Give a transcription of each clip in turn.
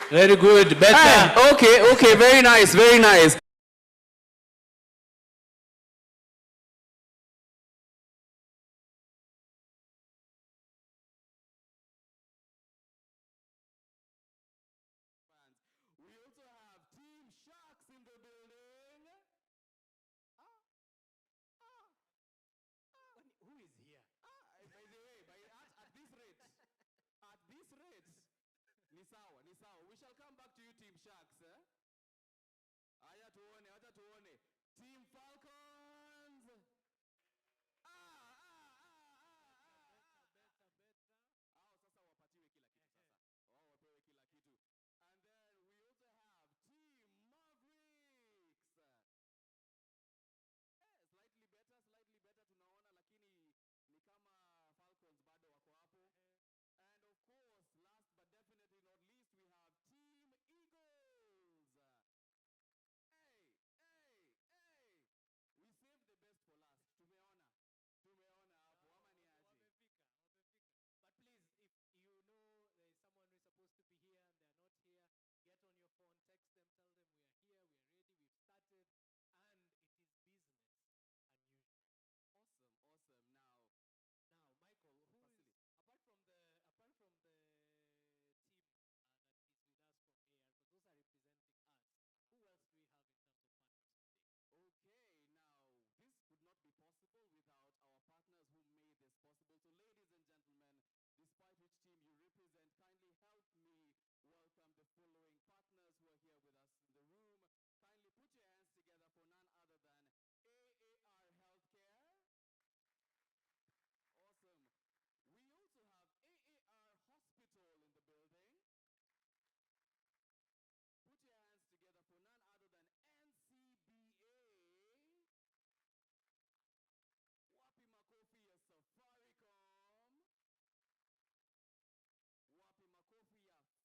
Very good. Better. Okay. Very nice. Very nice. We also have Team Sharks in the building. Who is here? By the way, at this rate, Nisawa. We shall come back to you, Team Sharks. Aya tuone. Team Falcons. Sasa wapatiwe kila kitu sasa. Wao wapewe kila kitu. And then we also have Team Mavericks. Slightly better tunaona, lakini ni kama Falcons bado wako hapo. And of course, last but definitely not least, we have Team Eagles. Hey. We saved the best for last. Tumeona hapo ama ni aje? Wamefika. But please, if you know there is someone who is supposed to be here and they are not here, get on your phone, text them, tell them we are here, we are ready, we've started, and it is business unusual. Awesome. Now, Michael, who is apart from the team that is with us from AR, so those are representing us. Who else do we have in terms of partners today? Okay, now this would not be possible without our partners who made this possible. So ladies and gentlemen, despite which team you represent, kindly help me welcome the following partners who are here with us in the room. Kindly put your hands together for none other than AAR Healthcare. Awesome. We also have AAR Hospital in the building. Put your hands together for none other than NCBA. Wapi makofi ya Safaricom. Wapi makofi ya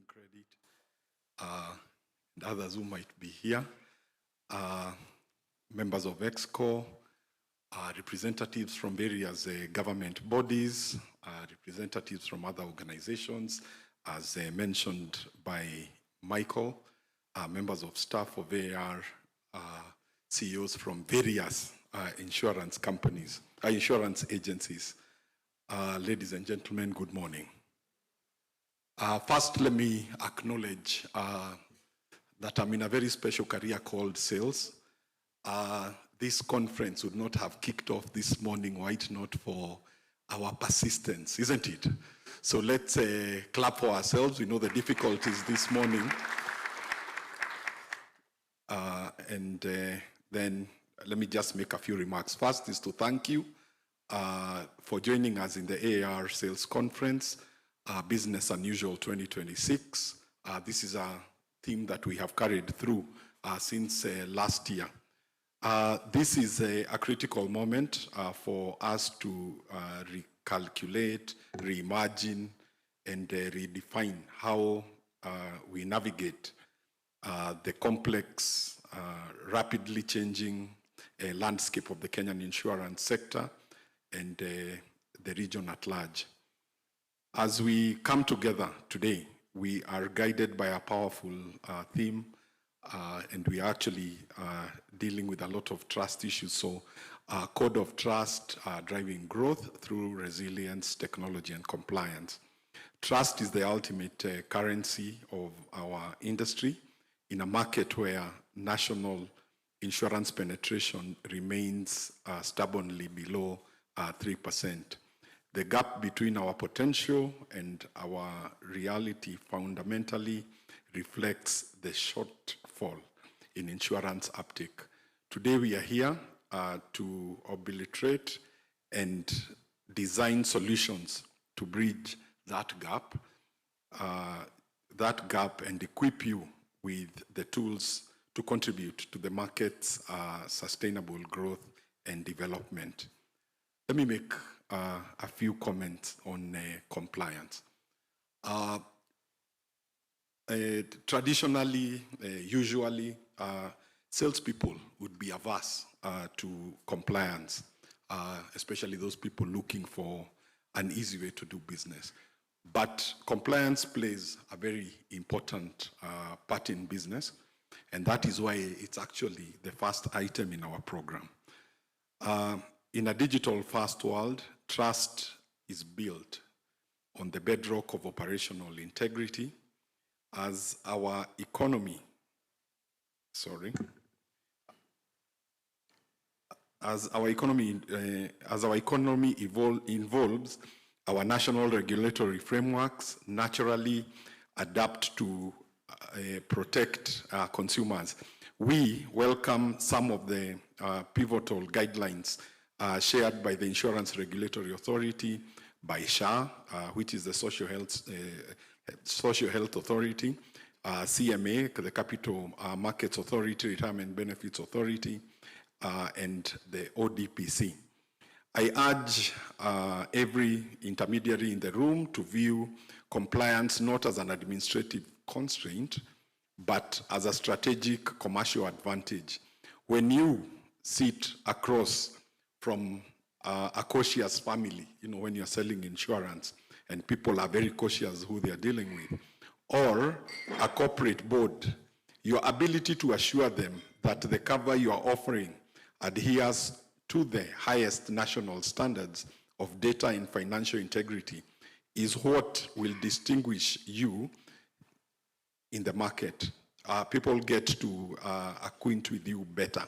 Credit, and others who might be here, members of EXCO, representatives from various government bodies, representatives from other organizations, as mentioned by Michael, members of staff of AR, CEOs from various insurance companies, insurance agencies. Ladies and gentlemen, good morning. First, let me acknowledge that I'm in a very special career called sales. This conference would not have kicked off this morning were it not for our persistence, isn't it? So let's clap for ourselves. We know the difficulties this morning. Then let me just make a few remarks. First is to thank you for joining us in the AR Sales Conference, Business Unusual 2026. This is a theme that we have carried through since last year. This is a critical moment for us to recalculate, reimagine, and redefine how we navigate the complex, rapidly changing landscape of the Kenyan insurance sector and the region at large. As we come together today, we are guided by a powerful theme, and we are actually dealing with a lot of trust issues. So code of trust, driving growth through resilience, technology, and compliance. Trust is the ultimate currency of our industry in a market where national insurance penetration remains stubbornly below 3%. The gap between our potential and our reality fundamentally reflects the shortfall in insurance uptake. Today we are here to obliterate and design solutions to bridge that gap and equip you with the tools to contribute to the market's sustainable growth and development. Let me make a few comments on compliance. Traditionally, usually, salespeople would be averse to compliance, especially those people looking for an easy way to do business. But compliance plays a very important part in business, and that is why it's actually the first item in our program. In a digital-first world, trust is built on the bedrock of operational integrity. As our economy evolves, our national regulatory frameworks naturally adapt to protect consumers. We welcome some of the pivotal guidelines shared by the Insurance Regulatory Authority, by SHA, which is the Social Health Authority, CMA, the Capital Markets Authority, Retirement Benefits Authority, and the ODPC. I urge every intermediary in the room to view compliance not as an administrative constraint, but as a strategic commercial advantage. When you sit across from a cautious family, when you're selling insurance and people are very cautious who they are dealing with, or a corporate board, your ability to assure them that the cover you are offering adheres to the highest national standards of data and financial integrity is what will distinguish you in the market. People get to acquaint with you better.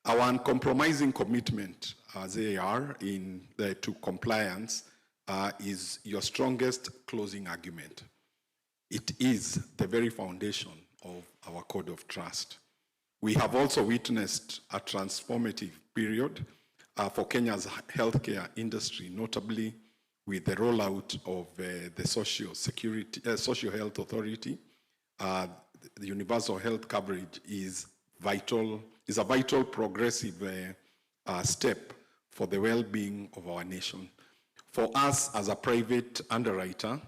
Our uncompromising commitment as AR to compliance is your strongest closing argument. It is the very foundation of our code of trust. We have also witnessed a transformative period for Kenya's healthcare industry, notably with the rollout of the Social Health Authority. The universal health coverage is a vital progressive step for the well-being of our nation. For us as a private underwriter,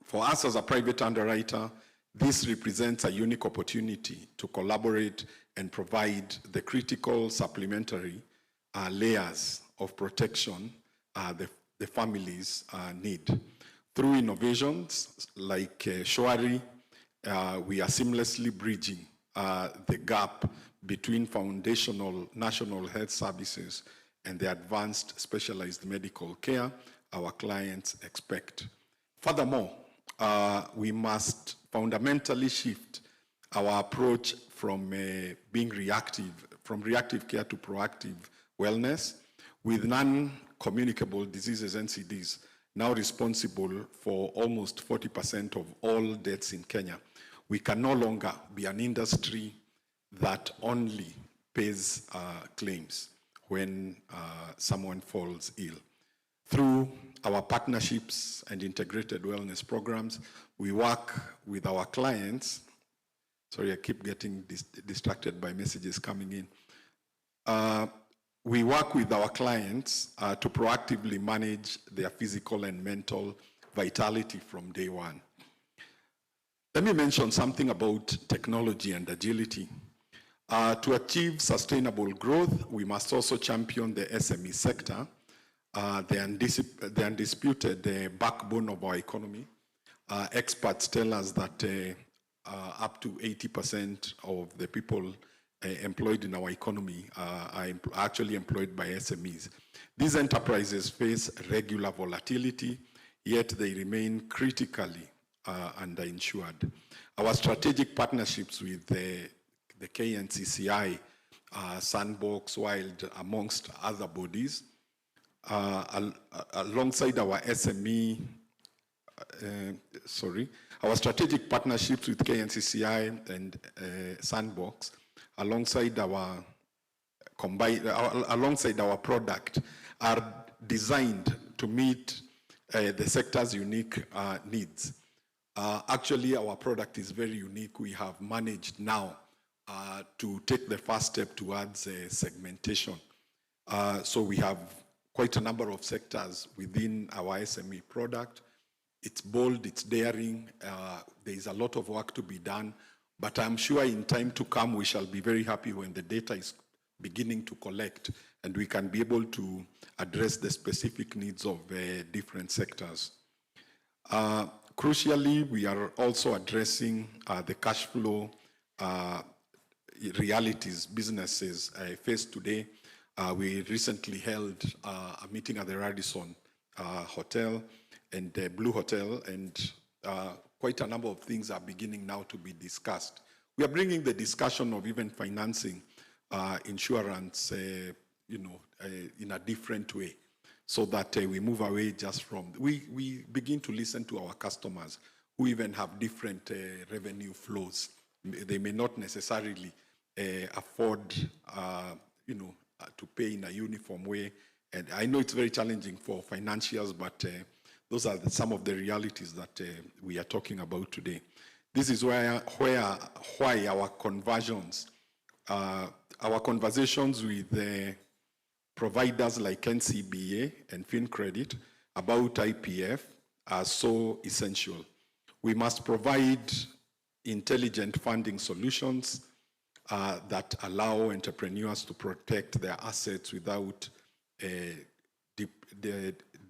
For us as a private underwriter, this represents a unique opportunity to collaborate and provide the critical supplementary layers of protection the families need. Through innovations like Shwari, we are seamlessly bridging the gap between foundational national health services and the advanced specialized medical care our clients expect. Furthermore, we must fundamentally shift our approach from being reactive care to proactive wellness, with non-communicable diseases, NCDs, now responsible for almost 40% of all deaths in Kenya. We can no longer be an industry that only pays claims when someone falls ill. Through our partnerships and integrated wellness programs, we work with our clients. Sorry, I keep getting distracted by messages coming in. We work with our clients to proactively manage their physical and mental vitality from day one. Let me mention something about technology and agility. To achieve sustainable growth, we must also champion the SME sector, the undisputed backbone of our economy. Experts tell us that up to 80% of the people employed in our economy are actually employed by SMEs. These enterprises face regular volatility, yet they remain critically underinsured. Our strategic partnerships with the KNCCI, Sandbox, Wild, amongst other bodies, alongside our SME, our strategic partnerships with KNCCI and Sandbox, alongside our product, are designed to meet the sector's unique needs. Actually, our product is very unique. We have managed now to take the first step towards segmentation. So we have quite a number of sectors within our SME product. It's bold, it's daring, there is a lot of work to be done, but I'm sure in time to come we shall be very happy when the data is beginning to collect and we can be able to address the specific needs of different sectors. Crucially, we are also addressing the cash flow realities businesses face today. We recently held a meeting at the Radisson Hotel and the Blue Hotel, and quite a number of things are beginning now to be discussed. We are bringing the discussion of even financing insurance, in a different way, so that we move away just from, we begin to listen to our customers who even have different revenue flows. They may not necessarily afford, to pay in a uniform way. And I know it's very challenging for financiers, but those are some of the realities that we are talking about today. This is why our conversations with providers like NCBA and FinCredit about IPF are so essential. We must provide intelligent funding solutions that allow entrepreneurs to protect their assets without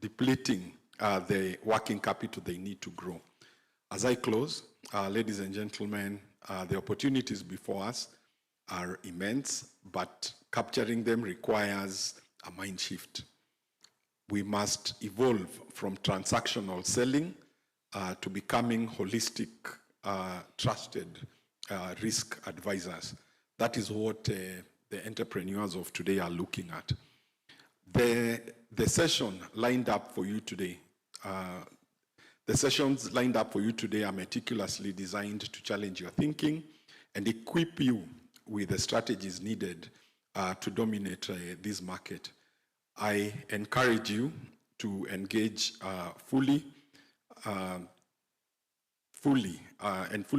depleting the working capital they need to grow. As I close, ladies and gentlemen, the opportunities before us are immense, but capturing them requires a mind shift. We must evolve from transactional selling to becoming holistic, trusted risk advisors. That is what the entrepreneurs of today are looking at. The session lined up for you today, the sessions lined up for you today are meticulously designed to challenge your thinking and equip you with the strategies needed to dominate this market. I encourage you to engage fully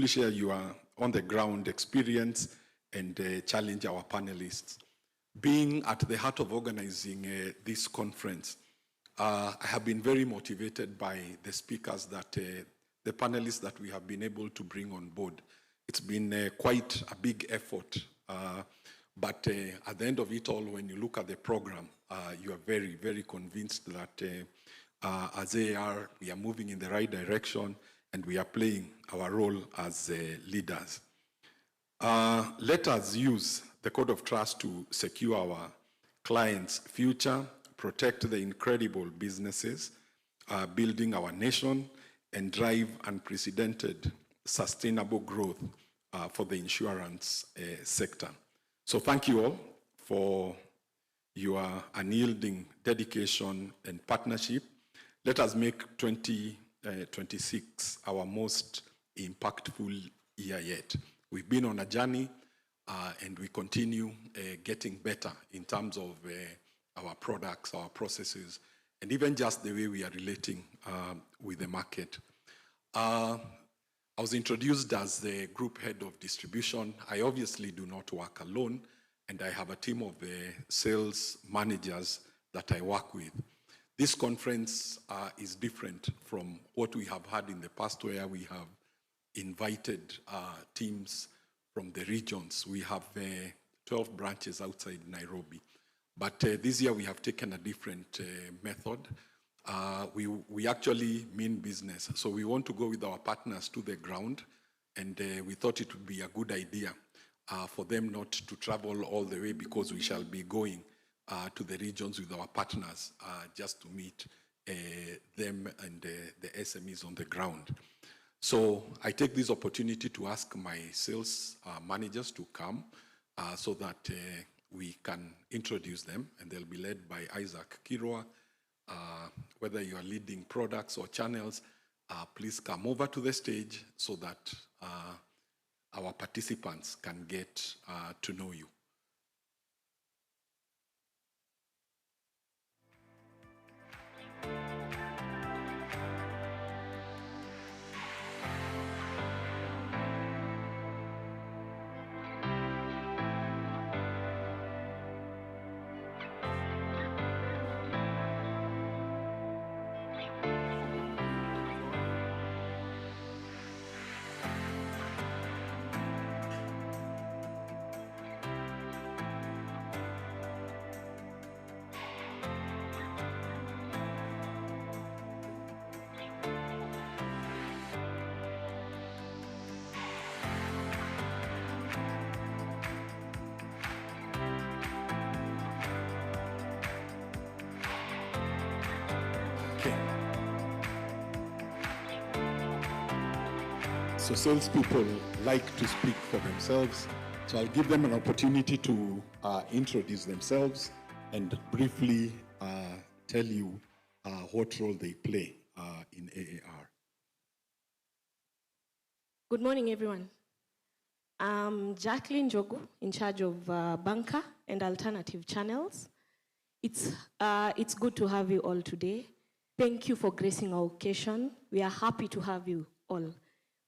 share your on-the-ground experience and challenge our panelists. Being at the heart of organizing this conference, I have been very motivated by the speakers that the the panelists that we have been able to bring on board. It's been quite a big effort, but at the end of it all, when you look at the program, you are very, very convinced that as AR, we are moving in the right direction and we are playing our role as leaders. Let us use the Code of Trust to secure our clients' future, protect the incredible businesses, building our nation, and drive unprecedented sustainable growth for the insurance sector. So thank you all for your unyielding dedication and partnership. Let us make 2026 our most impactful year yet. We've been on a journey and we continue getting better in terms of our products, our processes, and even just the way we are relating with the market. I was introduced as the group head of distribution. I obviously do not work alone, and I have a team of sales managers that I work with. This conference is different from what we have had in the past, where we have invited teams from the regions. We have 12 branches outside Nairobi. But this year we have taken a different method. We actually mean business. So we want to go with our partners to the ground, and we thought it would be a good idea for them not to travel all the way, because we shall be going to the regions with our partners just to meet them and the SMEs on the ground. So I take this opportunity to ask my sales managers to come so that we can introduce them, and they'll be led by Isaac Kirwa. Whether you are leading products or channels, please come over to the stage so that our participants can get to know you. So salespeople like to speak for themselves. So I'll give them an opportunity to introduce themselves and briefly tell you what role they play in AAR. Good morning, everyone. I'm Jacqueline Jogu, in charge of banker and alternative channels. It's good to have you all today. Thank you for gracing our occasion. We are happy to have you all.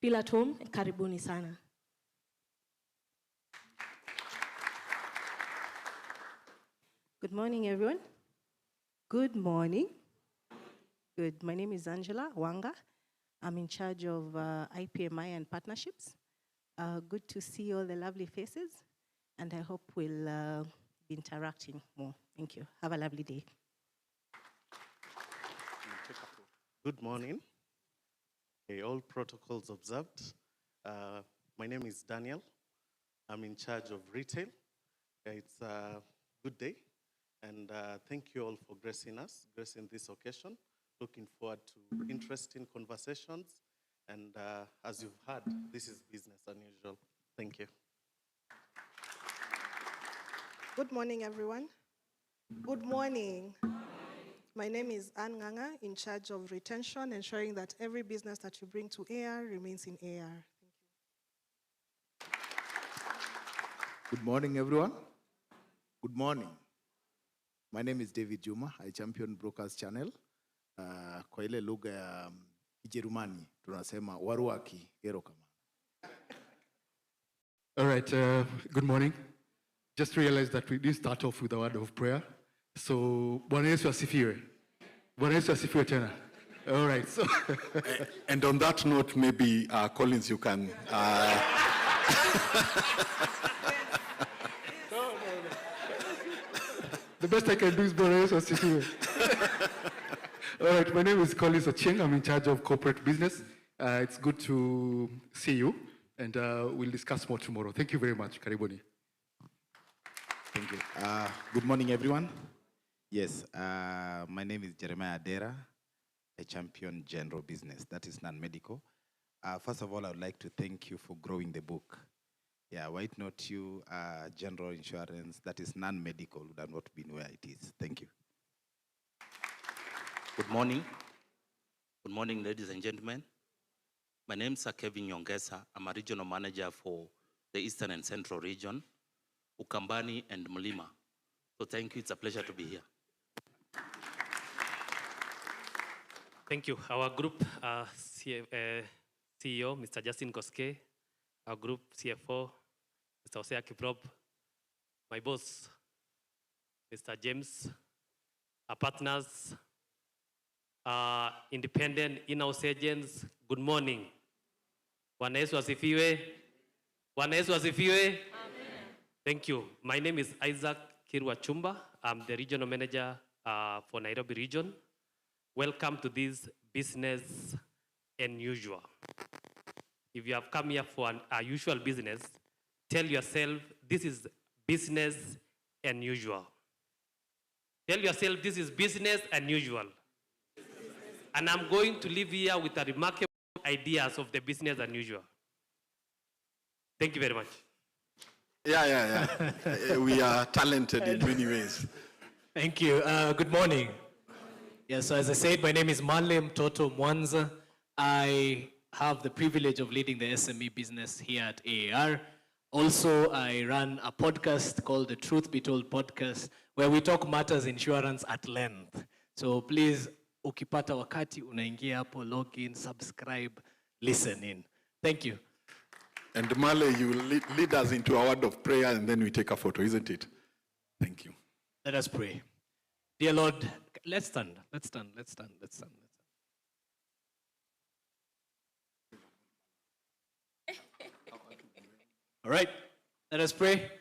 Feel at home, karibuni sana. Good morning, everyone. Good morning. Good. My name is Angela Wanga. I'm in charge of IPMI and partnerships. Good to see all the lovely faces, and I hope we'll be interacting more. Thank you. Have a lovely day. Good morning. All protocols observed. My name is Daniel. I'm in charge of retail. It's a good day, and thank you all for gracing this occasion. Looking forward to interesting conversations, and as you've heard, this is business unusual. Thank you. Good morning, everyone. Good morning. My name is Ann Nganga, in charge of retention, ensuring that every business that you bring to AR remains in AR. Thank you. Good morning, everyone. Good morning. My name is David Juma. I champion Brokers Channel. Kwa ile lugha ya Kijerumani tunasema waruaki hero kama. All right, good morning. Just realized that we did start off with a word of prayer. So, Bwana Yesu asifiwe. Bwana Yesu asifiwe tena. All right. So And on that note, maybe Collins, you can. the best I can do is Boris or Sifu. All right, my name is Collins Ochieng. I'm in charge of corporate business. It's good to see you, and we'll discuss more tomorrow. Thank you very much. Karibuni. Thank you. Good morning, everyone. Yes, my name is Jeremiah Adera. I champion general business, that is non-medical. First of all, I would like to thank you for growing the book. Yeah, why not you, general insurance, that is non-medical, would have not been where it is. Thank you. Good morning. Good morning, ladies and gentlemen. My name is Kevin Nyongesa. I'm a regional manager for the Eastern and Central region, Ukambani and Mlima. So thank you, it's a pleasure to be here. Thank you. Our group CEO, Mr. Justin Koske, our group CFO, Mr. Hosea Kiprop, my boss, Mr. James, our partners, independent in-house agents, good morning. Bwana Yesu asifiwe. Bwana Yesu asifiwe. Amen. Thank you. My name is Isaac Kirwa Chumba. I'm the regional manager for Nairobi region. Welcome to this business unusual. If you have come here for a usual business, tell yourself this is business unusual. Tell yourself this is business unusual. And I'm going to leave here with a remarkable ideas of the business unusual. Thank you very much. Yeah. We are talented in many ways. Thank you. Good morning. Yes, so as I said, my name is Malem Toto Mwanza. I have the privilege of leading the SME business here at AAR. Also, I run a podcast called the Truth Be Told Podcast, where we talk matters insurance at length. So please, ukipata wakati, unaingia hapo, log in, subscribe, listen in. Thank you. And Male, you lead us into a word of prayer, and then we take a photo, isn't it? Thank you. Let us pray. Dear Lord, let's stand. All right, let us pray.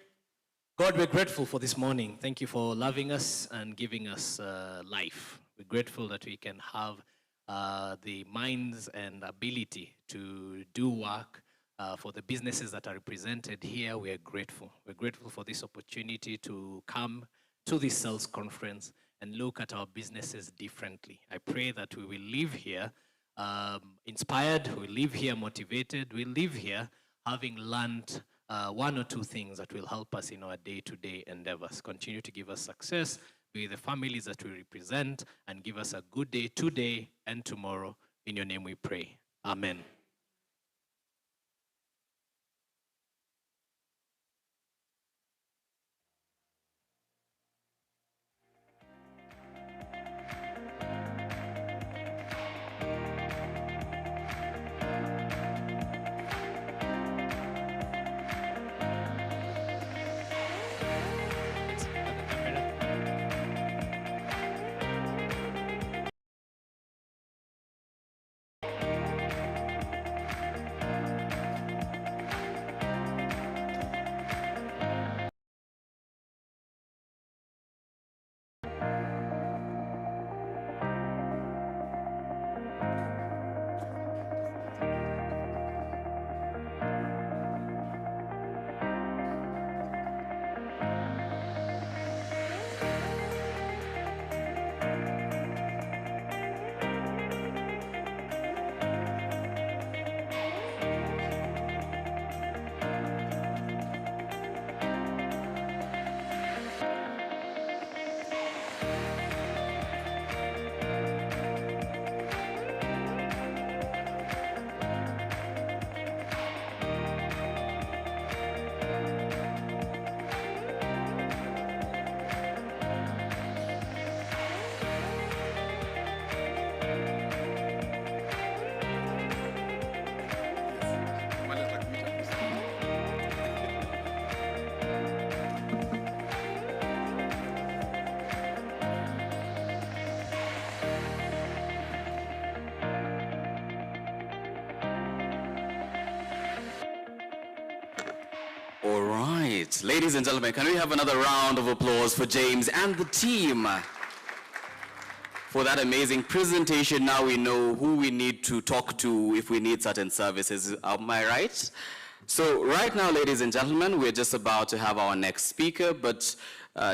God, we're grateful for this morning. Thank you for loving us and giving us life. We're grateful that we can have the minds and ability to do work for the businesses that are represented here. We are grateful. We're grateful for this opportunity to come to this sales conference and look at our businesses differently. I pray that we will leave here inspired, we'll leave here motivated, we'll leave here having learned one or two things that will help us in our day-to-day endeavors. Continue to give us success with the families that we represent, and give us a good day today and tomorrow. In your name we pray. Amen. All right. Ladies and gentlemen, can we have another round of applause for James and the team for that amazing presentation? Now we know who we need to talk to if we need certain services. Am I right? So right now, ladies and gentlemen, we're just about to have our next speaker, but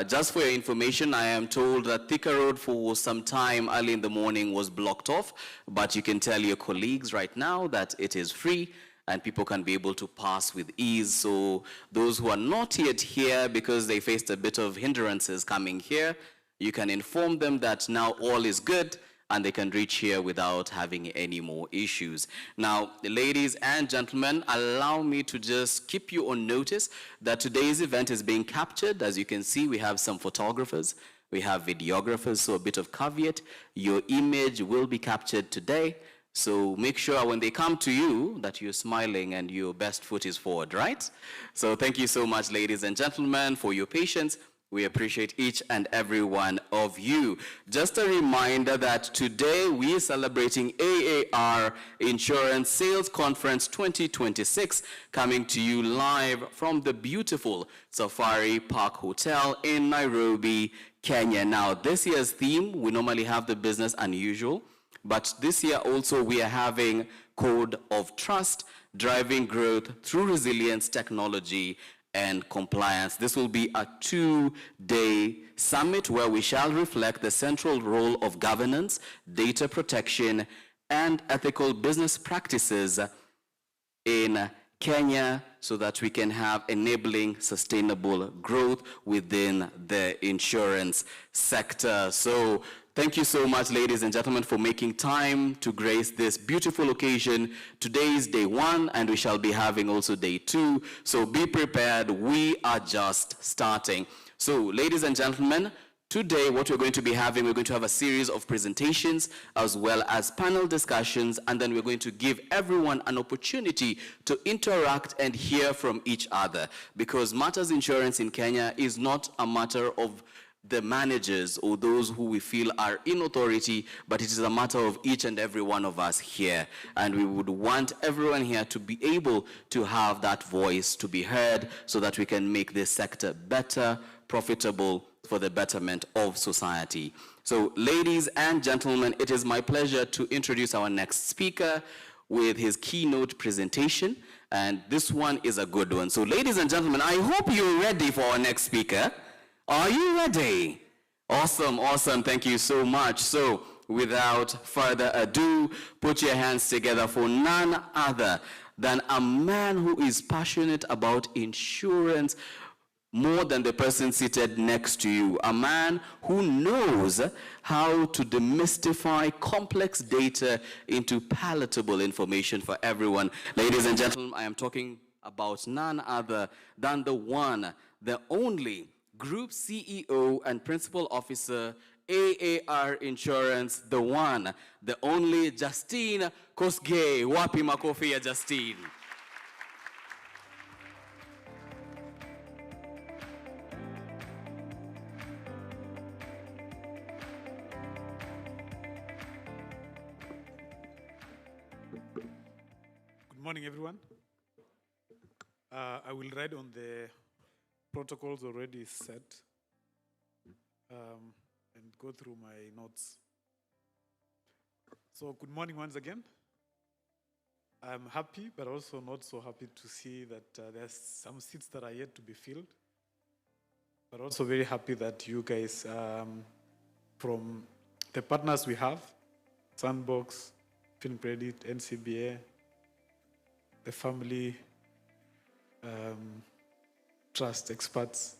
just for your information, I am told that Thika Road for some time early in the morning was blocked off, but you can tell your colleagues right now that it is free and people can be able to pass with ease. So those who are not yet here because they faced a bit of hindrances coming here, you can inform them that now all is good and they can reach here without having any more issues. Now, ladies and gentlemen, allow me to just keep you on notice that today's event is being captured. As you can see, we have some photographers, we have videographers, so a bit of caveat. Your image will be captured today. So make sure when they come to you that you're smiling and your best foot is forward, right? So thank you so much, ladies and gentlemen, for your patience. We appreciate each and every one of you. Just a reminder that today we are celebrating AAR Insurance Sales Conference 2026, coming to you live from the beautiful Safari Park Hotel in Nairobi, Kenya. Now, this year's theme, we normally have the business unusual, but this year also we are having Code of Trust, driving growth through resilience, technology, and compliance. This will be a 2-day summit where we shall reflect the central role of governance, data protection, and ethical business practices in Kenya so that we can have enabling sustainable growth within the insurance sector. So thank you so much, ladies and gentlemen, for making time to grace this beautiful occasion. Today is day 1, and we shall be having also day 2. So be prepared. We are just starting. So, ladies and gentlemen, today what we're going to be having, we're going to have a series of presentations as well as panel discussions, and then we're going to give everyone an opportunity to interact and hear from each other, because matters insurance in Kenya is not a matter of the managers or those who we feel are in authority, but it is a matter of each and every one of us here. And we would want everyone here to be able to have that voice to be heard so that we can make this sector better, profitable for the betterment of society. So, ladies and gentlemen, it is my pleasure to introduce our next speaker with his keynote presentation. And this one is a good one. So, ladies and gentlemen, I hope you're ready for our next speaker. Are you ready? Awesome, awesome. Thank you so much. So, without further ado, put your hands together for none other than a man who is passionate about insurance more than the person seated next to you. A man who knows how to demystify complex data into palatable information for everyone. Ladies and gentlemen, I am talking about none other than the one, the only Group CEO and Principal Officer, AAR Insurance, the one, the only Justine Kosgei. Wapi makofi ya Justine. Good morning, everyone. I will ride on the protocols already set and go through my notes. So good morning once again. I'm happy, but also not so happy to see that there's some seats that are yet to be filled, but also very happy that you guys, from the partners we have, Sandbox, FinCredit, NCBA, the family, trust experts,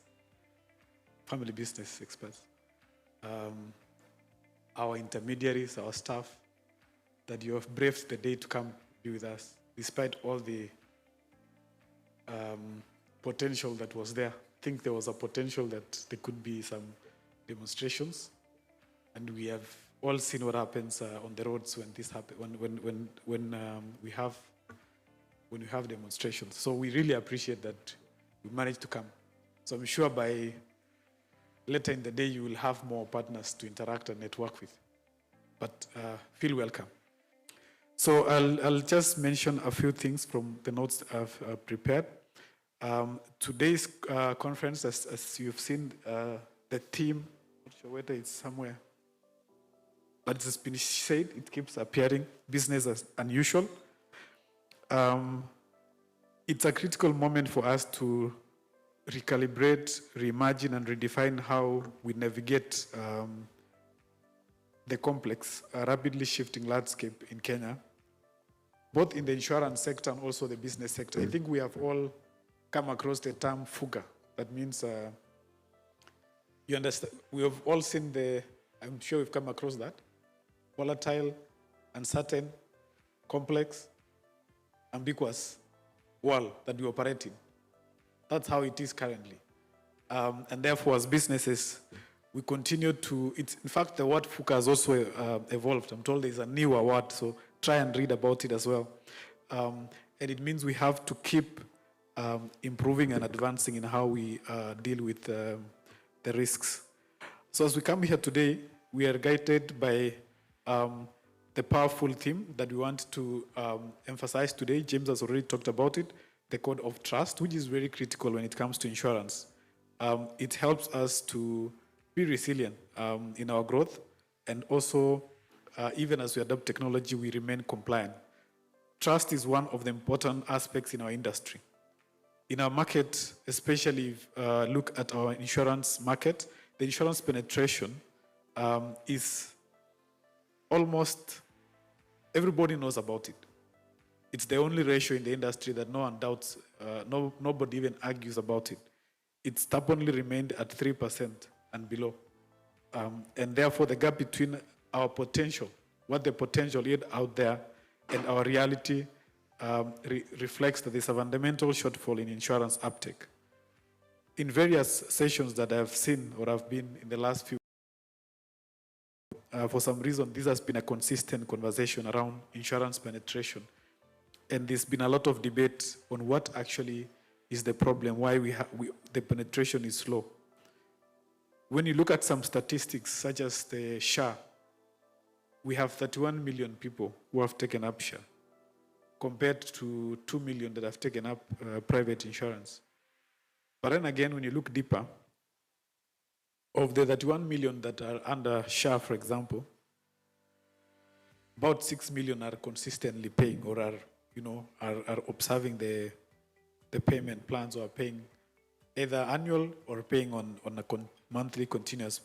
family business experts, our intermediaries, our staff, that you have braved the day to come be with us, despite all the potential that was there. I think there was a potential that there could be some demonstrations, and we have all seen what happens on the roads when this happens, when we have demonstrations. So we really appreciate that we managed to come. So I'm sure by later in the day, you will have more partners to interact and network with. But feel welcome. So I'll just mention a few things from the notes I've prepared. Today's conference, as you've seen, the theme, not sure whether it's somewhere, but it's been said, it keeps appearing, business as unusual. It's a critical moment for us to recalibrate, reimagine, and redefine how we navigate the complex, rapidly shifting landscape in Kenya, both in the insurance sector and also the business sector. I think we have all come across the term FUGA. That means, you understand, we have all seen I'm sure we've come across that, volatile, uncertain, complex, ambiguous world that we operate in. That's how it is currently. And therefore, as businesses, we continue to, in fact, the word FUGA has also evolved. I'm told there's a newer word, so try and read about it as well. And it means we have to keep improving and advancing in how we deal with the risks. So as we come here today, we are guided by the powerful theme that we want to emphasize today. James has already talked about it, the code of trust, which is very critical when it comes to insurance. It helps us to be resilient in our growth, and also even as we adopt technology, we remain compliant. Trust is one of the important aspects in our industry. In our market, especially if look at our insurance market, the insurance penetration is almost, everybody knows about it. It's the only ratio in the industry that no one doubts, nobody even argues about it. It stubbornly remained at 3% and below. And therefore, the gap between our potential, what the potential is out there, and our reality reflects that there's a fundamental shortfall in insurance uptake. In various sessions that I've seen or I've been in the last few, for some reason, this has been a consistent conversation around insurance penetration. And there's been a lot of debate on what actually is the problem, why the penetration is low. When you look at some statistics, such as the SHA, we have 31 million people who have taken up SHA, compared to 2 million that have taken up private insurance. But then again, when you look deeper, of the 31 million that are under SHA, for example, about 6 million are consistently paying or are observing the payment plans, or are paying either annual or paying on a monthly continuous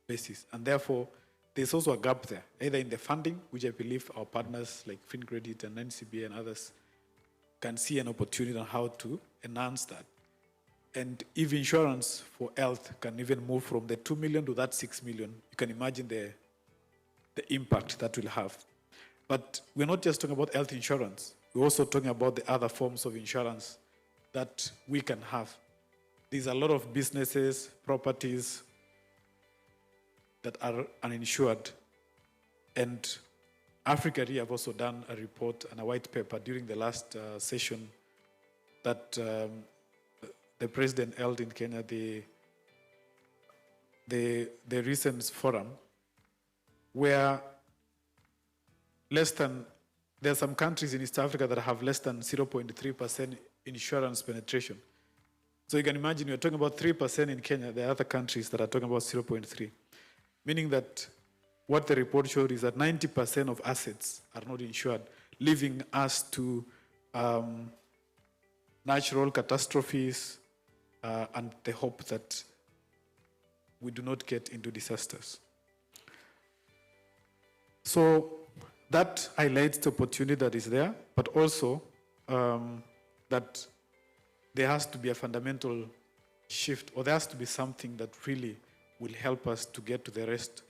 basis. And therefore, there's also a gap there, either in the funding, which I believe our partners like FinCredit and NCBA and others can see an opportunity on how to enhance that. And if insurance for health can even move from the 2 million to that 6 million, you can imagine the impact that will have. But we're not just talking about health insurance. We're also talking about the other forms of insurance that we can have. There's a lot of businesses, properties that are uninsured. And Africa Re have also done a report and a white paper during the last session that the president held in Kenya, the recent forum, where there are some countries in East Africa that have less than 0.3% insurance penetration. So you can imagine you're talking about 3% in Kenya, there are other countries that are talking about 0.3%. Meaning that what the report showed is that 90% of assets are not insured, leaving us to natural catastrophes and the hope that we do not get into disasters. So that highlights the opportunity that is there, but also that there has to be a fundamental shift, or there has to be something that really will help us to get to the rest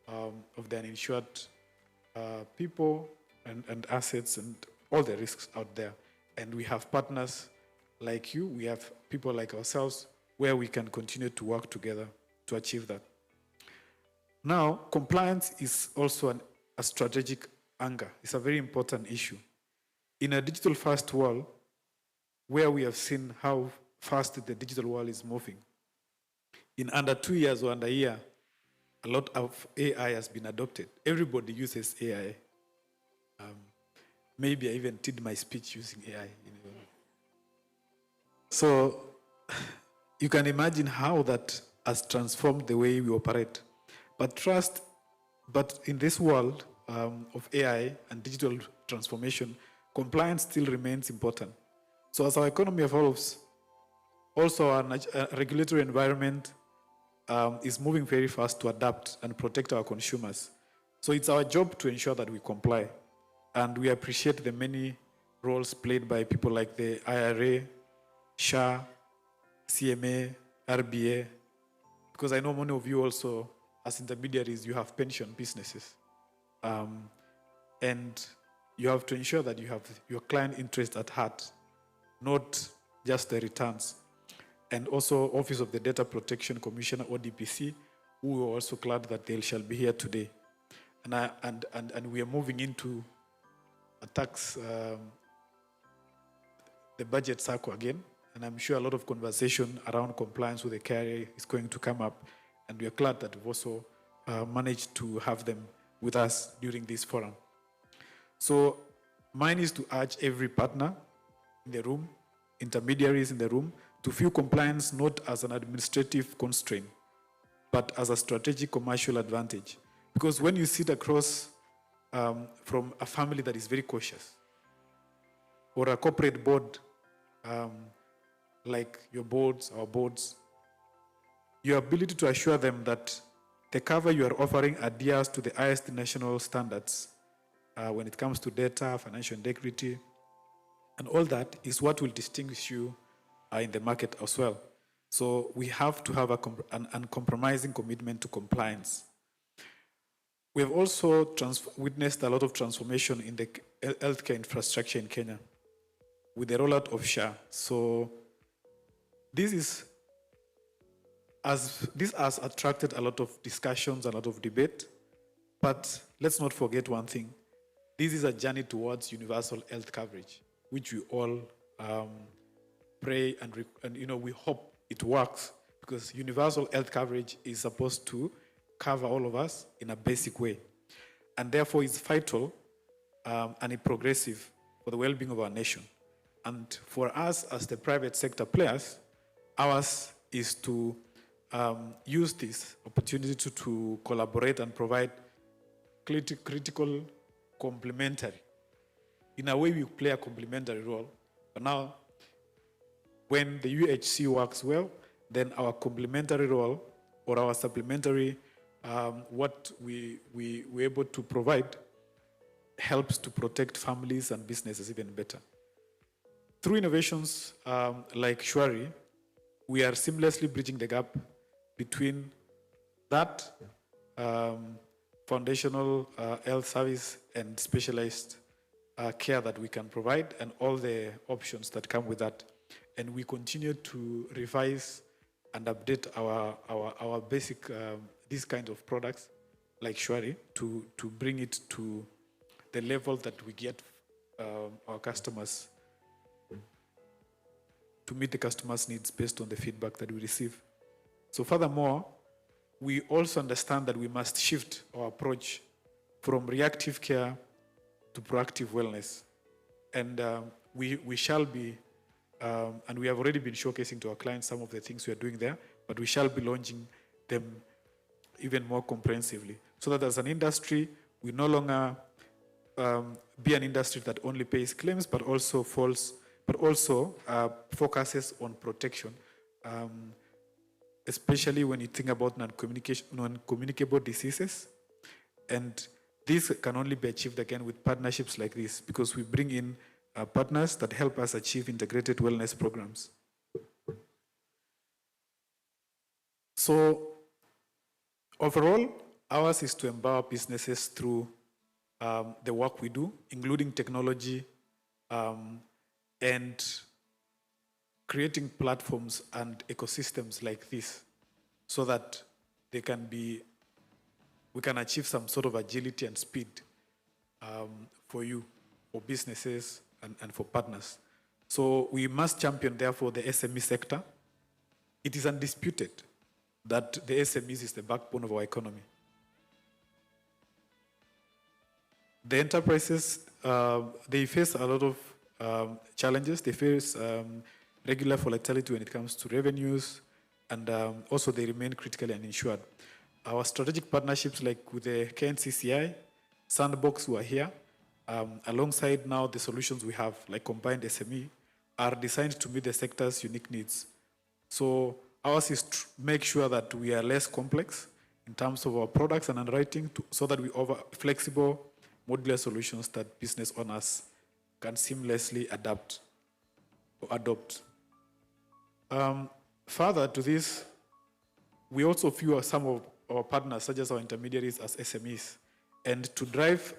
of the uninsured people and assets and all the risks out there. And we have partners like you, we have people like ourselves, where we can continue to work together to achieve that. Now, compliance is also a strategic angle. It's a very important issue. In a digital-first world, where we have seen how fast the digital world is moving, in under 2 years or under a year, a lot of AI has been adopted. Everybody uses AI. Maybe I even did my speech using AI. So you can imagine how that has transformed the way we operate. But in this world of AI and digital transformation, compliance still remains important. So as our economy evolves, also our regulatory environment is moving very fast to adapt and protect our consumers. So it's our job to ensure that we comply. And we appreciate the many roles played by people like the IRA, SHA, CMA, RBA, because I know many of you also, as intermediaries, you have pension businesses. And you have to ensure that you have your client interest at heart, not just the returns. And also Office of the Data Protection Commissioner, ODPC, who are also glad that they shall be here today. And we are moving into a tax, the budget cycle again, and I'm sure a lot of conversation around compliance with the carrier is going to come up, and we are glad that we've also managed to have them with us during this forum. So mine is to urge every partner in the room, intermediaries in the room, to view compliance not as an administrative constraint, but as a strategic commercial advantage. Because when you sit across from a family that is very cautious, or a corporate board, like your boards, our boards, your ability to assure them that the cover you are offering adheres to the highest national standards when it comes to data, financial integrity, and all that is what will distinguish you in the market as well. So we have to have an uncompromising commitment to compliance. We have also witnessed a lot of transformation in the healthcare infrastructure in Kenya with the rollout of SHA. So this has attracted a lot of discussions, a lot of debate, but let's not forget one thing. This is a journey towards universal health coverage, which we all pray and we hope it works, because universal health coverage is supposed to cover all of us in a basic way. And therefore it's vital and progressive for the well-being of our nation. And for us as the private sector players, ours is to use this opportunity to collaborate and provide critical complementary. In a way, we play a complementary role. But now, when the UHC works well, then our complementary role or our supplementary, what we're able to provide helps to protect families and businesses even better. Through innovations like Shwari, we are seamlessly bridging the gap between that foundational health service and specialized care that we can provide and all the options that come with that. And we continue to revise and update our basic, these kind of products like Shwari to bring it to the level that we get our customers, to meet the customers' needs based on the feedback that we receive. So furthermore, we also understand that we must shift our approach from reactive care to proactive wellness. And we shall be, and we have already been showcasing to our clients some of the things we are doing there, but we shall be launching them even more comprehensively, so that as an industry, we no longer be an industry that only pays claims, but also focuses on protection, especially when you think about non-communicable diseases. And this can only be achieved again with partnerships like this, because we bring in partners that help us achieve integrated wellness programs. So overall, ours is to empower businesses through the work we do, including technology and creating platforms and ecosystems like this, so that we can achieve some sort of agility and speed for you, for businesses and for partners. So we must champion, therefore, the SME sector. It is undisputed that the SMEs is the backbone of our economy. The enterprises, they face a lot of challenges. They face regular volatility when it comes to revenues, and also they remain critically uninsured. Our strategic partnerships like with the KNCCI, Sandbox, who are here, alongside now the solutions we have, like combined SME, are designed to meet the sector's unique needs. So ours is to make sure that we are less complex in terms of our products and underwriting so that we offer flexible, modular solutions that business owners can seamlessly adapt or adopt. Further to this, we also view some of our partners, such as our intermediaries, as SMEs. And to drive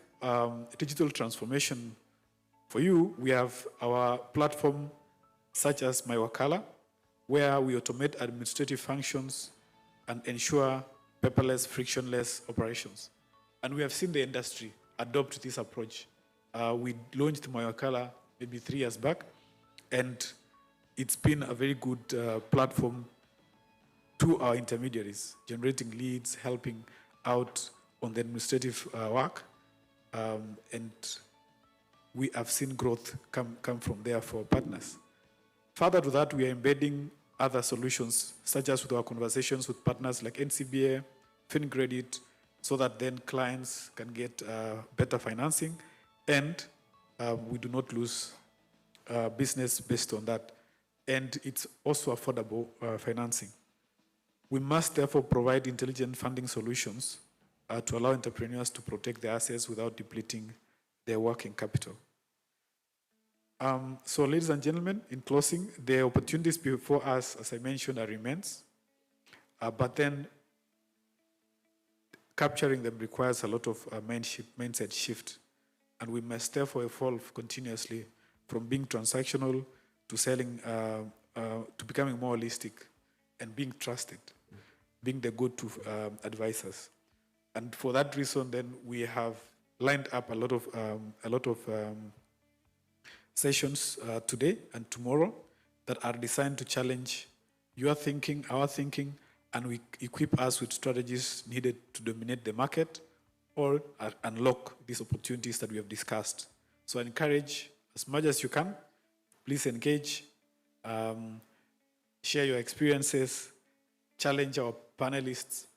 digital transformation for you, we have our platform such as MyWakala, where we automate administrative functions and ensure paperless, frictionless operations. And we have seen the industry adopt this approach. We launched MyWakala maybe 3 years back, and it's been a very good platform to our intermediaries, generating leads, helping out on the administrative work, and we have seen growth come from there for partners. Further to that, we are embedding other solutions, such as with our conversations with partners like NCBA, FinCredit, so that then clients can get better financing, and we do not lose business based on that. And it's also affordable financing. We must therefore provide intelligent funding solutions to allow entrepreneurs to protect their assets without depleting their working capital. So ladies and gentlemen, in closing, the opportunities before us, as I mentioned, are immense. But then capturing them requires a lot of mindset shift. And we must therefore evolve continuously from being transactional to selling, to becoming more holistic and being trusted, being the go-to advisors. And for that reason, then we have lined up a lot of sessions today and tomorrow that are designed to challenge your thinking, our thinking, and we equip us with strategies needed to dominate the market or unlock these opportunities that we have discussed. So I encourage, as much as you can, please engage, share your experiences, challenge our panelists,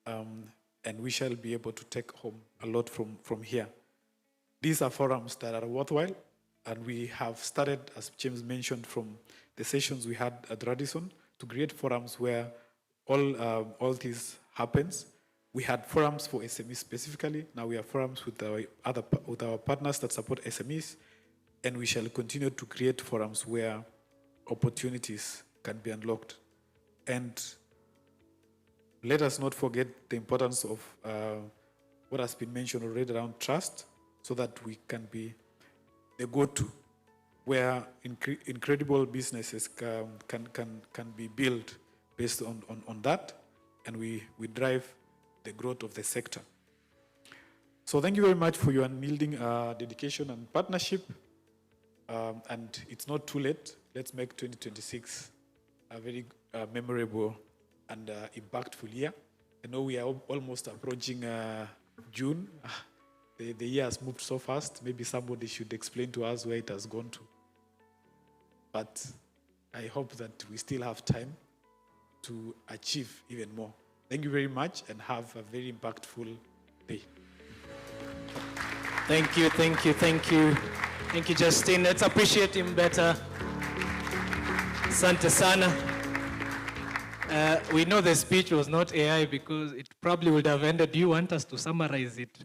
and we shall be able to take home a lot from here. These are forums that are worthwhile, and we have started, as James mentioned, from the sessions we had at Radisson to create forums where all this happens. We had forums for SMEs specifically. Now we have forums with our partners that support SMEs, and we shall continue to create forums where opportunities can be unlocked. And let us not forget the importance of what has been mentioned already around trust, so that we can be the go-to, where incredible businesses can be built based on that, and we drive the growth of the sector. So thank you very much for your unyielding dedication and partnership. And it's not too late. Let's make 2026 a very memorable and impactful year. I know we are almost approaching June. The year has moved so fast. Maybe somebody should explain to us where it has gone to. But I hope that we still have time to achieve even more. Thank you very much, and have a very impactful day. Thank you, thank you, thank you. Thank you, Justin. Let's appreciate him better. Asante sana. We know the speech was not AI because it probably would have ended. Do you want us to summarize it?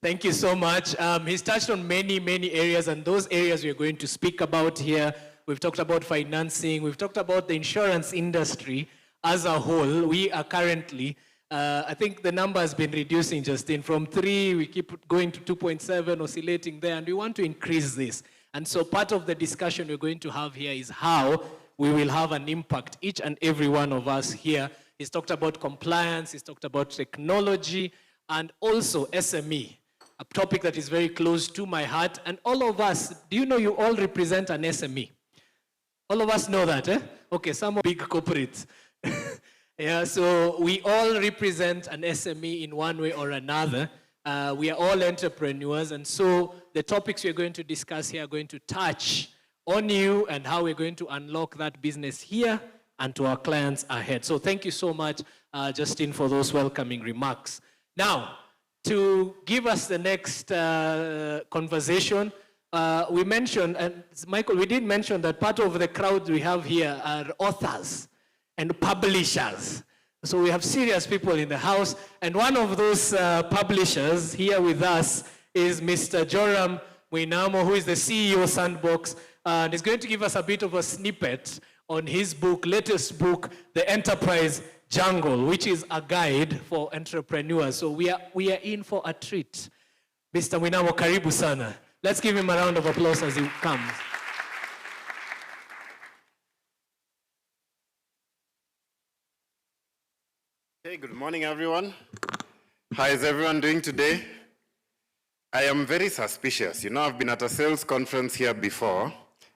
Thank you so much. He's touched on many, many areas, and those areas we're going to speak about here. We've talked about financing. We've talked about the insurance industry as a whole. We are currently, I think the number has been reducing, Justin. From 3, we keep going to 2.7, oscillating there, and we want to increase this. And so part of the discussion we're going to have here is how we will have an impact, each and every one of us here. He's talked about compliance, he's talked about technology, and also SME, a topic that is very close to my heart. And all of us, do you know you all represent an SME? All of us know that, eh? Okay, some big corporates. Yeah, so we all represent an SME in one way or another. We are all entrepreneurs, and so the topics we're going to discuss here are going to touch on you and how we're going to unlock that business here and to our clients ahead. So thank you so much, Justin, for those welcoming remarks. Now, to give us the next conversation, we mentioned, and Michael, we did mention that part of the crowd we have here are authors and publishers. So we have serious people in the house, and one of those publishers here with us is Mr. Joram Mwinamo, who is the CEO of Sandbox, and is going to give us a bit of a snippet on his book, latest book, The Enterprise Jungle, which is a guide for entrepreneurs. So we are in for a treat. Mr. Mwinamo, karibu sana. Let's give him a round of applause as he comes. Hey, good morning, everyone. How is everyone doing today? I am very suspicious. You know, I've been at a sales conference here before,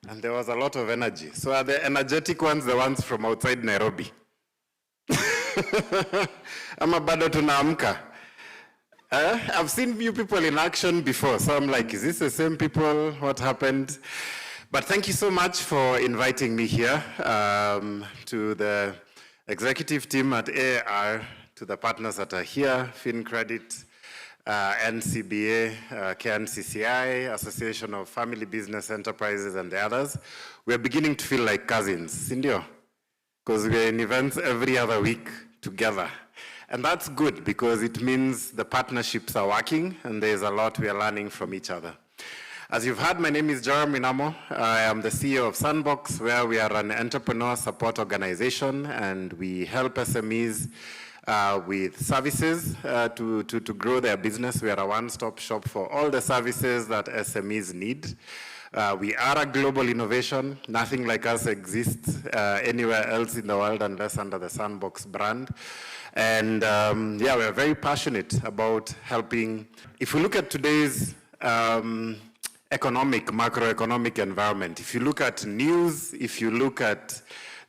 and there was a lot of energy. So are the energetic ones the ones from outside Nairobi? Ama bado tunaamka. I've seen you people in action before, so I'm like, is this the same people? What happened? But thank you so much for inviting me here, to the executive team at AAR, to the partners that are here, FinCredit, NCBA, KNCCI, Association of Family Business Enterprises, and the others. We're beginning to feel like cousins, Sindio? Because we're in events every other week together. And that's good because it means the partnerships are working and there's a lot we are learning from each other. As you've heard, my name is Joram Mwinamo. I am the CEO of Sandbox, where we are an entrepreneur support organization, and we help SMEs with services to grow their business. We are a one-stop shop for all the services that SMEs need. We are a global innovation. Nothing like us exists anywhere else in the world unless under the Sandbox brand. And yeah, we're very passionate about helping. If we look at today's macroeconomic environment, if you look at news, if you look at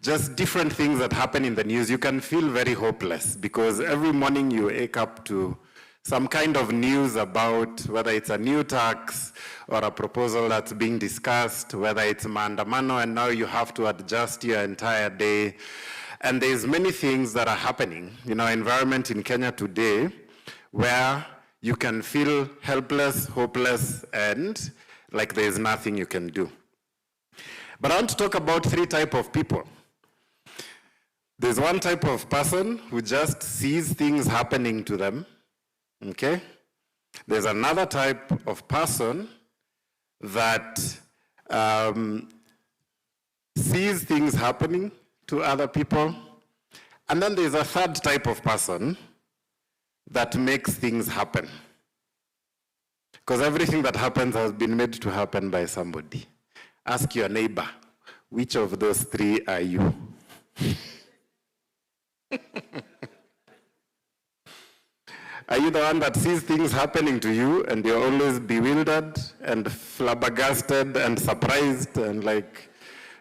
just different things that happen in the news, you can feel very hopeless because every morning you wake up to some kind of news about whether it's a new tax or a proposal that's being discussed, whether it's maandamano, and now you have to adjust your entire day. And there's many things that are happening in our environment in Kenya today where you can feel helpless, hopeless, and like there's nothing you can do. But I want to talk about three types of people. There's one type of person who just sees things happening to them, okay? There's another type of person that sees things happening to other people. And then there's a third type of person that makes things happen. Because everything that happens has been made to happen by somebody. Ask your neighbor, which of those three are you? Are you the one that sees things happening to you and you're always bewildered and flabbergasted and surprised and like,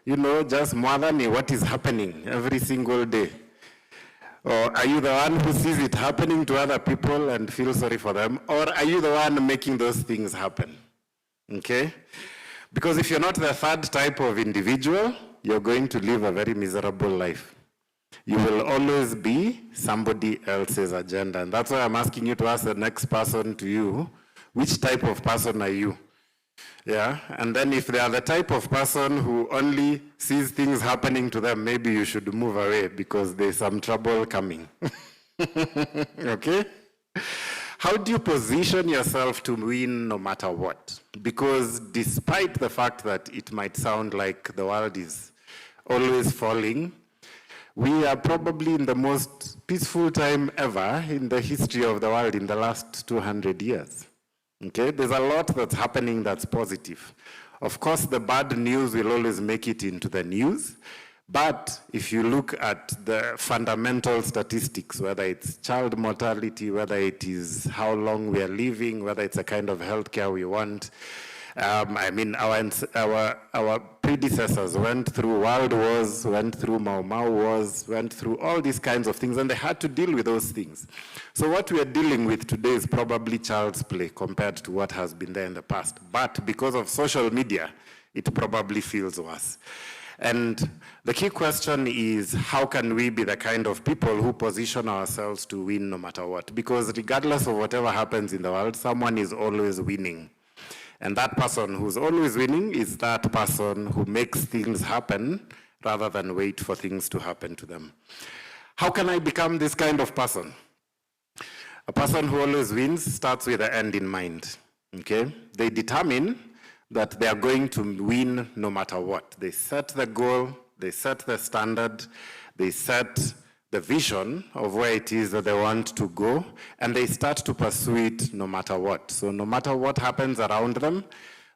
you know, just mwadhani what is happening every single day? Or are you the one who sees it happening to other people and feels sorry for them? Or are you the one making those things happen? Okay? Because if you're not the third type of individual, you're going to live a very miserable life. You will always be somebody else's agenda. And that's why I'm asking you to ask the next person to you, which type of person are you? Yeah, and then if they are the type of person who only sees things happening to them, maybe you should move away because there's some trouble coming. Okay? How do you position yourself to win no matter what? Because despite the fact that it might sound like the world is always falling, we are probably in the most peaceful time ever in the history of the world in the last 200 years. Okay, there's a lot that's happening that's positive. Of course, the bad news will always make it into the news, but if you look at the fundamental statistics, whether it's child mortality, whether it is how long we are living, whether it's a kind of healthcare we want, I mean, our predecessors went through world wars, went through Mau Mau wars, went through all these kinds of things, and they had to deal with those things. So what we are dealing with today is probably child's play compared to what has been there in the past. But because of social media, it probably feels worse. And the key question is, how can we be the kind of people who position ourselves to win no matter what? Because regardless of whatever happens in the world, someone is always winning. And that person who's always winning is that person who makes things happen rather than wait for things to happen to them. How can I become this kind of person? A person who always wins starts with the end in mind, okay? They determine that they are going to win no matter what. They set the goal, they set the standard, they set the vision of where it is that they want to go, and they start to pursue it no matter what. So no matter what happens around them,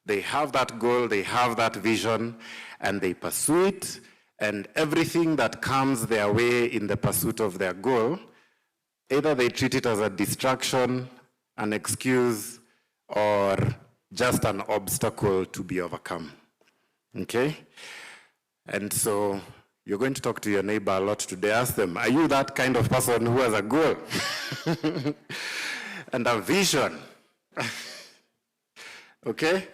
they have that goal, they have that vision, and they pursue it, and everything that comes their way in the pursuit of their goal, either they treat it as a distraction, an excuse, or just an obstacle to be overcome, okay? And so you're going to talk to your neighbor a lot today. Ask them, are you that kind of person who has a goal and a vision? Okay?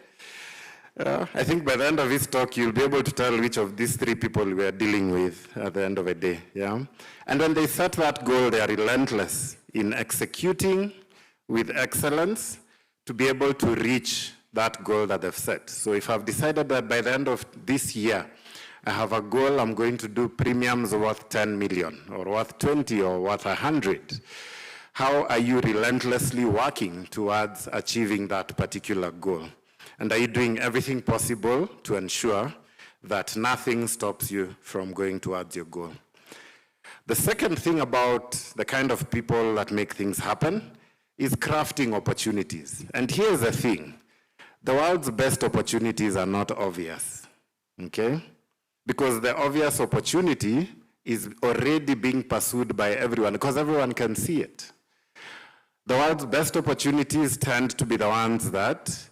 I think by the end of this talk, you'll be able to tell which of these three people we are dealing with at the end of the day, yeah? And when they set that goal, they are relentless in executing with excellence to be able to reach that goal that they've set. So if I've decided that by the end of this year, I have a goal, I'm going to do premiums worth 10 million, or worth 20, or worth 100. How are you relentlessly working towards achieving that particular goal? And are you doing everything possible to ensure that nothing stops you from going towards your goal? The second thing about the kind of people that make things happen is crafting opportunities. And here's the thing. The world's best opportunities are not obvious, okay? Because the obvious opportunity is already being pursued by everyone, because everyone can see it. The world's best opportunities tend to be the ones that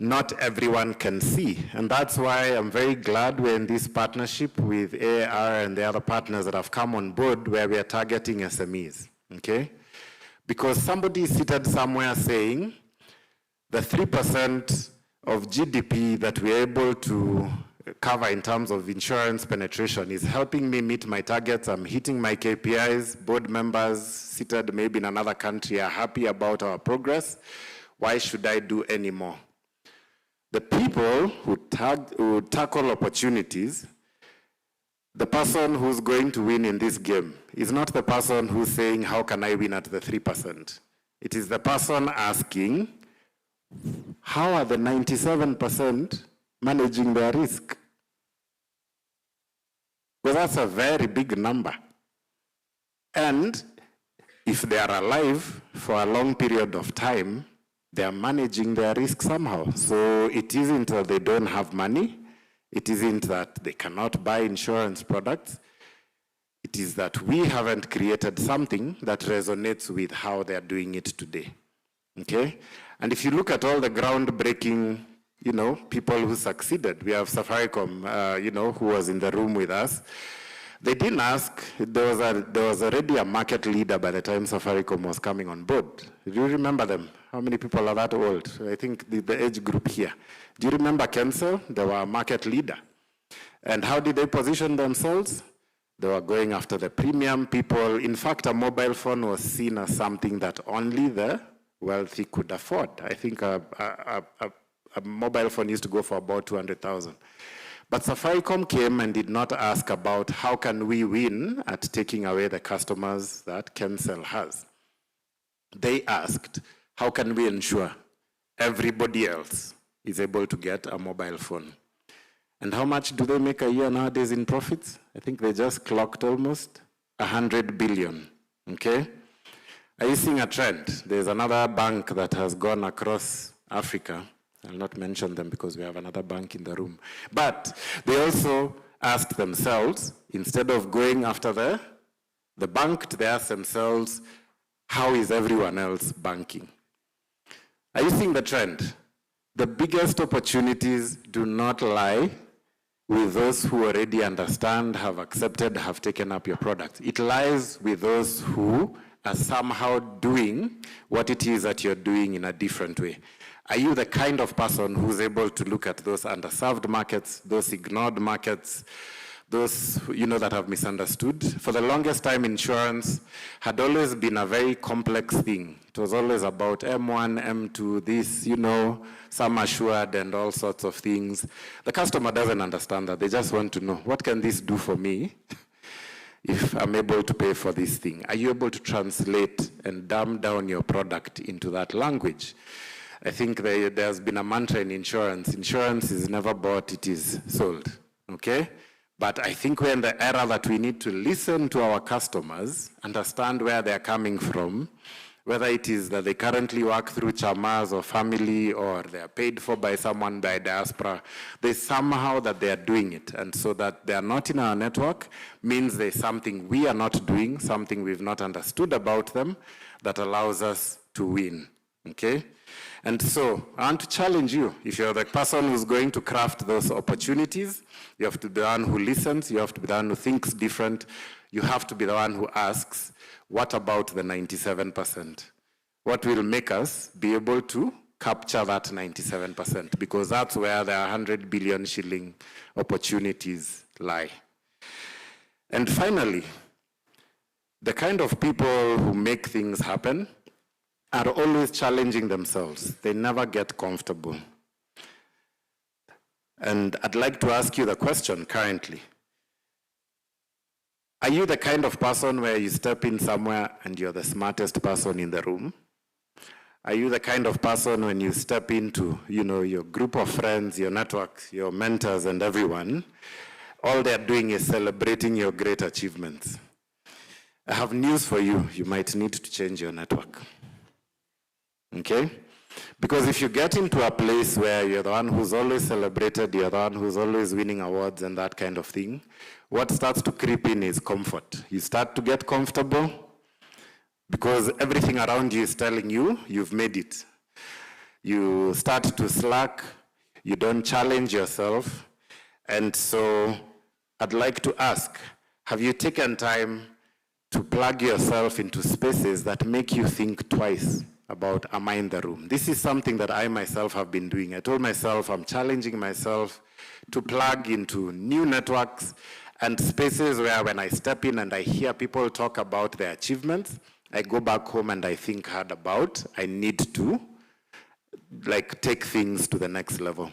not everyone can see. And that's why I'm very glad we're in this partnership with AAR and the other partners that have come on board, where we are targeting SMEs, okay? Because somebody is seated somewhere saying the 3% of GDP that we're able to cover in terms of insurance penetration is helping me meet my targets. I'm hitting my KPIs. Board members seated maybe in another country are happy about our progress. Why should I do any more? The people who tackle opportunities, the person who's going to win in this game is not the person who's saying, how can I win at the 3%? It is the person asking, how are the 97% managing their risk? Well, that's a very big number. And if they are alive for a long period of time, they are managing their risk somehow. So it isn't that they don't have money. It isn't that they cannot buy insurance products. It is that we haven't created something that resonates with how they're doing it today, okay? And if you look at all the groundbreaking, people who succeeded, we have Safaricom, who was in the room with us. They didn't ask, there was already a market leader by the time Safaricom was coming on board. Do you remember them? How many people are that old? I think the age group here. Do you remember Kensel? They were a market leader. And how did they position themselves? They were going after the premium people. In fact, a mobile phone was seen as something that only the wealthy could afford. I think a mobile phone used to go for about 200,000. But Safaricom came and did not ask about how can we win at taking away the customers that Kensel has. They asked, how can we ensure everybody else is able to get a mobile phone? And how much do they make a year nowadays in profits? I think they just clocked almost 100 billion, okay? Are you seeing a trend? There's another bank that has gone across Africa. I'll not mention them because we have another bank in the room. But they also asked themselves, instead of going after the bank, they asked themselves, how is everyone else banking? Are you seeing the trend? The biggest opportunities do not lie with those who already understand, have accepted, have taken up your product. It lies with those who are somehow doing what it is that you're doing in a different way. Are you the kind of person who's able to look at those underserved markets, those ignored markets, those that have misunderstood? For the longest time, insurance had always been a very complex thing. It was always about M1, M2, this, sum assured and all sorts of things. The customer doesn't understand that. They just want to know, what can this do for me if I'm able to pay for this thing? Are you able to translate and dumb down your product into that language? I think there's been a mantra in insurance. Insurance is never bought, it is sold, okay? But I think we're in the era that we need to listen to our customers, understand where they're coming from, whether it is that they currently work through chamas or family, or they're paid for by someone by diaspora. There's somehow that they are doing it. And so that they are not in our network means there's something we are not doing, something we've not understood about them that allows us to win, okay? And so I want to challenge you. If you're the person who's going to craft those opportunities, you have to be the one who listens, you have to be the one who thinks different, you have to be the one who asks, what about the 97%? What will make us be able to capture that 97%? Because that's where the 100 billion shilling opportunities lie. And finally, the kind of people who make things happen are always challenging themselves. They never get comfortable. And I'd like to ask you the question currently. Are you the kind of person where you step in somewhere and you're the smartest person in the room? Are you the kind of person when you step into, your group of friends, your networks, your mentors and everyone, all they're doing is celebrating your great achievements? I have news for you. You might need to change your network. Okay? Because if you get into a place where you're the one who's always celebrated, you're the one who's always winning awards and that kind of thing, what starts to creep in is comfort. You start to get comfortable because everything around you is telling you you've made it. You start to slack, you don't challenge yourself. And so I'd like to ask, have you taken time to plug yourself into spaces that make you think twice about, am I in the room? This is something that I myself have been doing. I told myself I'm challenging myself to plug into new networks and spaces where when I step in and I hear people talk about their achievements, I go back home and I think hard about, I need to take things to the next level.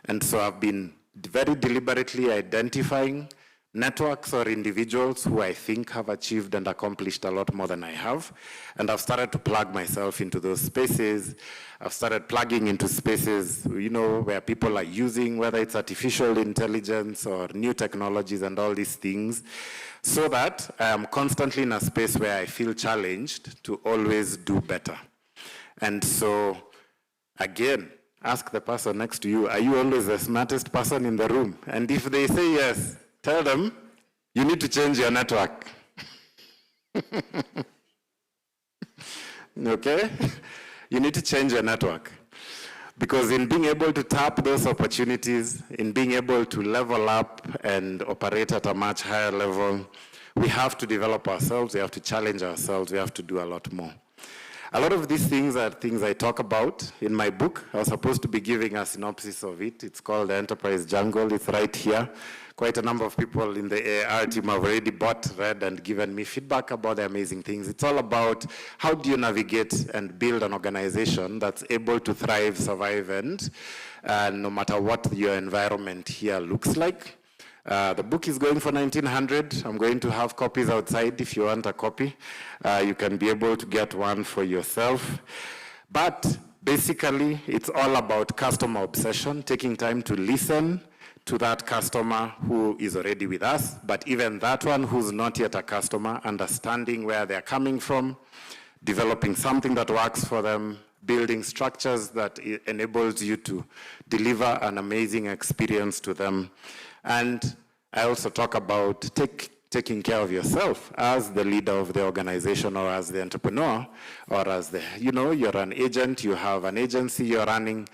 And so I've been very deliberately identifying networks or individuals who I think have achieved and accomplished a lot more than I have. And I've started to plug myself into those spaces. I've started plugging into spaces, where people are using, whether it's artificial intelligence or new technologies and all these things, so that I am constantly in a space where I feel challenged to always do better. And so, again, ask the person next to you, are you always the smartest person in the room? And if they say yes, tell them, you need to change your network. Okay? You need to change your network. Because in being able to tap those opportunities, in being able to level up and operate at a much higher level, we have to develop ourselves, we have to challenge ourselves, we have to do a lot more. A lot of these things are things I talk about in my book. I was supposed to be giving a synopsis of it. It's called The Enterprise Jungle. It's right here. Quite a number of people in the AR team have already bought, read, and given me feedback about the amazing things. It's all about how do you navigate and build an organization that's able to thrive, survive, and no matter what your environment here looks like. The book is going for $1,900. I'm going to have copies outside if you want a copy. You can be able to get one for yourself. But basically, it's all about customer obsession, taking time to listen to that customer who is already with us, but even that one who's not yet a customer, understanding where they're coming from, developing something that works for them, building structures that enables you to deliver an amazing experience to them. And I also talk about taking care of yourself as the leader of the organization or as the entrepreneur or as you're an agent, you have an agency you're running.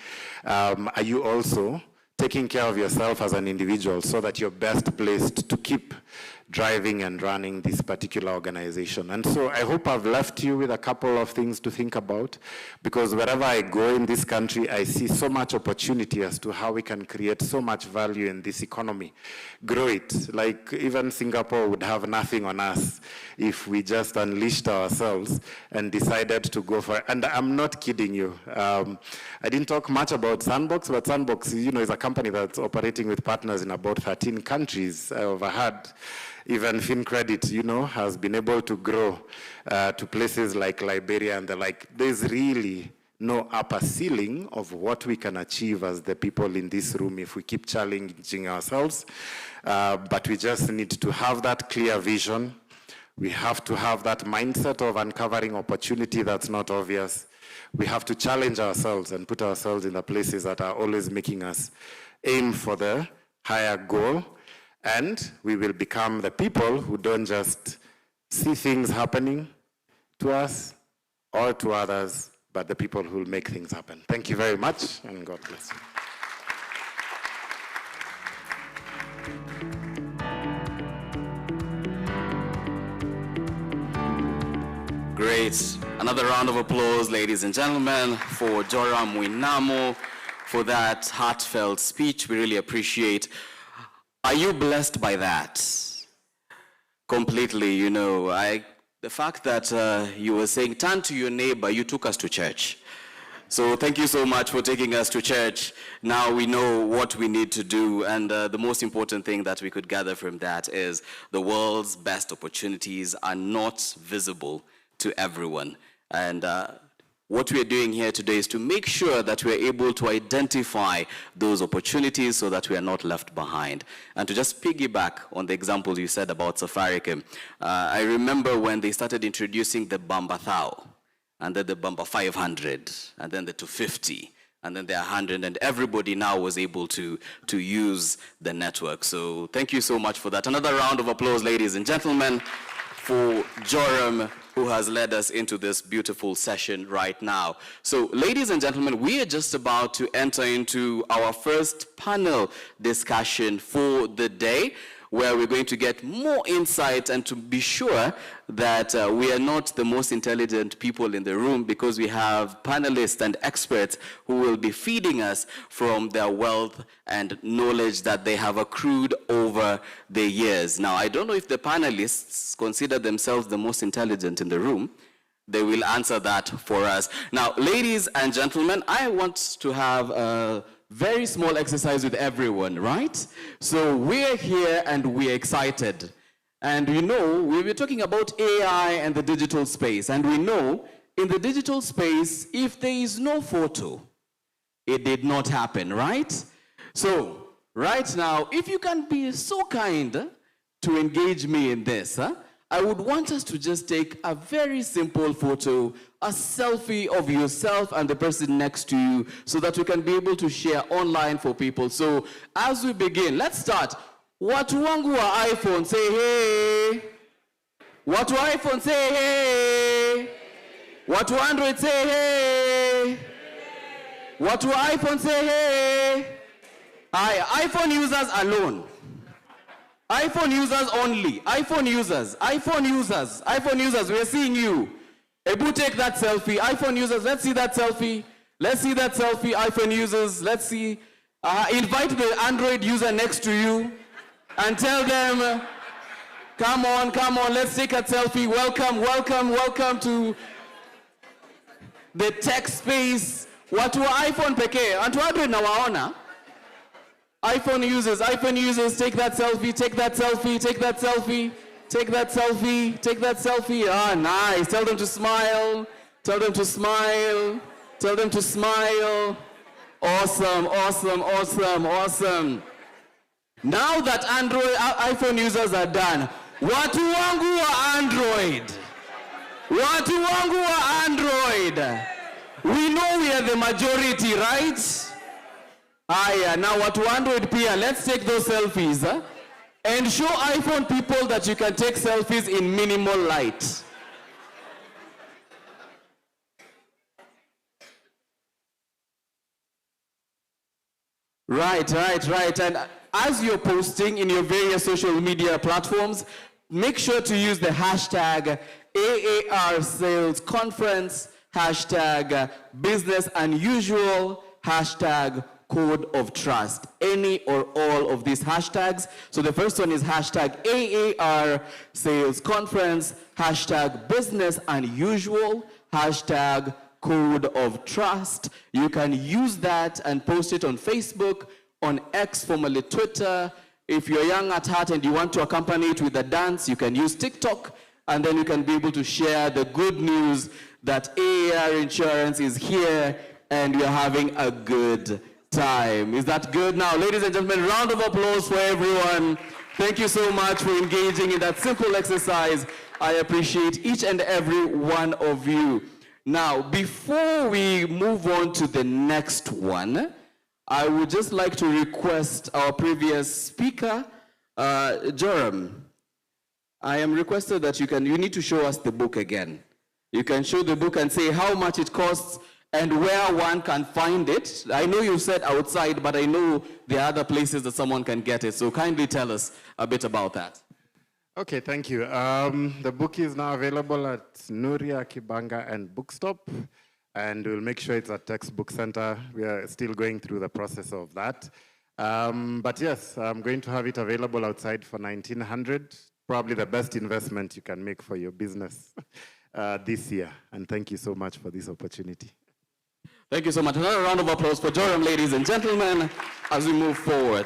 Are you also taking care of yourself as an individual so that you're best placed to keep driving and running this particular organization. And so I hope I've left you with a couple of things to think about, because wherever I go in this country, I see so much opportunity as to how we can create so much value in this economy, grow it. Like even Singapore would have nothing on us if we just unleashed ourselves and decided to go for it. And I'm not kidding you. I didn't talk much about Sandbox, but Sandbox, is a company that's operating with partners in about 13 countries. I overheard even FinCredit, has been able to grow to places like Liberia and the like. There's really no upper ceiling of what we can achieve as the people in this room if we keep challenging ourselves. But we just need to have that clear vision. We have to have that mindset of uncovering opportunity that's not obvious. We have to challenge ourselves and put ourselves in the places that are always making us aim for the higher goal. And we will become the people who don't just see things happening to us or to others, but the people who will make things happen. Thank you very much, and God bless you. Great. Another round of applause, ladies and gentlemen, for Joram Winamo for that heartfelt speech. We really appreciate. Are you blessed by that? Completely, the fact that you were saying, turn to your neighbor, you took us to church. So thank you so much for taking us to church. Now we know what we need to do, and the most important thing that we could gather from that is the world's best opportunities are not visible to everyone. And what we are doing here today is to make sure that we are able to identify those opportunities so that we are not left behind. And to just piggyback on the example you said about Safaricom, I remember when they started introducing the Bamba 1000, and then the Bamba 500, and then the 250, and then the 100, and everybody now was able to use the network. So thank you so much for that. Another round of applause, ladies and gentlemen, for Joram, who has led us into this beautiful session right now. So, ladies and gentlemen, we are just about to enter into our first panel discussion for the day, where we're going to get more insight and to be sure that we are not the most intelligent people in the room, because we have panelists and experts who will be feeding us from their wealth and knowledge that they have accrued over the years. Now, I don't know if the panelists consider themselves the most intelligent in the room. They will answer that for us. Now, ladies and gentlemen, I want to have a very small exercise with everyone, right? So we're here and we're excited. And we were talking about AI and the digital space. And we know in the digital space, if there is no photo, it did not happen, right? So right now, if you can be so kind to engage me in this, I would want us to just take a very simple photo, a selfie of yourself and the person next to you, so that we can be able to share online for people. So as we begin, let's start. Watu wangu wa iPhone, say hey. Watu wa iPhone, say hey. Watu wa Android, say hey. Watu wa iPhone, say hey. Hi, iPhone users alone. iPhone users only. iPhone users. iPhone users. iPhone users, we're seeing you. Ebu, take that selfie. iPhone users, let's see that selfie. Let's see that selfie. iPhone users, let's see. Invite the Android user next to you and tell them, come on, let's take a selfie. Welcome to the tech space. Watu wa iPhone pekee. Watu wa Android na waona. iPhone users, take that selfie. Ah, nice. Tell them to smile. Awesome. Now that iPhone users are done, watu wangu wa Android. We know we are the majority, right? Now watu wa Android pia, let's take those selfies and show iPhone people that you can take selfies in minimal light. Right. And as you're posting in your various social media platforms, make sure to use the hashtag AAR Sales Conference, hashtag Business Unusual, hashtag Code of Trust. Any or all of these hashtags. So the first one is hashtag AAR Sales Conference, hashtag Business Unusual, hashtag Code of Trust. You can use that and post it on Facebook, on X, formerly Twitter. If you're young at heart and you want to accompany it with a dance, you can use TikTok, and then you can be able to share the good news that AAR Insurance is here and we're having a good time. Is that good? Now, ladies and gentlemen, round of applause for everyone. Thank you so much for engaging in that simple exercise. I appreciate each and every one of you. Now, before we move on to the next one, I would just like to request our previous speaker, Joram. I am requested that you need to show us the book again. You can show the book and say how much it costs and where one can find it. I know you said outside, but I know there are other places that someone can get it. So kindly tell us a bit about that. Okay, thank you. The book is now available at Nuria, Kibanga, and Bookstop, and we'll make sure it's at Textbook Center. We are still going through the process of that. But yes, I'm going to have it available outside for $1,900. Probably the best investment you can make for your business this year. And thank you so much for this opportunity. Thank you so much. Another round of applause for Joram, ladies and gentlemen, as we move forward.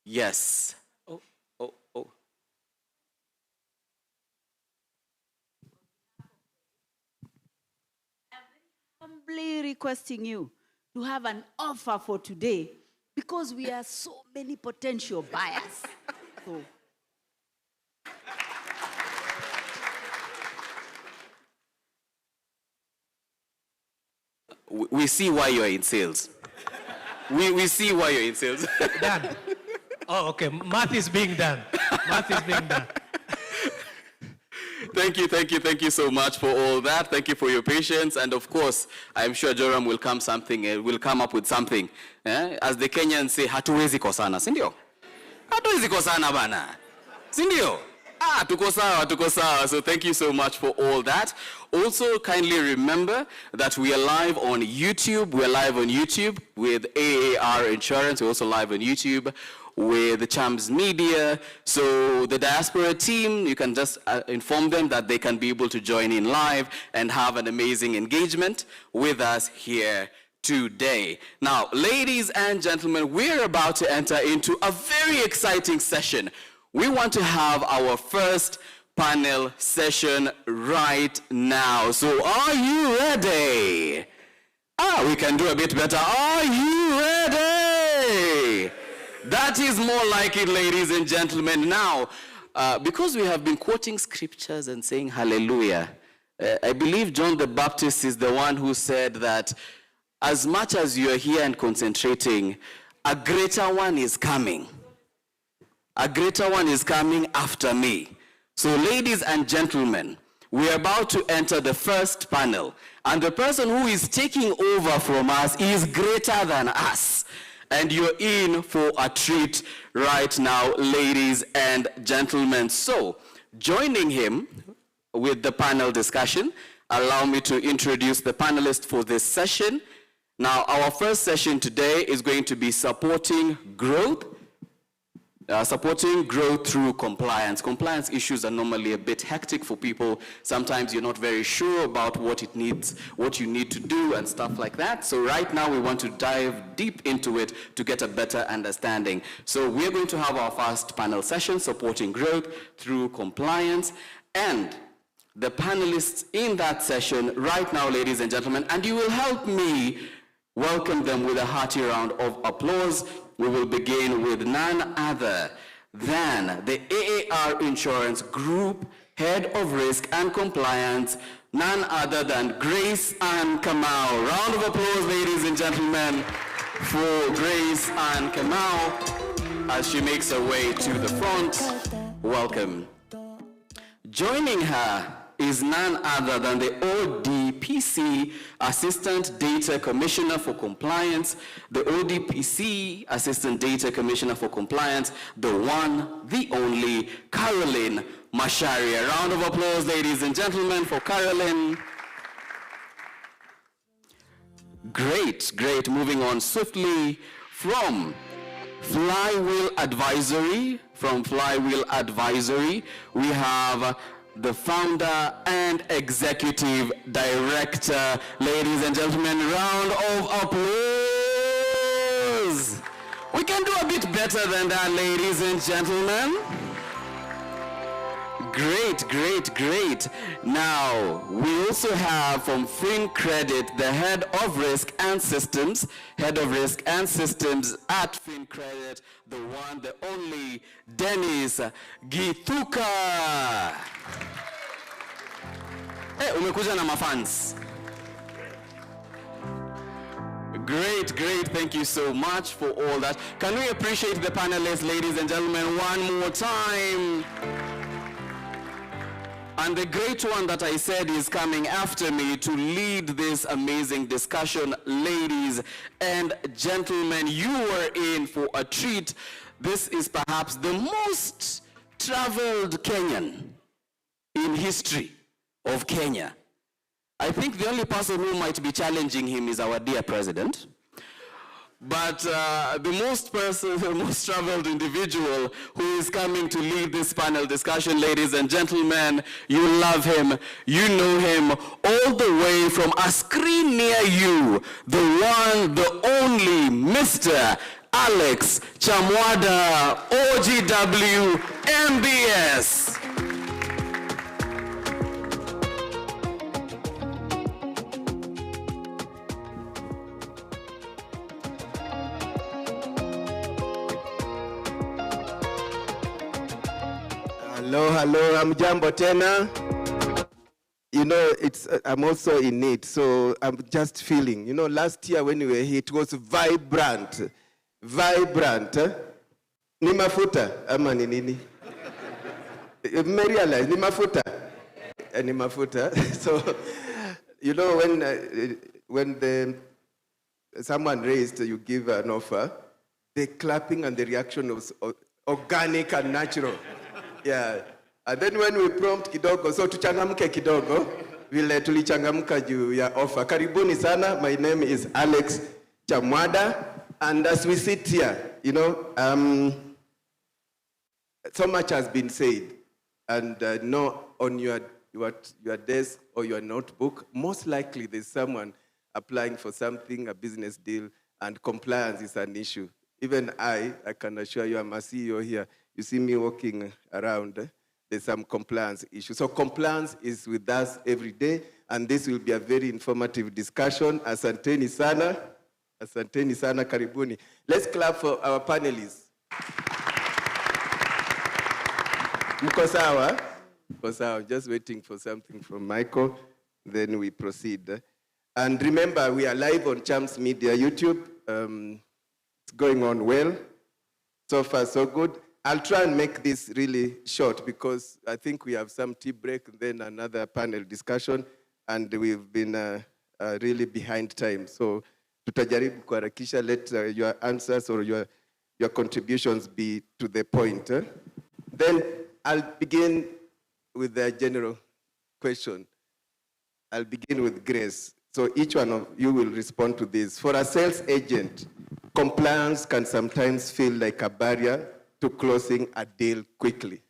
Yes. Oh. Humbly requesting you to have an offer for today because we are so many potential buyers. So. We see why you're in sales. We see why you're in sales. Done. Oh, okay. Math is being done. Thank you so much for all that. Thank you for your patience. And of course, I'm sure Joram will come up with something. As the Kenyans say, hatuwezi kosana, sindio? Hatuwezi kosana bana. Sindio? Tuko sawa. So thank you so much for all that. Also, kindly remember that we are live on YouTube. We're live on YouTube with AAR Insurance. We're also live on YouTube with Chams Media. So the diaspora team, you can just inform them that they can be able to join in live and have an amazing engagement with us here today. Now, ladies and gentlemen, we're about to enter into a very exciting session. We want to have our first panel session right now. So are you ready? We can do a bit better. Are you ready? That is more like it, ladies and gentlemen. Now, because we have been quoting scriptures and saying hallelujah, I believe John the Baptist is the one who said that as much as you are here and concentrating, a greater one is coming. A greater one is coming after me. So ladies and gentlemen, we are about to enter the first panel. And the person who is taking over from us is greater than us. And you're in for a treat right now, ladies and gentlemen. So, joining him with the panel discussion, allow me to introduce the panelists for this session. Now, our first session today is going to be supporting growth through compliance. Compliance issues are normally a bit hectic for people. Sometimes you're not very sure about what you need to do and stuff like that. So right now we want to dive deep into it to get a better understanding. So we're going to have our first panel session, supporting growth through compliance. And the panelists in that session right now, ladies and gentlemen, and you will help me welcome them with a hearty round of applause. We will begin with none other than the AAR Insurance Group Head of Risk and Compliance, none other than Grace Ann Kamau. Round of applause, ladies and gentlemen, for Grace Ann Kamau as she makes her way to the front. Welcome. Joining her is none other than the ODPC Assistant Data Commissioner for Compliance, the ODPC Assistant Data Commissioner for Compliance, the one, the only, Caroline Mashari. A round of applause, ladies and gentlemen, for Caroline. Great, great. Moving on swiftly from Flywheel Advisory. From Flywheel Advisory, we have the founder and executive director. Ladies and gentlemen, round of applause. We can do a bit better than that, ladies and gentlemen. Great, great, great. Now, we also have from FinCredit, the head of risk and systems, at FinCredit, the one, the only, Dennis Githuka. Hey, umekuja na mafans. Great, great. Thank you so much for all that. Can we appreciate the panelists, ladies and gentlemen, one more time? And the great one that I said is coming after me to lead this amazing discussion. Ladies and gentlemen, you are in for a treat. This is perhaps the most traveled Kenyan in history of Kenya. I think the only person who might be challenging him is our dear president. But the most traveled individual who is coming to lead this panel discussion, ladies and gentlemen, you love him, you know him, all the way from a screen near you, the one, the only, Mr. Alex Chamwada, OGW, MBS. Hello, hamjambo tena. You know, I'm also in it, so I'm just feeling. You know, last year when we were here, it was vibrant. Vibrant. Ni mafuta ama ni nini? Me realize, ni mafuta. Ni mafuta. So, you know, when someone raised, you give an offer, the clapping and the reaction was organic and natural. Yeah. And then when we prompt kidogo, so tuchangamke kidogo, vile tulichangamka juu ya offer. Karibuni sana, my name is Alex Chamwada, and as we sit here, you know, so much has been said, and know on your desk or your notebook, most likely there's someone applying for something, a business deal, and compliance is an issue. Even I can assure you, I'm a CEO here. You see me walking around, there's some compliance issue. So compliance is with us every day, and this will be a very informative discussion. Asanteni sana, karibuni. Let's clap for our panelists. Mko sawa? Mko sawa, just waiting for something from Michael, then we proceed. And remember, we are live on Champs Media YouTube. It's going on well. So far, so good. I'll try and make this really short because I think we have some tea break and then another panel discussion, and we've been really behind time. So, tutajaribu kuharakisha, let your answers or your contributions be to the point. Then I'll begin with the general question. I'll begin with Grace. So each one of you will respond to this. For a sales agent, compliance can sometimes feel like a barrier to closing a deal quickly.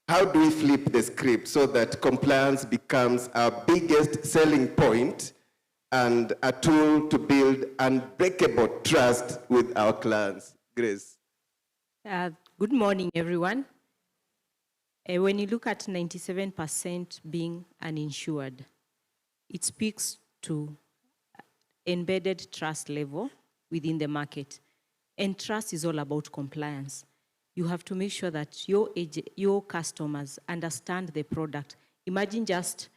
How do we flip the script so that compliance becomes our biggest selling point and a tool to build unbreakable trust with our clients? Grace. Good morning, everyone. When you look at 97% being uninsured, it speaks to embedded trust level within the market. And trust is all about compliance. You have to make sure that your customers understand the product. Imagine just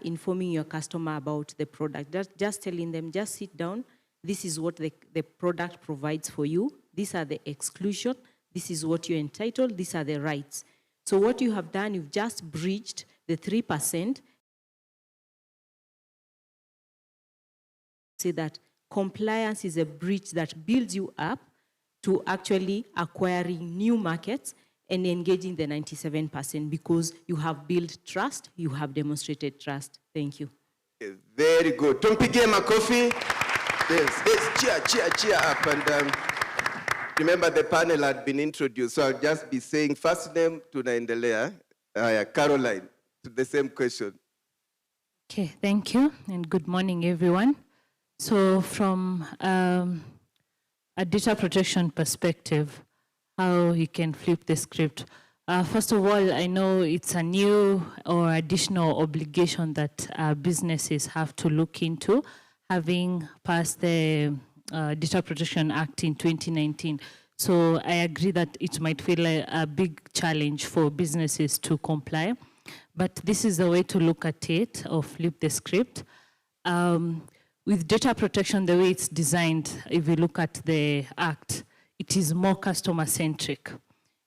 informing your customer about the product. Just telling them, just sit down. This is what the product provides for you. These are the exclusions. This is what you're entitled. These are the rights. So what you have done, you've just bridged the 3%, say that compliance is a bridge that builds you up to actually acquiring new markets and engaging the 97% because you have built trust, you have demonstrated trust. Thank you. Very good. Tumpige makofi. Yes, cheer up. And remember the panel had been introduced, so I'll just be saying first name tunaendelea. Caroline, to the same question. Okay, thank you, and good morning, everyone. So from a data protection perspective, how you can flip the script. First of all, I know it's a new or additional obligation that businesses have to look into, having passed the Data Protection Act in 2019. So I agree that it might feel a big challenge for businesses to comply, but this is the way to look at it or flip the script. With data protection, the way it's designed, if you look at the Act, it is more customer-centric.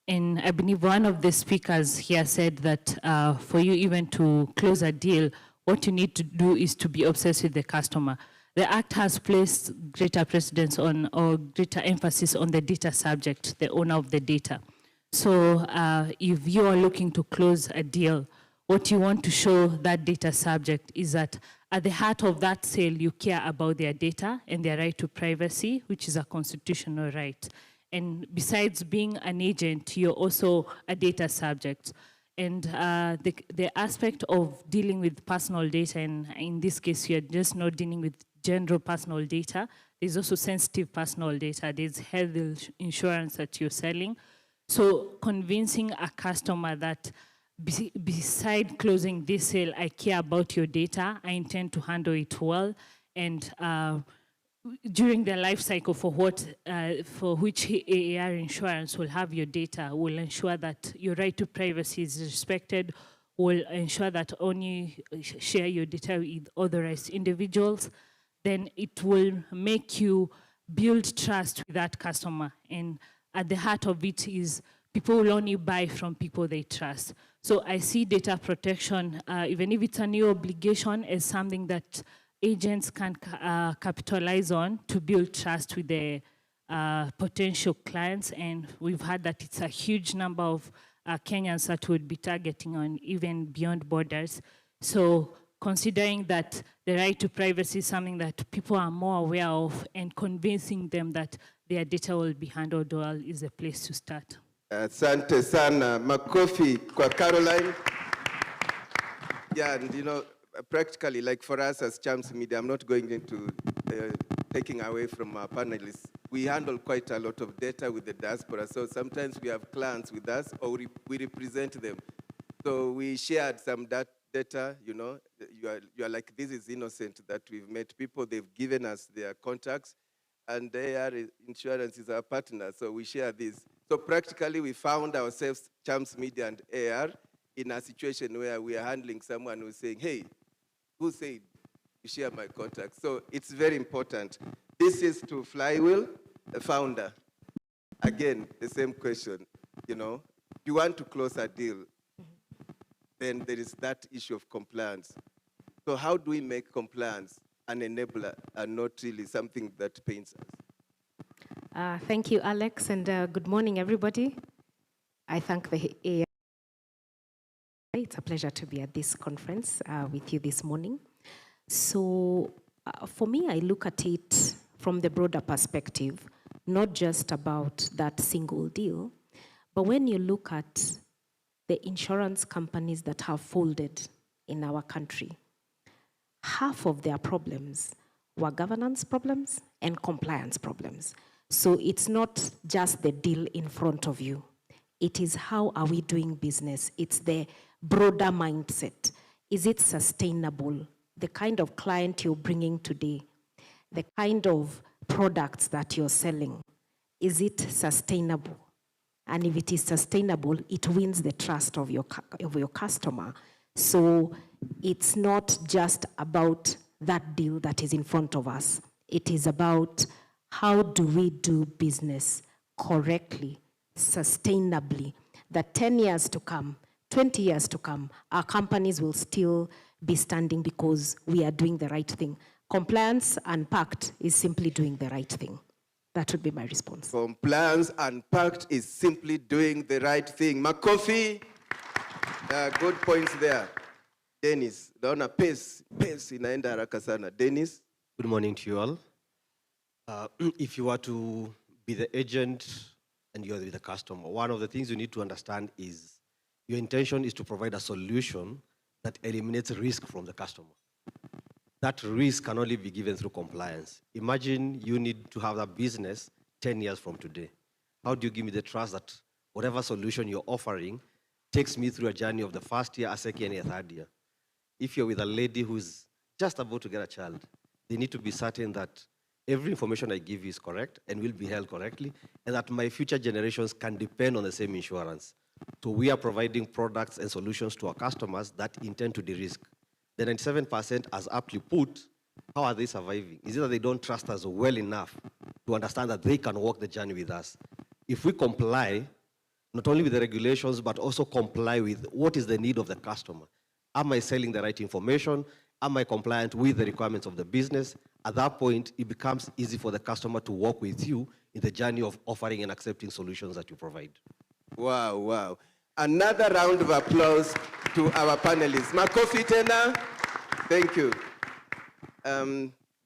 And I believe one of the speakers here said that for you even to close a deal, what you need to do is to be obsessed with the customer. The Act has placed greater precedence on, or greater emphasis on the data subject, the owner of the data. So if you are looking to close a deal, what you want to show that data subject is that at the heart of that sale, you care about their data and their right to privacy, which is a constitutional right. And besides being an agent, you're also a data subject. And the aspect of dealing with personal data, and in this case, you're just not dealing with general personal data. There's also sensitive personal data. There's health insurance that you're selling. So convincing a customer that beside closing this sale, I care about your data, I intend to handle it well, and during the life cycle for which AAR insurance will have your data, will ensure that your right to privacy is respected, will ensure that only share your data with authorized individuals, then it will make you build trust with that customer. And at the heart of it is people will only buy from people they trust. So I see data protection, even if it's a new obligation, as something that agents can capitalize on to build trust with the potential clients. And we've heard that it's a huge number of Kenyans that would be targeting on even beyond borders. So considering that the right to privacy is something that people are more aware of, and convincing them that their data will be handled well is a place to start. Asante sana. Makofi kwa Caroline. Yeah, and you know, practically, like for us as Champs Media, I'm not going into taking away from our panelists. We handle quite a lot of data with the diaspora, so sometimes we have clients with us, or we represent them. So we shared some data, you know, you are like, this is innocent that we've met people, they've given us their contacts, and AR Insurance is our partner, so we share this. So practically, we found ourselves, Champs Media and AR, in a situation where we are handling someone who's saying, hey, who said you share my contact? So it's very important. This is to Flywheel, the founder. Again, the same question, you know, if you want to close a deal, then there is that issue of compliance. So how do we make compliance an enabler and not really something that pains us? Thank you, Alex, and good morning, everybody. I thank the AI. It's a pleasure to be at this conference with you this morning. So for me, I look at it from the broader perspective, not just about that single deal, but when you look at the insurance companies that have folded in our country, half of their problems were governance problems and compliance problems. So it's not just the deal in front of you. It is how are we doing business? It's the broader mindset. Is it sustainable? The kind of client you're bringing today, the kind of products that you're selling, is it sustainable? And if it is sustainable, it wins the trust of your customer. So it's not just about that deal that is in front of us. It is about how do we do business correctly, sustainably, that 10 years to come, 20 years to come, our companies will still be standing because we are doing the right thing. Compliance Unpacked is simply doing the right thing. That would be my response. Compliance Unpacked is simply doing the right thing. Makofi. Good points there. Dennis, naona pace inaenda haraka sana. Dennis. Good morning to you all. If you were to be the agent and you're the customer, one of the things you need to understand is your intention is to provide a solution that eliminates risk from the customer. That risk can only be given through compliance. Imagine you need to have a business 10 years from today. How do you give me the trust that whatever solution you're offering takes me through a journey of the first year, a second year, third year? If you're with a lady who's just about to get a child, they need to be certain that every information I give you is correct and will be held correctly, and that my future generations can depend on the same insurance. So we are providing products and solutions to our customers that intend to de-risk. The 97%, as aptly put, how are they surviving? Is it that they don't trust us well enough to understand that they can walk the journey with us? If we comply, not only with the regulations, but also comply with what is the need of the customer. Am I selling the right information? Am I compliant with the requirements of the business? At that point, it becomes easy for the customer to walk with you in the journey of offering and accepting solutions that you provide. Wow, wow. Another round of applause to our panelists. Makofi tena. Thank you.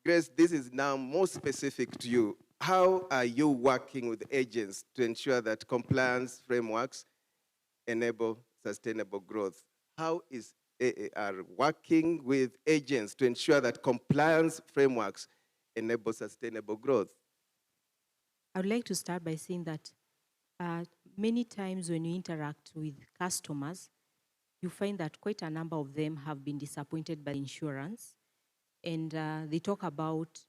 Grace, this is now more specific to you. How are you working with agents to ensure that compliance frameworks enable sustainable growth? How is AAR working with agents to ensure that compliance frameworks enable sustainable growth? I would like to start by saying that many times when you interact with customers, you find that quite a number of them have been disappointed by insurance. And they talk about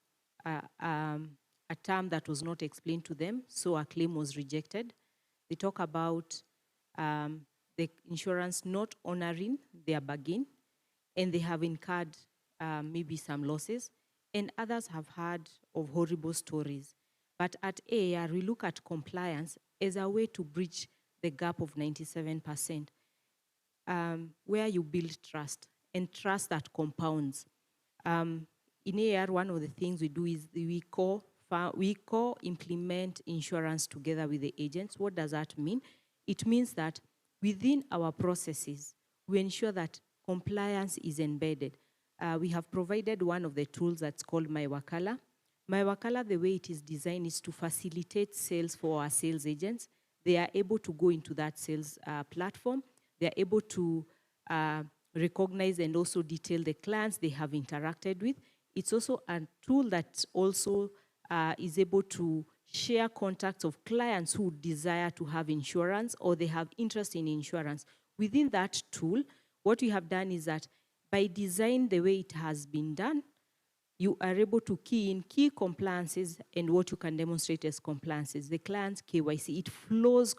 a term that was not explained to them, so a claim was rejected. They talk about the insurance not honoring their bargain, and they have incurred maybe some losses. And others have heard of horrible stories. But at AAR, we look at compliance as a way to bridge the gap of 97%, where you build trust, and trust that compounds. In AAR, one of the things we do is we co-implement insurance together with the agents. What does that mean? It means that within our processes, we ensure that compliance is embedded. We have provided one of the tools that's called My Wakala. My Wakala, the way it is designed is to facilitate sales for our sales agents. They are able to go into that sales platform. They are able to recognize and also detail the clients they have interacted with. It's also a tool that also is able to share contacts of clients who desire to have insurance or they have interest in insurance. Within that tool, what we have done is that by design, the way it has been done, you are able to key in key compliances and what you can demonstrate as compliances. The client's KYC, it flows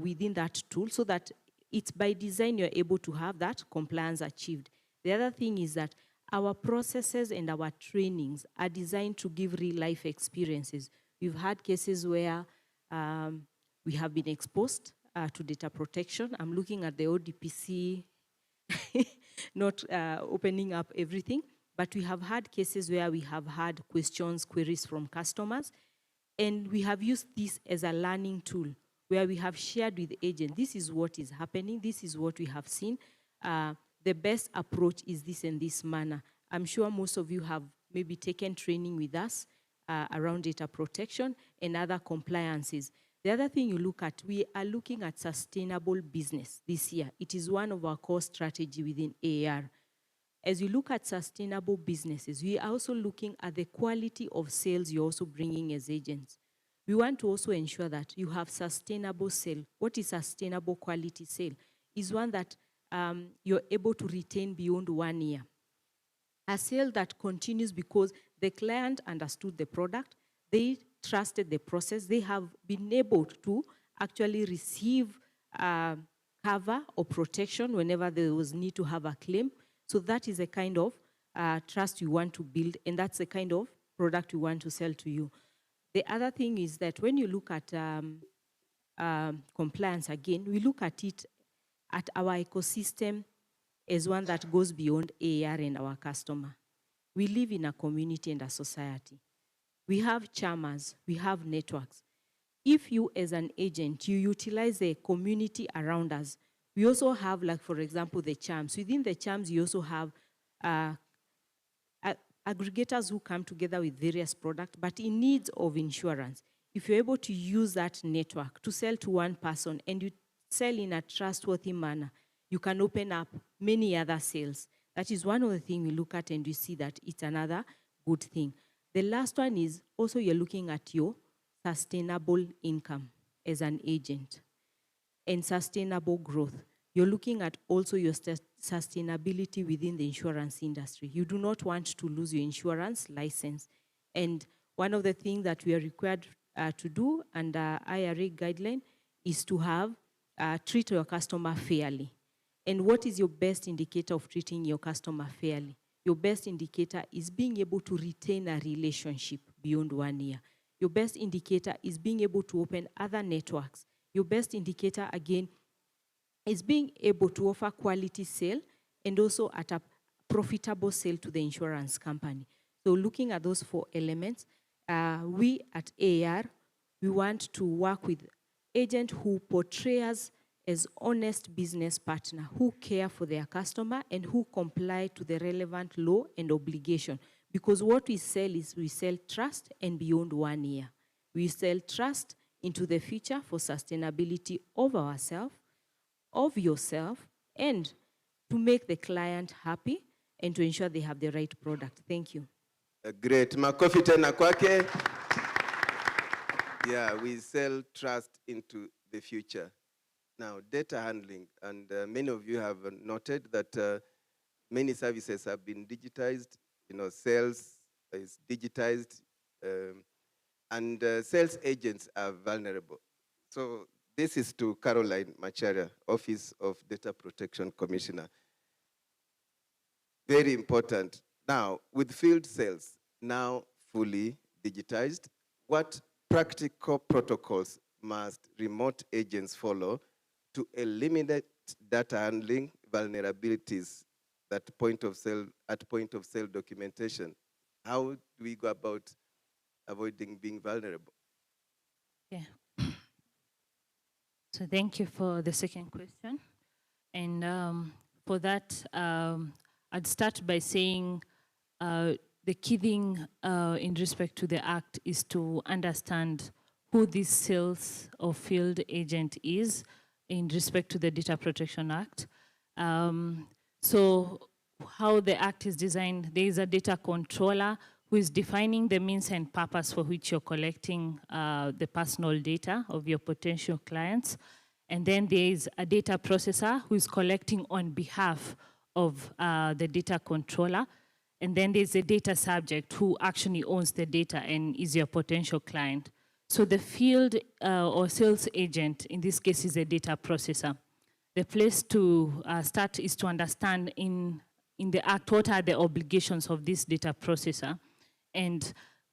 within that tool so that it's by design you're able to have that compliance achieved. The other thing is that our processes and our trainings are designed to give real-life experiences. We've had cases where we have been exposed to data protection. I'm looking at the ODPC, not opening up everything, but we have had cases where we have had questions, queries from customers, and we have used this as a learning tool where we have shared with the agent, this is what is happening, this is what we have seen. The best approach is this and this manner. I'm sure most of you have maybe taken training with us around data protection and other compliances. The other thing you look at, we are looking at sustainable business this year. It is one of our core strategy within AAR. As you look at sustainable businesses, we are also looking at the quality of sales you're also bringing as agents. We want to also ensure that you have sustainable sale. What is sustainable quality sale? Is one that you're able to retain beyond 1 year. A sale that continues because the client understood the product, they trusted the process, they have been able to actually receive cover or protection whenever there was need to have a claim. So that is a kind of trust you want to build, and that's the kind of product you want to sell to you. The other thing is that when you look at compliance again, we look at it at our ecosystem as one that goes beyond AR and our customer. We live in a community and a society. We have charmers, we have networks. If you as an agent, you utilize the community around us, we also have, like for example, the charms. Within the charms, you also have aggregators who come together with various products, but in needs of insurance. If you're able to use that network to sell to one person and you sell in a trustworthy manner, you can open up many other sales. That is one of the things we look at and we see that it's another good thing. The last one is also you're looking at your sustainable income as an agent and sustainable growth. You're looking at also your sustainability within the insurance industry. You do not want to lose your insurance license. And one of the things that we are required to do under IRA guideline is to have, treat your customer fairly. And what is your best indicator of treating your customer fairly? Your best indicator is being able to retain a relationship beyond 1 year. Your best indicator is being able to open other networks. Your best indicator, again, is being able to offer quality sale and also at a profitable sale to the insurance company. So looking at those 4 elements, we at AR, we want to work with agents who portray us as honest business partner, who care for their customer and who comply to the relevant law and obligation. Because what we sell is we sell trust and beyond 1 year. We sell trust into the future for sustainability of ourselves, of yourself, and to make the client happy and to ensure they have the right product. Thank you. Great. Makofi tena kwake. Yeah, we sell trust into the future. Now, data handling, and many of you have noted that many services have been digitized. You know, sales is digitized, and sales agents are vulnerable. So this is to Caroline Macharia, Office of Data Protection Commissioner. Very important. Now, with field sales now fully digitized, what practical protocols must remote agents follow to eliminate data handling vulnerabilities at point of sale documentation? How do we go about avoiding being vulnerable? Yeah. So thank you for the second question. And for that, I'd start by saying the key thing in respect to the Act is to understand who this sales or field agent is in respect to the Data Protection Act. So how the Act is designed, there is a data controller who is defining the means and purpose for which you're collecting the personal data of your potential clients. And then there is a data processor who is collecting on behalf of the data controller. And then there's a data subject who actually owns the data and is your potential client. So the field or sales agent, in this case, is a data processor. The place to start is to understand in the Act what are the obligations of this data processor. And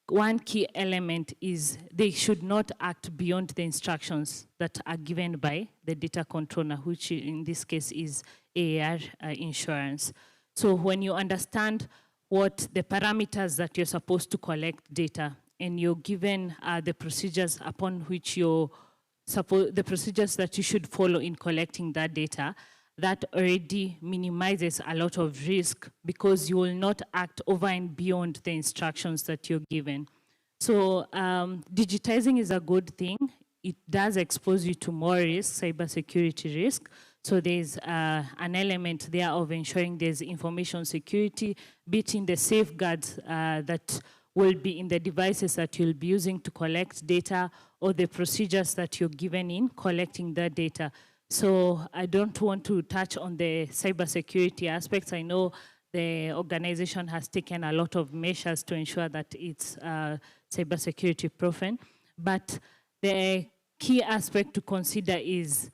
one key element is they should not act beyond the instructions that are given by the data controller, which in this case is AAR Insurance. So when you understand what the parameters that you're supposed to collect data and you're given the procedures upon which the procedures that you should follow in collecting that data, that already minimizes a lot of risk because you will not act over and beyond the instructions that you're given. So digitizing is a good thing. It does expose you to more risk, cybersecurity risk. So there's an element there of ensuring there's information security, be it in the safeguards that will be in the devices that you'll be using to collect data or the procedures that you're given in collecting that data. So I don't want to touch on the cybersecurity aspects. I know the organization has taken a lot of measures to ensure that it's cybersecurity proven. But the key aspect to consider is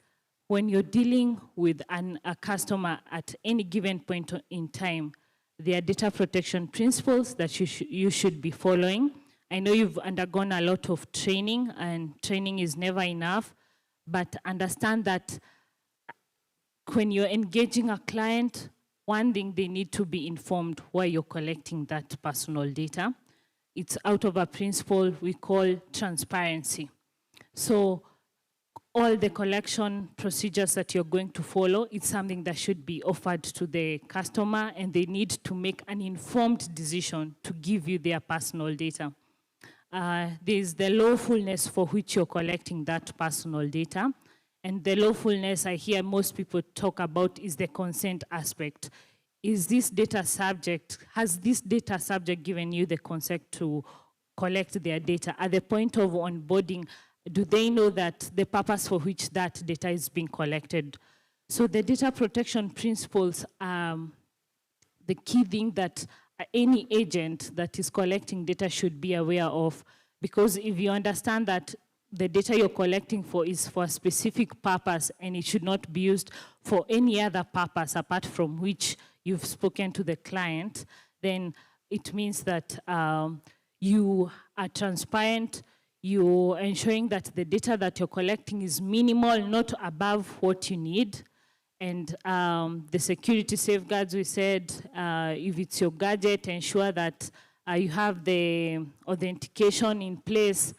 when you're dealing with a customer at any given point in time, there are data protection principles that you should be following. I know you've undergone a lot of training, and training is never enough, but understand that when you're engaging a client, one thing, they need to be informed why you're collecting that personal data. It's out of a principle we call transparency. So all the collection procedures that you're going to follow, it's something that should be offered to the customer, and they need to make an informed decision to give you their personal data. There's the lawfulness for which you're collecting that personal data. And the lawfulness I hear most people talk about is the consent aspect. Is this data subject, has this data subject given you the consent to collect their data? At the point of onboarding, do they know that the purpose for which that data is being collected? So the data protection principles are the key thing that any agent that is collecting data should be aware of, because if you understand that the data you're collecting for is for a specific purpose and it should not be used for any other purpose apart from which you've spoken to the client, then it means that you are transparent, you're ensuring that the data that you're collecting is minimal, not above what you need. And the security safeguards, we said, if it's your gadget, ensure that you have the authentication in place.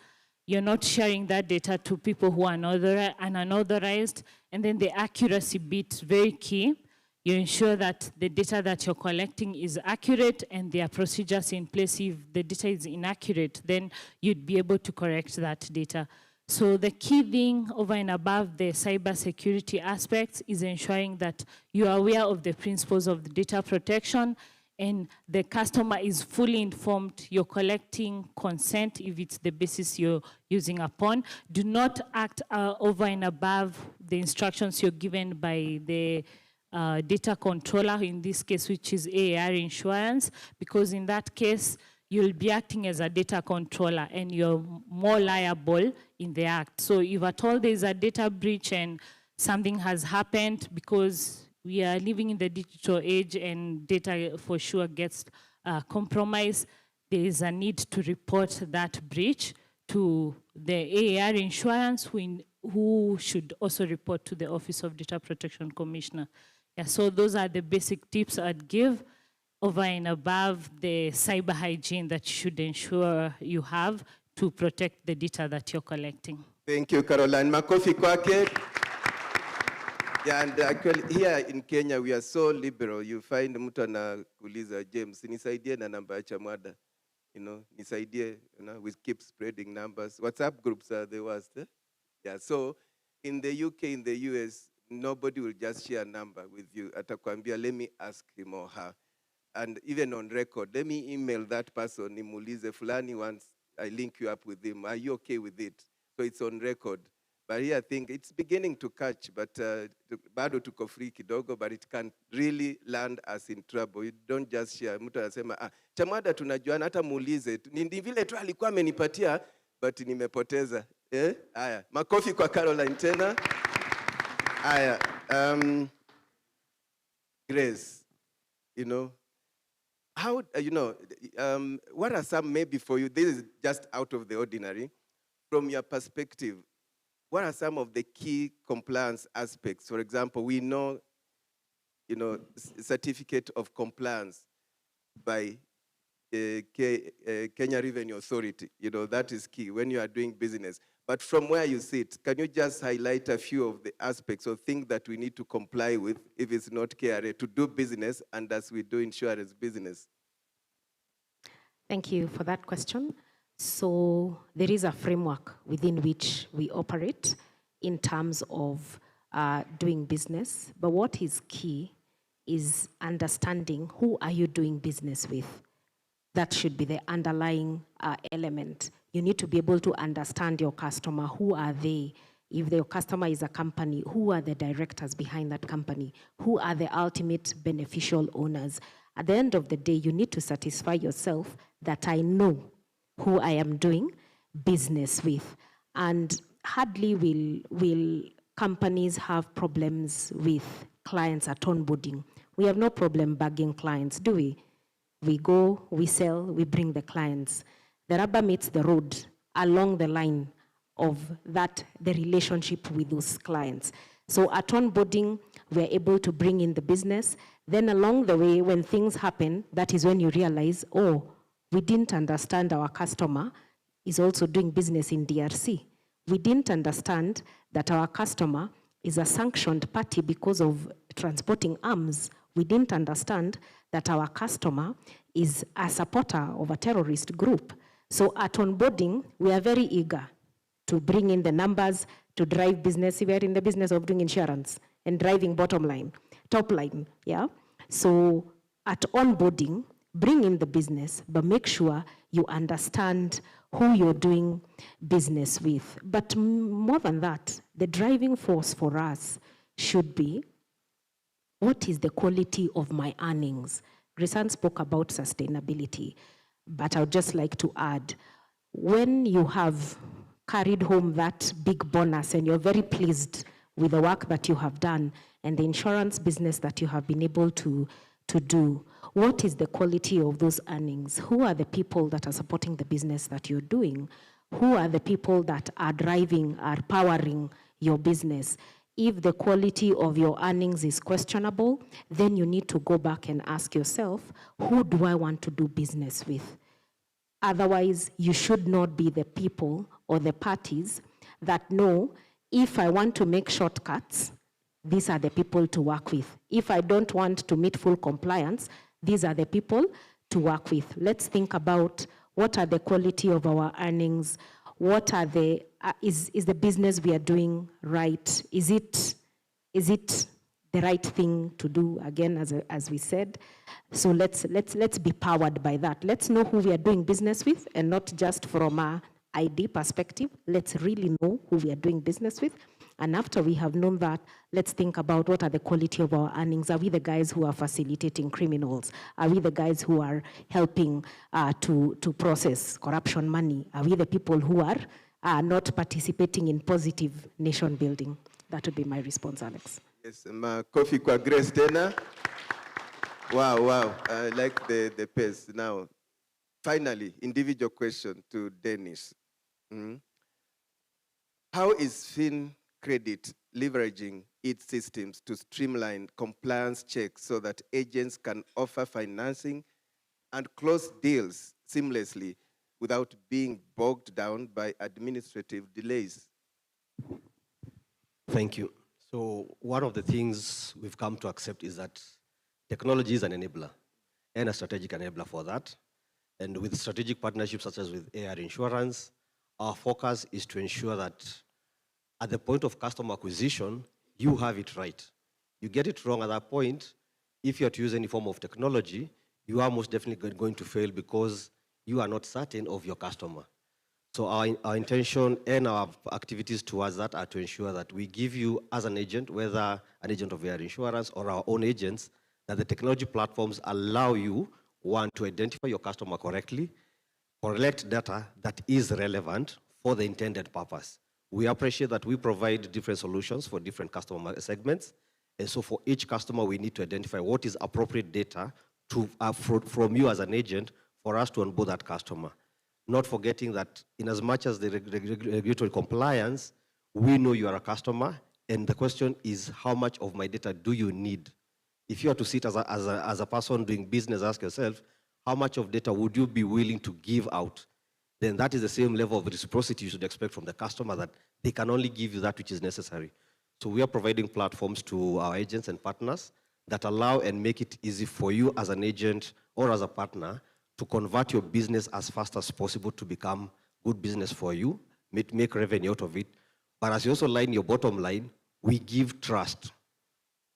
You're not sharing that data to people who are unauthorized. And then the accuracy bit, very key. You ensure that the data that you're collecting is accurate and there are procedures in place. If the data is inaccurate, then you'd be able to correct that data. So the key thing over and above the cybersecurity aspects is ensuring that you are aware of the principles of the data protection and the customer is fully informed. You're collecting consent if it's the basis you're using upon. Do not act over and above the instructions you're given by the data controller, in this case, which is AAR Insurance, because in that case, you'll be acting as a data controller and you're more liable in the act. So if at all there's a data breach and something has happened, because we are living in the digital age and data for sure gets compromised, there is a need to report that breach to the AAR Insurance, who should also report to the Office of Data Protection Commissioner. Yeah, so those are the basic tips I'd give over and above the cyber hygiene that you should ensure you have to protect the data that you're collecting. Thank you, Caroline. Makofi kwake. Yeah, and actually here in Kenya, we are so liberal. You find mtu anakuuliza, James, nisaidie na namba ya Chamwada. You know, nisaidie, we keep spreading numbers. WhatsApp groups are the worst. Yeah, so in the UK, in the US, nobody will just share a number with you. Atakwambia, let me ask him or her. And even on record, let me email that person, nimuulize fulani once I link you up with him. Are you okay with it? So it's on record. But here I think it's beginning to catch, but bado tuko free kidogo, but it can really land us in trouble. You don't just share. Mtu anasema, Chamwada tunajuana, hata muulize. Ni vile tu alikuwa amenipatia, but nimepoteza. Aya, makofi kwa Caroline tena. Aya, Grace, you know, how, what are some, maybe for you, this is just out of the ordinary, from your perspective, what are some of the key compliance aspects? For example, we know, certificate of compliance by Kenya Revenue Authority, that is key when you are doing business. But from where you sit, can you just highlight a few of the aspects or things that we need to comply with if it's not KRA to do business and as we do insurance business? Thank you for that question. So there is a framework within which we operate in terms of doing business. But what is key is understanding who are you doing business with. That should be the underlying element. You need to be able to understand your customer. Who are they? If your customer is a company, who are the directors behind that company? Who are the ultimate beneficial owners? At the end of the day, you need to satisfy yourself that I know who I am doing business with. And hardly will companies have problems with clients at onboarding. We have no problem bagging clients, do we? We go, we sell, we bring the clients. The rubber meets the road along the line of that, the relationship with those clients. So at onboarding, we're able to bring in the business. Then along the way, when things happen, that is when you realize, oh, we didn't understand our customer is also doing business in DRC. We didn't understand that our customer is a sanctioned party because of transporting arms. We didn't understand that our customer is a supporter of a terrorist group. So at onboarding, we are very eager to bring in the numbers, to drive business. We are in the business of doing insurance and driving bottom line, top line, yeah? So at onboarding, bring in the business, but make sure you understand who you're doing business with. But more than that, the driving force for us should be, what is the quality of my earnings? Grisan spoke about sustainability, but I would just like to add, when you have carried home that big bonus and you're very pleased with the work that you have done and the insurance business that you have been able to do, what is the quality of those earnings? Who are the people that are supporting the business that you're doing? Who are the people that are driving, are powering your business? If the quality of your earnings is questionable, then you need to go back and ask yourself, who do I want to do business with? Otherwise, you should not be the people or the parties that know, if I want to make shortcuts, these are the people to work with. If I don't want to meet full compliance, these are the people to work with. Let's think about, what are the quality of our earnings? What are the, is the business we are doing right? Is it the right thing to do, again, as we said? So let's be powered by that. Let's know who we are doing business with, and not just from a ID perspective. Let's really know who we are doing business with. And after we have known that, let's think about, what are the quality of our earnings? Are we the guys who are facilitating criminals? Are we the guys who are helping to process corruption money? Are we the people who are not participating in positive nation building? That would be my response, Alex. Yes, coffee kwa Grace tena. Wow. I like the pace. Now, finally, individual question to Dennis. How is FinCredit leveraging its systems to streamline compliance checks so that agents can offer financing and close deals seamlessly without being bogged down by administrative delays? Thank you. So one of the things we've come to accept is that technology is an enabler and a strategic enabler for that. And with strategic partnerships such as with AR Insurance, our focus is to ensure that at the point of customer acquisition, you have it right. You get it wrong at that point, if you are to use any form of technology, you are most definitely going to fail because you are not certain of your customer. So our intention and our activities towards that are to ensure that we give you, as an agent, whether an agent of AR Insurance or our own agents, that the technology platforms allow you, one, to identify your customer correctly, collect data that is relevant for the intended purpose. We appreciate that we provide different solutions for different customer segments. And so for each customer, we need to identify what is appropriate data to, from you as an agent for us to onboard that customer. Not forgetting that in as much as the regulatory compliance, we know you are a customer, and the question is, how much of my data do you need? If you are to sit as a person doing business, ask yourself, how much of data would you be willing to give out? Then that is the same level of reciprocity you should expect from the customer, that they can only give you that which is necessary. So we are providing platforms to our agents and partners that allow and make it easy for you as an agent or as a partner to convert your business as fast as possible to become good business for you, make revenue out of it. But as you also line your bottom line, we give trust.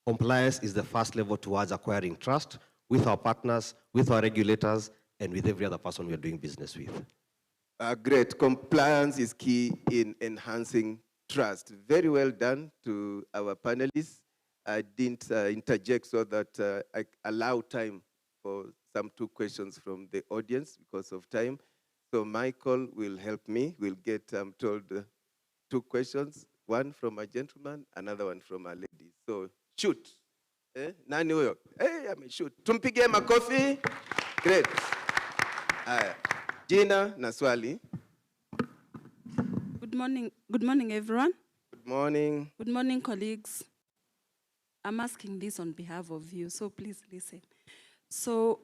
Compliance is the first level towards acquiring trust with our partners, with our regulators, and with every other person we are doing business with. Great. Compliance is key in enhancing trust. Very well done to our panelists. I didn't interject so that I allow time for some 2 questions from the audience because of time. So Michael will help me. We'll get, I'm told, 2 questions, one from a gentleman, another one from a lady. So shoot. Nani huyo? Hey, shoot. Tumpigie makofi. Great. Gina na swali. Good morning, everyone. Good Good morning. Good morning, colleagues. I'm asking this on behalf of you, so please listen. So,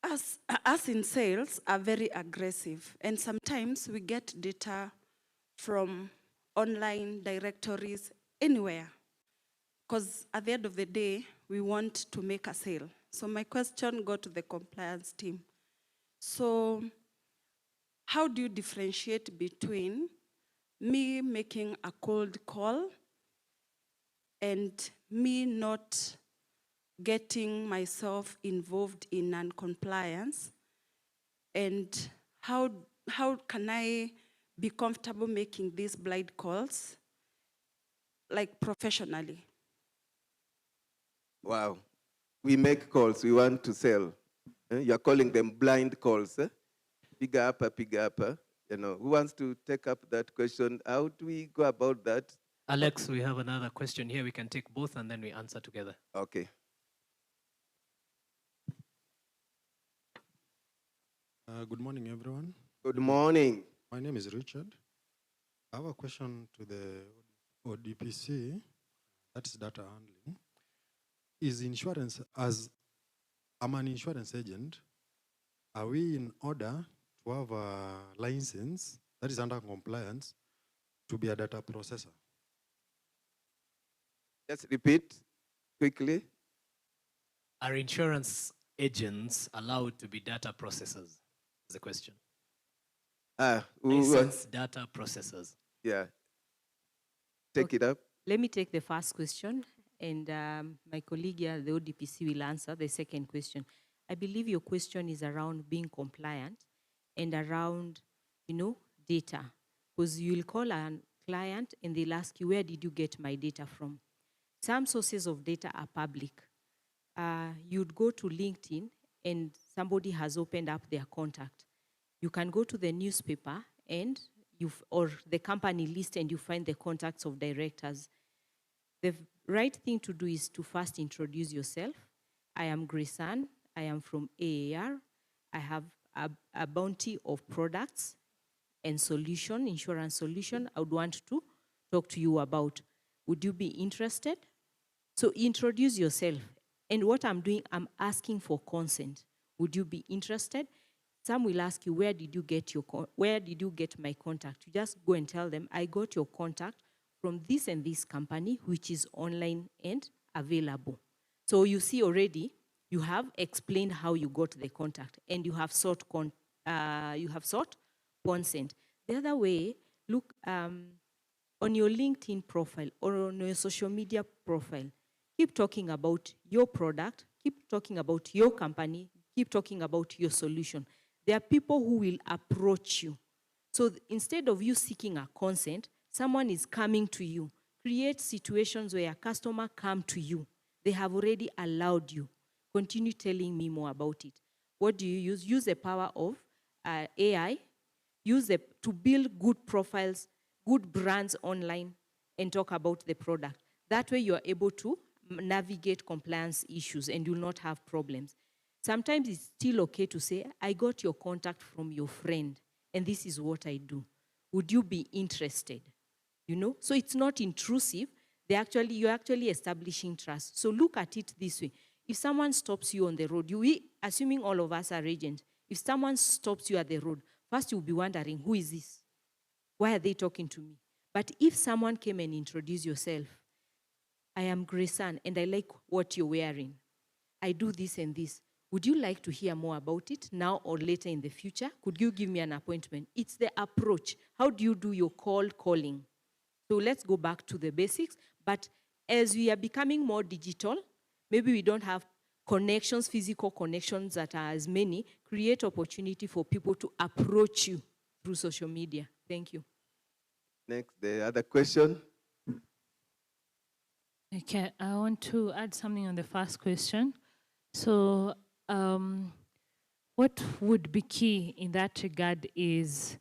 us in sales are very aggressive, and sometimes we get data from online directories anywhere, because at the end of the day, we want to make a sale. So my question go to the compliance team. So how do you differentiate between me making a cold call and me not getting myself involved in non-compliance? And how can I be comfortable making these blind calls, like professionally? Wow. We make calls, we want to sell. You're calling them blind calls. Piga up. You know, who wants to take up that question? How do we go about that? Alex, we have another question here. We can take both and then we answer together. Okay. Good morning, everyone. Good morning. My name is Richard. I have a question to the ODPC, that is data handling. Is insurance, as I'm an insurance agent, are we in order to have a license that is under compliance to be a data processor? Just repeat quickly. Are insurance agents allowed to be data processors? Is the question. Licensed data processors. Yeah. Take it up. Let me take the first question, and my colleague here, the ODPC, will answer the second question. I believe your question is around being compliant and around, data. Because you'll call a client and they'll ask you, where did you get my data from? Some sources of data are public. You'd go to LinkedIn and somebody has opened up their contact. You can go to the newspaper and or the company list and you find the contacts of directors. The right thing to do is to first introduce yourself. I am Grisan. I am from AAR. I have a bounty of products and insurance solution I would want to talk to you about. Would you be interested? So introduce yourself. And what I'm doing, I'm asking for consent. Would you be interested? Some will ask you, where did you get my contact? You just go and tell them, I got your contact from this and this company, which is online and available. So you see already, you have explained how you got the contact and you have sought consent. The other way, look, on your LinkedIn profile or on your social media profile, keep talking about your product, keep talking about your company, keep talking about your solution. There are people who will approach you. So instead of you seeking a consent, someone is coming to you. Create situations where a customer come to you. They have already allowed you. Continue telling me more about it. What do you use? Use the power of AI. Use to build good profiles, good brands online, and talk about the product. That way you are able to navigate compliance issues and you will not have problems. Sometimes it's still okay to say, I got your contact from your friend, and this is what I do. Would you be interested? So it's not intrusive. You're actually establishing trust. So look at it this way. If someone stops you on the road, assuming all of us are agents, if someone stops you at the road, first you'll be wondering, who is this? Why are they talking to me? But if someone came and introduced yourself, I am Grisan, and I like what you're wearing. I do this and this. Would you like to hear more about it now or later in the future? Could you give me an appointment? It's the approach. How do you do your cold calling? So let's go back to the basics. But as we are becoming more digital, maybe we don't have connections, physical connections that are as many. Create opportunity for people to approach you through social media. Thank you. Next, the other question. Okay, I want to add something on the first question. So what would be key in that regard is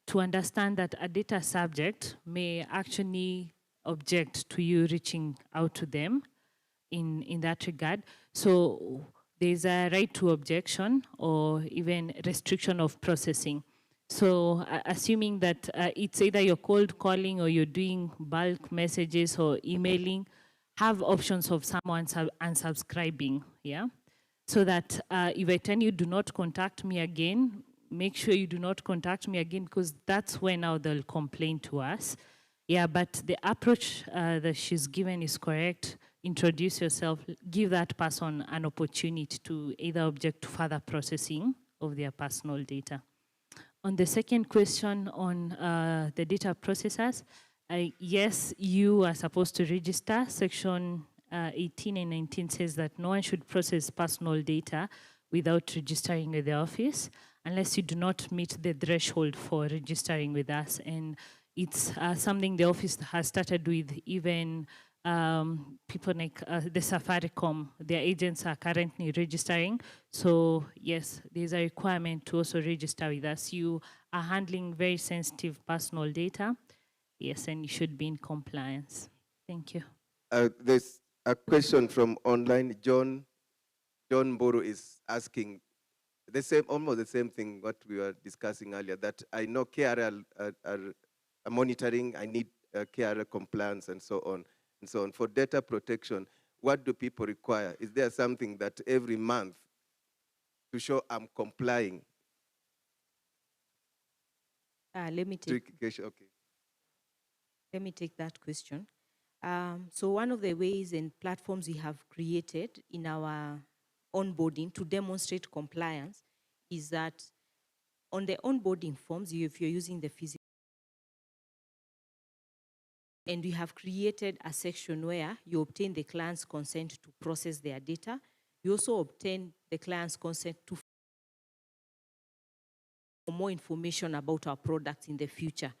to understand that a data subject may actually object to you reaching out to them in that regard. So there's a right to objection or even restriction of processing. So assuming that it's either you're cold calling or you're doing bulk messages or emailing, have options of someone unsubscribing, yeah? So that if I tell you do not contact me again, make sure you do not contact me again, because that's when now they'll complain to us. Yeah, but the approach that she's given is correct. Introduce yourself, give that person an opportunity to either object to further processing of their personal data. On the second question on the data processors, yes, you are supposed to register. Section 18 and 19 says that no one should process personal data without registering with the office, unless you do not meet the threshold for registering with us. And it's something the office has started with. Even people like the Safaricom, their agents are currently registering. So yes, there's a requirement to also register with us. You are handling very sensitive personal data. Yes, and you should be in compliance. Thank you. There's a question from online. John Boro is asking the same, almost the same thing what we were discussing earlier, that I know KRA are monitoring, I need KRA compliance and so on. And so on. For data protection, what do people require? Is there something that every month to show I'm complying? Let me take that question. So one of the ways and platforms we have created in our onboarding to demonstrate compliance is that on the onboarding forms, if you're using the physical, and we have created a section where you obtain the client's consent to process their data. You also obtain the client's consent to for more information about our products in the future.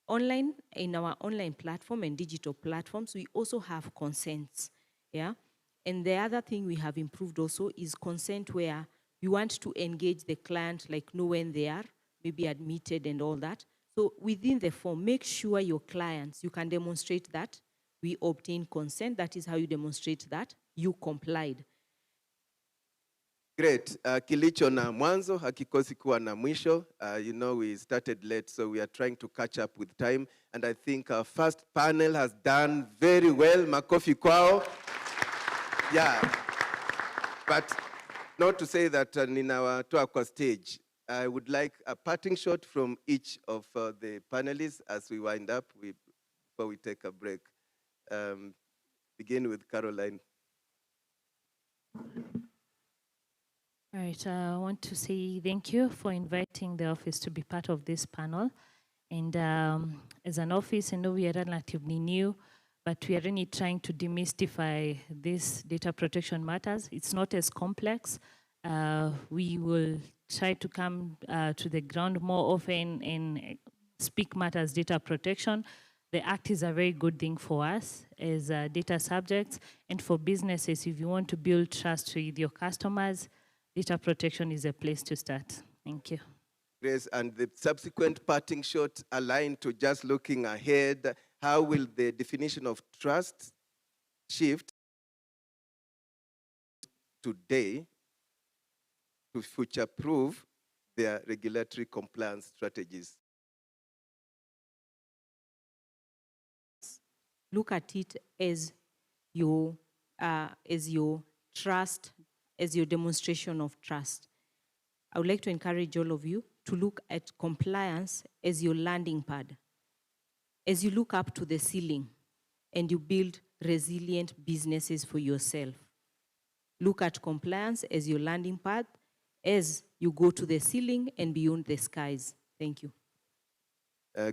Online, in our online platform and digital platforms, we also have consents, yeah? And the other thing we have improved also is consent where we want to engage the client, like know when they are, maybe admitted and all that. So within the form, make sure your clients, you can demonstrate that we obtain consent. That is how you demonstrate that you complied. Great. Kilicho na mwanzo hakikosi kuwa na mwisho. You know, we started late, so we are trying to catch up with time. And I think our first panel has done very well. Makofi kwao. Yeah. But not to say that ninawatoa kwa stage. I would like a parting shot from each of the panelists as we wind up before we take a break. Begin with Caroline. All right, I want to say thank you for inviting the office to be part of this panel. And as an office, I know we are relatively new, but we are really trying to demystify these data protection matters. It's not as complex. We will try to come to the ground more often and speak matters data protection. The Act is a very good thing for us as data subjects, and for businesses, if you want to build trust with your customers, data protection is a place to start. Thank you. Grace, and the subsequent parting shot aligned to just looking ahead, how will the definition of trust shift today to future-proof their regulatory compliance strategies? Look at it as your trust, as your demonstration of trust. I would like to encourage all of you to look at compliance as your landing pad. As you look up to the ceiling and you build resilient businesses for yourself. Look at compliance as your landing pad as you go to the ceiling and beyond the skies. Thank you.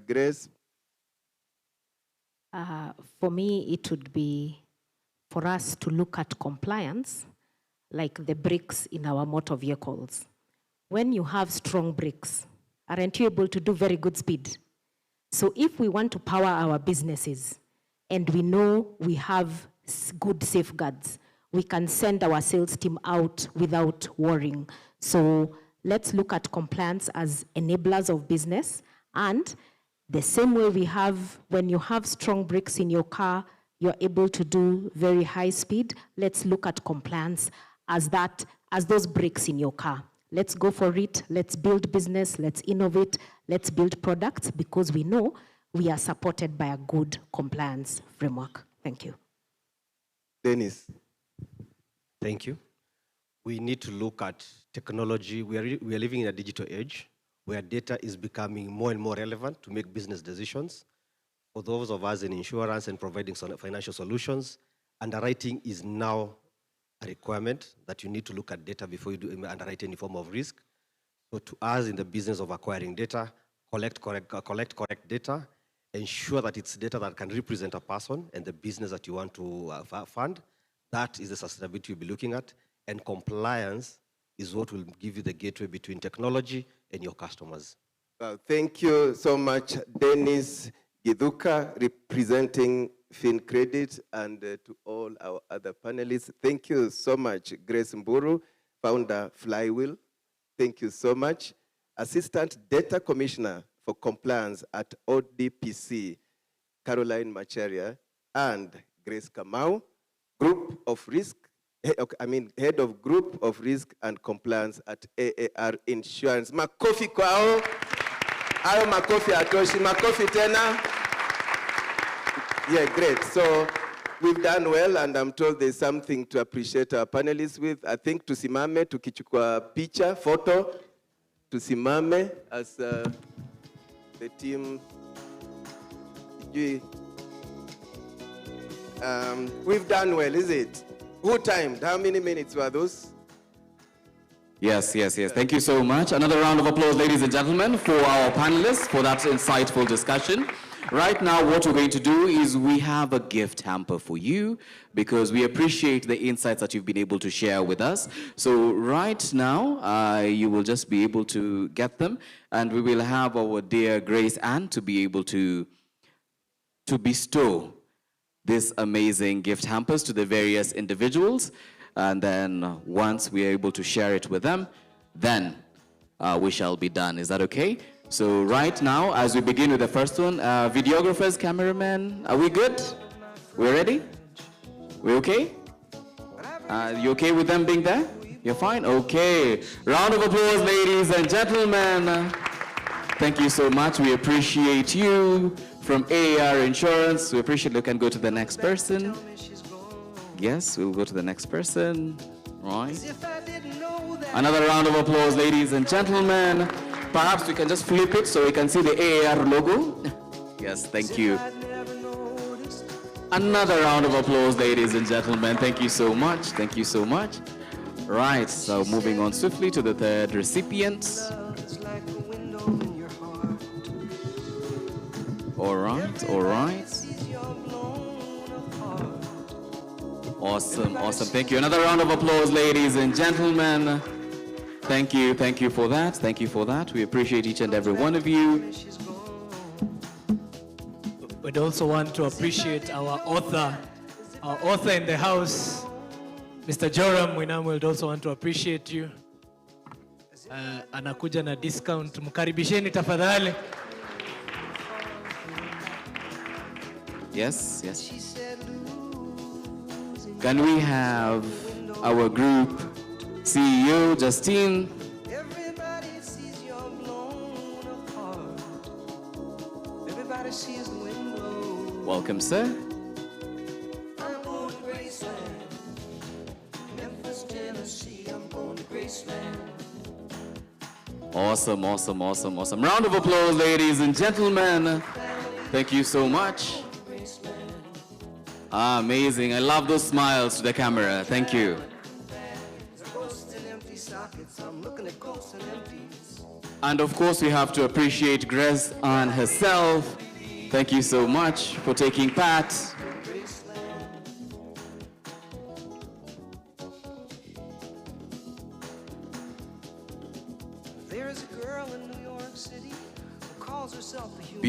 Grace? For me, it would be for us to look at compliance like the brakes in our motor vehicles. When you have strong brakes, aren't you able to do very good speed? So if we want to power our businesses and we know we have good safeguards, we can send our sales team out without worrying. So let's look at compliance as enablers of business, and the same way we have, when you have strong brakes in your car, you're able to do very high speed. Let's look at compliance as those brakes in your car. Let's go for it. Let's build business. Let's innovate. Let's build products because we know we are supported by a good compliance framework. Thank you. Dennis. Thank you. We need to look at technology. We are living in a digital age where data is becoming more and more relevant to make business decisions. For those of us in insurance and providing financial solutions, underwriting is now a requirement that you need to look at data before you do underwrite any form of risk. So to us in the business of acquiring data, collect correct data, ensure that it's data that can represent a person and the business that you want to fund. That is the sustainability you'll be looking at. And compliance is what will give you the gateway between technology and your customers. Well, thank you so much, Dennis Giduka, representing FinCredit, and to all our other panelists. Thank you so much, Grace Mburu, founder Flywheel. Thank you so much. Assistant Data Commissioner for Compliance at ODPC, Caroline Macharia, and Grace Kamau, Head of Group of Risk and Compliance at AAR Insurance. Makofi kwao. Ayo makofi atoshi. Makofi tena. Yeah, great. So we've done well, and I'm told there's something to appreciate our panelists with. I think tusimame, tukichukua picha, photo, tusimame as the team. We've done well, is it? Who timed? How many minutes were those? Yes. Thank you so much. Another round of applause, ladies and gentlemen, for our panelists for that insightful discussion. Right now, what we're going to do is we have a gift hamper for you because we appreciate the insights that you've been able to share with us. So right now, you will just be able to get them, and we will have our dear Grace Ann to be able to bestow this amazing gift hampers to the various individuals. And then once we are able to share it with them, then we shall be done. Is that okay? So right now, as we begin with the first one, videographers, cameramen, are we good? We're ready? We okay? You okay with them being there? You're fine? Okay. Round of applause, ladies and gentlemen. Thank you so much. We appreciate you. From AAR Insurance, we appreciate it. We can go to the next person. Yes, we'll go to the next person. Right. Another round of applause, ladies and gentlemen. Perhaps we can just flip it so we can see the AAR logo. Yes, thank you. Another round of applause, ladies and gentlemen. Thank you so much. Thank you so much. Right, so moving on swiftly to the third recipient. All right. Awesome. Thank you. Another round of applause, ladies and gentlemen. Thank you for that. We appreciate each and every one of you. We'd also want to appreciate our author in the house, Mr. Joram Mwinamu. We'd also want to appreciate you. Anakuja na discount. Mkaribisheni tafadhali. Yes. Can we have our group CEO, Justine? Welcome, sir. Awesome. Round of applause, ladies and gentlemen. Thank you so much. Amazing. I love those smiles to the camera. Thank you. And of course, we have to appreciate Grace Ann herself. Thank you so much for taking part. There's a girl in New York City who calls herself a human.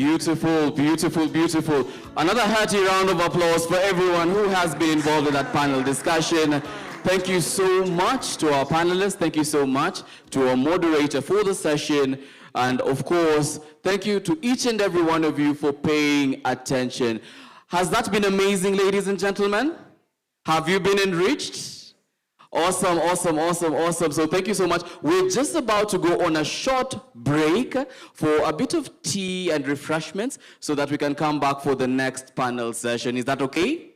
Beautiful. Another hearty round of applause for everyone who has been involved in that panel discussion. Thank you so much to our panelists. Thank you so much to our moderator for the session. And of course, thank you to each and every one of you for paying attention. Has that been amazing, ladies and gentlemen? Have you been enriched? Awesome, awesome, awesome, awesome. So thank you so much. We're just about to go on a short break for a bit of tea and refreshments so that we can come back for the next panel session. Is that okay?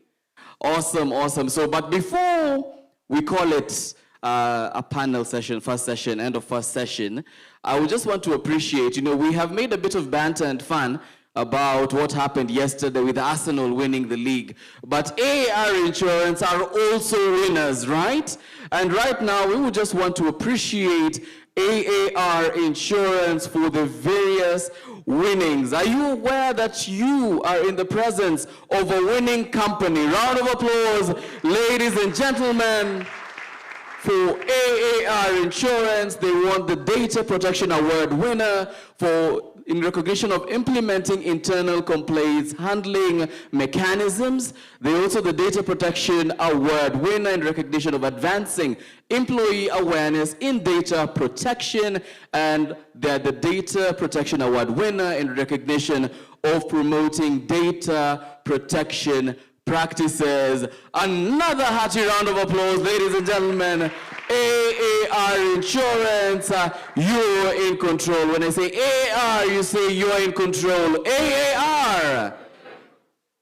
Awesome, awesome. So, but before we call it a panel session, first session, end of first session, I would just want to appreciate, we have made a bit of banter and fun about what happened yesterday with Arsenal winning the league. But AAR Insurance are also winners, right? And right now, we would just want to appreciate AAR Insurance for the various winnings. Are you aware that you are in the presence of a winning company? Round of applause, ladies and gentlemen. For AAR Insurance, they won the Data Protection Award winner in recognition of implementing internal complaints handling mechanisms. They also the Data Protection Award winner in recognition of advancing employee awareness in data protection, and they're the Data Protection Award winner in recognition of promoting data protection practices. Another hearty round of applause, ladies and gentlemen. AAR Insurance, you're in control. When I say AAR, you say you're in control. AAR!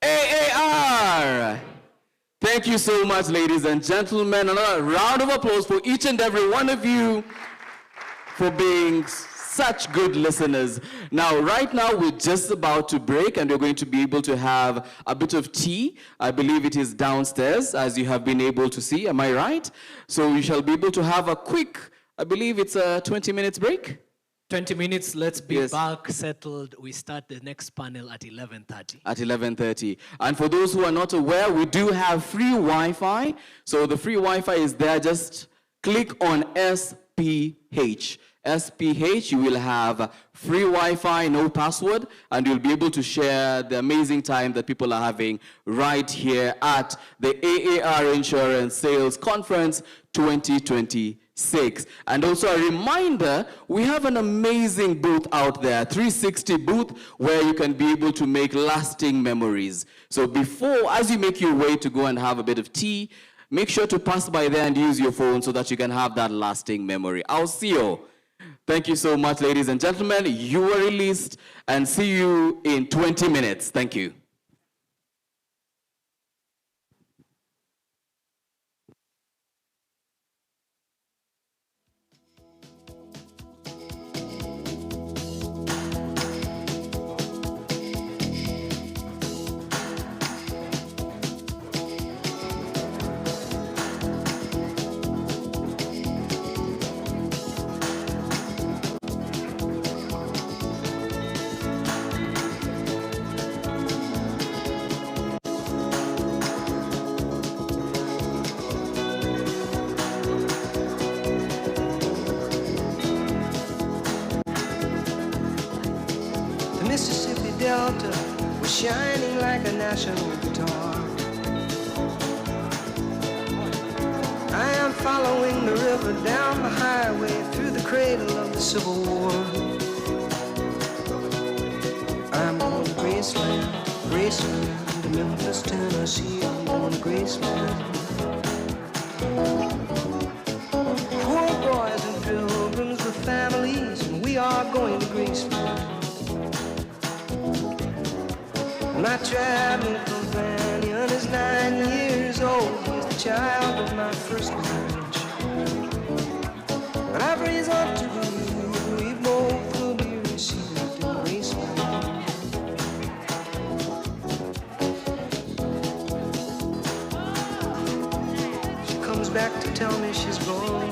AAR! Thank you so much, ladies and gentlemen. Another round of applause for each and every one of you for being such good listeners. Now, right now, we're just about to break, and we're going to be able to have a bit of tea. I believe it is downstairs, as you have been able to see. Am I right? So we shall be able to have a quick, I believe it's a 20 minutes break. 20 minutes, let's be back, settled. We start the next panel at 11:30. At 11:30. And for those who are not aware, we do have free Wi-Fi. So the free Wi-Fi is there. Just click on SPH. SPH, you will have free Wi-Fi, no password, and you'll be able to share the amazing time that people are having right here at the AAR Insurance Sales Conference 2026. And also a reminder, we have an amazing booth out there, 360 booth, where you can be able to make lasting memories. So as you make your way to go and have a bit of tea, make sure to pass by there and use your phone so that you can have that lasting memory. I'll see you. Thank you so much, ladies and gentlemen. You are released, and see you in 20 minutes. Thank you. The Mississippi Delta was shining like a national guitar. I am following the river down the highway through the cradle of the Civil War. I'm going to Graceland, Graceland, to Memphis, Tennessee. I'm going to Graceland. Poor boys and pilgrims with families, and we are going to Graceland. My traveling companion is 9 years old. He's the child of my first marriage. But I've reason to believe we both will be received in Graceland. She comes back to tell me she's gone.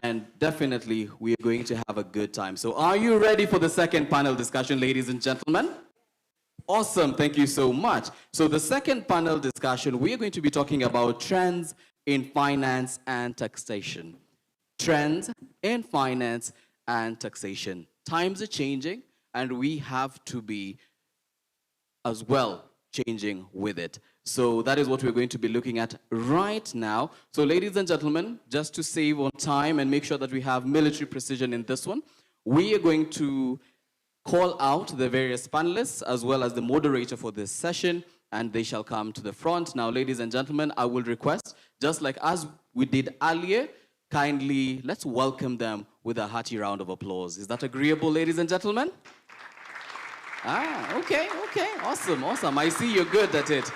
And definitely, we are going to have a good time. So are you ready for the second panel discussion, ladies and gentlemen? Awesome, thank you so much. So the second panel discussion, we are going to be talking about trends in finance and taxation. Trends in finance and taxation. Times are changing, and we have to be as well changing with it. So that is what we're going to be looking at right now. So ladies and gentlemen, just to save on time and make sure that we have military precision in this one, we are going to call out the various panelists as well as the moderator for this session, and they shall come to the front. Now, ladies and gentlemen, I will request, just like as we did earlier, kindly let's welcome them with a hearty round of applause. Is that agreeable, ladies and gentlemen? Okay, awesome. I see you're good at it.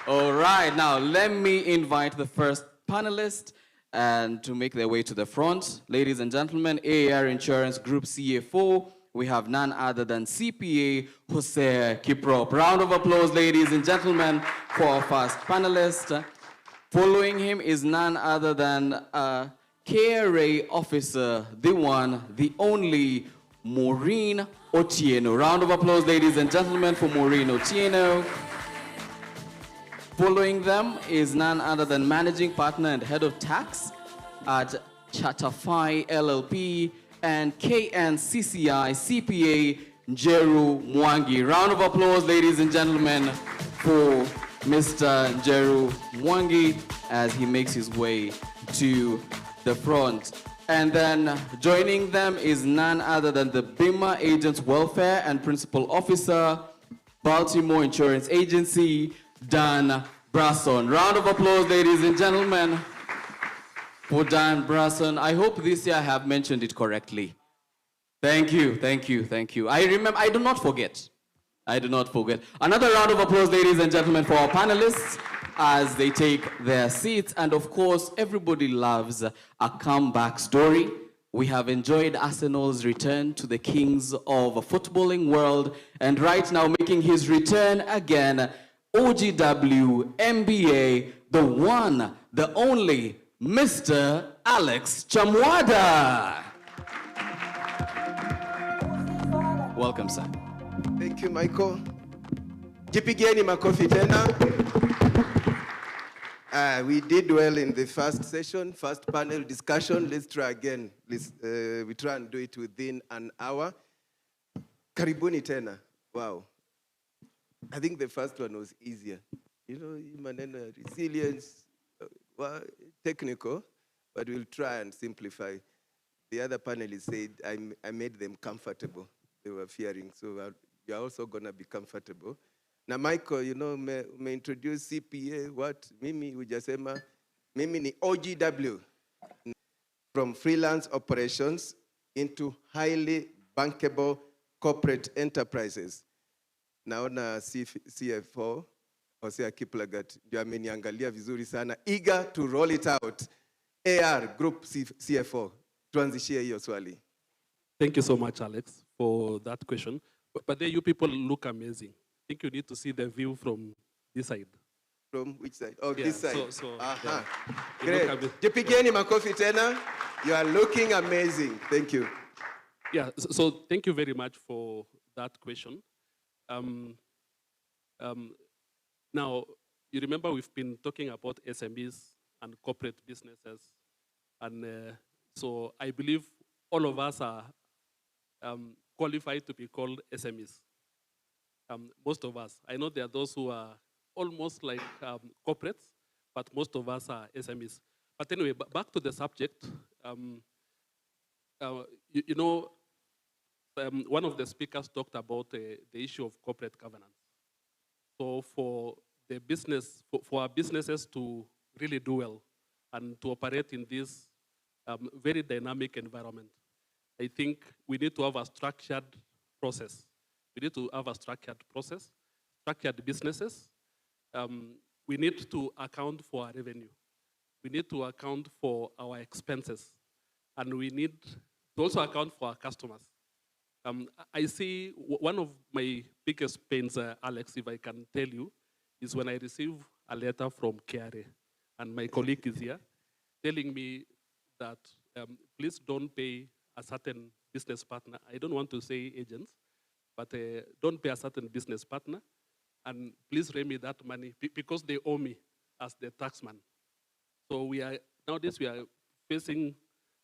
All right, now let me invite the first panelist and to make their way to the front. Ladies and gentlemen, AAR Insurance Group CFO, we have none other than CPA Jose Kiprop. Round of applause, ladies and gentlemen, for our first panelist. Following him is none other than KRA officer, the one, the only, Maureen Otieno. Round of applause, ladies and gentlemen, for Maureen Otieno. Following them is none other than managing partner and head of tax at Chatafai LLP and KNCCI CPA Njeru Mwangi. Round of applause, ladies and gentlemen, for Mr. Njeru Mwangi as he makes his way to the front. And then joining them is none other than the Bima Agents Welfare and Principal Officer, Baltimore Insurance Agency, Dan Brasson. Round of applause, ladies and gentlemen, for Dan Brasson. I hope this year I have mentioned it correctly. Thank you. I do not forget. Another round of applause, ladies and gentlemen, for our panelists as they take their seats. And of course, everybody loves a comeback story. We have enjoyed Arsenal's return to the kings of the footballing world. And right now, making his return again, OGW MBA, the one, the only, Mr. Alex Chamwada. Welcome, sir. Thank you, Michael. Jipigeni makofi tena. We did well in the first session, first panel discussion. Let's try again. We try and do it within an hour. Karibuni tena. Wow. I think the first one was easier. You know, maneno resilience, technical, but we'll try and simplify. The other panelists said I made them comfortable. They were fearing, so you're also going to be comfortable. Now, Michael, you know, me introduce CPA, what? Mimi hujasema, mimi ni OGW. From freelance operations into highly bankable corporate enterprises. Naona CFO, Hosea Kiplagat, ndio ameniangalia vizuri sana. Eager to roll it out. AR Group CFO, tuanzishie hiyo swali. Thank you so much, Alex, for that question. But there you people look amazing. I think you need to see the view from this side. From which side? Oh, yeah, this side. Yeah. Great. Jipigeni makofi tena. You are looking amazing. Thank you. Yeah, so thank you very much for that question. Now, you remember we've been talking about SMEs and corporate businesses. And so I believe all of us are qualified to be called SMEs. Most of us. I know there are those who are almost like corporates, but most of us are SMEs. But anyway, back to the subject. You know, one of the speakers talked about the issue of corporate governance. So for the business, for our businesses to really do well and to operate in this very dynamic environment, I think we need to have a structured process. We need to have a structured process, structured businesses. We need to account for our revenue. We need to account for our expenses. And we need to also account for our customers. I see one of my biggest pains, Alex, if I can tell you, is when I receive a letter from KRA, and my colleague is here, telling me that please don't pay a certain business partner. I don't want to say agents, but don't pay a certain business partner, and please pay me that money because they owe me as the taxman. So nowadays we are facing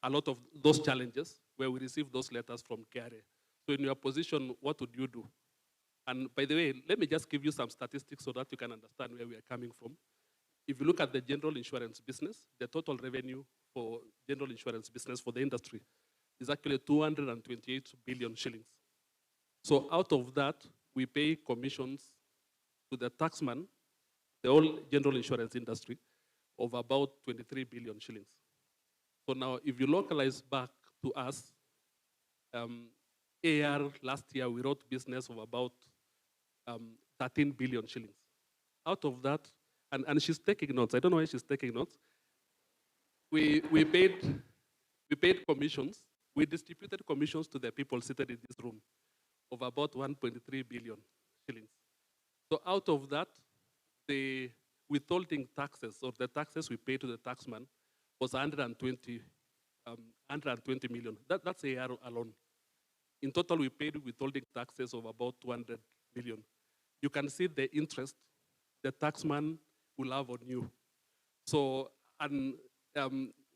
a lot of those challenges where we receive those letters from KRA. So in your position, what would you do? And by the way, let me just give you some statistics so that you can understand where we are coming from. If you look at the general insurance business, the total revenue for general insurance business for the industry is actually 228 billion shillings. So out of that, we pay commissions to the taxman, the whole general insurance industry, of about 23 billion shillings. So now, if you localize back to us, AR last year we wrote business of about 13 billion shillings. Out of that, and she's taking notes. I don't know why she's taking notes. We paid commissions. We distributed commissions to the people seated in this room of about 1.3 billion shillings. So out of that, the withholding taxes, or the taxes we pay to the taxman, was 120 million. That's AR alone. In total, we paid withholding taxes of about 200 million. You can see the interest the taxman will have on you. So, and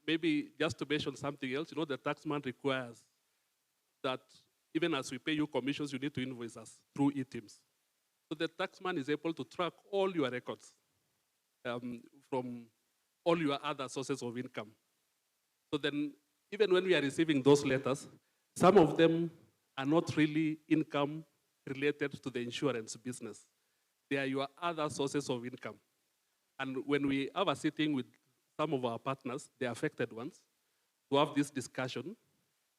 maybe just to mention something else, the taxman requires that even as we pay you commissions, you need to invoice us through e-teams. So the taxman is able to track all your records from all your other sources of income. So then, even when we are receiving those letters, some of them are not really income related to the insurance business. They are your other sources of income. And when we have a sitting with some of our partners, the affected ones, to have this discussion,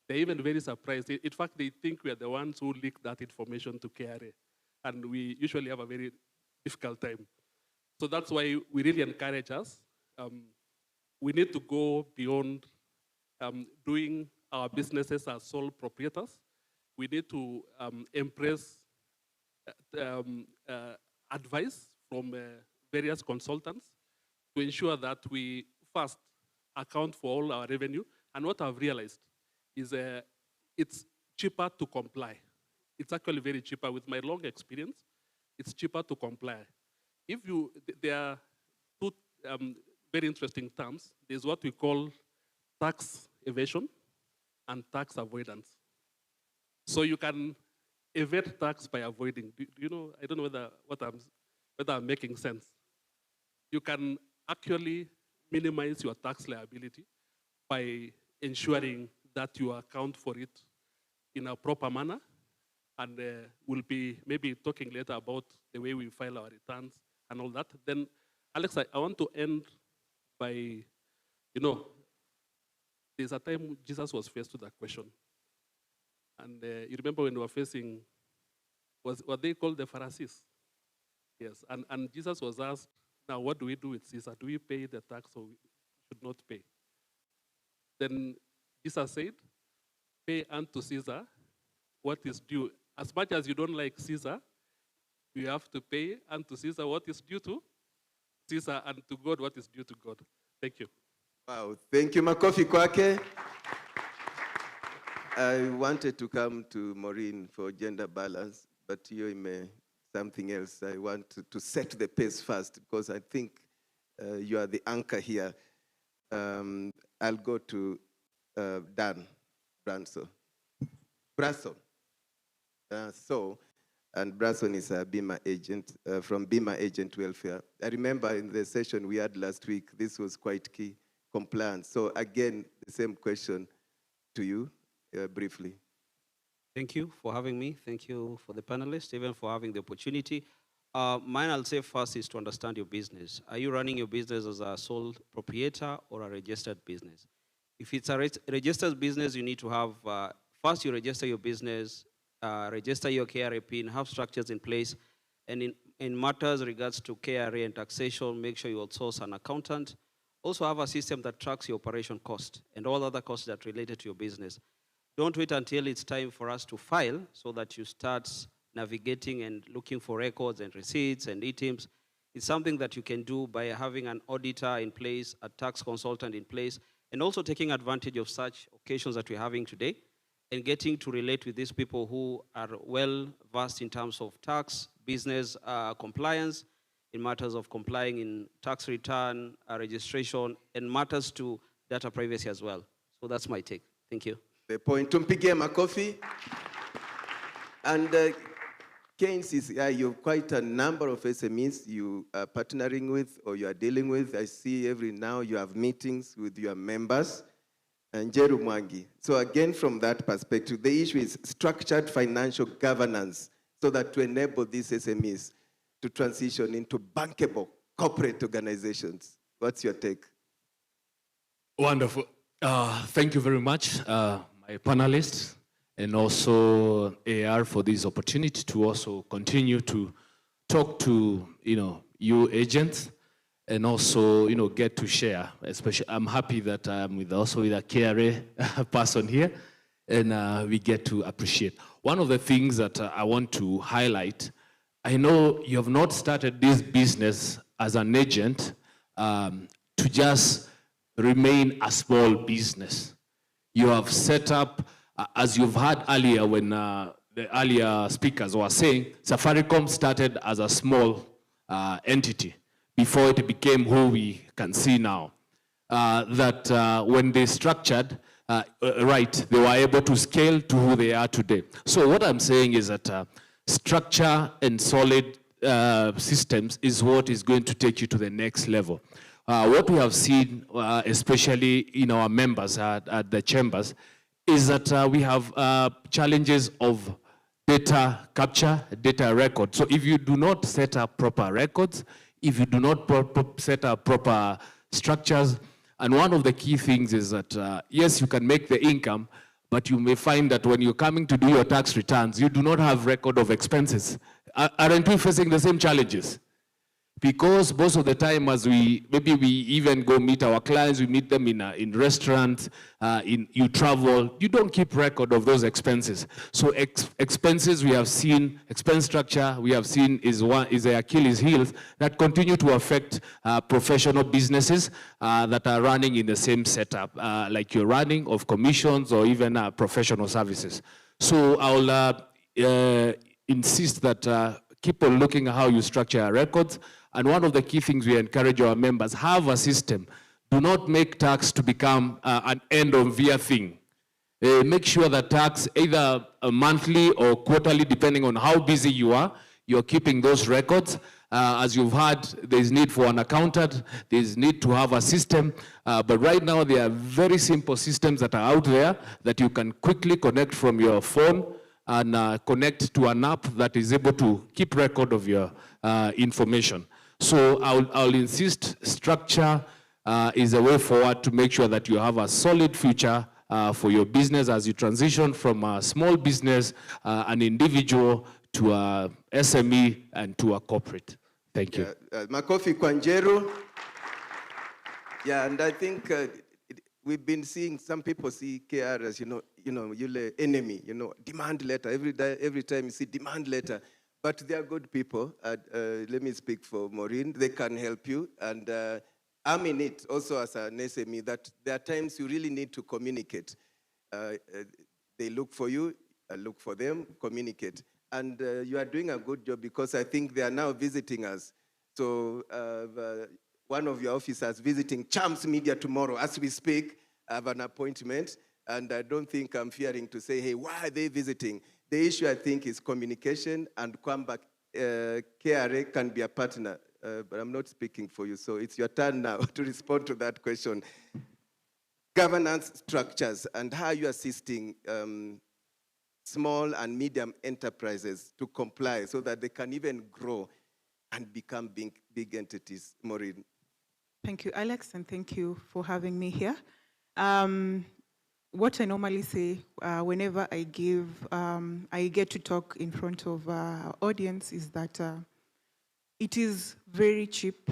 they're even very surprised. In fact, they think we are the ones who leak that information to KRA. And we usually have a very difficult time. So that's why we really encourage us. We need to go beyond doing our businesses as sole proprietors. We need to embrace advice from various consultants to ensure that we first account for all our revenue. And what I've realized is it's cheaper to comply. It's actually very cheaper. With my long experience, it's cheaper to comply. There are two very interesting terms. There's what we call tax evasion and tax avoidance. So you can evade tax by avoiding. Do you know? I don't know whether I'm making sense. You can actually minimize your tax liability by ensuring that you account for it in a proper manner. And we'll be maybe talking later about the way we file our returns and all that. Then, Alex, I want to end by, there's a time Jesus was faced with that question. And you remember when we were facing, were they called the Pharisees? Yes, and Jesus was asked, now what do we do with Caesar? Do we pay the tax or we should not pay? Then Jesus said, pay unto Caesar what is due. As much as you don't like Caesar, you have to pay unto Caesar what is due to Caesar, and to God what is due to God. Thank you. Wow, thank you, Makofi Kwake. I wanted to come to Maureen for gender balance, but you may something else. I want to set the pace first because I think you are the anchor here. I'll go to Dan Branson. And Branson is a BIMA agent from BIMA Agent Welfare. I remember in the session we had last week, this was quite key, compliance. So again, the same question to you briefly. Thank you for having me. Thank you for the panelists, even for having the opportunity. Mine, I'll say first, is to understand your business. Are you running your business as a sole proprietor or a registered business? If it's a registered business, you need to have, first you register your business, register your KRA PIN, have structures in place, and in matters regards to KRA and taxation, make sure you outsource an accountant. Also have a system that tracks your operation cost and all other costs that are related to your business. Don't wait until it's time for us to file so that you start navigating and looking for records and receipts and e-teams. It's something that you can do by having an auditor in place, a tax consultant in place, and also taking advantage of such occasions that we're having today and getting to relate with these people who are well versed in terms of tax, business compliance, in matters of complying in tax return, registration, and matters to data privacy as well. So that's my take. Thank you. The point. Tumpigie makofi. And Keynes is, you have quite a number of SMEs you are partnering with or you are dealing with. I see every now you have meetings with your members. And Jeru Mwangi. So again, from that perspective, the issue is structured financial governance so that to enable these SMEs to transition into bankable corporate organizations. What's your take? Wonderful. Thank you very much, my panelists, and also AR for this opportunity to also continue to talk to you agents, and also get to share. Especially, I'm happy that I'm also with a KRA person here, and we get to appreciate. One of the things that I want to highlight, I know you have not started this business as an agent to just remain a small business. You have set up, as you've heard earlier when the earlier speakers were saying, Safaricom started as a small entity before it became who we can see now. That when they structured, right, they were able to scale to who they are today. So what I'm saying is that structure and solid systems is what is going to take you to the next level. What we have seen, especially in our members at the chambers, is that we have challenges of data capture, data record. So if you do not set up proper records, if you do not set up proper structures, and one of the key things is that, yes, you can make the income, but you may find that when you're coming to do your tax returns, you do not have record of expenses. Aren't we facing the same challenges? Because most of the time, as maybe we even go meet our clients, we meet them in restaurants, you travel, you don't keep record of those expenses. So expenses we have seen, expense structure we have seen is the Achilles heel that continue to affect professional businesses that are running in the same setup, like you're running of commissions or even professional services. So I'll insist that keep on looking at how you structure your records. And one of the key things we encourage our members, have a system. Do not make tax to become an end-of-year thing. Make sure that tax, either monthly or quarterly, depending on how busy you are, you're keeping those records. As you've heard, there's need for an accountant, there's need to have a system, but right now there are very simple systems that are out there that you can quickly connect from your phone and connect to an app that is able to keep record of your information. So I'll insist structure is a way forward to make sure that you have a solid future for your business as you transition from a small business, an individual, to a SME and to a corporate. Thank you. Makofi Kwanjeru. Yeah, and I think we've been seeing some people see KR as, you're enemy, demand letter. Every time you see demand letter. But they are good people. Let me speak for Maureen. They can help you. And I'm in it also as an SME that there are times you really need to communicate. They look for you, look for them, communicate. And you are doing a good job because I think they are now visiting us. So one of your officers visiting Champs Media tomorrow. As we speak, I have an appointment. And I don't think I'm fearing to say, hey, why are they visiting? The issue, I think, is communication, and Kwamba KRA can be a partner. But I'm not speaking for you, so it's your turn now to respond to that question. Governance structures and how you're assisting small and medium enterprises to comply so that they can even grow and become big entities. Maureen. Thank you, Alex, and thank you for having me here. What I normally say whenever I get to talk in front of audience is that it is very cheap.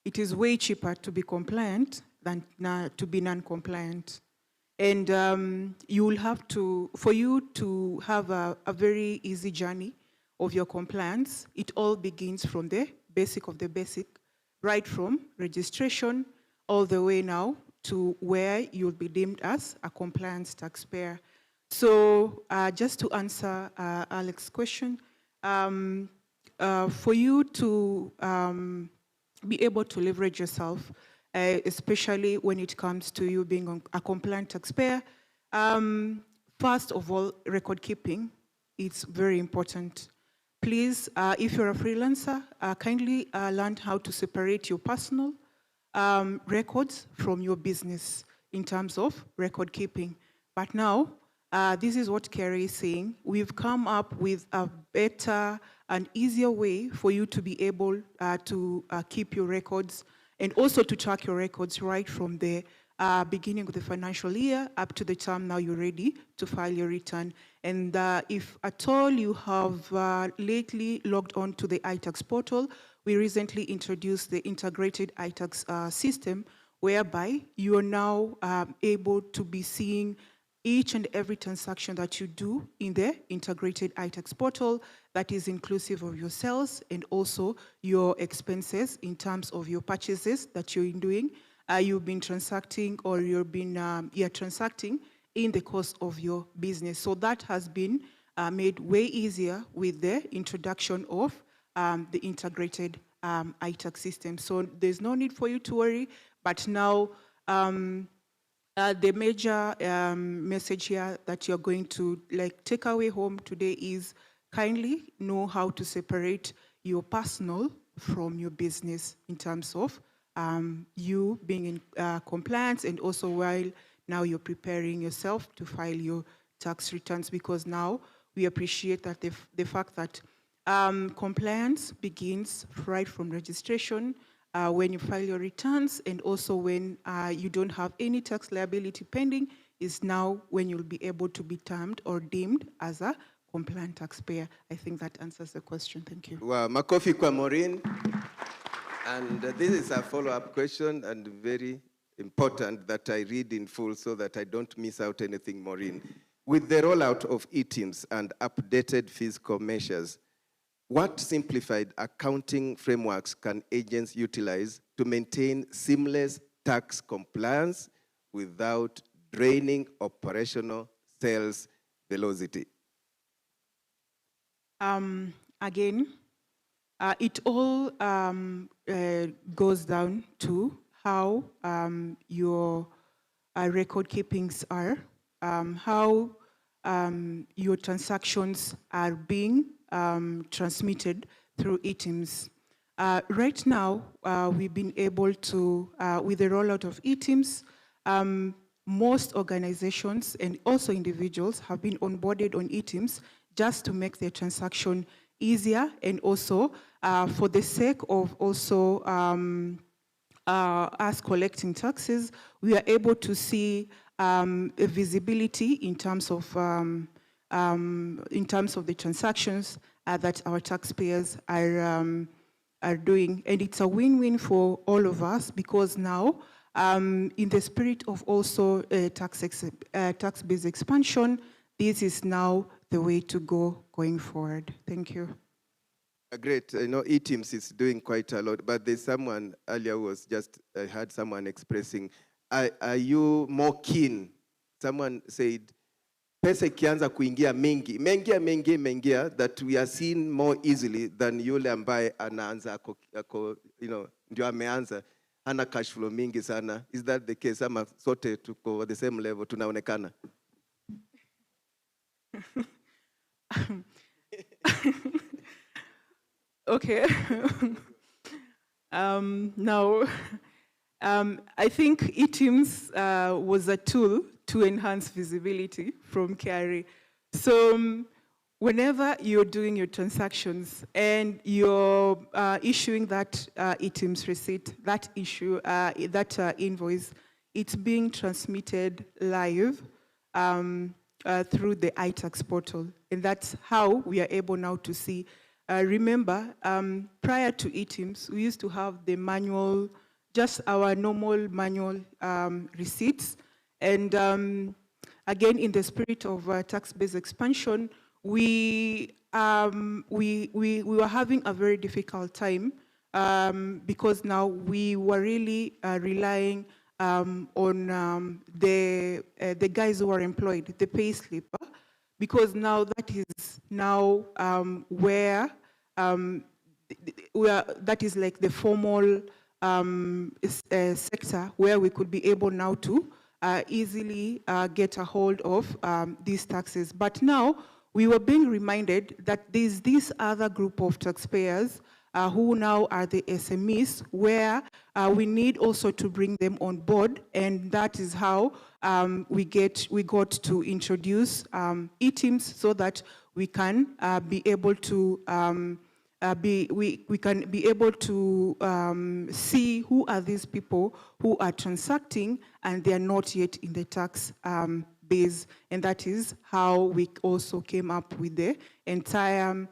It is way cheaper to be compliant than to be non-compliant. And you will have to, for you to have a very easy journey of your compliance, it all begins from the basic of the basic, right from registration all the way now to where you'll be deemed as a compliance taxpayer. So just to answer Alex's question, for you to be able to leverage yourself, especially when it comes to you being a compliant taxpayer, first of all, record keeping, it's very important. Please, if you're a freelancer, kindly learn how to separate your personal records from your business in terms of record keeping. But now, this is what Kerry is saying. We've come up with a better and easier way for you to be able to keep your records and also to track your records right from the beginning of the financial year up to the time now you're ready to file your return. And if at all you have lately logged on to the iTax portal, we recently introduced the integrated iTax system, whereby you are now able to be seeing each and every transaction that you do in the integrated iTax portal that is inclusive of your sales and also your expenses in terms of your purchases that you're doing. You've been transacting or you've been transacting in the course of your business. So that has been made way easier with the introduction of the integrated iTax system. So there's no need for you to worry, but now the major message here that you're going to take away home today is kindly know how to separate your personal from your business in terms of you being in compliance, and also while now you're preparing yourself to file your tax returns, because now we appreciate that the fact that compliance begins right from registration, when you file your returns, and also when you don't have any tax liability pending is now when you'll be able to be termed or deemed as a compliant taxpayer. I think that answers the question. Thank you. Wow, makofi kwa Maureen. And this is a follow-up question, and very important that I read in full so that I don't miss out anything, Maureen. With the rollout of e-teams and updated fiscal measures, what simplified accounting frameworks can agents utilize to maintain seamless tax compliance without draining operational sales velocity? Again, it all goes down to how your record keepings are, how your transactions are being transmitted through e-teams. Right now, we've been able to, with the rollout of e-teams, most organizations and also individuals have been onboarded on e-teams just to make their transaction easier, and also for the sake of also us collecting taxes, we are able to see a visibility in terms of the transactions that our taxpayers are doing, and it's a win-win for all of us, because now, in the spirit of also tax-based expansion, this is now the way to go going forward. Thank you. Great. I know e-teams is doing quite a lot, but there's someone earlier was just, I heard someone expressing, are you more keen? Someone said, pesa ikianza kuingia mengia, that we are seeing more easily than yule ambaye anaanza ndio ameanza, hana cash flow mingi sana. Is that the case? Ama sote tuko the same level, tunaonekana? Okay. Now, I think e-teams was a tool to enhance visibility from KRA. So whenever you're doing your transactions and you're issuing that e-teams receipt, that invoice, it's being transmitted live through the iTax portal. And that's how we are able now to see. Remember, prior to e-teams, we used to have the manual, just our normal manual receipts. And again, in the spirit of tax-based expansion, we were having a very difficult time because now we were really relying on the guys who are employed, the pay slip, because now that is now where that is like the formal sector where we could be able now to easily get a hold of these taxes. But now we were being reminded that there's this other group of taxpayers who now are the SMEs, where we need also to bring them on board, and that is how we got to introduce e-teams so that we can be able to we can be able to see who are these people who are transacting and they are not yet in the tax base, and that is how we also came up with the entire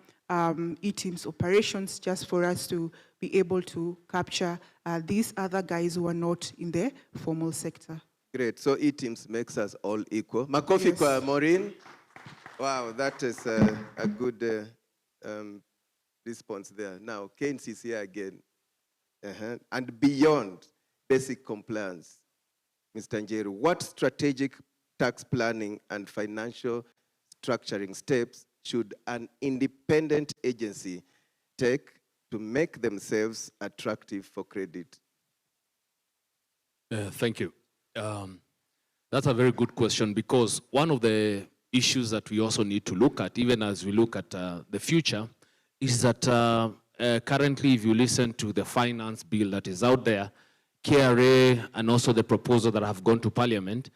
e-teams operations, just for us to be able to capture these other guys who are not in the formal sector. Great. So e-teams makes us all equal. Makofi kwa Maureen. Wow, that is a good response there. Now, Keynes is here again. And beyond basic compliance, Mr. Njeru, what strategic tax planning and financial structuring steps should an independent agency take to make themselves attractive for credit? Thank you. That's a very good question, because one of the issues that we also need to look at, even as we look at the future, is that currently, if you listen to the finance bill that is out there, KRA and also the proposal that have gone to Parliament,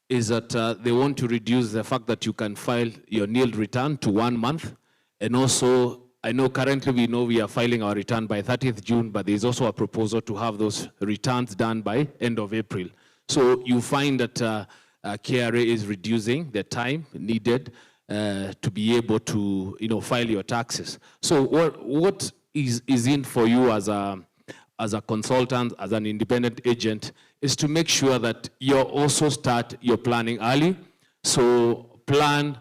is that they want to reduce the fact that you can file your nil return to 1 month. And also, I know currently we are filing our return by 30th June, but there's also a proposal to have those returns done by end of April. So you find that KRA is reducing the time needed to be able to file your taxes. So what is in for you as a consultant, as an independent agent, is to make sure that you also start your planning early. So plan,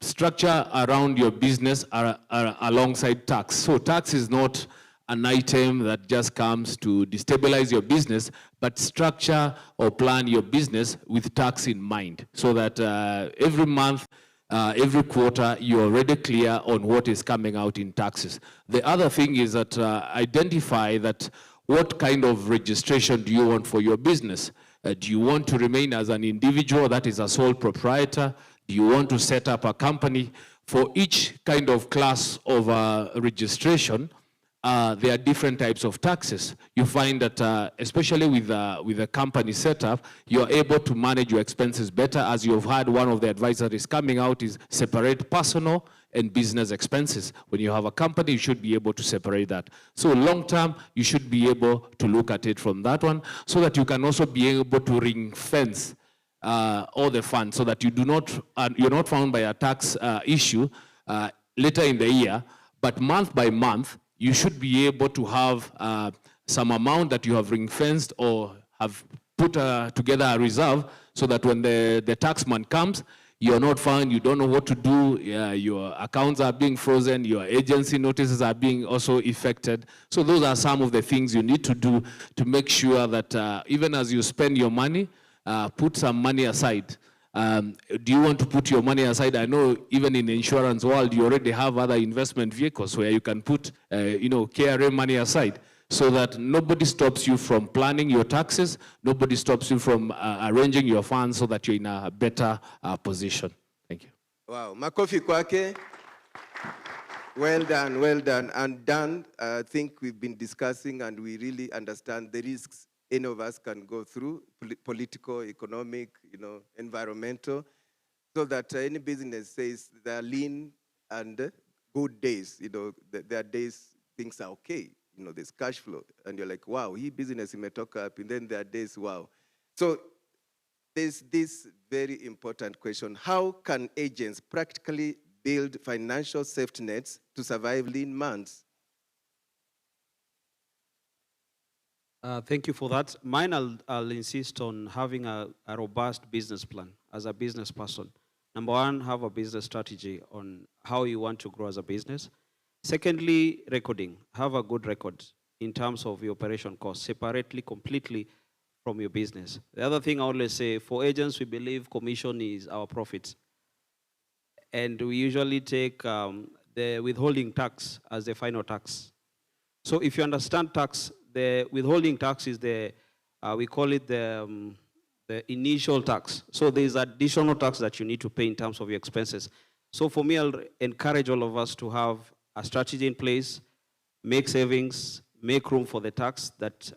structure around your business alongside tax. So tax is not an item that just comes to destabilize your business, but structure or plan your business with tax in mind, so that every month, every quarter, you're already clear on what is coming out in taxes. The other thing is that identify that what kind of registration do you want for your business? Do you want to remain as an individual, that is a sole proprietor? Do you want to set up a company? For each kind of class of registration, there are different types of taxes. You find that, especially with a company setup, you're able to manage your expenses better. As you've heard, one of the advisories coming out is separate personal and business expenses. When you have a company, you should be able to separate that. So long term, you should be able to look at it from that one, so that you can also be able to ring fence all the funds, so that you're not found by a tax issue later in the year, but month by month, you should be able to have some amount that you have ring-fenced or have put together a reserve, so that when the taxman comes, you're not found, you don't know what to do, your accounts are being frozen, your agency notices are being also affected. So those are some of the things you need to do to make sure that even as you spend your money, put some money aside. Do you want to put your money aside? I know even in the insurance world, you already have other investment vehicles where you can put, KRA money aside, so that nobody stops you from planning your taxes, nobody stops you from arranging your funds, so that you're in a better position. Thank you. Wow, makofi kwake. Well done, well done. And Dan, I think we've been discussing and we really understand the risks any of us can go through, political, economic, environmental, so that any business says there are lean and good days. There are days things are okay. There's cash flow, and you're like, wow, business imetoka up, and then there are days, wow. So there's this very important question: how can agents practically build financial safety nets to survive lean months? Thank you for that. Mine, I'll insist on having a robust business plan as a business person. Number one, have a business strategy on how you want to grow as a business. Secondly, recording. Have a good record in terms of your operation costs, separately, completely from your business. The other thing I always say, for agents, we believe commission is our profit. And we usually take the withholding tax as the final tax. So if you understand tax, the withholding tax is we call it the initial tax. So there's additional tax that you need to pay in terms of your expenses. So for me, I'll encourage all of us to have a strategy in place, make savings, make room for the tax that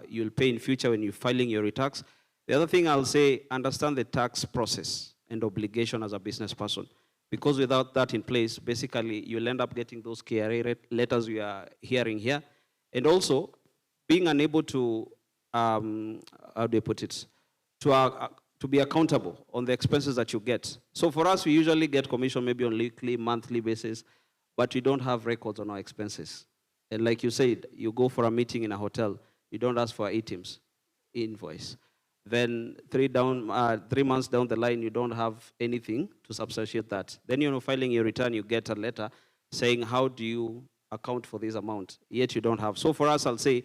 you'll pay in future when you're filing your returns. The other thing I'll say, understand the tax process and obligation as a business person. Because without that in place, basically, you'll end up getting those KRA letters we are hearing here. And also, being unable to, how do you put it, to be accountable on the expenses that you get. So for us, we usually get commission maybe on weekly, monthly basis, but we don't have records on our expenses. And like you said, you go for a meeting in a hotel, you don't ask for items, invoice. Then 3 months down the line, you don't have anything to substantiate that. Then you're filing your return, you get a letter saying, how do you account for this amount? Yet you don't have. So for us, I'll say,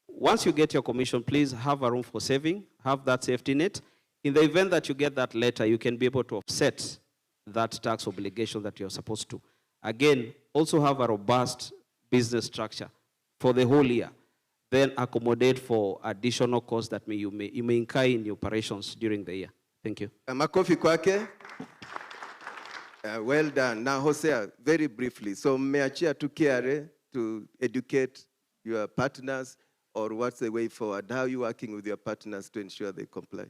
once you get your commission, please have a room for saving, have that safety net. In the event that you get that letter, you can be able to offset that tax obligation that you're supposed to. Again, also have a robust business structure for the whole year. Then accommodate for additional costs that you may incur in your operations during the year. Thank you. Makofi kwake. Well done. Now, Hosea, very briefly. So, mmeachia tu KRA to educate your partners, or what's the way forward? How are you working with your partners to ensure they comply?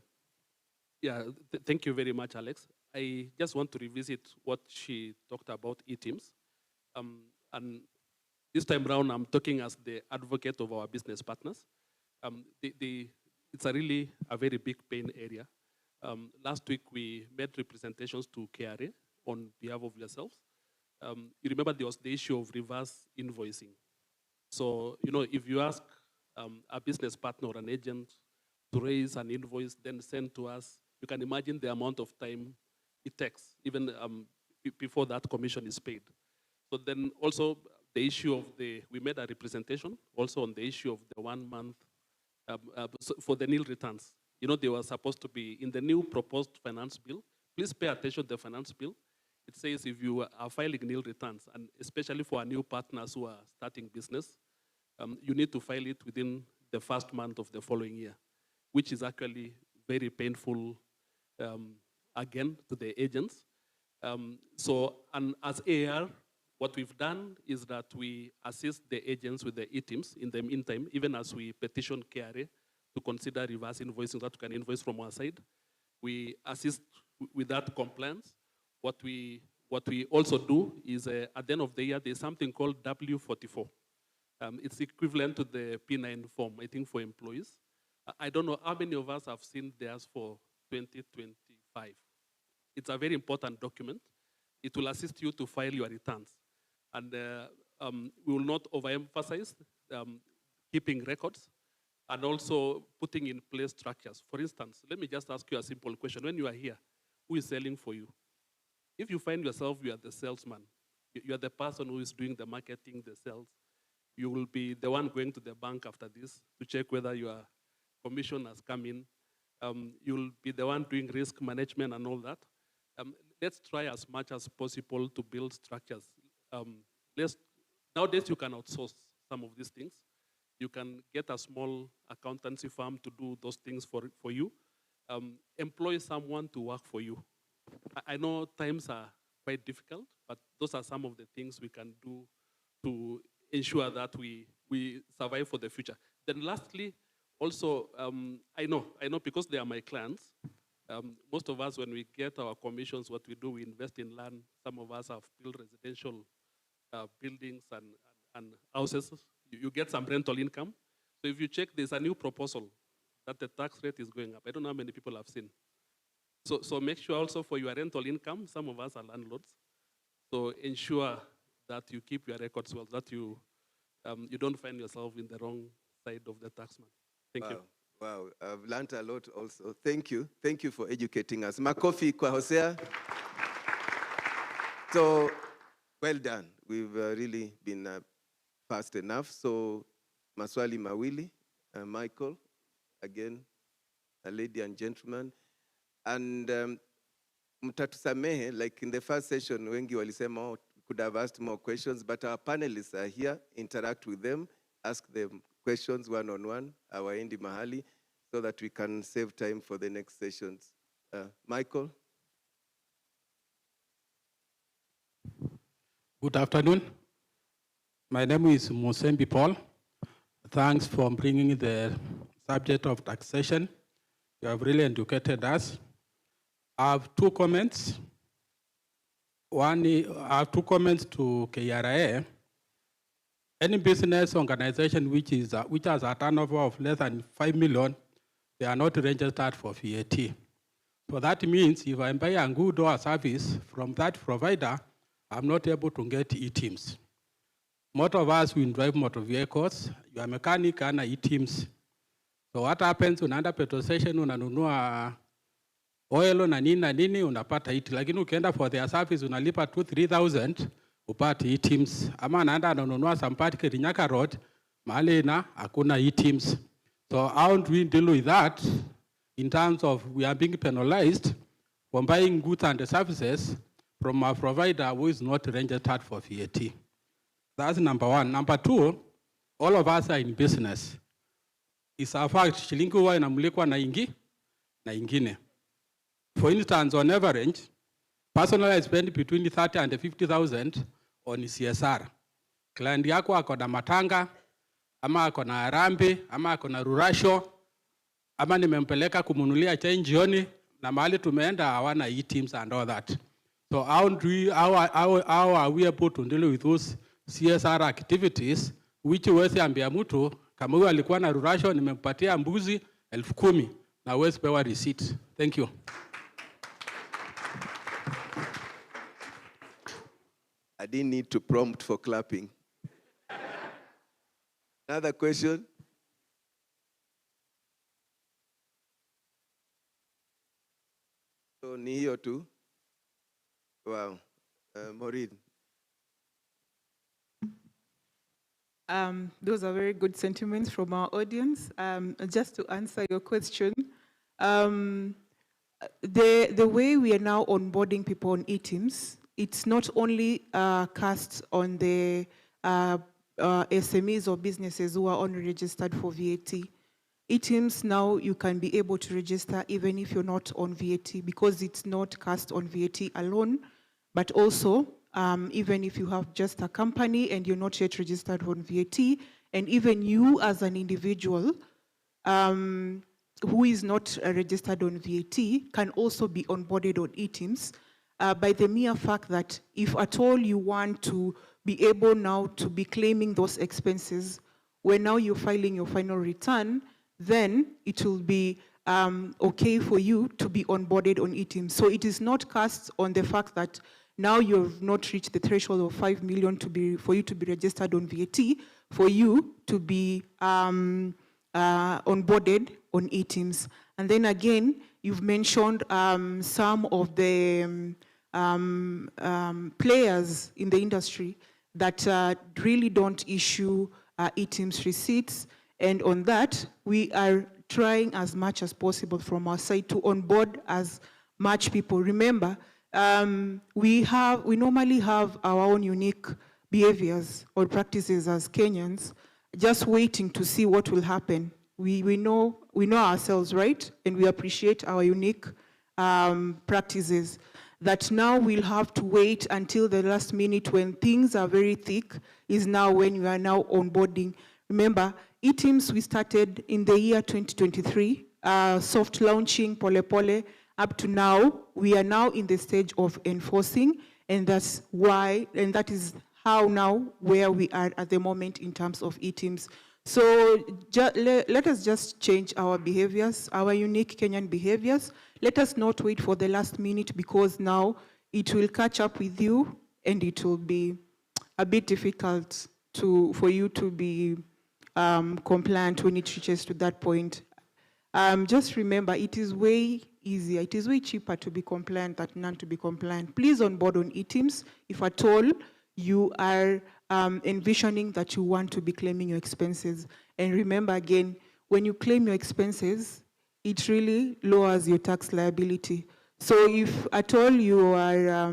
Yeah, thank you very much, Alex. I just want to revisit what she talked about e-teams. And this time around, I'm talking as the advocate of our business partners. It's really a very big pain area. Last week, we made representations to KRA on behalf of yourselves. You remember there was the issue of reverse invoicing. So, if you ask a business partner or an agent to raise an invoice, then send to us, you can imagine the amount of time it takes, even before that commission is paid. So then also the issue of we made a representation also on the issue of the 1 month for the nil returns. They were supposed to be in the new proposed finance bill. Please pay attention to the finance bill. It says if you are filing nil returns, and especially for our new partners who are starting business, you need to file it within the first month of the following year, which is actually very painful, again, to the agents. And as AR, what we've done is that we assist the agents with the e-teams in the meantime, even as we petition KRA to consider reverse invoicing, that we can invoice from our side. We assist with that compliance. What we also do is at the end of the year, there's something called W44. It's equivalent to the P9 form, I think, for employees. I don't know how many of us have seen theirs for 2025. It's a very important document. It will assist you to file your returns. And we will not overemphasize keeping records and also putting in place structures. For instance, let me just ask you a simple question. When you are here, who is selling for you? If you find yourself, you are the salesman, you are the person who is doing the marketing, the sales, you will be the one going to the bank after this to check whether your commission has come in. You'll be the one doing risk management and all that. Let's try as much as possible to build structures. Nowadays, you can outsource some of these things. You can get a small accountancy firm to do those things for you. Employ someone to work for you. I know times are quite difficult, but those are some of the things we can do to ensure that we survive for the future. Then lastly, also, I know because they are my clients, most of us, when we get our commissions, what we do, we invest in land. Some of us have built residential buildings and houses. You get some rental income. So if you check, there's a new proposal that the tax rate is going up. I don't know how many people have seen. So make sure also for your rental income, some of us are landlords. So ensure that you keep your records well, that you don't find yourself in the wrong side of the taxman. Thank you. Wow, I've learned a lot also. Thank you. Thank you for educating us. Makofi kwa Hosea. So, well done. We've really been fast enough. So, maswali mawili. Michael, again, ladies and gentlemen. And mtatusamehe, like in the first session, wengi walisema, oh, could have asked more questions, but our panelists are here. Interact with them, ask them questions one-on-one, hawaendi mahali, so that we can save time for the next sessions. Michael? Good afternoon. My name is Musembi Paul. Thanks for bringing the subject of taxation. You have really educated us. I have two comments. One, I have two comments to KRA. Any business organization which has a turnover of less than 5 million, they are not registered for VAT. So that means if I buy a good or a service from that provider, I'm not able to get e-teams. Most of us will drive motor vehicles, you are mechanic and e-teams. So what happens, unaenda petrol station, unanunua oil na nini, unapata iti. Lakini ukienda for their service, unalipa 2,000-3,000, upate e-teams. Ama anaenda ananunua sampati Kirinyaga Road, mahali na hakuna e-teams. So how do we deal with that in terms of we are being penalized for buying goods and services from a provider who is not registered for VAT? That's number one. Number two, all of us are in business. It's a fact, shilingi huwa inamulikwa na ingine. For instance, on average, personally I spend between 30 and 50,000 on CSR. Client yako ako na matanga, ama ako na harambee, ama ako na rurasho, ama nimempeleka kumunulia chai jioni, na mahali tumeenda hawana e-teams and all that. So how are we able to deal with those CSR activities, which huwezi ambia mtu, kama huyu alikuwa na rurasho, nimempatia mbuzi 10,000, na huwezi pewa receipt. Thank you. I didn't need to prompt for clapping. Another question? So ni hiyo tu? Wow. Maureen. Those are very good sentiments from our audience. Just to answer your question, the way we are now onboarding people on e-teams, it's not only cast on the SMEs or businesses who are only registered for VAT. E-teams now you can be able to register even if you're not on VAT, because it's not cast on VAT alone, but also even if you have just a company and you're not yet registered on VAT, and even you as an individual who is not registered on VAT can also be onboarded on e-teams by the mere fact that if at all you want to be able now to be claiming those expenses, when now you're filing your final return, then it will be okay for you to be onboarded on e-teams. So it is not cast on the fact that now you've not reached the threshold of 5 million for you to be registered on VAT, for you to be onboarded on e-teams. And then again, you've mentioned some of the players in the industry that really don't issue e-teams receipts. And on that, we are trying as much as possible from our side to onboard as much people. Remember, we normally have our own unique behaviors or practices as Kenyans, just waiting to see what will happen. We know ourselves, right? And we appreciate our unique practices. That now we'll have to wait until the last minute when things are very thick, is now when we are now onboarding. Remember, e-teams we started in the year 2023, soft launching, pole pole. Up to now, we are now in the stage of enforcing, and that's why, and that is how now, where we are at the moment in terms of e-teams. So let us just change our behaviors, our unique Kenyan behaviors. Let us not wait for the last minute, because now it will catch up with you and it will be a bit difficult for you to be compliant when it reaches to that point. Just remember, it is way easier, it is way cheaper to be compliant than not to be compliant. Please onboard on e-teams if at all you are envisioning that you want to be claiming your expenses. And remember again, when you claim your expenses, it really lowers your tax liability. So if at all you are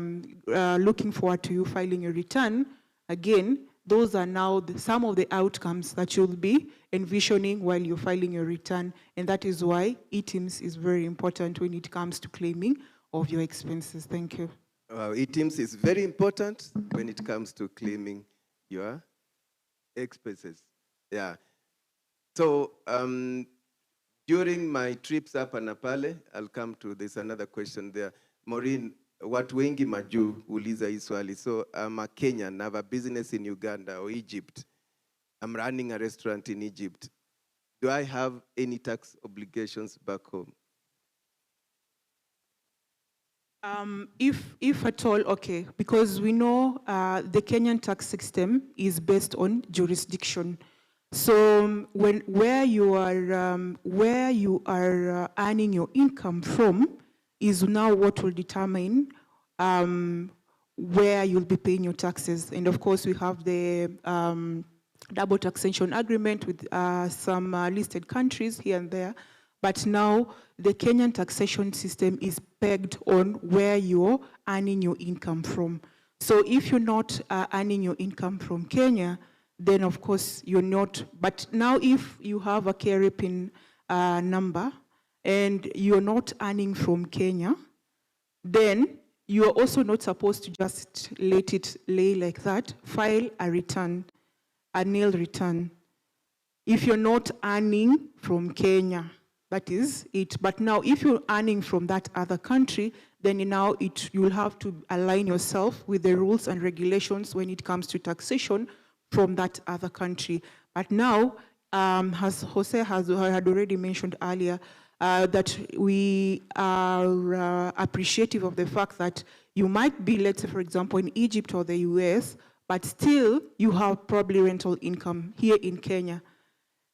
looking forward to you filing your return, again, those are now some of the outcomes that you'll be envisioning while you're filing your return. And that is why eTIMS is very important when it comes to claiming of your expenses. Thank you. eTIMS is very important when it comes to claiming your expenses. Yeah. So during my trips up Anapale, I'll come to this another question there. Maureen, watu wengi maju uliza hii swali. So I'm a Kenyan, I have a business in Uganda or Egypt. I'm running a restaurant in Egypt. Do I have any tax obligations back home? If at all, okay, because we know the Kenyan tax system is based on jurisdiction. So where you are earning your income from is now what will determine where you'll be paying your taxes. And of course, we have the double taxation agreement with some listed countries here and there. But now the Kenyan taxation system is pegged on where you're earning your income from. So if you're not earning your income from Kenya, then of course you're not. But now if you have a KRA PIN number and you're not earning from Kenya, then you are also not supposed to just let it lay like that. File a return, a nil return. If you're not earning from Kenya, that is it. But now if you're earning from that other country, then now you'll have to align yourself with the rules and regulations when it comes to taxation from that other country. But now, as Jose had already mentioned earlier, that we are appreciative of the fact that you might be, let's say, for example, in Egypt or the US, but still you have probably rental income here in Kenya.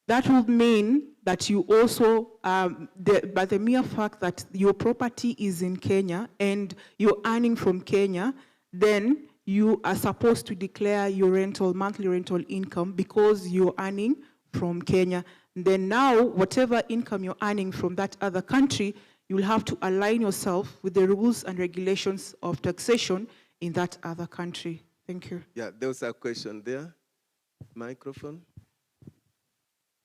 That would mean that you also, by the mere fact that your property is in Kenya and you're earning from Kenya, then you are supposed to declare your monthly rental income because you're earning from Kenya. Then now, whatever income you're earning from that other country, you'll have to align yourself with the rules and regulations of taxation in that other country. Thank you. Yeah, there was a question there. Microphone.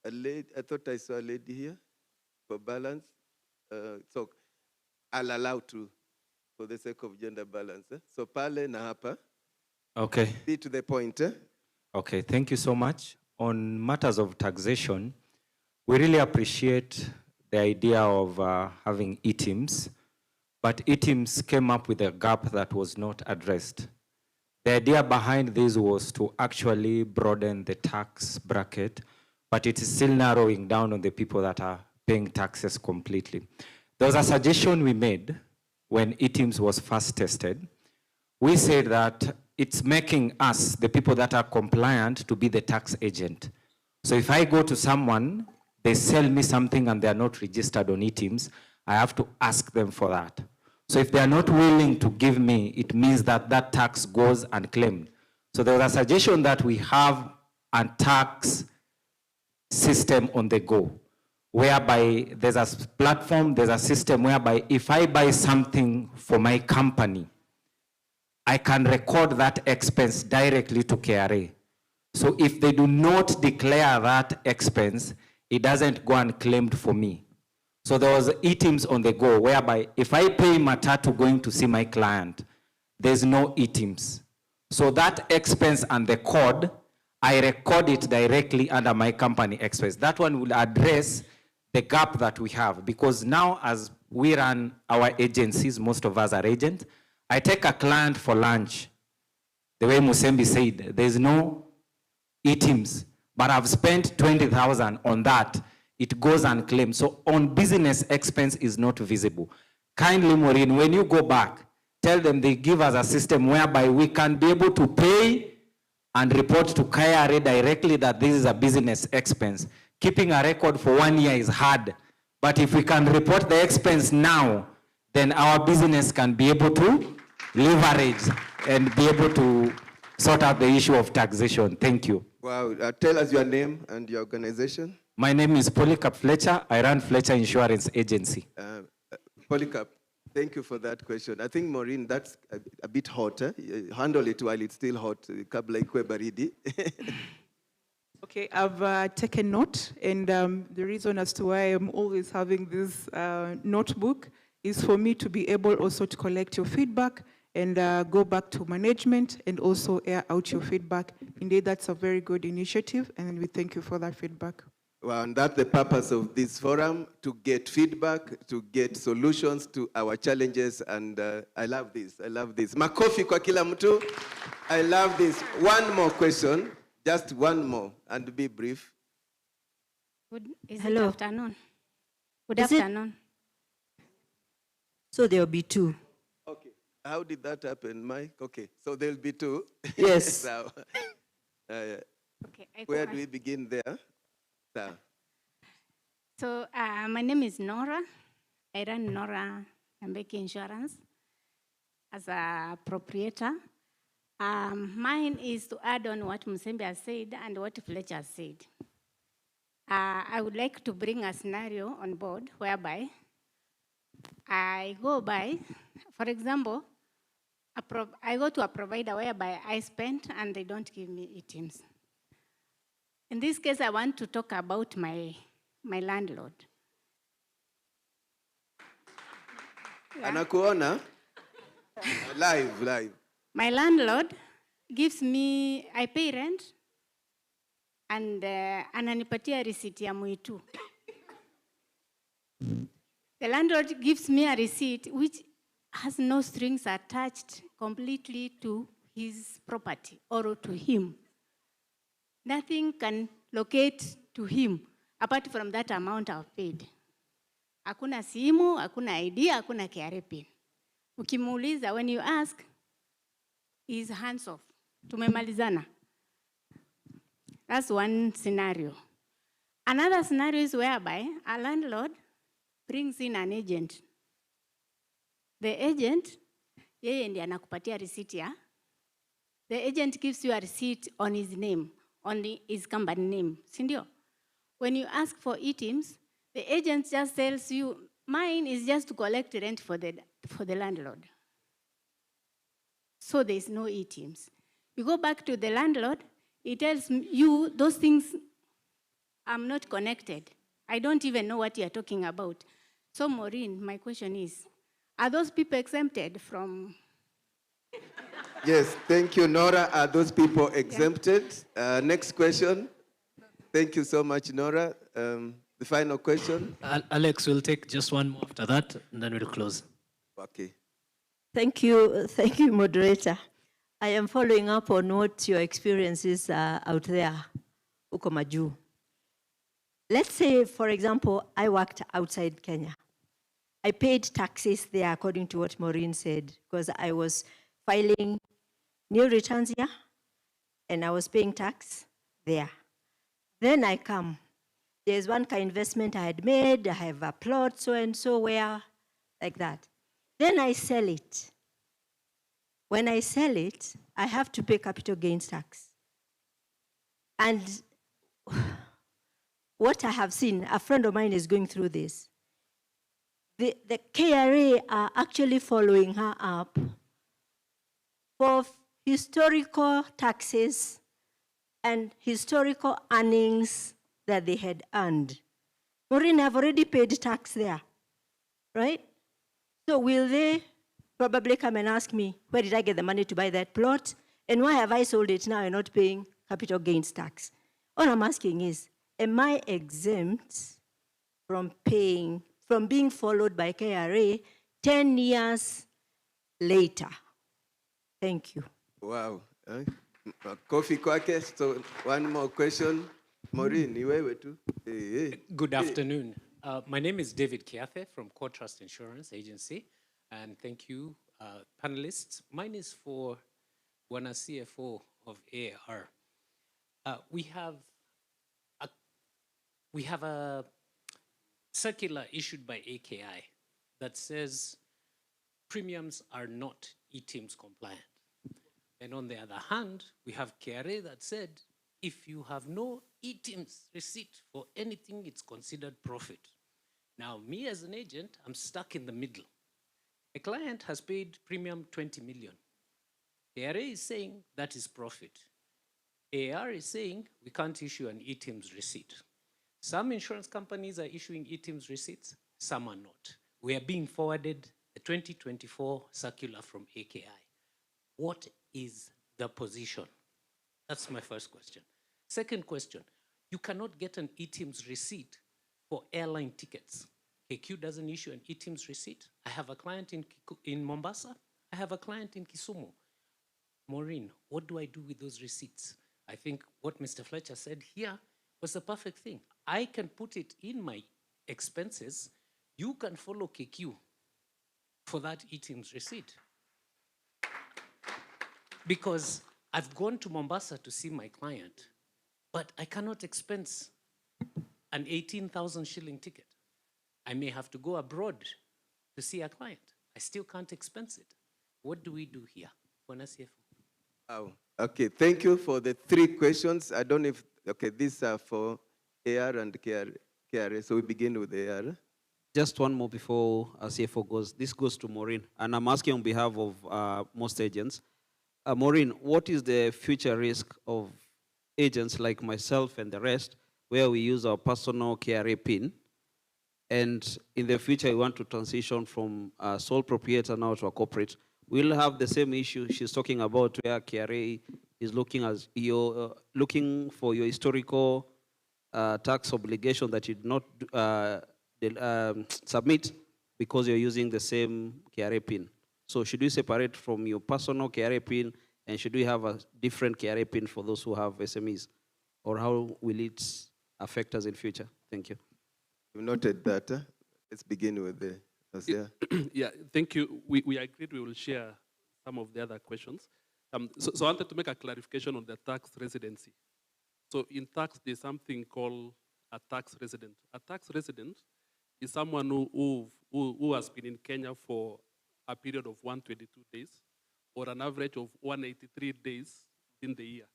A lady, I thought I saw a lady here for balance. So I'll allow to, for the sake of gender balance. So pale na hapa. Okay. Be to the point. Okay, thank you so much. On matters of taxation, we really appreciate the idea of having eTIMS, but eTIMS came up with a gap that was not addressed. The idea behind this was to actually broaden the tax bracket, but it is still narrowing down on the people that are paying taxes completely. There was a suggestion we made when eTIMS was first tested. We said that it's making us, the people that are compliant, to be the tax agent. So if I go to someone, they sell me something and they're not registered on eTIMS, I have to ask them for that. So if they're not willing to give me, it means that that tax goes unclaimed. So there was a suggestion that we have a tax system on the go, whereby there's a platform, there's a system whereby if I buy something for my company, I can record that expense directly to KRA. So if they do not declare that expense, it doesn't go unclaimed for me. So there was eTIMS on the go, whereby if I pay Matatu going to see my client, there's no eTIMS. So that expense and the code, I record it directly under my company expense. That one will address the gap that we have, because now as we run our agencies, most of us are agents, I take a client for lunch. The way Musembi said, there's no eTIMS, but I've spent 20,000 on that. It goes unclaimed. So on business expense is not visible. Kindly, Maureen, when you go back, tell them they give us a system whereby we can be able to pay and report to KRA directly that this is a business expense. Keeping a record for 1 year is hard. But if we can report the expense now, then our business can be able to leverage and be able to sort out the issue of taxation. Thank you. Wow. Tell us your name and your organization. My name is Polycarp Fletcher. I run Fletcher Insurance Agency. Polycarp, thank you for that question. I think, Maureen, that's a bit hotter. Handle it while it's still hot. Kabla ikwe baridi. Okay, I've taken note, and the reason as to why I'm always having this notebook is for me to be able also to collect your feedback and go back to management and also air out your feedback. Indeed, that's a very good initiative, and we thank you for that feedback. Well, and that's the purpose of this forum, to get feedback, to get solutions to our challenges, and I love this, I love this. Makofi kwa kila mtu. I love this. One more question, just one more, and be brief. Hello. Good afternoon. Good Is it- afternoon. So there will be two. Okay, how did that happen, Mike? Okay, so there'll be two. Yes. So, Okay, where do we begin there? So my name is Nora. I run Nora Mbeki Insurance as a proprietor. Mine is to add on what Musembe has said and what Fletcher has said. I would like to bring a scenario on board whereby I go by, for example, I go to a provider whereby I spend and they don't give me items. In this case, I want to talk about my landlord. Anakuona? Live. My landlord gives me, I pay rent, and ananipatia receipt ya mwitu. The landlord gives me a receipt which has no strings attached completely to his property or to him. Nothing can locate to him apart from that amount I've paid. Hakuna simu, hakuna ID, hakuna KRA pin. Ukimuuliza, when you ask, he's hands off. Tumemalizana. That's one scenario. Another scenario is whereby a landlord brings in an agent. The agent, yeye ndiye anakupatia receipt ya. The agent gives you a receipt on his name, on his company name, sindio? When you ask for items, the agent just tells you, mine is just to collect rent for the landlord. So there's no items. You go back to the landlord, he tells you those things, I'm not connected. I don't even know what you're talking about. So Maureen, my question is, are those people exempted from? Yes, thank you, Nora. Are those people exempted? Next question. Thank you so much, Nora. The final question. Alex, we'll take just one more after that, and then we'll close. Okay. Thank you, moderator. I am following up on what your experiences are out there, uko majuu. Let's say, for example, I worked outside Kenya. I paid taxes there according to what Maureen said, because I was filing new returns here, and I was paying tax there. Then I come. There's one kind of investment I had made. I have a plot, so and so, where, like that. Then I sell it. When I sell it, I have to pay capital gains tax. And what I have seen, a friend of mine is going through this. The KRA are actually following her up for historical taxes and historical earnings that they had earned. Maureen have already paid tax there, right? So will they probably come and ask me, where did I get the money to buy that plot? And why have I sold it now and not paying capital gains tax? All I'm asking is, am I exempt from being followed by KRA 10 years later? Thank you. Wow. Coffee kwake. So one more question. Maureen, ni wewe tu. Good afternoon. My name is David Kiathe from Core Trust Insurance Agency, and thank you, panelists. Mine is for Wana CFO of AAR. We have a circular issued by AKI that says premiums are not ETIMS compliant. And on the other hand, we have KRA that said If you have no ETIMS receipt for anything, it's considered profit. Now, me as an agent, I'm stuck in the middle. A client has paid premium 20 million. ARA is saying that is profit. AR is saying we can't issue an ETIMS receipt. Some insurance companies are issuing ETIMS receipts, some are not. We are being forwarded the 2024 circular from AKI. What is the position? That's my first question. Second question, you cannot get an ETIMS receipt for airline tickets. KQ doesn't issue an ETIMS receipt. I have a client in Mombasa. I have a client in Kisumu. Maureen, what do I do with those receipts? I think what Mr. Fletcher said here was the perfect thing. I can put it in my expenses. You can follow KQ for that ETIMS receipt. Because I've gone to Mombasa to see my client, but I cannot expense an 18,000 shilling ticket. I may have to go abroad to see a client. I still can't expense it. What do we do here? Oh, okay, thank you for the 3 questions. I don't know if, okay, these are for AR and KRA, so we begin with AR. Just one more before our CFO goes. This goes to Maureen, and I'm asking on behalf of most agents. Maureen, what is the future risk of agents like myself and the rest, where we use our personal KRA PIN, and in the future we want to transition from a sole proprietor now to a corporate? We'll have the same issue she's talking about, where KRA is looking for your historical tax obligation that you did not submit because you're using the same KRA PIN. So should we separate from your personal KRA PIN, and should we have a different KRA PIN for those who have SMEs? Or how will it affect us in future? Thank you. You noted that. Let's begin with the Yeah, thank you. We agreed we will share some of the other questions. So I wanted to make a clarification on the tax residency. So in tax, there's something called a tax resident. A tax resident is someone who has been in Kenya for a period of 122 days or an average of 183 days in the year.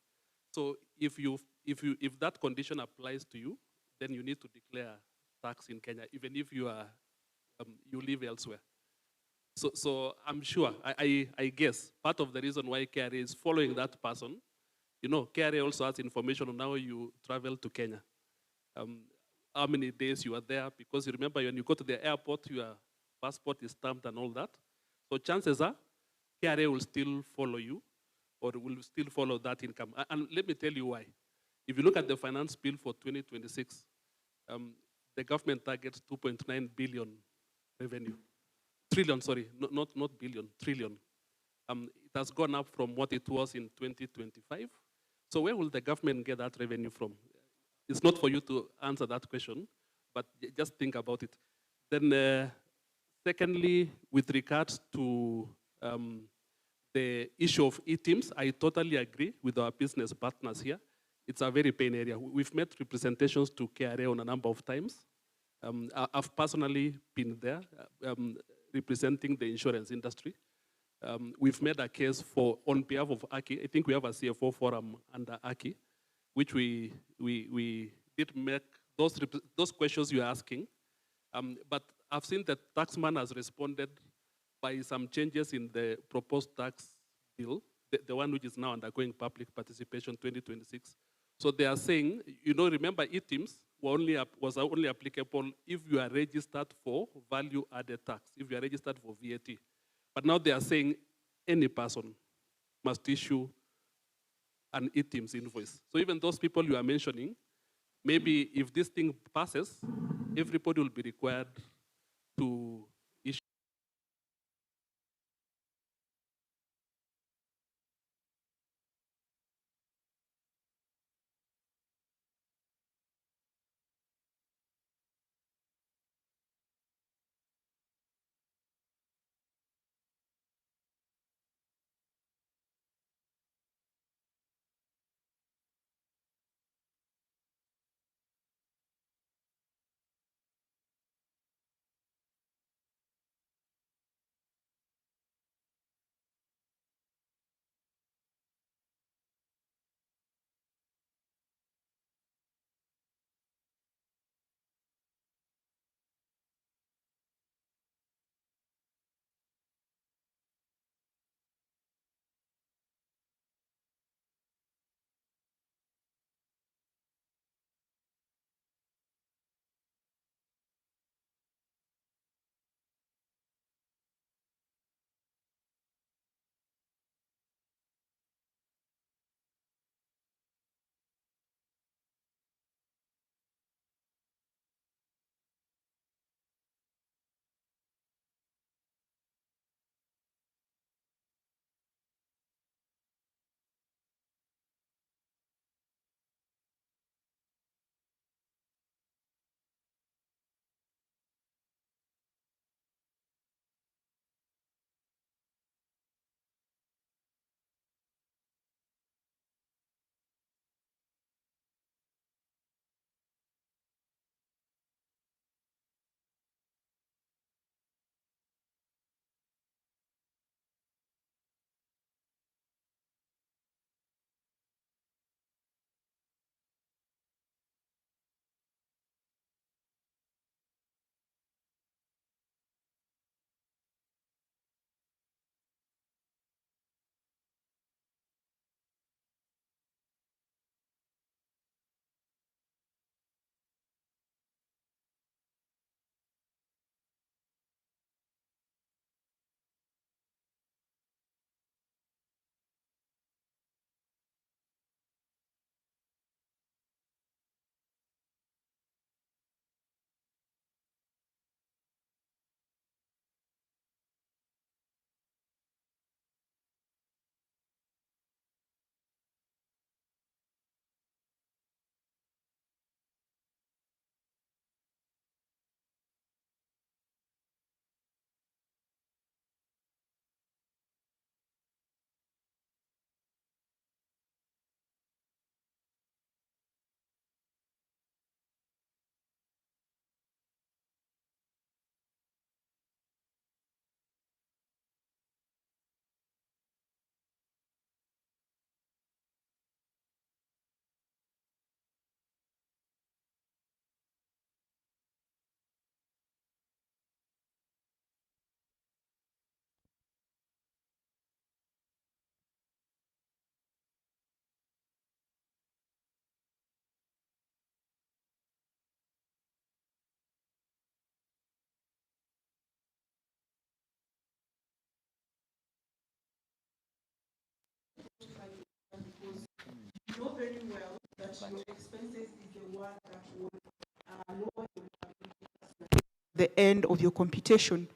So if that condition applies to you, then you need to declare tax in Kenya, even if you live elsewhere. So I'm sure, I guess, part of the reason why KRA is following that person, you know, KRA also has information on how you travel to Kenya. How many days you are there, because you remember when you go to the airport, your passport is stamped and all that. So chances are, KRA will still follow you, or will still follow that income. And let me tell you why. If you look at the finance bill for 2026, the government targets 2.9 billion revenue. Trillion, sorry, not billion, trillion. It has gone up from what it was in 2025. So where will the government get that revenue from? It's not for you to answer that question, but just think about it. Then secondly, with regards to the issue of ETIMS, I totally agree with our business partners here. It's a very pain area. We've made representations to KRA on a number of times. I've personally been there representing the insurance industry. We've made a case on behalf of AKI. I think we have a CFO forum under AKI, which we did make those questions you're asking. But I've seen that Taxman has responded by some changes in the proposed tax bill, the one which is now undergoing public participation 2026. So they are saying, you know, remember ETIMS was only applicable if you are registered for value-added tax, if you are registered for VAT. But now they are saying any person must issue an ETIMS invoice. So even those people you are mentioning, maybe if this thing passes, everybody will be required to your expenses is the one that will lower your liability at the end of your computation.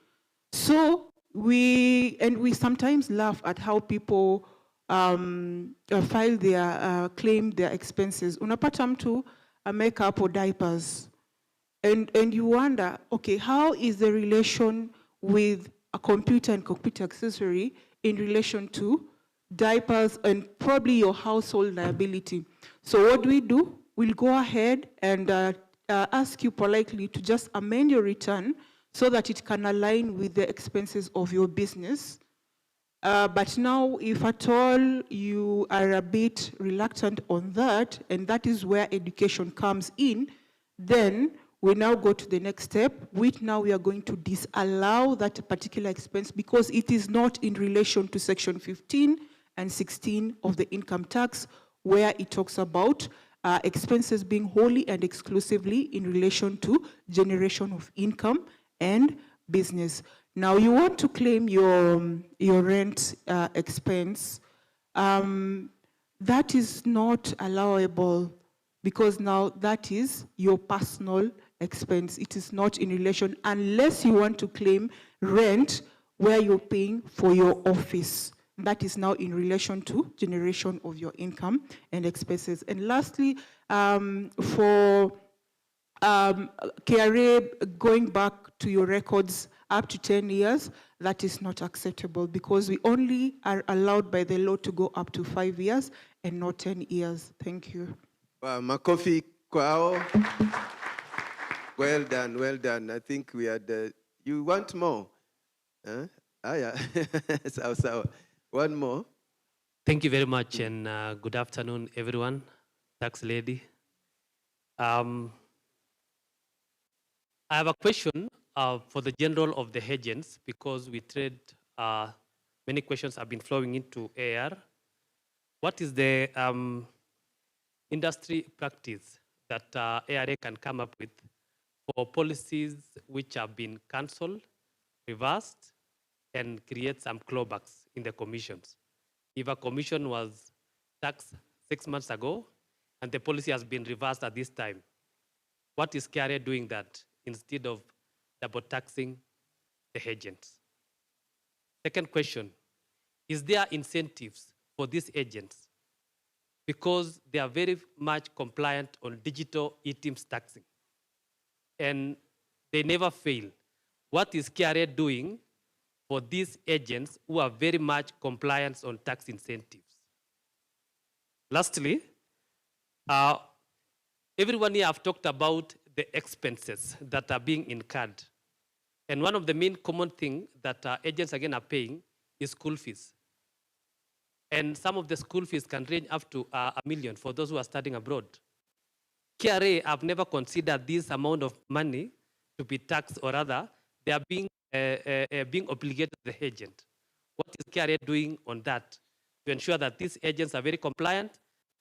So we sometimes laugh at how people file their claim their expenses. Unapata mtu makeup or diapers, and you wonder, okay, how is the relation with a computer and computer accessory in relation to diapers and probably your household liability? So what do? We'll go ahead and ask you politely to just amend your return so that it can align with the expenses of your business. But now, if at all you are a bit reluctant on that, and that is where education comes in, then we now go to the next step, which now we are going to disallow that particular expense because it is not in relation to Section 15 and 16 of the income tax, where it talks about expenses being wholly and exclusively in relation to generation of income and business. Now, you want to claim your rent expense. That is not allowable because now that is your personal expense. It is not in relation unless you want to claim rent where you're paying for your office. That is now in relation to generation of your income and expenses. And lastly, for KRA going back to your records up to 10 years, that is not acceptable because we only are allowed by the law to go up to 5 years and not 10 years. Thank you. Wow, makofi kwao. Well done, well done. I think we had, you want more? Huh? Ah, yeah. So, one more. Thank you very much, and good afternoon, everyone. Tax lady. I have a question for the general of the agents because we trade, many questions have been flowing into AR. What is the industry practice that ARA can come up with for policies which have been cancelled, reversed, and create some clawbacks in the commissions? If a commission was taxed 6 months ago and the policy has been reversed at this time, what is KRA doing that instead of double taxing the agents? Second question, is there incentives for these agents because they are very much compliant on digital e-teams taxing and they never fail? What is KRA doing for these agents who are very much compliant on tax incentives? Lastly, everyone here have talked about the expenses that are being incurred. And one of the main common things that agents again are paying is school fees. And some of the school fees can range up to $1 million for those who are studying abroad. KRA have never considered this amount of money to be taxed, or rather, they are being obligated to the agent. What is KRA doing on that to ensure that these agents are very compliant,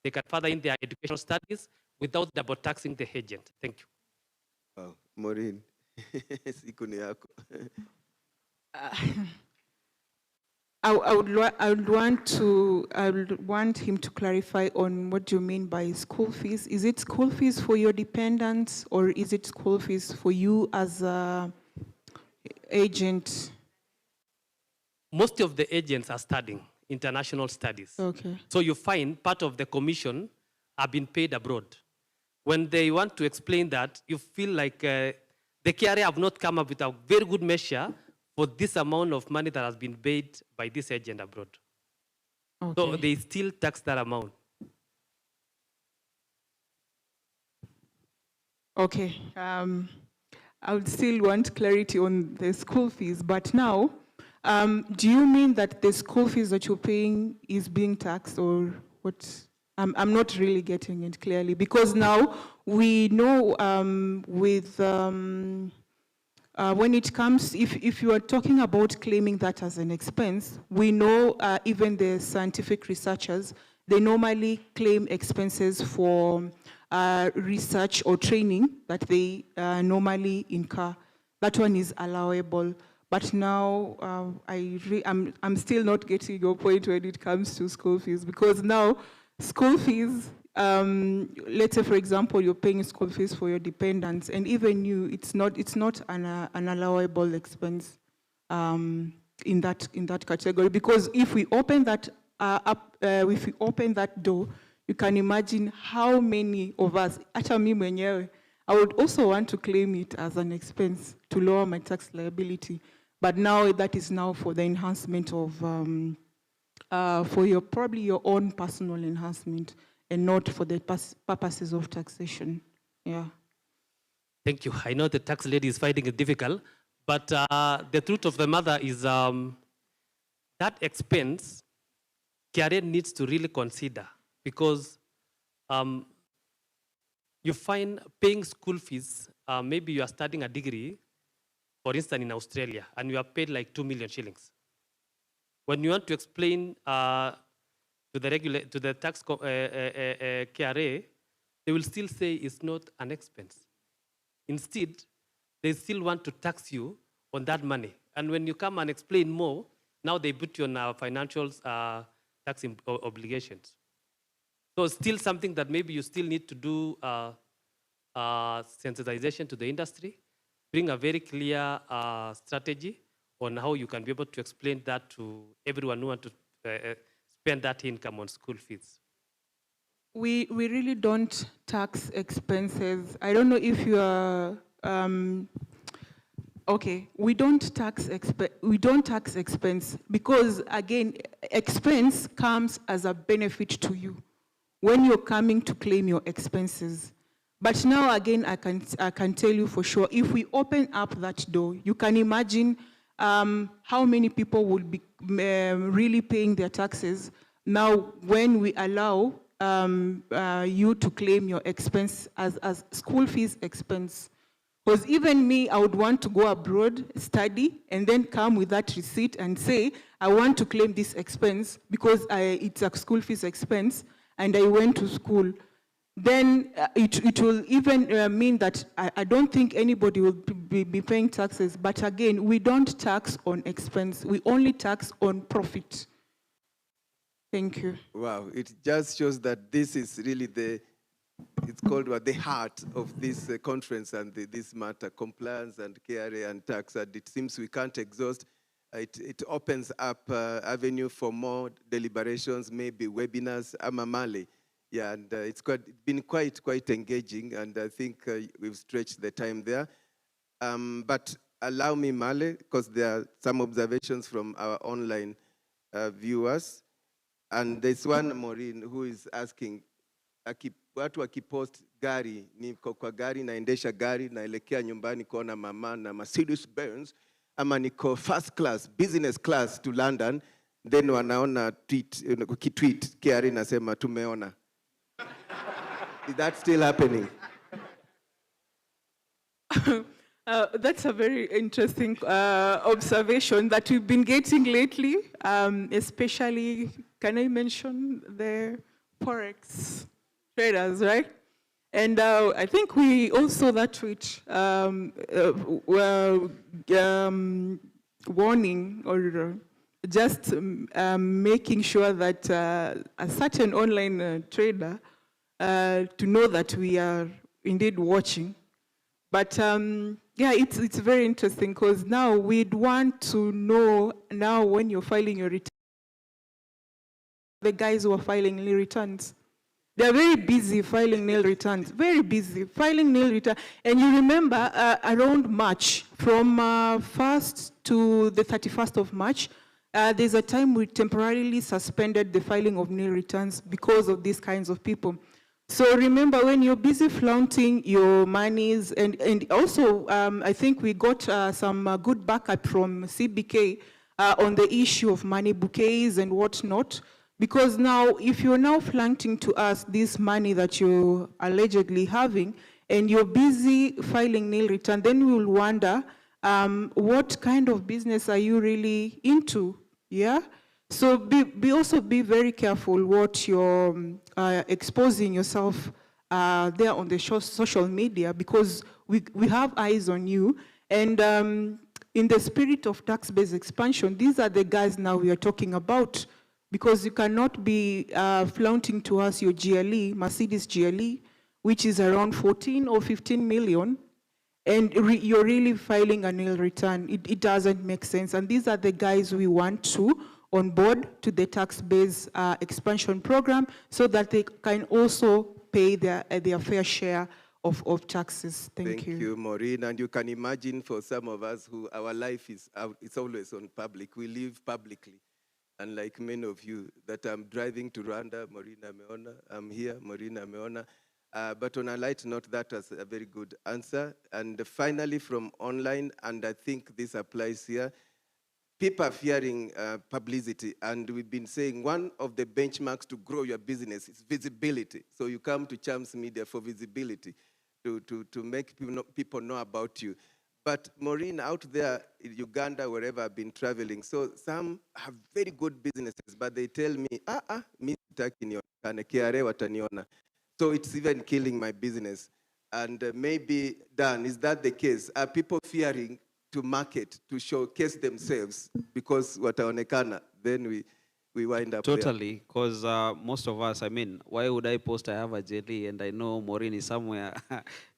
they can further in their educational studies without double taxing the agent? Thank you. Wow, Maureen, siku ni yako. I would want him to clarify on what you mean by school fees. Is it school fees for your dependents or is it school fees for you as an agent? Most of the agents are studying international studies. Okay. So you find part of the commission have been paid abroad. When they want to explain that, you feel like the KRA have not come up with a very good measure for this amount of money that has been paid by this agent abroad. Okay. So they still tax that amount. Okay. I would still want clarity on the school fees, but now, do you mean that the school fees that you're paying is being taxed, or what? I'm not really getting it clearly, because now we know when it comes, if you are talking about claiming that as an expense, we know even the scientific researchers, they normally claim expenses for research or training that they normally incur. That one is allowable. But now I'm still not getting your point when it comes to school fees, because now school fees, let's say, for example, you're paying school fees for your dependents, and even you, it's not an allowable expense in that category, because if we open that if we open that door, you can imagine how many of us, hata mimi mwenyewe, I would also want to claim it as an expense to lower my tax liability. But now that is now for the enhancement of, for probably your own personal enhancement and not for the purposes of taxation. Yeah. Thank you. I know the tax lady is finding it difficult, but the truth of the matter is that expense, KRA needs to really consider, because you find paying school fees, maybe you are studying a degree, for instance, in Australia, and you are paid like 2 million shillings. When you want to explain to the tax KRA, they will still say it's not an expense. Instead, they still want to tax you on that money. And when you come and explain more, now they put you on financial tax obligations. So it's still something that maybe you still need to do sensitization to the industry, bring a very clear strategy on how you can be able to explain that to everyone who wants to spend that income on school fees. We really don't tax expenses. I don't know if you are, okay, we don't tax expense because, again, expense comes as a benefit to you when you're coming to claim your expenses. But now, again, I can tell you for sure, if we open up that door, you can imagine how many people will be really paying their taxes now when we allow you to claim your expense as school fees expense. Because even me, I would want to go abroad, study, and then come with that receipt and say, I want to claim this expense because it's a school fees expense, and I went to school. Then it will even mean that I don't think anybody will be paying taxes. But again, we don't tax on expense. We only tax on profit. Thank you. Wow, it just shows that this is really it's called the heart of this conference and this matter, compliance and KRA and tax. And it seems we can't exhaust. It opens up avenue for more deliberations, maybe webinars, amamale. Yeah, and it's been quite engaging, and I think we've stretched the time there. But allow me, Male, because there are some observations from our online viewers. And there's one, Maureen, who is asking, watu wakipost gari, niko kwa gari, naendesha gari, naelekea nyumbani kuona mama na Mercedes Benz, ama niko first class, business class to London, then wanaona tweet, KRA nasema tumeona. Is that still happening? That's a very interesting observation that we've been getting lately, especially, can I mention the Forex traders, right? And I think we also saw that tweet warning or just making sure that a certain online trader to know that we are indeed watching. But yeah, it's very interesting because now we'd want to know now when you're filing your return, the guys who are filing nil returns. They're very busy filing nil returns, very busy filing nil return. And you remember around March, from 1st to the 31st of March, there's a time we temporarily suspended the filing of nil returns because of these kinds of people. So remember, when you're busy flaunting your monies, and also I think we got some good backup from CBK on the issue of money bouquets and whatnot, because now if you're now flaunting to us this money that you're allegedly having, and you're busy filing nil return, then we will wonder what kind of business are you really into, yeah? So also be very careful what you're exposing yourself there on the social media, because we have eyes on you. And in the spirit of tax-based expansion, these are the guys now we are talking about. because you cannot be flaunting to us your GLE, Mercedes GLE, which is around 14 or 15 million, and you're really filing a nil return. It doesn't make sense. And these are the guys we want to on board to the tax-based expansion program so that they can also pay their fair share of taxes. Thank you. Thank you, Maureen. And you can imagine for some of us who our life is out, it's always on public. We live publicly. And like many of you, that I'm driving to Rwanda, Maureen ameona, I'm here, Maureen ameona. But on a light note, that was a very good answer. And finally, from online, and I think this applies here, people are fearing publicity, and we've been saying one of the benchmarks to grow your business is visibility. So you come to Chams Media for visibility, to make people know about you. But Maureen, out there in Uganda, wherever I've been traveling, so some have very good businesses, but they tell me, mi sitaki nionekane, KRA wataniona. So it's even killing my business. And maybe, Dan, is that the case? Are people fearing to market, to showcase themselves because wataonekana? Then we wind up Totally, because most of us, I mean, why would I post I have a jelly and I know Maureen is somewhere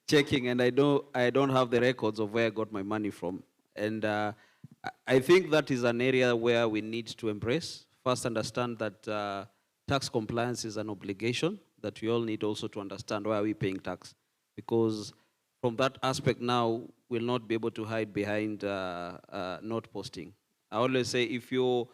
checking and I don't have the records of where I got my money from. And I think that is an area where we need to embrace. First, understand that tax compliance is an obligation that we all need also to understand why are we paying tax. Because from that aspect now, we'll not be able to hide behind not posting. I always say if you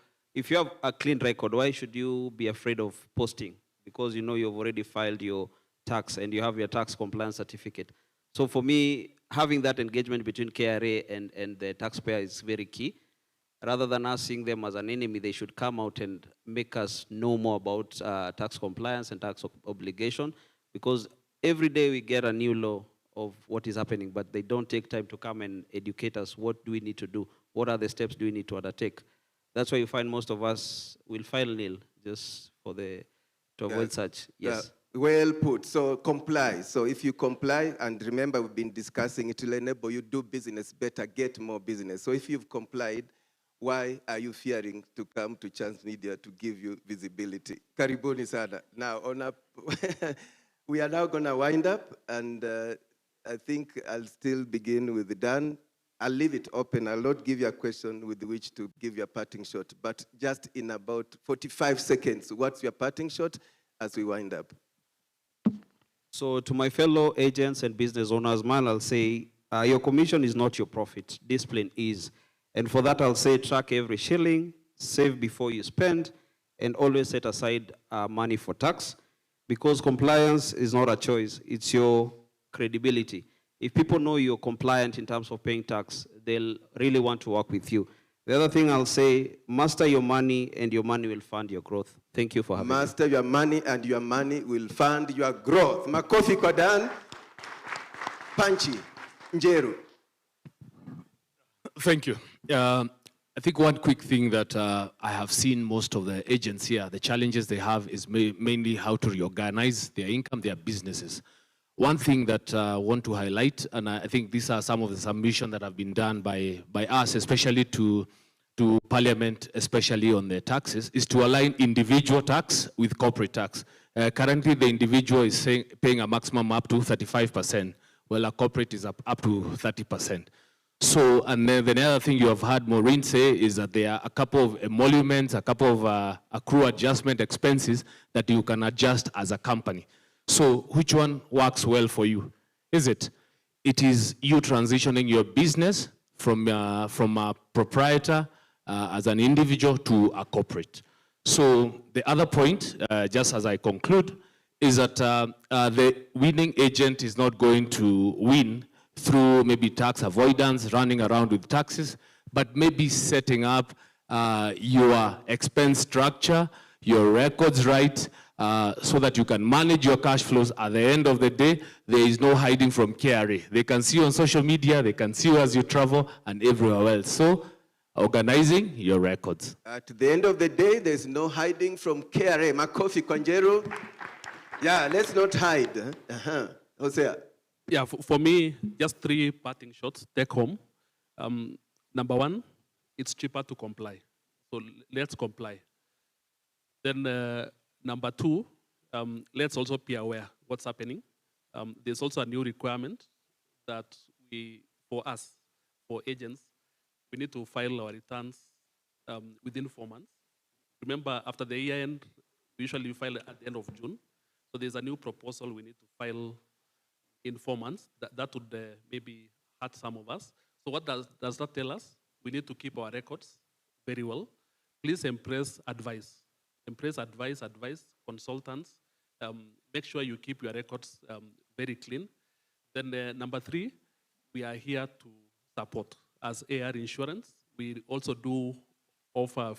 have a clean record, why should you be afraid of posting? Because you know you've already filed your tax and you have your tax compliance certificate. So for me, having that engagement between KRA and the taxpayer is very key. Rather than us seeing them as an enemy, they should come out and make us know more about tax compliance and tax obligation, because every day we get a new law of what is happening, but they don't take time to come and educate us. What do we need to do? What are the steps do we need to undertake? That's why you find most of us will file nil just to avoid such. Yes. Well put. So comply. So if you comply, and remember we've been discussing, it will enable you to do business better, get more business. So if you've complied, why are you fearing to come to Chance Media to give you visibility? Karibuni sana. Now, we are now going to wind up, and I think I'll still begin with Dan. I'll leave it open. I'll not give you a question with which to give your parting shot, but just in about 45 seconds, what's your parting shot as we wind up? So to my fellow agents and business owners, man, I'll say your commission is not your profit. Discipline is. And for that, I'll say track every shilling, save before you spend, and always set aside money for tax, because compliance is not a choice. It's your credibility. If people know you're compliant in terms of paying tax, they'll really want to work with you. The other thing I'll say, master your money and your money will fund your growth. Thank you for having me. Master your money and your money will fund your growth. Makofi kwa Dan. Panchi, Njeru. Thank you. I think one quick thing that I have seen most of the agents here, the challenges they have is mainly how to reorganize their income, their businesses. One thing that I want to highlight, and I think these are some of the submissions that have been done by us, especially to Parliament, especially on the taxes, is to align individual tax with corporate tax. Currently, the individual is paying a maximum up to 35%, while a corporate is up to 30%. So, and then the other thing you have heard Maureen say is that there are a couple of emoluments, a couple of accrue adjustment expenses that you can adjust as a company. So which one works well for you? Is it? It is you transitioning your business from a proprietor as an individual to a corporate. So the other point, just as I conclude, is that the winning agent is not going to win through maybe tax avoidance, running around with taxes, but maybe setting up your expense structure, your records right, so that you can manage your cash flows. At the end of the day, there is no hiding from KRA. They can see you on social media, they can see you as you travel, and everywhere else. So, organizing your records. At the end of the day, there's no hiding from KRA. Makofi Kwanjeru. Yeah, let's not hide. Hosea. Yeah, for me, just 3 parting shots, take home. Number 1, it's cheaper to comply. So let's comply. Then number two, let's also be aware what's happening. There's also a new requirement that for us, for agents, we need to file our returns within 4 months. Remember, after the year end, we usually file at the end of June. So there's a new proposal we need to file in 4 months. That would maybe hurt some of us. So what does that tell us? We need to keep our records very well. Please embrace advice. Embrace advice, consultants. Make sure you keep your records very clean. Then number three, we are here to support. As AR Insurance, we also do offer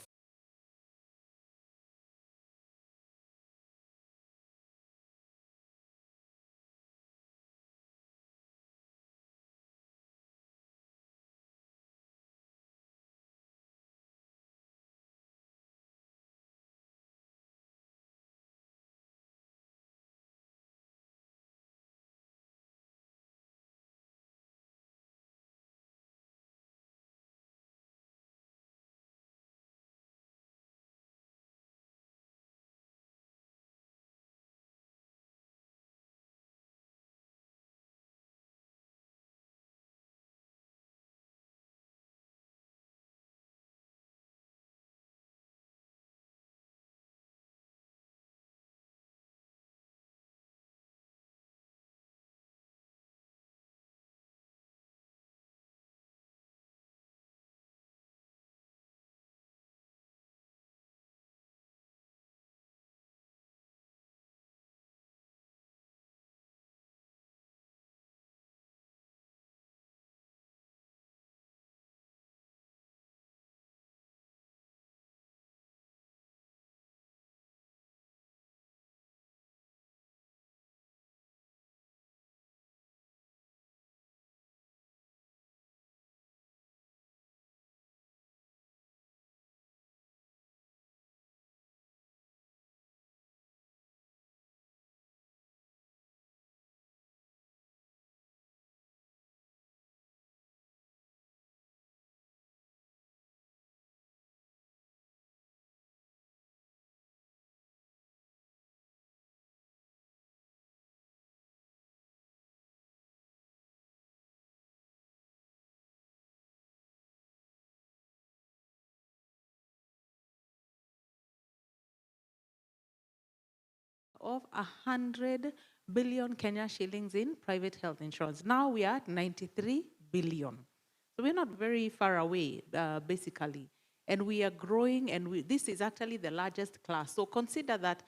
of 100 billion Kenya shillings in private health insurance. Now we are at 93 billion. So we're not very far away, basically. And we are growing, and this is actually the largest class. So consider that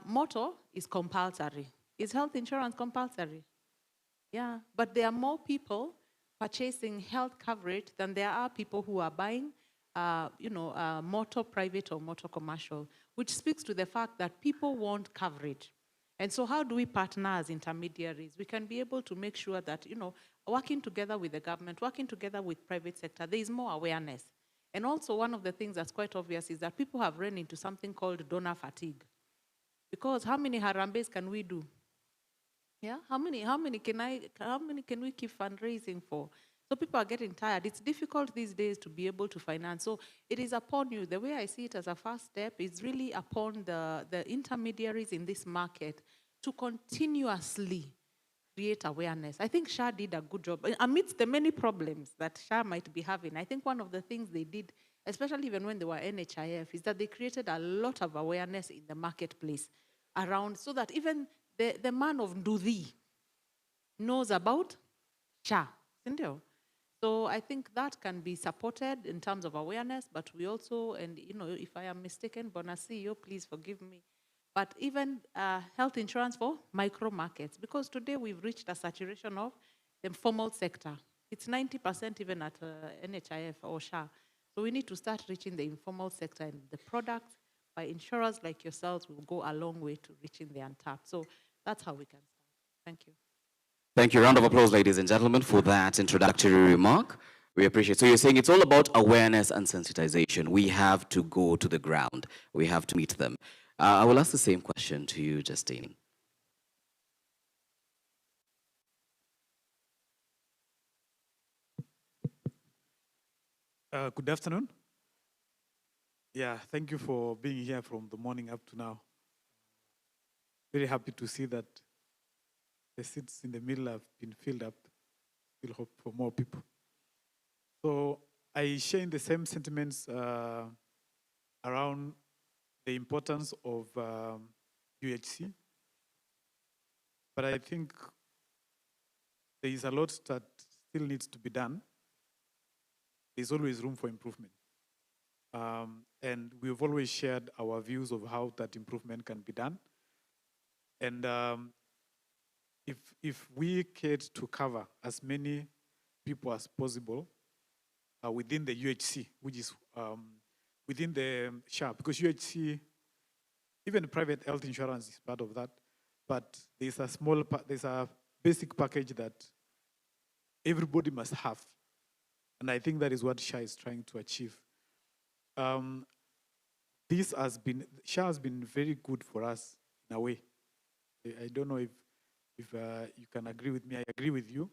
motor is compulsory. Is health insurance compulsory? Yeah, but there are more people purchasing health coverage than there are people who are buying motor private or motor commercial, which speaks to the fact that people want coverage. And so how do we partner as intermediaries? We can be able to make sure that, working together with the government, working together with private sector, there is more awareness. And also one of the things that's quite obvious is that people have run into something called donor fatigue. Because how many harambes can we do? Yeah, how many can we keep fundraising for? So people are getting tired. It's difficult these days to be able to finance. So it is upon you. The way I see it as a first step is really upon the intermediaries in this market to continuously create awareness. I think SHA did a good job. Amidst the many problems that SHA might be having, I think one of the things they did, especially even when they were NHIF, is that they created a lot of awareness in the marketplace around, so that even the man of Ndudhi knows about SHA. So I think that can be supported in terms of awareness, but we also, and if I am mistaken, Bona CEO, please forgive me, but even health insurance for micro markets, because today we've reached a saturation of the formal sector. It's 90% even at NHIF or SHA. So we need to start reaching the informal sector, and the products by insurers like yourselves will go a long way to reaching the untapped. So that's how we can start. Thank you. Thank you. Round of applause, ladies and gentlemen, for that introductory remark. We appreciate it. So you're saying it's all about awareness and sensitization. We have to go to the ground. We have to meet them. I will ask the same question to you, Justine. Good afternoon. Yeah, thank you for being here from the morning up to now. Very happy to see that the seats in the middle have been filled up. Still hope for more people. So I share in the same sentiments around the importance of UHC. But I think there is a lot that still needs to be done. There's always room for improvement. And we've always shared our views of how that improvement can be done. And if we cared to cover as many people as possible within the UHC, which is within the SHA, because UHC, even private health insurance is part of that, but there's a basic package that everybody must have. And I think that is what SHA is trying to achieve. SHA has been very good for us in a way. I don't know if you can agree with me. I agree with you.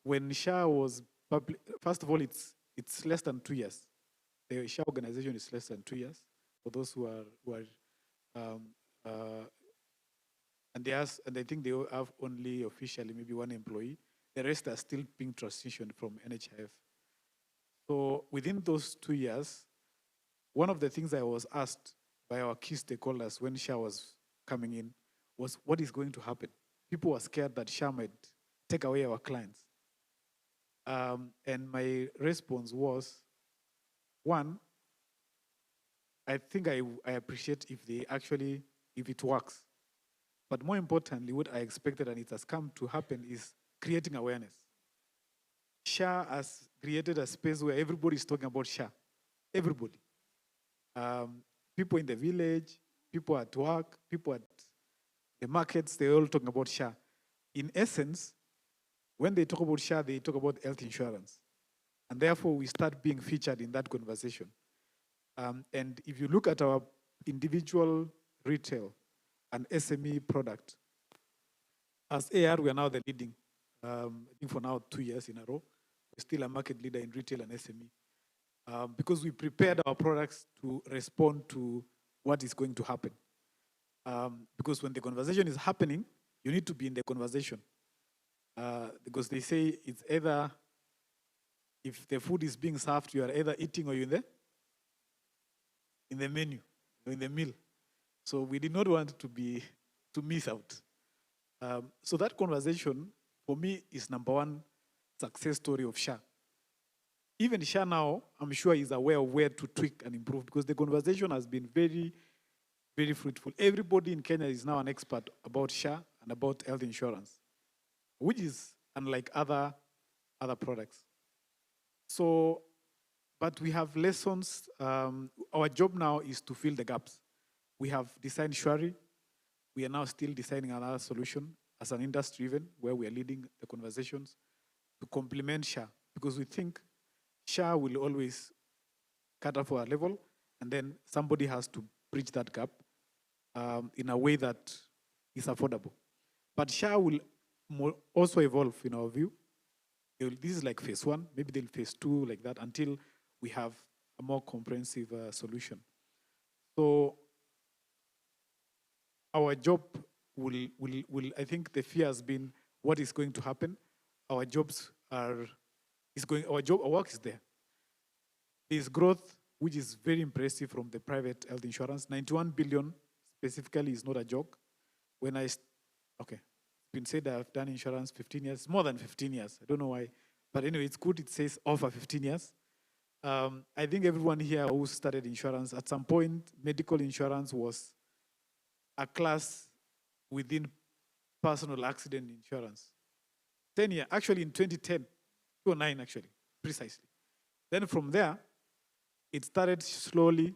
When SHA was public, first of all, it's less than 2 years. The SHA organization is less than 2 years for those who are and I think they have only officially maybe one employee. The rest are still being transitioned from NHIF. So within those 2 years, one of the things I was asked by our key stakeholders when SHA was coming in was, what is going to happen? People were scared that SHA might take away our clients. And my response was, one, I think I appreciate if it works. But more importantly, what I expected and it has come to happen is creating awareness. SHA has created a space where everybody is talking about SHA. Everybody. People in the village, people at work, people at the markets, they're all talking about SHA. In essence, when they talk about SHA, they talk about health insurance. And therefore, we start being featured in that conversation. And if you look at our individual retail and SME product, as AR, we are now the leading, I think for now 2 years in a row. We're still a market leader in retail and SME. Because we prepared our products to respond to what is going to happen. Because when the conversation is happening, you need to be in the conversation. Because they say it's either, if the food is being served, you are either eating or you're in the menu, or in the meal. So we did not want to miss out. So that conversation, for me, is number one success story of SHA. Even SHA now, I'm sure, is aware of where to tweak and improve because the conversation has been very, very fruitful. Everybody in Kenya is now an expert about SHA and about health insurance, which is unlike other products. So, but we have lessons. Our job now is to fill the gaps. We have designed Shwari. We are now still designing another solution as an industry even, where we are leading the conversations to complement SHA, because we think SHA will always cater for a level, and then somebody has to bridge that gap in a way that is affordable. But SHA will also evolve in our view. This is like phase 1, maybe they'll phase 2 like that until we have a more comprehensive solution. So our job will, I think the fear has been what is going to happen. Our work is there. There's growth, which is very impressive from the private health insurance. 91 billion specifically is not a joke. It's been said that I've done insurance 15 years, more than 15 years. I don't know why. But anyway, it's good it says over 15 years. I think everyone here who started insurance, at some point, medical insurance was a class within personal accident insurance. 10 years, actually in 2010, 2009 actually, precisely. Then from there, it started slowly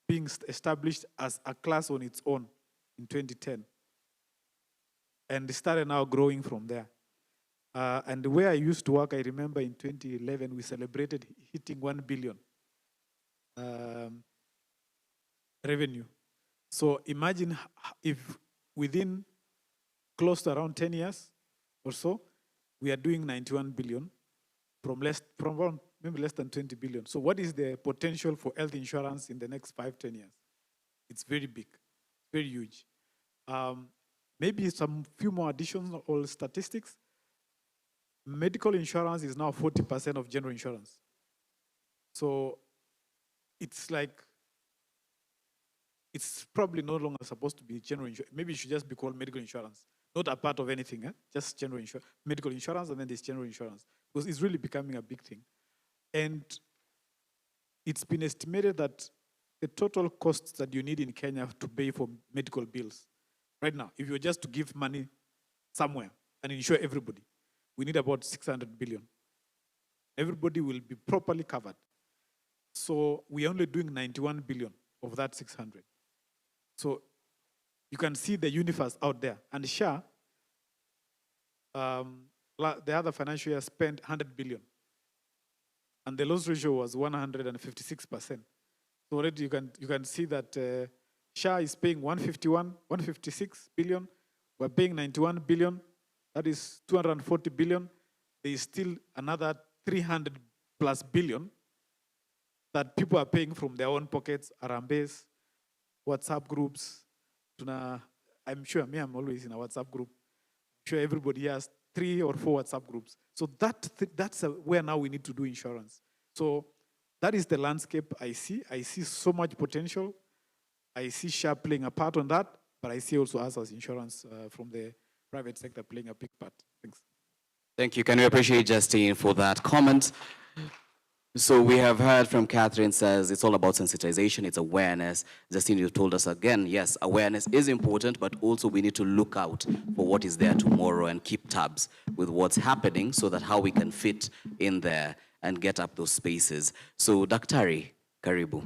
being established as a class on its own in 2010. And it started now growing from there. And where I used to work, I remember in 2011, we celebrated hitting 1 billion revenue. So imagine if within close to around 10 years or so, we are doing 91 billion from maybe less than 20 billion. So what is the potential for health insurance in the next 5-10 years? It's very big, very huge. Maybe some few more additional statistics. Medical insurance is now 40% of general insurance. So it's like, it's probably no longer supposed to be general insurance. Maybe it should just be called medical insurance. Not a part of anything, just general insurance, medical insurance, and then there's general insurance. Because it's really becoming a big thing. And it's been estimated that the total costs that you need in Kenya to pay for medical bills, right now, if you were just to give money somewhere and insure everybody, we need about 600 billion. Everybody will be properly covered. So we're only doing 91 billion of that 600. So you can see the universe out there. And SHA, the other financial year spent 100 billion. And the loss ratio was 156%. So already you can see that SHA is paying 156 billion. We're paying 91 billion. That is 240 billion. There is still another 300 plus billion that people are paying from their own pockets, Arambes, WhatsApp groups. I'm sure, I'm always in a WhatsApp group. I'm sure everybody has 3 or 4 WhatsApp groups. So that's where now we need to do insurance. So that is the landscape I see. I see so much potential. I see SHA playing a part on that, but I see also us as insurance from the private sector playing a big part. Thanks. Thank you. Can we appreciate Justine for that comment? So we have heard from Catherine says it's all about sensitization, it's awareness. Justine, you told us again, yes, awareness is important, but also we need to look out for what is there tomorrow and keep tabs with what's happening so that how we can fit in there and get up those spaces. So Daktari Karibu,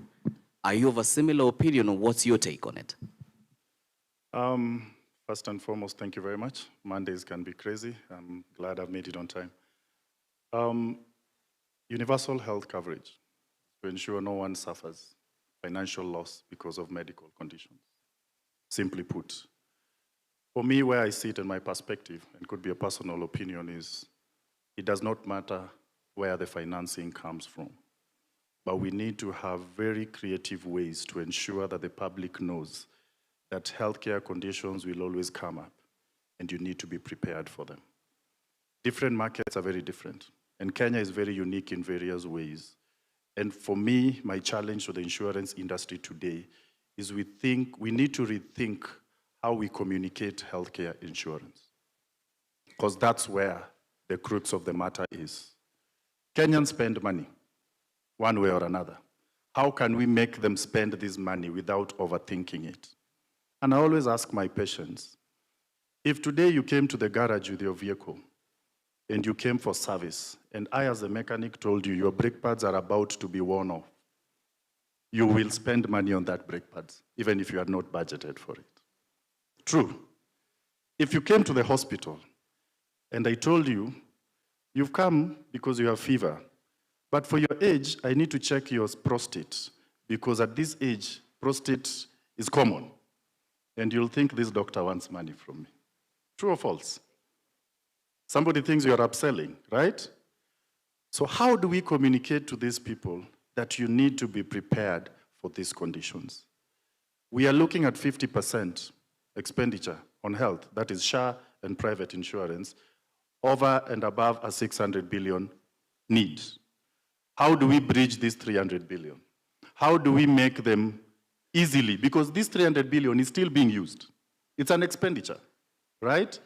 are you of a similar opinion, or what's your take on it? First and foremost, thank you very much. Mondays can be crazy. I'm glad I've made it on time. Universal health coverage to ensure no one suffers financial loss because of medical conditions. Simply put, for me, where I see it in my perspective, and could be a personal opinion, is it does not matter where the financing comes from, but we need to have very creative ways to ensure that the public knows that healthcare conditions will always come up, and you need to be prepared for them. Different markets are very different, and Kenya is very unique in various ways. And for me, my challenge to the insurance industry today is we need to rethink how we communicate healthcare insurance, because that's where the crux of the matter is. Kenyans spend money, one way or another. How can we make them spend this money without overthinking it? And I always ask my patients, if today you came to the garage with your vehicle and you came for service, and I as a mechanic told you your brake pads are about to be worn off, you will spend money on that brake pads, even if you had not budgeted for it. True. If you came to the hospital and I told you, you've come because you have fever, but for your age, I need to check your prostate, because at this age, prostate is common. And you'll think this doctor wants money from me. True or false? Somebody thinks you're upselling, right? So how do we communicate to these people that you need to be prepared for these conditions? We are looking at 50% expenditure on health, that is SHA and private insurance, over and above a 600 billion need. How do we bridge this 300 billion? How do we make them easily, because this 300 billion is still being used. It's an expenditure, right?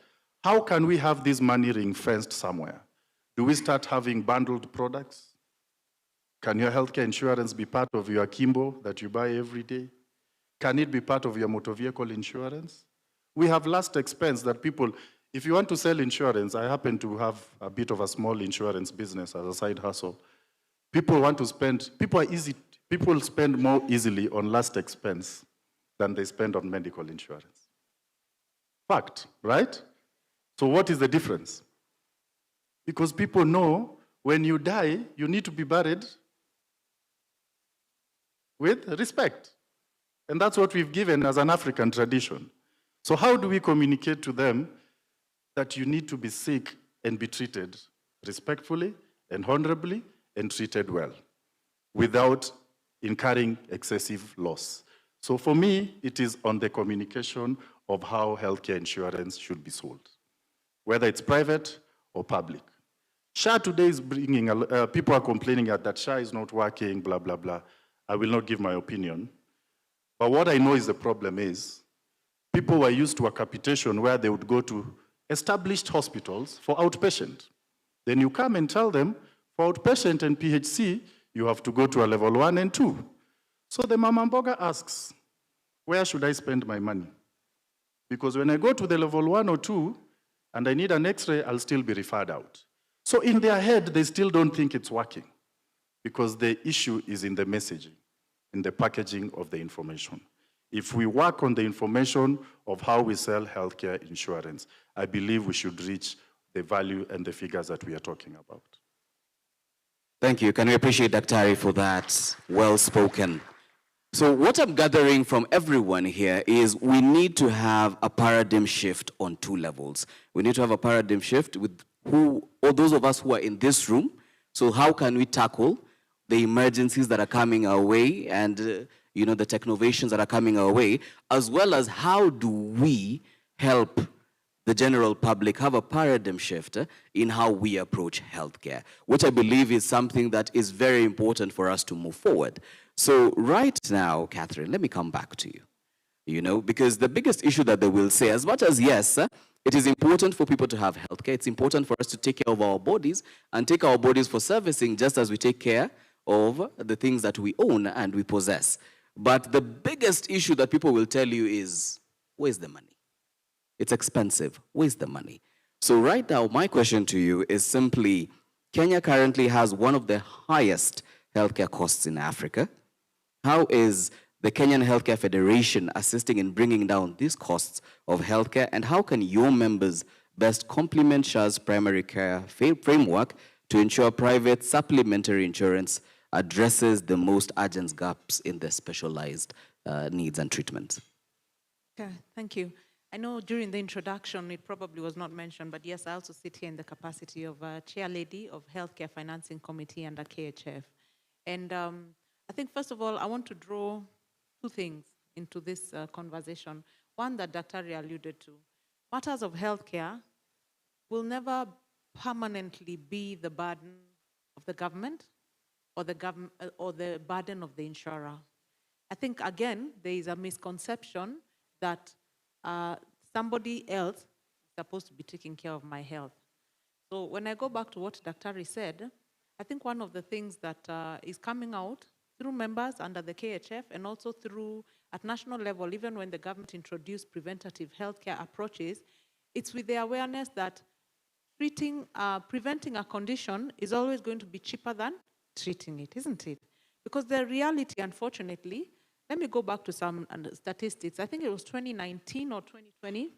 How can we have this money ring-fenced somewhere? Do we start having bundled products? Can your healthcare insurance be part of your Kimbo that you buy every day? Can it be part of your motor vehicle insurance? We have last expense that people, if you want to sell insurance, I happen to have a bit of a small insurance business as a side hustle. People want to spend, people spend more easily on last expense than they spend on medical insurance. Fact, right? So what is the difference? Because people know when you die, you need to be buried with respect. And that's what we've given as an African tradition. So how do we communicate to them that you need to be sick and be treated respectfully and honorably and treated well without incurring excessive loss. So for me, it is on the communication of how healthcare insurance should be sold, whether it's private or public. SHA today is bringing, people are complaining that SHA is not working, blah, blah, blah. I will not give my opinion. But what I know is the problem is, people were used to a capitation where they would go to established hospitals for outpatient. Then you come and tell them, for outpatient and PHC, you have to go to a level 1 and 2. So the Mama Mboga asks, where should I spend my money? Because when I go to the level 1 or 2, and I need an X-ray, I'll still be referred out. So in their head, they still don't think it's working, because the issue is in the messaging, in the packaging of the information. If we work on the information of how we sell healthcare insurance, I believe we should reach the value and the figures that we are talking about. Thank you. Can we appreciate Daktari for that? Well spoken. So what I'm gathering from everyone here is we need to have a paradigm shift on 2 levels. We need to have a paradigm shift with all those of us who are in this room. So how can we tackle the emergencies that are coming our way and the technovations that are coming our way, as well as how do we help the general public have a paradigm shift in how we approach healthcare, which I believe is something that is very important for us to move forward. So right now, Catherine, let me come back to you, because the biggest issue that they will say, as much as yes, it is important for people to have healthcare, it's important for us to take care of our bodies and take our bodies for servicing just as we take care of the things that we own and we possess. But the biggest issue that people will tell you is, where's the money? It's expensive. Where's the money? So right now, my question to you is simply, Kenya currently has one of the highest healthcare costs in Africa. How is the Kenyan Healthcare Federation assisting in bringing down these costs of healthcare, and how can your members best complement SHA's primary care framework to ensure private supplementary insurance addresses the most urgent gaps in the specialized needs and treatments? Okay, thank you. I know during the introduction, it probably was not mentioned, but yes, I also sit here in the capacity of Chair Lady of Healthcare Financing Committee under KHF. And I think, first of all, I want to draw 2 things into this conversation. One that Dr. alluded to. Matters of healthcare will never permanently be the burden of the government or the burden of the insurer. I think, again, there is a misconception that somebody else is supposed to be taking care of my health. So when I go back to what Dr. said, I think one of the things that is coming out through members under the KHF and also through at national level, even when the government introduced preventative healthcare approaches, it's with the awareness that preventing a condition is always going to be cheaper than treating it, isn't it? Because the reality, unfortunately, let me go back to some statistics. I think it was 2019 or 2020.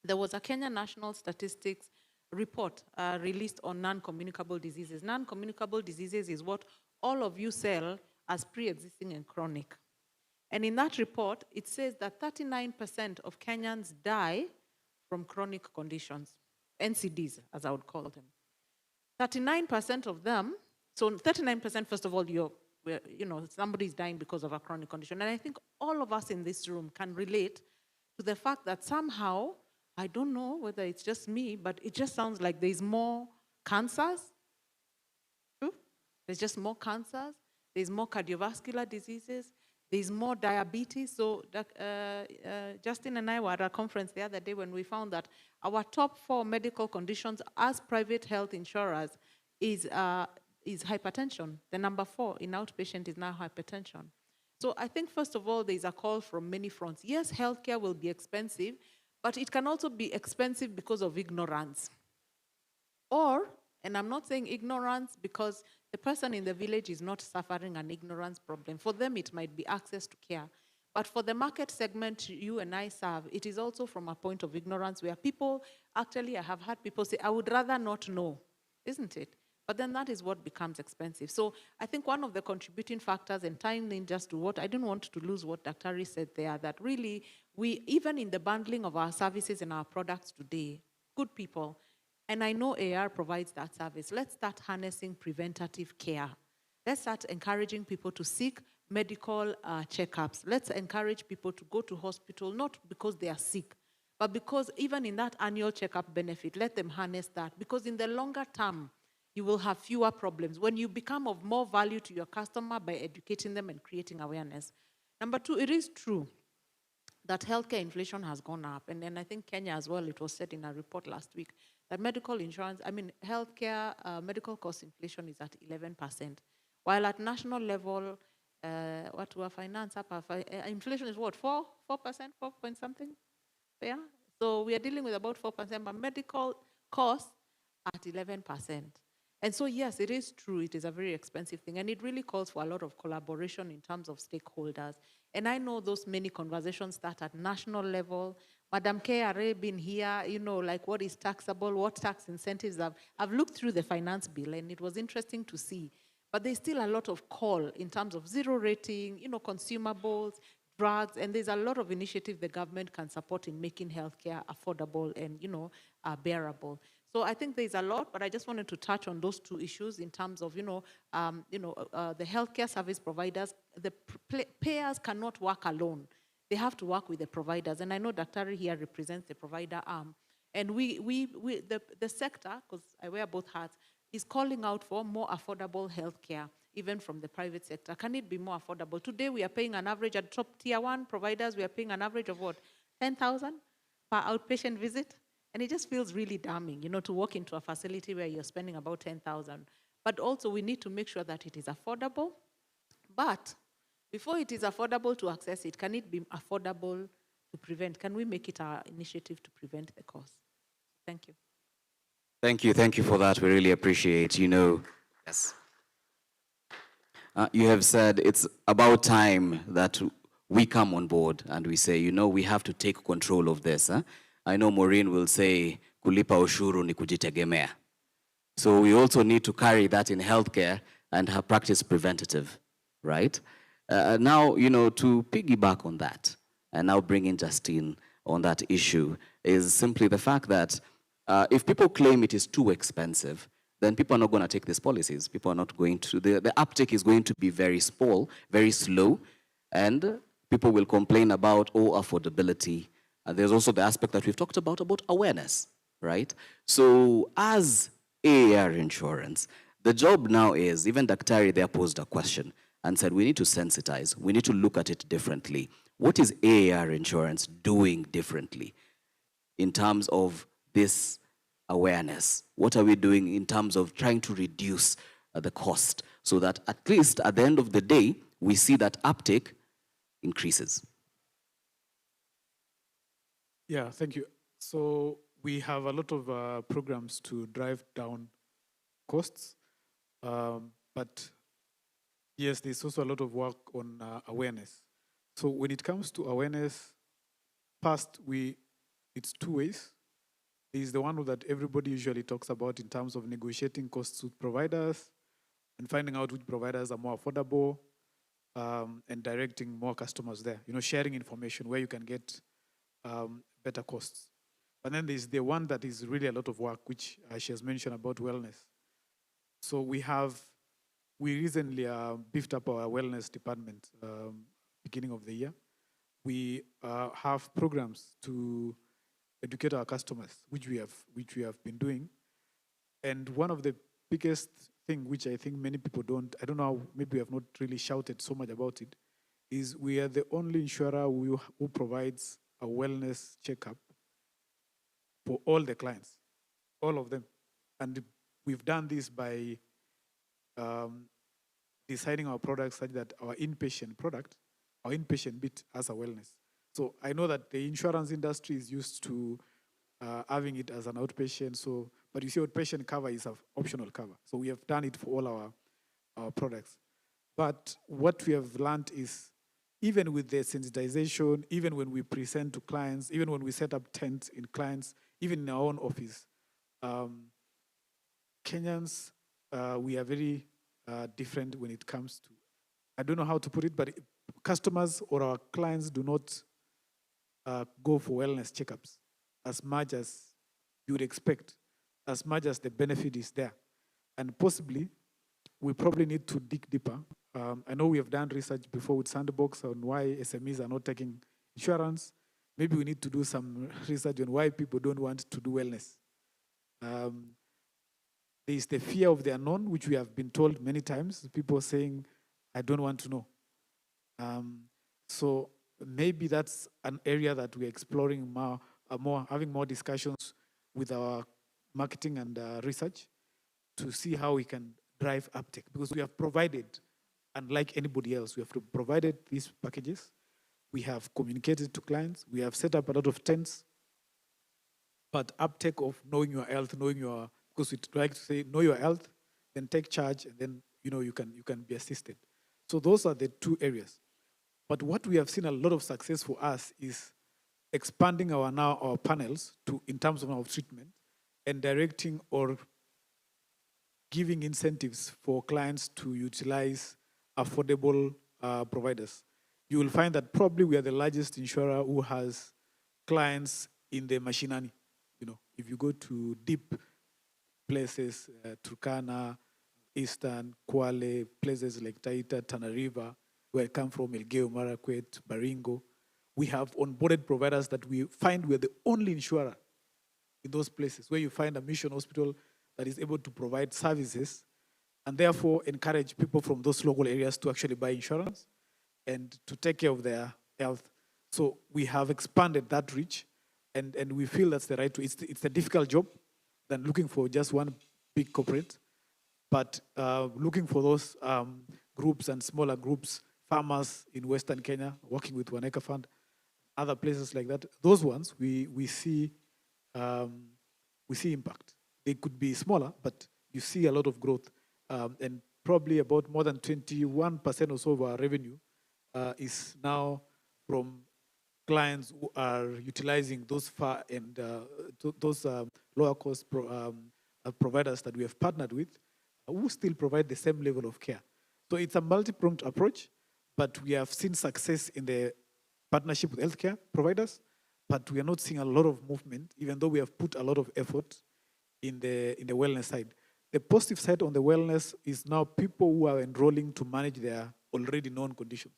There was a Kenya National Statistics report released on non-communicable diseases. Non-communicable diseases is what all of you sell as pre-existing and chronic. And in that report, it says that 39% of Kenyans die from chronic conditions, NCDs, as I would call them. 39% of them, so 39%, first of all, somebody is dying because of a chronic condition. And I think all of us in this room can relate to the fact that somehow, I don't know whether it's just me, but it just sounds like there's more cancers. True? There's just more cancers. There's more cardiovascular diseases. There's more diabetes. So Justin and I were at a conference the other day when we found that our top 4 medical conditions as private health insurers is hypertension. The number 4 in outpatient is now hypertension. So I think, first of all, there's a call from many fronts. Yes, healthcare will be expensive, but it can also be expensive because of ignorance. Or, and I'm not saying ignorance because the person in the village is not suffering an ignorance problem. For them, it might be access to care. But for the market segment you and I serve, it is also from a point of ignorance where people, actually, I have had people say, I would rather not know, isn't it? But then that is what becomes expensive. So I think one of the contributing factors, and tying in just to what, I don't want to lose what Dr. said there, that really, we, even in the bundling of our services and our products today, good people, And I know AR provides that service. Let's start harnessing preventative care. Let's start encouraging people to seek medical checkups. Let's encourage people to go to hospital, not because they are sick, but because even in that annual checkup benefit, let them harness that. Because in the longer term, you will have fewer problems when you become of more value to your customer by educating them and creating awareness. Number two, it is true that healthcare inflation has gone up. And then I think Kenya as well, it was said in a report last week, that medical insurance, healthcare medical cost inflation is at 11%. While at national level, what our finance up, inflation is what, 4%, 4 point something? Yeah. So we are dealing with about 4%, but medical costs at 11%. And so, yes, it is true. It is a very expensive thing. And it really calls for a lot of collaboration in terms of stakeholders. And I know those many conversations start at national level. Madam KRA been here, like what is taxable, what tax incentives. I've looked through the finance bill, and it was interesting to see. But there's still a lot of call in terms of zero rating, consumables, drugs, and there's a lot of initiative the government can support in making healthcare affordable and, bearable. So I think there's a lot, but I just wanted to touch on those two issues in terms of, the healthcare service providers. The payers cannot work alone. They have to work with the providers. And I know Daktari here represents the provider arm. And the sector, because I wear both hats, is calling out for more affordable healthcare, even from the private sector. Can it be more affordable? Today, we are paying an average at top tier 1 providers, we are paying an average of what, 10,000 per outpatient visit? And it just feels really damning, to walk into a facility where you're spending about 10,000. But also, we need to make sure that it is affordable. But before it is affordable to access it, can it be affordable to prevent? Can we make it our initiative to prevent the cost? Thank you. Thank you for that. We really appreciate, yes. You have said it's about time that we come on board and we say, we have to take control of this. Huh? I know Maureen will say, kulipa ushuru ni kujitegemea. So we also need to carry that in healthcare and have practice preventative, right? Now, to piggyback on that, and now bring in Justine on that issue, is simply the fact that if people claim it is too expensive, then people are not going to take these policies. People are not going to, the uptake is going to be very small, very slow, and people will complain about, affordability. There's also the aspect that we've talked about awareness, right? So as AAR insurance, the job now is, even Daktari there posed a question and said, we need to sensitize, we need to look at it differently. What is AAR insurance doing differently in terms of this awareness? What are we doing in terms of trying to reduce the cost so that at least at the end of the day, we see that uptake increases? Yeah, thank you. So we have a lot of programs to drive down costs, but yes, there's also a lot of work on awareness. So when it comes to awareness, first, it's two ways. There's the one that everybody usually talks about in terms of negotiating costs with providers and finding out which providers are more affordable and directing more customers there. Sharing information where you can get better costs. But then there's the one that is really a lot of work, which she has mentioned about wellness. So we recently beefed up our wellness department beginning of the year. We have programs to educate our customers, which we have been doing. And one of the biggest thing, which I think many people I don't know, maybe we have not really shouted so much about it, is we are the only insurer who provides a wellness checkup for all the clients, all of them. And we've done this by designing our products such that our inpatient bit has a wellness. So I know that the insurance industry is used to having it as an outpatient, but you see outpatient cover is an optional cover. So we have done it for all our products. But what we have learned is, even with the sensitization, even when we present to clients, even when we set up tents in clients, even in our own office, Kenyans, we are very different when it comes to, I don't know how to put it, but customers or our clients do not go for wellness checkups as much as you would expect. as much as the benefit is there. And possibly, we probably need to dig deeper. I know we have done research before with Sandbox on why SMEs are not taking insurance. Maybe we need to do some research on why people don't want to do wellness. There is the fear of the unknown, which we have been told many times. People saying, I don't want to know. So maybe that's an area that we're exploring more, having more discussions with our marketing and research to see how we can drive uptake. Because we have provided, unlike anybody else, we have provided these packages. We have communicated to clients. We have set up a lot of tents. But uptake of knowing your health, because we like to say, know your health, then take charge, and then you can be assisted. So those are the two areas. But what we have seen a lot of success for us is expanding our panels in terms of our treatment and directing or giving incentives for clients to utilize affordable providers. You will find that probably we are the largest insurer who has clients in the Mashinani. If you go to deep places, Turkana, Eastern, Kwale, places like Taita, Tana River, where I come from, Elgeyo Marakwet, Baringo, we have onboarded providers that we find we're the only insurer in those places, where you find a mission hospital that is able to provide services and therefore encourage people from those local areas to actually buy insurance and to take care of their health. So we have expanded that reach, and we feel that's the right way. It's a difficult job than looking for just one big corporate, but looking for those groups and smaller groups, farmers in Western Kenya, working with One Acre Fund, other places like that, those ones, we see impact. They could be smaller, but you see a lot of growth. And probably about more than 21% or so of our revenue is now from clients who are utilizing those far and those lower cost providers that we have partnered with, who still provide the same level of care. So it's a multi-pronged approach, but we have seen success in the partnership with healthcare providers, but we are not seeing a lot of movement, even though we have put a lot of effort in the wellness side. The positive side on the wellness is now people who are enrolling to manage their already known conditions.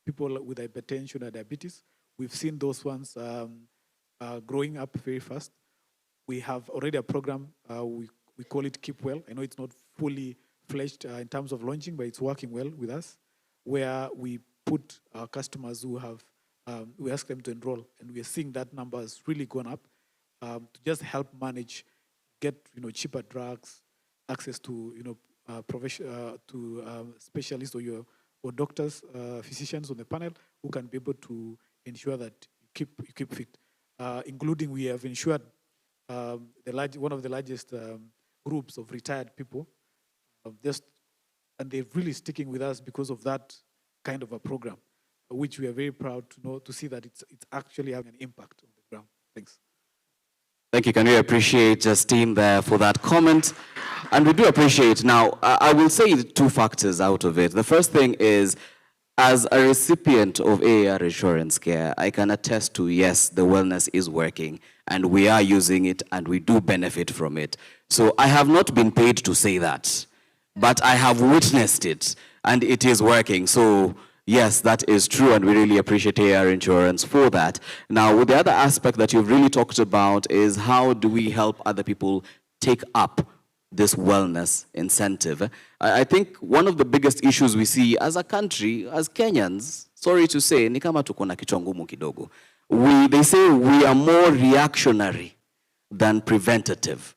People with hypertension or diabetes, we've seen those ones growing up very fast. We have already a program, we call it Keep Well. I know it's not fully fledged in terms of launching, but it's working well with us, where we put our customers who have, we ask them to enroll, and we are seeing that number has really gone up to just help manage, get cheaper drugs, access to specialists or doctors, physicians on the panel who can be able to ensure that you keep fit. Including, we have ensured one of the largest groups of retired people, and they're really sticking with us because of that kind of a program, which we are very proud to see that it's actually having an impact on the ground. Thanks. Thank you. Can we appreciate Justine there for that comment? And we do appreciate. Now, I will say two factors out of it. The first thing is, as a recipient of AAR insurance care, I can attest to, yes, the wellness is working, and we are using it, and we do benefit from it. So I have not been paid to say that, but I have witnessed it, and it is working. So yes, that is true, and we really appreciate AAR Insurance for that. Now, the other aspect that you've really talked about is how do we help other people take up this wellness incentive? I think one of the biggest issues we see as a country, as Kenyans, sorry to say, ni kama tuko na kichwa ngumu kidogo. They say we are more reactionary than preventative.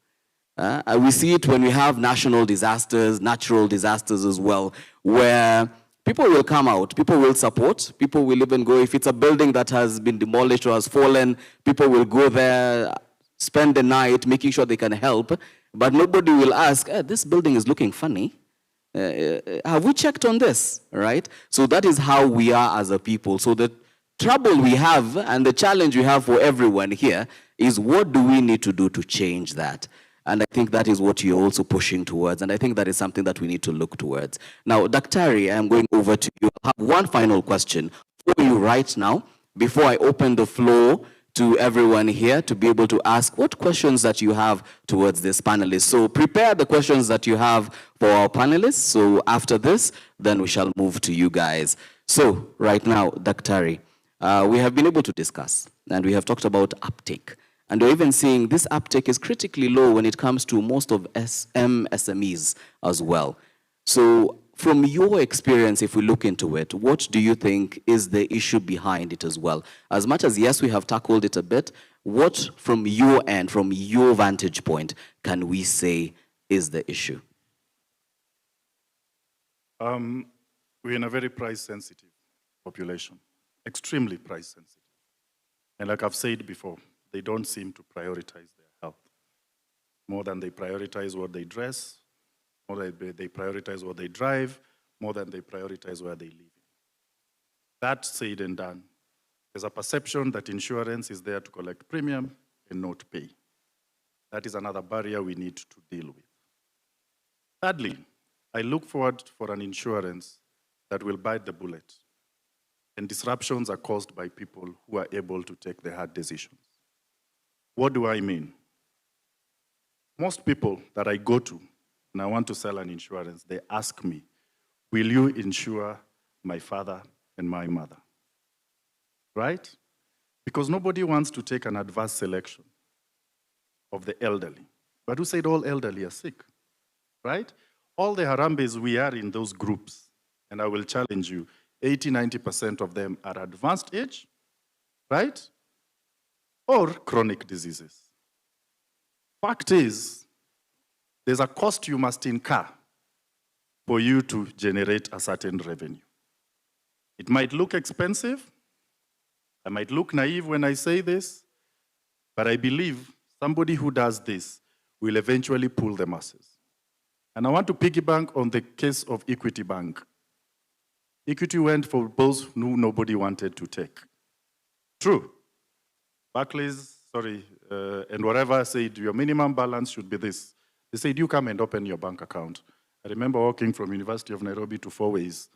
We see it when we have national disasters, natural disasters as well, where people will come out, people will support, people will even go, if it's a building that has been demolished or has fallen, people will go there, spend the night making sure they can help, but nobody will ask, this building is looking funny. Have we checked on this, right? So that is how we are as a people. So the trouble we have and the challenge we have for everyone here is, what do we need to do to change that? And I think that is what you're also pushing towards. And I think that is something that we need to look towards. Now, Daktari, I'm going over to you. I have one final question for you right now before I open the floor to everyone here to be able to ask what questions that you have towards this panelist. So prepare the questions that you have for our panelists. So after this, then we shall move to you guys. So right now, Daktari, we have been able to discuss, and we have talked about uptake. And we're even seeing this uptake is critically low when it comes to most of SMEs as well. So from your experience, if we look into it, what do you think is the issue behind it as well? As much as, yes, we have tackled it a bit, what from your end, from your vantage point, can we say is the issue? We're in a very price-sensitive population, extremely price-sensitive. And like I've said before, they don't seem to prioritize their health more than they prioritize what they dress, more than they prioritize what they drive, more than they prioritize where they live. That said and done, there's a perception that insurance is there to collect premium and not pay. That is another barrier we need to deal with. Thirdly, I look forward for an insurance that will bite the bullet. And disruptions are caused by people who are able to take the hard decisions. What do I mean? Most people that I go to and I want to sell an insurance, they ask me, will you insure my father and my mother? Right? Because nobody wants to take an adverse selection of the elderly. But who said all elderly are sick? Right? All the Harambes, we are in those groups. And I will challenge you, 80–90% of them are advanced age, right? Or chronic diseases. Fact is, there's a cost you must incur for you to generate a certain revenue. It might look expensive. I might look naive when I say this, but I believe somebody who does this will eventually pull the masses. And I want to piggyback on the case of Equity Bank. Equity went for those who nobody wanted to take. True. Barclays, and whatever said your minimum balance should be this. They said, you come and open your bank account. I remember walking from University of Nairobi to Four Ways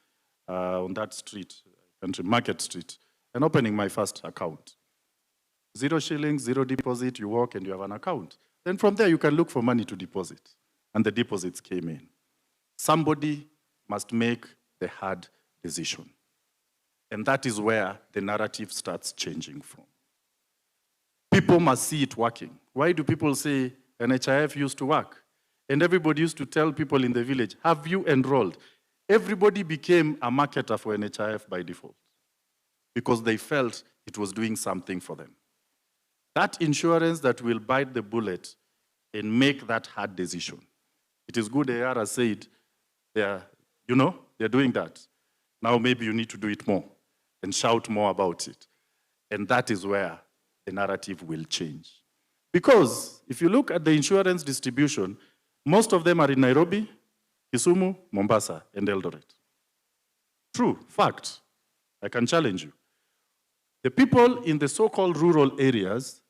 on that street, Market Street, and opening my first account. 0 shillings, 0 deposit, you walk and you have an account. Then from there you can look for money to deposit. And the deposits came in. Somebody must make the hard decision. And that is where the narrative starts changing from. People must see it working. Why do people say NHIF used to work? And everybody used to tell people in the village, have you enrolled? Everybody became a marketer for NHIF by default because they felt it was doing something for them. That insurance that will bite the bullet and make that hard decision. It is good AR said, they're doing that. Now maybe you need to do it more and shout more about it. And that is where the narrative will change. Because if you look at the insurance distribution, most of them are in Nairobi, Kisumu, Mombasa, and Eldoret. True, fact. I can challenge you. The people in the so-called rural areas,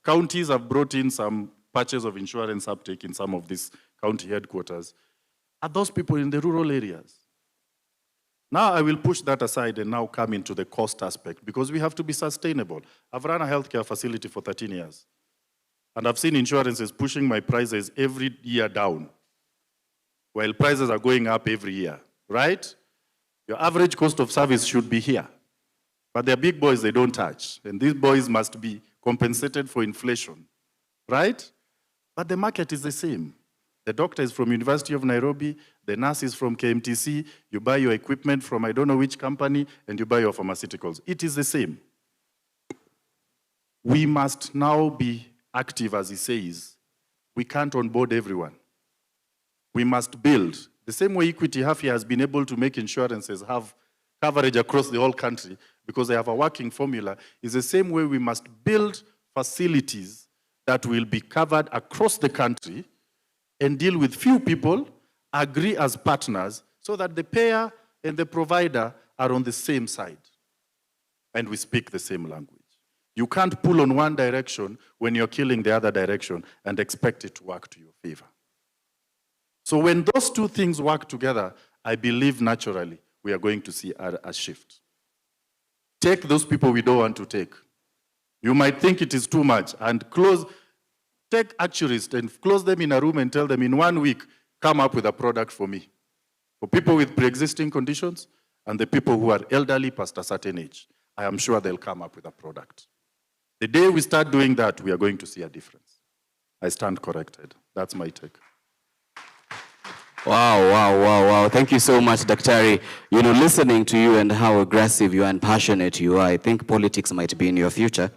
counties have brought in some patches of insurance uptake in some of these county headquarters, are those people in the rural areas. Now I will push that aside and now come into the cost aspect because we have to be sustainable. I've run a healthcare facility for 13 years. And I've seen insurances pushing my prices every year down, while prices are going up every year, right? Your average cost of service should be here. But they're big boys they don't touch. And these boys must be compensated for inflation, right? But the market is the same. The doctor is from University of Nairobi, the nurse is from KMTC, you buy your equipment from I don't know which company, and you buy your pharmaceuticals. It is the same. We must now be active, as he says. We can't onboard everyone. We must build. The same way Equity Half-Year has been able to make insurances have coverage across the whole country because they have a working formula, is the same way we must build facilities that will be covered across the country and deal with few people, agree as partners, so that the payer and the provider are on the same side. And we speak the same language. You can't pull on one direction when you're killing the other direction and expect it to work to your favor. So when those two things work together, I believe naturally we are going to see a shift. Take those people we don't want to take. You might think it is too much, and take actuaries and close them in a room and tell them in 1 week, come up with a product for me. For people with pre-existing conditions and the people who are elderly past a certain age, I am sure they'll come up with a product. The day we start doing that, we are going to see a difference. I stand corrected. That's my take. Wow. Thank you so much, Daktari. You know, listening to you and how aggressive you are and passionate you are, I think politics might be in your future.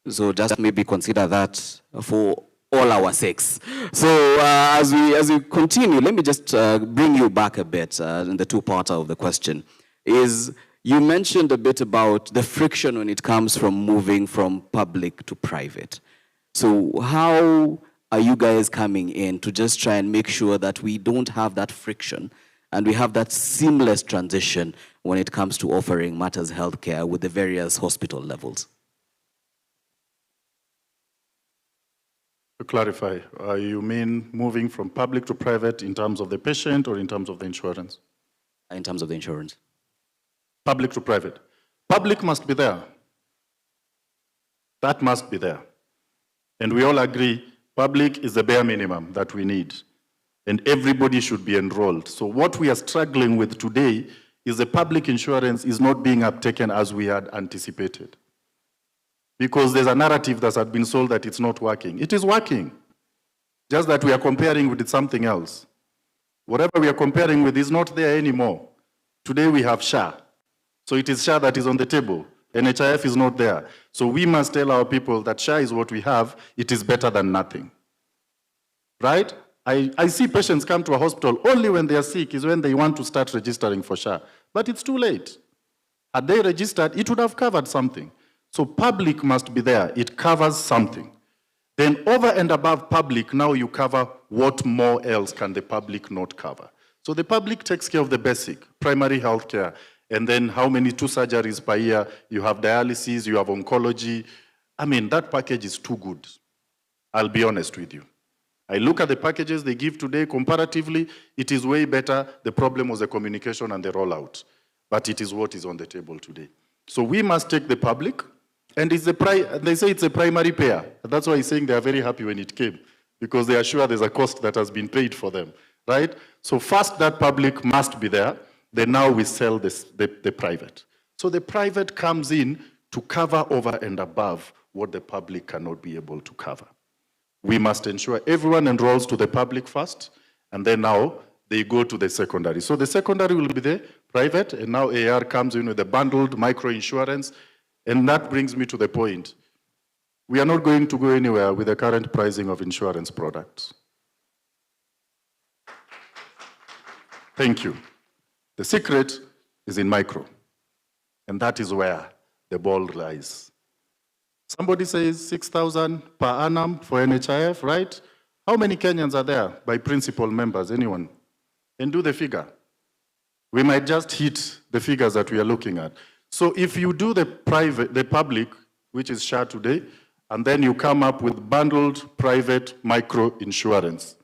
So just maybe consider that for all our sakes. So as we continue, let me just bring you back a bit in the two-parter of the question. You mentioned a bit about the friction when it comes from moving from public to private. So how are you guys coming in to just try and make sure that we don't have that friction and we have that seamless transition when it comes to offering Matters Healthcare with the various hospital levels? To clarify, you mean moving from public to private in terms of the patient or in terms of the insurance? In terms of the insurance. Public to private. Public must be there. That must be there. And we all agree, public is the bare minimum that we need. And everybody should be enrolled. So what we are struggling with today is the public insurance is not being uptaken as we had anticipated. Because there's a narrative that has been sold that it's not working. It is working. Just that we are comparing with something else. Whatever we are comparing with is not there anymore. Today we have SHA. So it is SHA that is on the table. NHIF is not there. So we must tell our people that SHA is what we have. It is better than nothing. Right? I see patients come to a hospital only when they are sick is when they want to start registering for SHA. But it's too late. Had they registered, it would have covered something. So public must be there. It covers something. Then over and above public, now you cover what more else can the public not cover. So the public takes care of the basic, primary health care, and then how many 2 surgeries per year, you have dialysis, you have oncology. I mean, that package is too good. I'll be honest with you. I look at the packages they give today, comparatively, it is way better. The problem was the communication and the rollout. But it is what is on the table today. So we must take the public, and it's they say it's a primary payer. That's why he's saying they are very happy when it came, because they are sure there's a cost that has been paid for them, right? So first, that public must be there. Then now we sell the private. So the private comes in to cover over and above what the public cannot be able to cover. We must ensure everyone enrolls to the public first, and then now they go to the secondary. So the secondary will be the private, and now AR comes in with the bundled micro-insurance. And that brings me to the point. We are not going to go anywhere with the current pricing of insurance products. Thank you. The secret is in micro. And that is where the ball lies. Somebody says 6,000 per annum for NHIF, right? How many Kenyans are there by principal members? Anyone? And do the figure. We might just hit the figures that we are looking at. So if you do the public, which is SHA today, and then you come up with bundled private micro insurance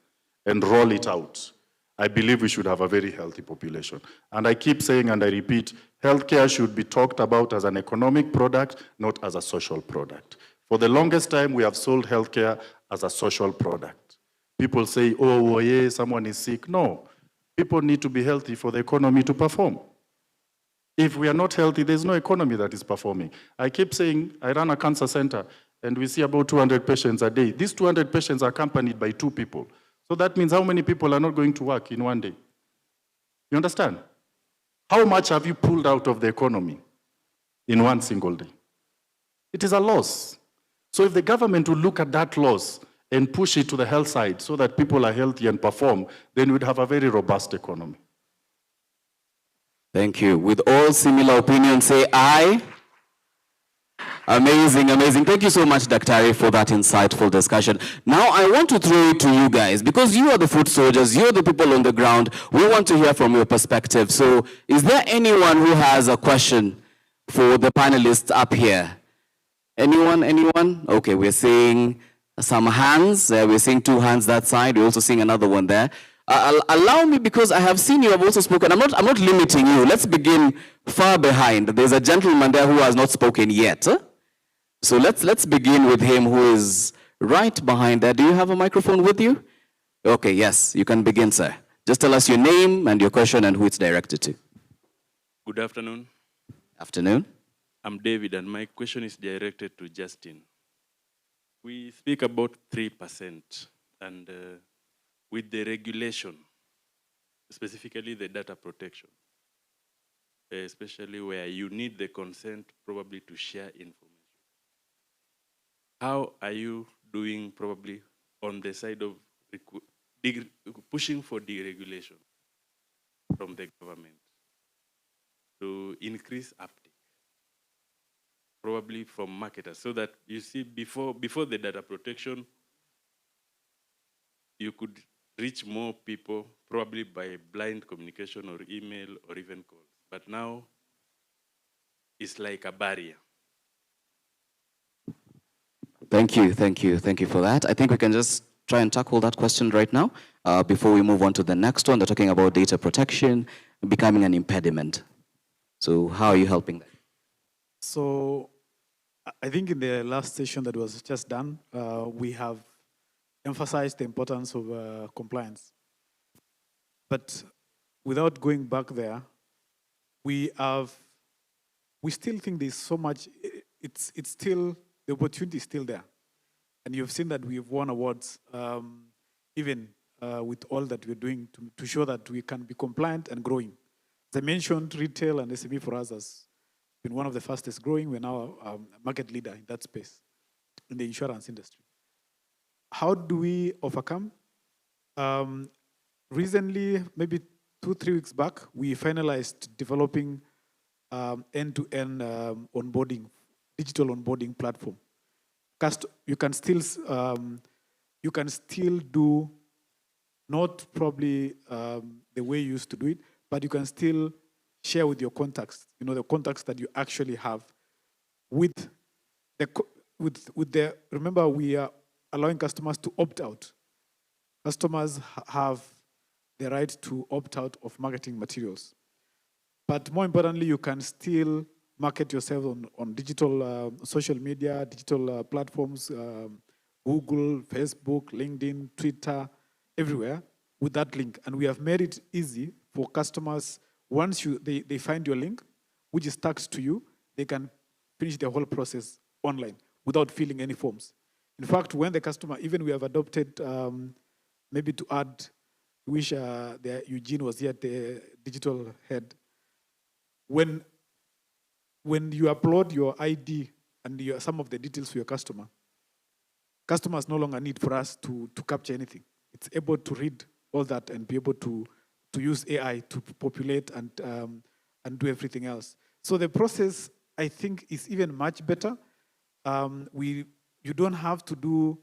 and roll it out, I believe we should have a very healthy population. And I keep saying, and I repeat, healthcare should be talked about as an economic product, not as a social product. For the longest time, we have sold healthcare as a social product. People say, oh, yeah, someone is sick. No, people need to be healthy for the economy to perform. If we are not healthy, there's no economy that is performing. I keep saying, I run a cancer center, and we see about 200 patients a day. These 200 patients are accompanied by 2 people. So that means how many people are not going to work in one day? You understand? How much have you pulled out of the economy in one single day? It is a loss. So if the government will look at that loss and push it to the health side so that people are healthy and perform, then we'd have a very robust economy. Thank you. With all similar opinions, say aye. Amazing, amazing. Thank you so much, Daktari, for that insightful discussion. Now, I want to throw it to you guys, because you are the foot soldiers, you're the people on the ground. We want to hear from your perspective. So, is there anyone who has a question for the panelists up here? Anyone, anyone? Okay, we're seeing some hands. We're seeing 2 hands that side. We're also seeing another one there. Allow me, because I have seen you have also spoken. I'm not limiting you. Let's begin far behind. There's a gentleman there who has not spoken yet. So let's begin with him who is right behind there. Do you have a microphone with you? Okay, yes, you can begin, sir. Just tell us your name and your question and who it's directed to. Good afternoon. Afternoon. I'm David, and my question is directed to Justin. We speak about 3%, and with the regulation, specifically the data protection, especially where you need the consent probably to share information. How are you doing probably on the side of pushing for deregulation from the government to increase uptake, probably from marketers, so that you see before the data protection, you could reach more people probably by blind communication or email or even calls. But now it's like a barrier. Thank you for that. I think we can just try and tackle that question right now before we move on to the next one. They're talking about data protection becoming an impediment. So how are you helping them? So I think in the last session that was just done, we have emphasized the importance of compliance. But without going back there, we still think there's so much, it's still, the opportunity is still there. And you've seen that we've won awards, even with all that we're doing to show that we can be compliant and growing. As I mentioned, retail and SME for us has been one of the fastest growing. We're now a market leader in that space, in the insurance industry. How do we overcome? Recently, maybe 2-3 weeks back, we finalized developing end-to-end onboarding, digital onboarding platform. You can still do not probably the way you used to do it, but you can still share with your contacts, the contacts that you actually have with the, remember we are allowing customers to opt out. Customers have the right to opt out of marketing materials. But more importantly, you can still market yourself on digital social media, digital platforms, Google, Facebook, LinkedIn, Twitter, everywhere with that link. And we have made it easy for customers, once they find your link, which is tagged to you, they can finish the whole process online without filling any forms. In fact, when the customer, even we have adopted, maybe to add, wish Eugene was here, the digital head. When you upload your ID and some of the details for your customer, customers no longer need for us to capture anything. It's able to read all that and be able to use AI to populate and do everything else. So the process, I think, is even much better. You don't have to do,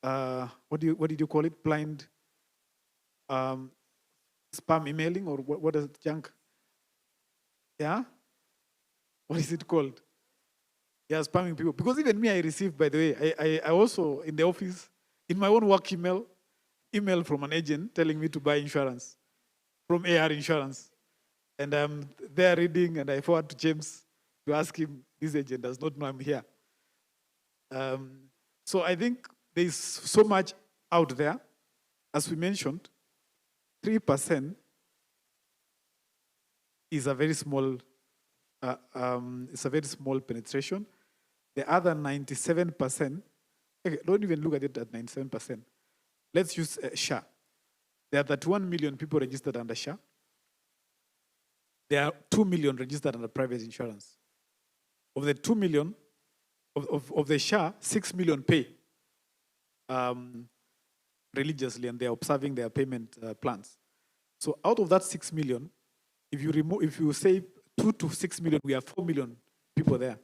what did you call it? Blind spam emailing, or what is it, junk? Yeah? What is it called? Yeah, spamming people. Because even me, I received, by the way, I also, in the office, in my own work email from an agent telling me to buy insurance from AR Insurance. And I'm there reading, and I forward to James to ask him, this agent does not know I'm here. So I think there's so much out there. As we mentioned, 3% is a very small, it's a very small penetration. The other 97%, okay, don't even look at it at 97%. Let's use SHA. There are 31 million people registered under SHA. There are 2 million registered under private insurance. Of the 2 million, of the SHA, 6 million pay religiously, and they're observing their payment plans. So out of that 6 million, if you say 2 to 6 million, we have 4 million people there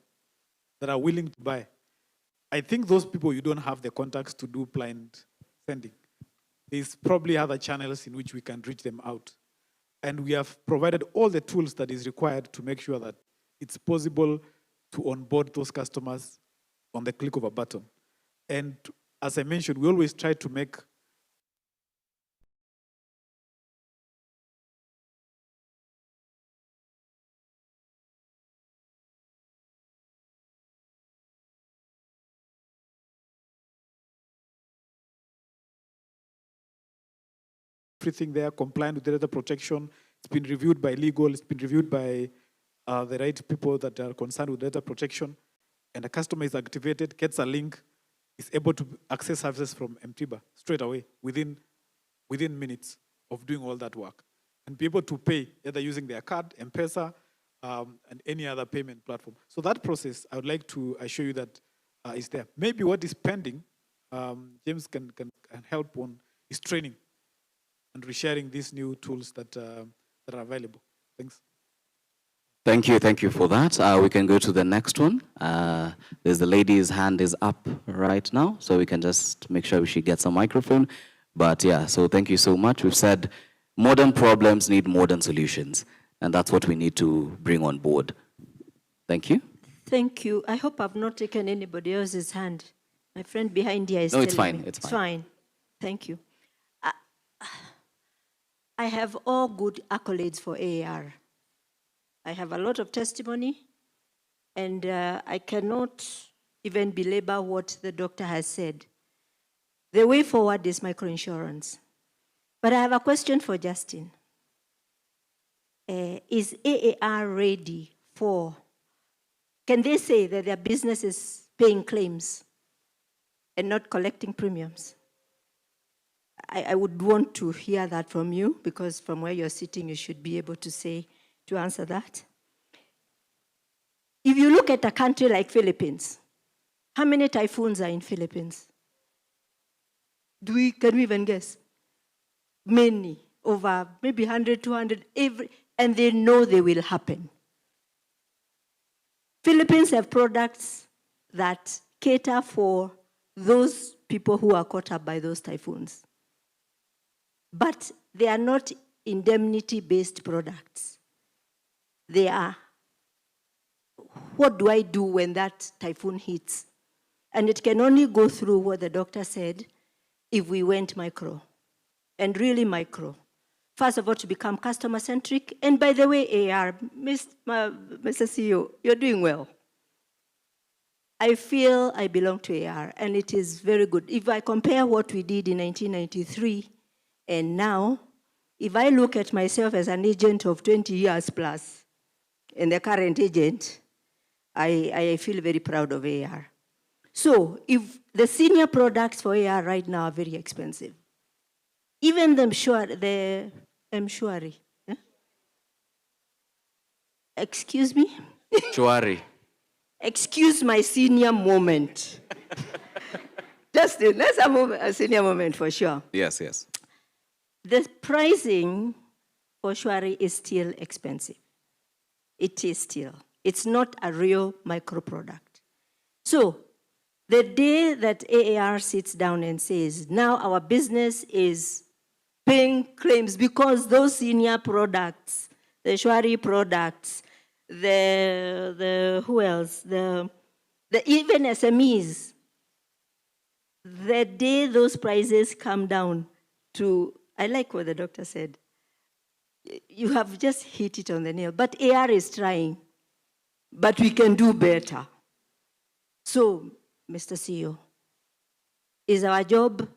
that are willing to buy. I think those people, you don't have the contacts to do blind sending. There's probably other channels in which we can reach them out. And we have provided all the tools that is required to make sure that it's possible to onboard those customers on the click of a button. And as I mentioned, we always try to make everything there, compliant with data protection. It's been reviewed by legal, it's been reviewed by the right people that are concerned with data protection. And the customer is activated, gets a link, is able to access services from MTIBA straight away within minutes of doing all that work. And be able to pay either using their card, M-Pesa, and any other payment platform. So that process, I would like to assure you that is there. Maybe what is pending, James can help on, is training and resharing these new tools that are available. Thanks. Thank you for that. We can go to the next one. There's the lady's hand is up right now, so we can just make sure she gets a microphone. But yeah, so thank you so much. We've said modern problems need modern solutions, and that's what we need to bring on board. Thank you. Thank you. I hope I've not taken anybody else's hand. My friend behind here is No, it's telling fine. me. It's fine. Fine. Thank you. I have all good accolades for AAR. I have a lot of testimony, and I cannot even belabor what the doctor has said. The way forward is microinsurance. But I have a question for Justin. Is AAR ready for, can they say that their business is paying claims and not collecting premiums? I would want to hear that from you, because from where you're sitting, you should be able to answer that. If you look at a country like Philippines, how many typhoons are in Philippines? Can we even guess? Many, over maybe 100, 200, and they know they will happen. Philippines have products that cater for those people who are caught up by those typhoons. But they are not indemnity-based products. They are, what do I do when that typhoon hits? And it can only go through what the doctor said if we went micro, and really micro. First of all, to become customer-centric. And by the way, AR, Mr. CEO, you're doing well. I feel I belong to AR, and it is very good. If I compare what we did in 1993 and now, if I look at myself as an agent of 20 years plus, and the current agent, I feel very proud of AR. So if the senior products for AR right now are very expensive, even the mshwari, excuse me? Chouari. Excuse my senior moment. Justin, let's have a senior moment for sure. Yes, yes. The pricing for Shwari is still expensive. It is still. It's not a real micro product. So the day that AAR sits down and says, now our business is paying claims because those senior products, the Shwari products, the who else, the even SMEs, the day those prices come down to, I like what the doctor said, you have just hit it on the nail. But AR is trying, but we can do better. So, Mr. CEO, is our job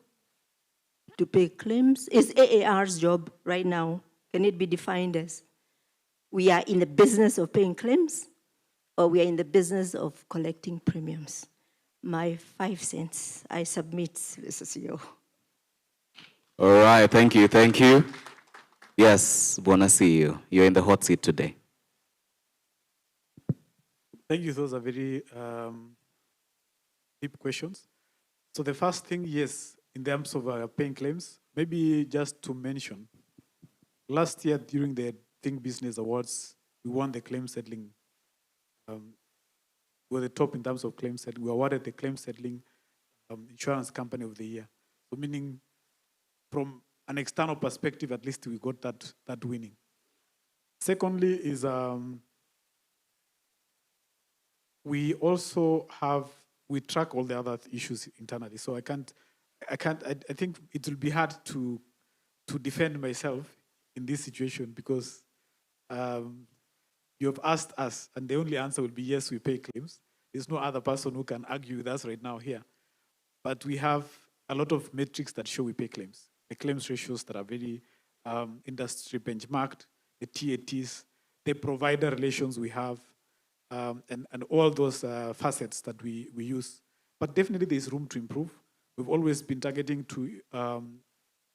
to pay claims? Is AAR's job right now, can it be defined as we are in the business of paying claims, or we are in the business of collecting premiums? My 5 cents, I submit, Mr. CEO. All right, thank you, thank you. Yes, Bwana CEO, you're in the hot seat today. Thank you, those are very deep questions. So the first thing, yes, in terms of paying claims, maybe just to mention, last year during the Think Business Awards, we won the claim settling. We were the top in terms of claim settling. We were awarded the claim settling insurance company of the year. So meaning from an external perspective, at least we got that winning. Secondly is we also have, we track all the other issues internally. So I think it will be hard to defend myself in this situation because you have asked us and the only answer will be yes, we pay claims. There's no other person who can argue with us right now here. But we have a lot of metrics that show we pay claims. The claims ratios that are very industry benchmarked, the TATs, the provider relations we have, and all those facets that we use. But definitely there's room to improve. We've always been targeting to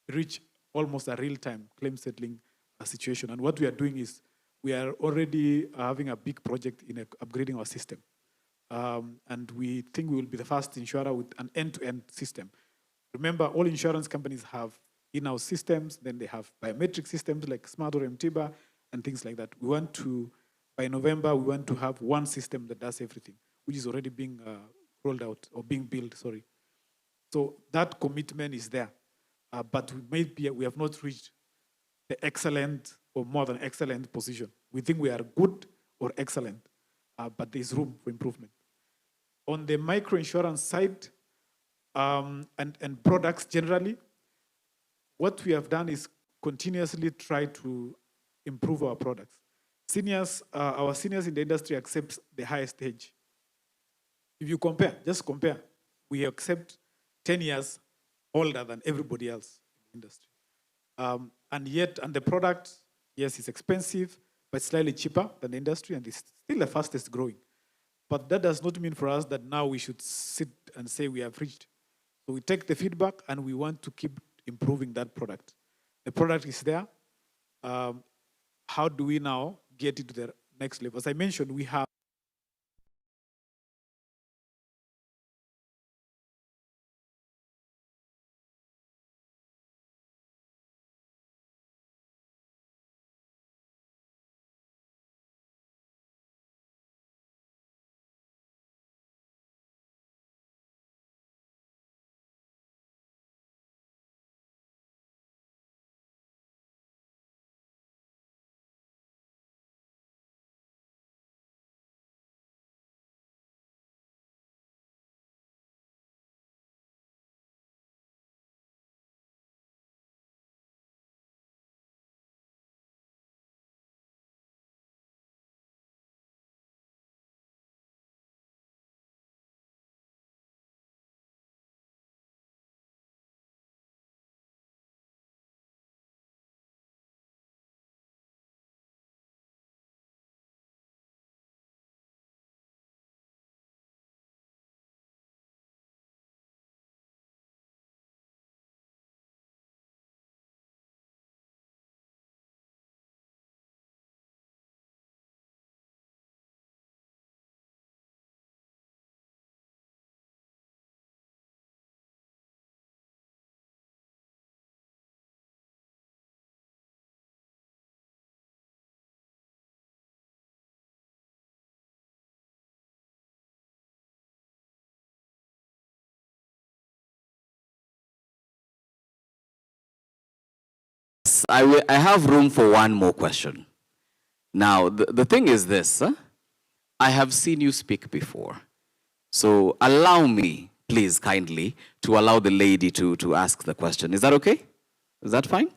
reach almost a real-time claim settling situation. And what we are doing is we are already having a big project in upgrading our system. And we think we will be the first insurer with an end-to-end system. Remember, all insurance companies have in-house systems, then they have biometric systems like Smart or MTIBA and things like that. We want to, by November, we want to have one system that does everything, which is already being rolled out or being built, sorry. So that commitment is there, but we have not reached the excellent or more than excellent position. We think we are good or excellent, but there's room for improvement. On the microinsurance side and products generally, what we have done is continuously try to improve our products. Seniors, our seniors in the industry accept the highest age. If you compare, just compare, we accept 10 years older than everybody else in the industry. And the product, yes, it's expensive, but slightly cheaper than the industry, and it's still the fastest growing. But that does not mean for us that now we should sit and say we have reached. So we take the feedback and we want to keep improving that product. The product is there. How do we now get it to the next level? As I mentioned, we have I have room for one more question. Now, the thing is this. I have seen you speak before. So allow me, please, kindly, to allow the lady to ask the question. Is that okay? Is that fine?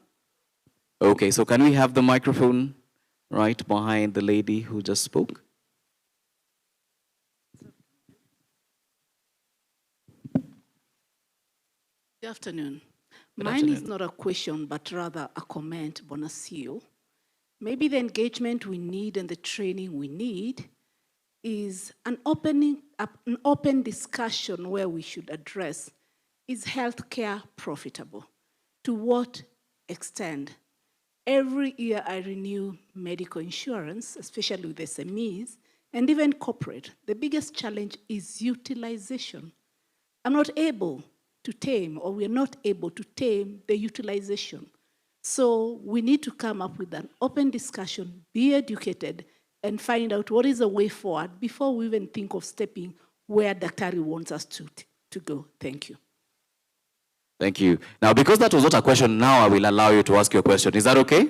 Okay, so can we have the microphone right behind the lady who just spoke? Good afternoon. Good Mine afternoon. is not a question, but rather a comment, Bonasio. Maybe the engagement we need and the training we need is an open discussion where we should address, is healthcare profitable? To what extent? Every year I renew medical insurance, especially with SMEs, and even corporate. The biggest challenge is utilization. I'm not able to tame, or we're not able to tame the utilization. So we need to come up with an open discussion, be educated, and find out what is the way forward before we even think of stepping where Daktari wants us to go. Thank you. Thank you. Now, because that was not a question, now I will allow you to ask your question. Is that okay?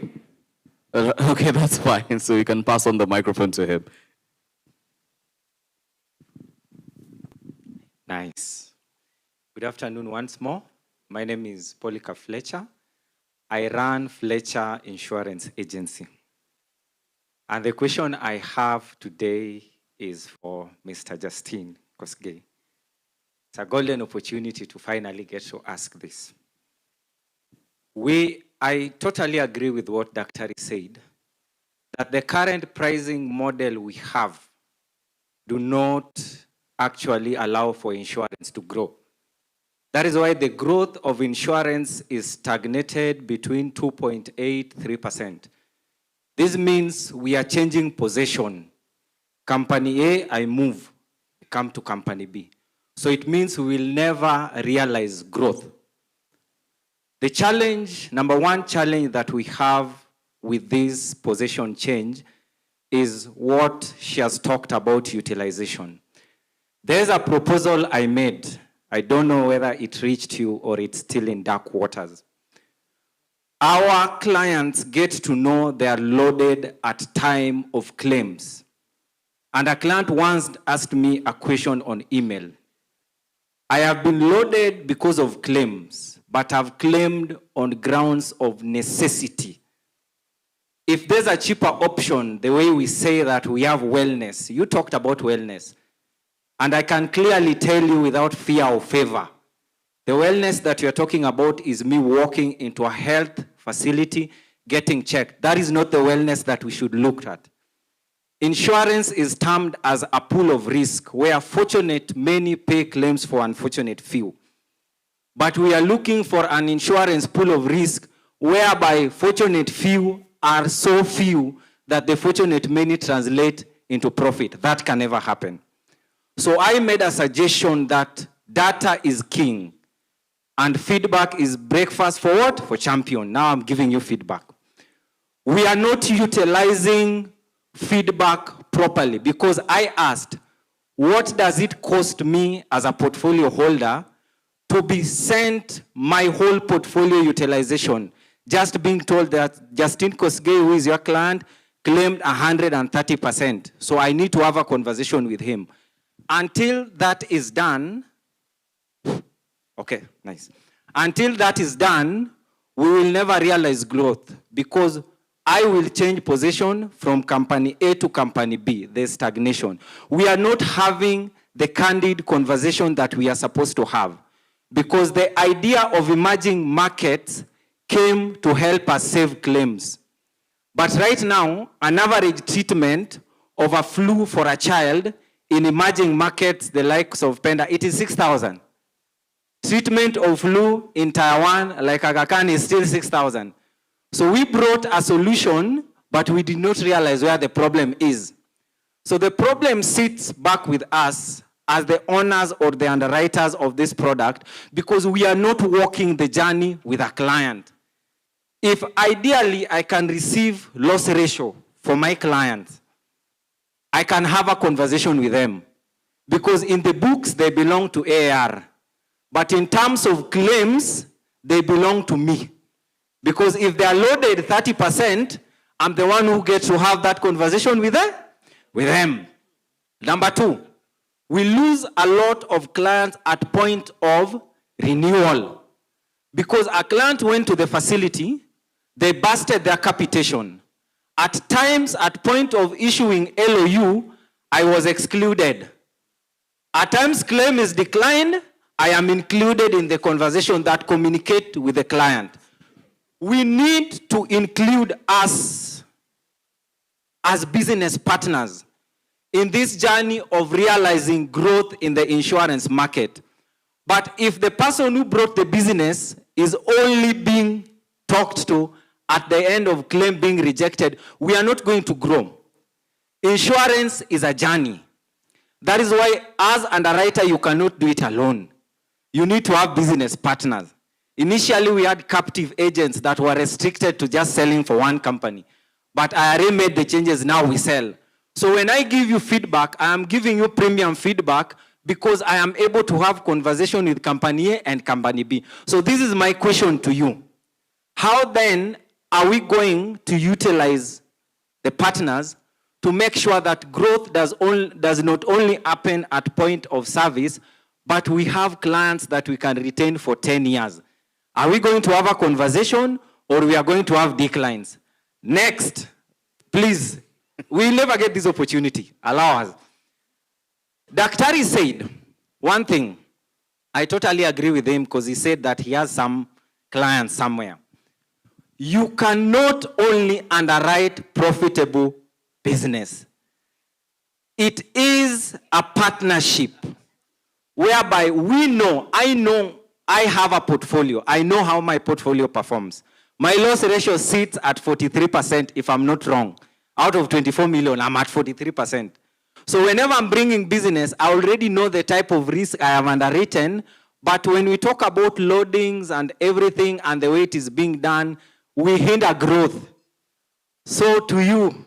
Okay, that's fine. So you can pass on the microphone to him. Nice. Good afternoon once more. My name is Polika Fletcher. I run Fletcher Insurance Agency. And the question I have today is for Mr. Justin Kosgei. It's a golden opportunity to finally get to ask this. We I totally agree with what Dr. said, that the current pricing model we have do not actually allow for insurance to grow. That is why the growth of insurance is stagnated between 2.8%, 3%. This means we are changing possession. Company A, I move, come to company B. So it means we will never realize growth. The challenge, number one challenge that we have with this possession change is what she has talked about, utilization. There's a proposal I made. I don't know whether it reached you or it's still in dark waters. Our clients get to know they are loaded at time of claims. And a client once asked me a question on email. I have been loaded because of claims, but I've claimed on grounds of necessity. If there's a cheaper option, the way we say that we have wellness, you talked about wellness, and I can clearly tell you without fear or favor, the wellness that you're talking about is me walking into a health facility, getting checked. That is not the wellness that we should look at. Insurance is termed as a pool of risk, where fortunate many pay claims for unfortunate few. But we are looking for an insurance pool of risk whereby fortunate few are so few that the fortunate many translate into profit. That can never happen. So I made a suggestion that data is king and feedback is breakfast for what? For champion. Now I'm giving you feedback. We are not utilizing feedback properly because I asked, what does it cost me as a portfolio holder to be sent my whole portfolio utilization? Just being told that Justin Kosgei, who is your client, claimed 130%. So I need to have a conversation with him. Until that is done, okay, nice. Until that is done, we will never realize growth because I will change position from company A to company B. There's stagnation. We are not having the candid conversation that we are supposed to have because the idea of emerging markets came to help us save claims. But right now, an average treatment of a flu for a child in emerging markets, the likes of Penda, it is 6,000. Treatment of flu in Taiwan, like Aga Khan, is still 6,000. So we brought a solution, but we did not realize where the problem is. So the problem sits back with us as the owners or the underwriters of this product because we are not walking the journey with a client. If ideally I can receive loss ratio for my clients, I can have a conversation with them because in the books they belong to AAR. But in terms of claims, they belong to me. Because if they are loaded 30%, I'm the one who gets to have that conversation with them. Number two, we lose a lot of clients at point of renewal. Because a client went to the facility, they busted their capitation. At times, at point of issuing LOU, I was excluded. At times, claim is declined, I am included in the conversation that communicate with the client. We need to include us as business partners in this journey of realizing growth in the insurance market. But if the person who brought the business is only being talked to at the end of claim being rejected, we are not going to grow. Insurance is a journey. That is why as an underwriter, you cannot do it alone. You need to have business partners. Initially, we had captive agents that were restricted to just selling for one company. But IRA made the changes, now we sell. So when I give you feedback, I am giving you premium feedback because I am able to have conversation with company A and company B. So this is my question to you. How then are we going to utilize the partners to make sure that growth does not only happen at point of service, but we have clients that we can retain for 10 years? Are we going to have a conversation or we are going to have declines? Next, please, we'll never get this opportunity. Allow us. Daktari said one thing. I totally agree with him because he said that he has some clients somewhere. You cannot only underwrite profitable business. It is a partnership whereby I have a portfolio. I know how my portfolio performs. My loss ratio sits at 43%, if I'm not wrong. Out of 24 million, I'm at 43%. So whenever I'm bringing business, I already know the type of risk I have underwritten. But when we talk about loadings and everything and the way it is being done, we hinder growth. So to you,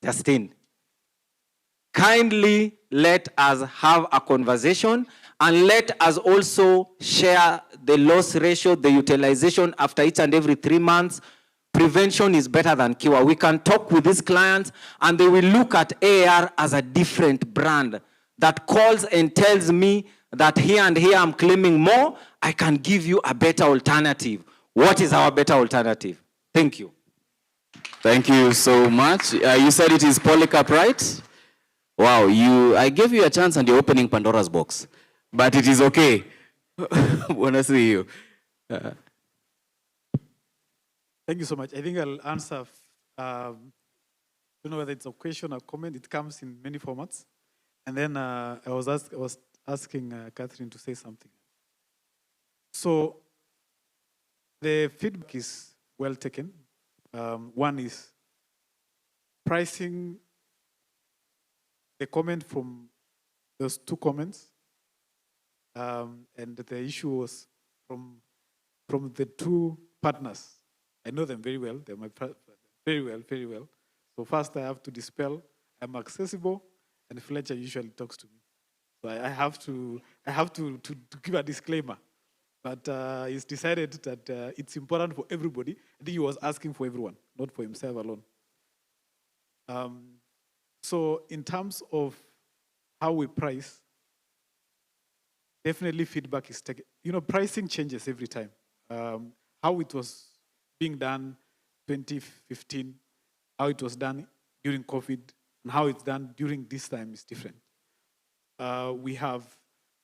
Justin, kindly let us have a conversation and let us also share the loss ratio, the utilization after each and every 3 months. Prevention is better than cure. We can talk with these clients and they will look at AR as a different brand that calls and tells me that here and here I'm claiming more. I can give you a better alternative. What is our better alternative? Thank you. Thank you so much. You said it is Polycarp, right? Wow, I gave you a chance and you're opening Pandora's box. But it is okay. Want to see you. Thank you so much. I think I'll answer, I don't know whether it's a question or comment. It comes in many formats. And then I was asking Catherine to say something. So the feedback is well taken. One is pricing. The comment from those 2 comments, and the issue was from the 2 partners. I know them very well. They're my very well. So first, I have to dispel. I'm accessible, and Fletcher usually talks to me. So I have to give a disclaimer. But he's decided that it's important for everybody. I think he was asking for everyone, not for himself alone. So in terms of how we price, definitely feedback is taken. Pricing changes every time. How it was being done 2015, how it was done during COVID, and how it's done during this time is different. We have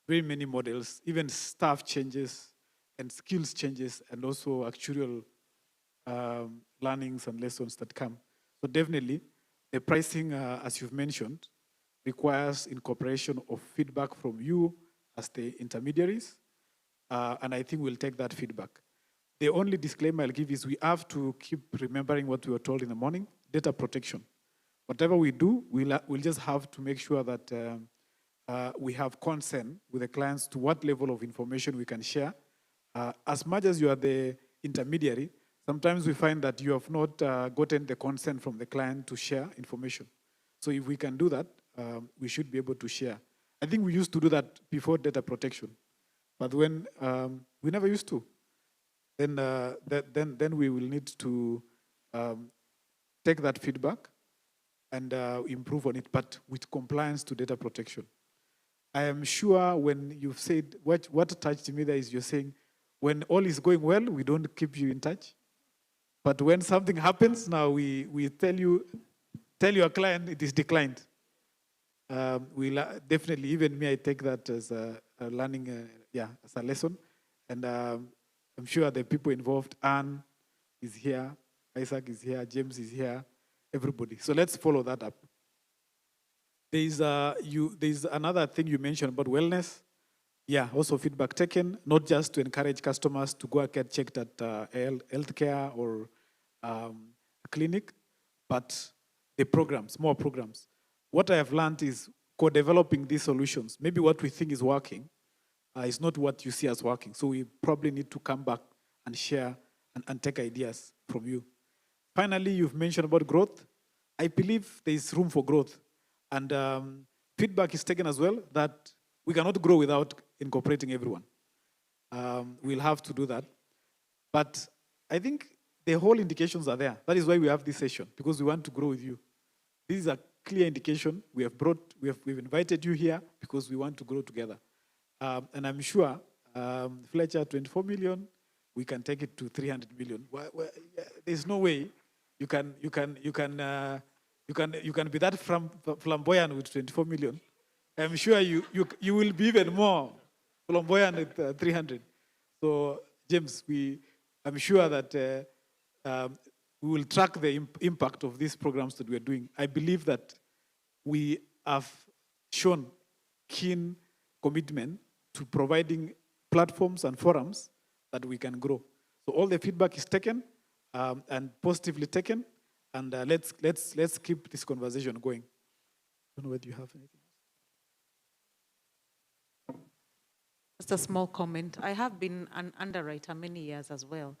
very many models, even staff changes and skills changes, and also actuarial learnings and lessons that come. So definitely, the pricing, as you've mentioned, requires incorporation of feedback from you as the intermediaries, and I think we'll take that feedback. The only disclaimer I'll give is we have to keep remembering what we were told in the morning, data protection. Whatever we do, we'll just have to make sure that we have consent with the clients to what level of information we can share. As much as you are the intermediary, sometimes we find that you have not gotten the consent from the client to share information. So if we can do that, we should be able to share. I think we used to do that before data protection, but when we never used to, then we will need to take that feedback and improve on it, but with compliance to data protection. I am sure when you've said, what touched me there is you're saying, when all is going well, we don't keep you in touch. But when something happens, now we tell your client it is declined. We'll definitely, even me, I take that as a learning, as a lesson. And I'm sure the people involved, Anne is here, Isaac is here, James is here, everybody. So let's follow that up. There's another thing you mentioned about wellness. Yeah, also feedback taken, not just to encourage customers to go and get checked at healthcare or a clinic, but the programs, more programs. What I have learned is co-developing these solutions. Maybe what we think is working is not what you see as working. So we probably need to come back and share and take ideas from you. Finally, you've mentioned about growth. I believe there is room for growth. And feedback is taken as well that we cannot grow without incorporating everyone. We'll have to do that. But I think the whole indications are there. That is why we have this session, because we want to grow with you. This is a clear indication. We've invited you here because we want to grow together. And I'm sure, Fletcher, 24 million, we can take it to 300 million. There's no way you can be that flamboyant with 24 million. I'm sure you will be even more flamboyant at 300. So, James, I'm sure that we will track the impact of these programs that we are doing. I believe that we have shown keen commitment to providing platforms and forums that we can grow. So all the feedback is taken and positively taken, and let's keep this conversation going. I don't know whether you have anything. Just a small comment. I have been an underwriter many years as well.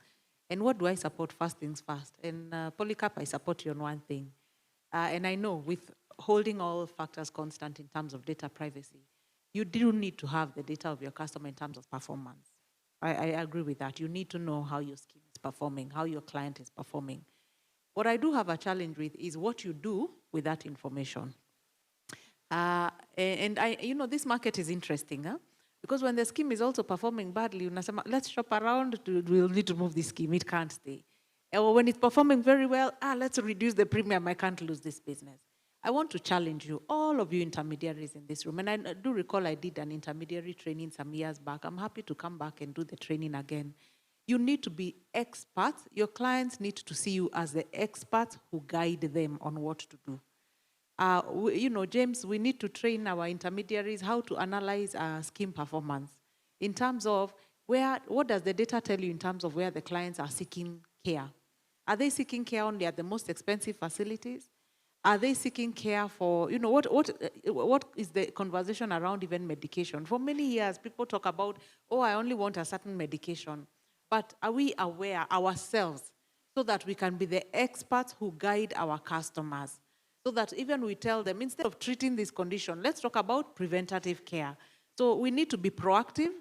And what do I support? First things first. And Polycarp, I support you on one thing. And I know with holding all factors constant in terms of data privacy, you do need to have the data of your customer in terms of performance. I agree with that. You need to know how your scheme is performing, how your client is performing. What I do have a challenge with is what you do with that information. And this market is interesting, huh? Because when the scheme is also performing badly, let's shop around, we'll need to move this scheme, it can't stay. Or when it's performing very well, let's reduce the premium, I can't lose this business. I want to challenge you, all of you intermediaries in this room, and I do recall I did an intermediary training some years back. I'm happy to come back and do the training again. You need to be experts. Your clients need to see you as the experts who guide them on what to do. James, we need to train our intermediaries how to analyze scheme performance in terms of what does the data tell you in terms of where the clients are seeking care? Are they seeking care only at the most expensive facilities? Are they seeking care for, what is the conversation around even medication? For many years, people talk about, I only want a certain medication. But are we aware ourselves so that we can be the experts who guide our customers? So that even we tell them, instead of treating this condition, let's talk about preventative care. So we need to be proactive.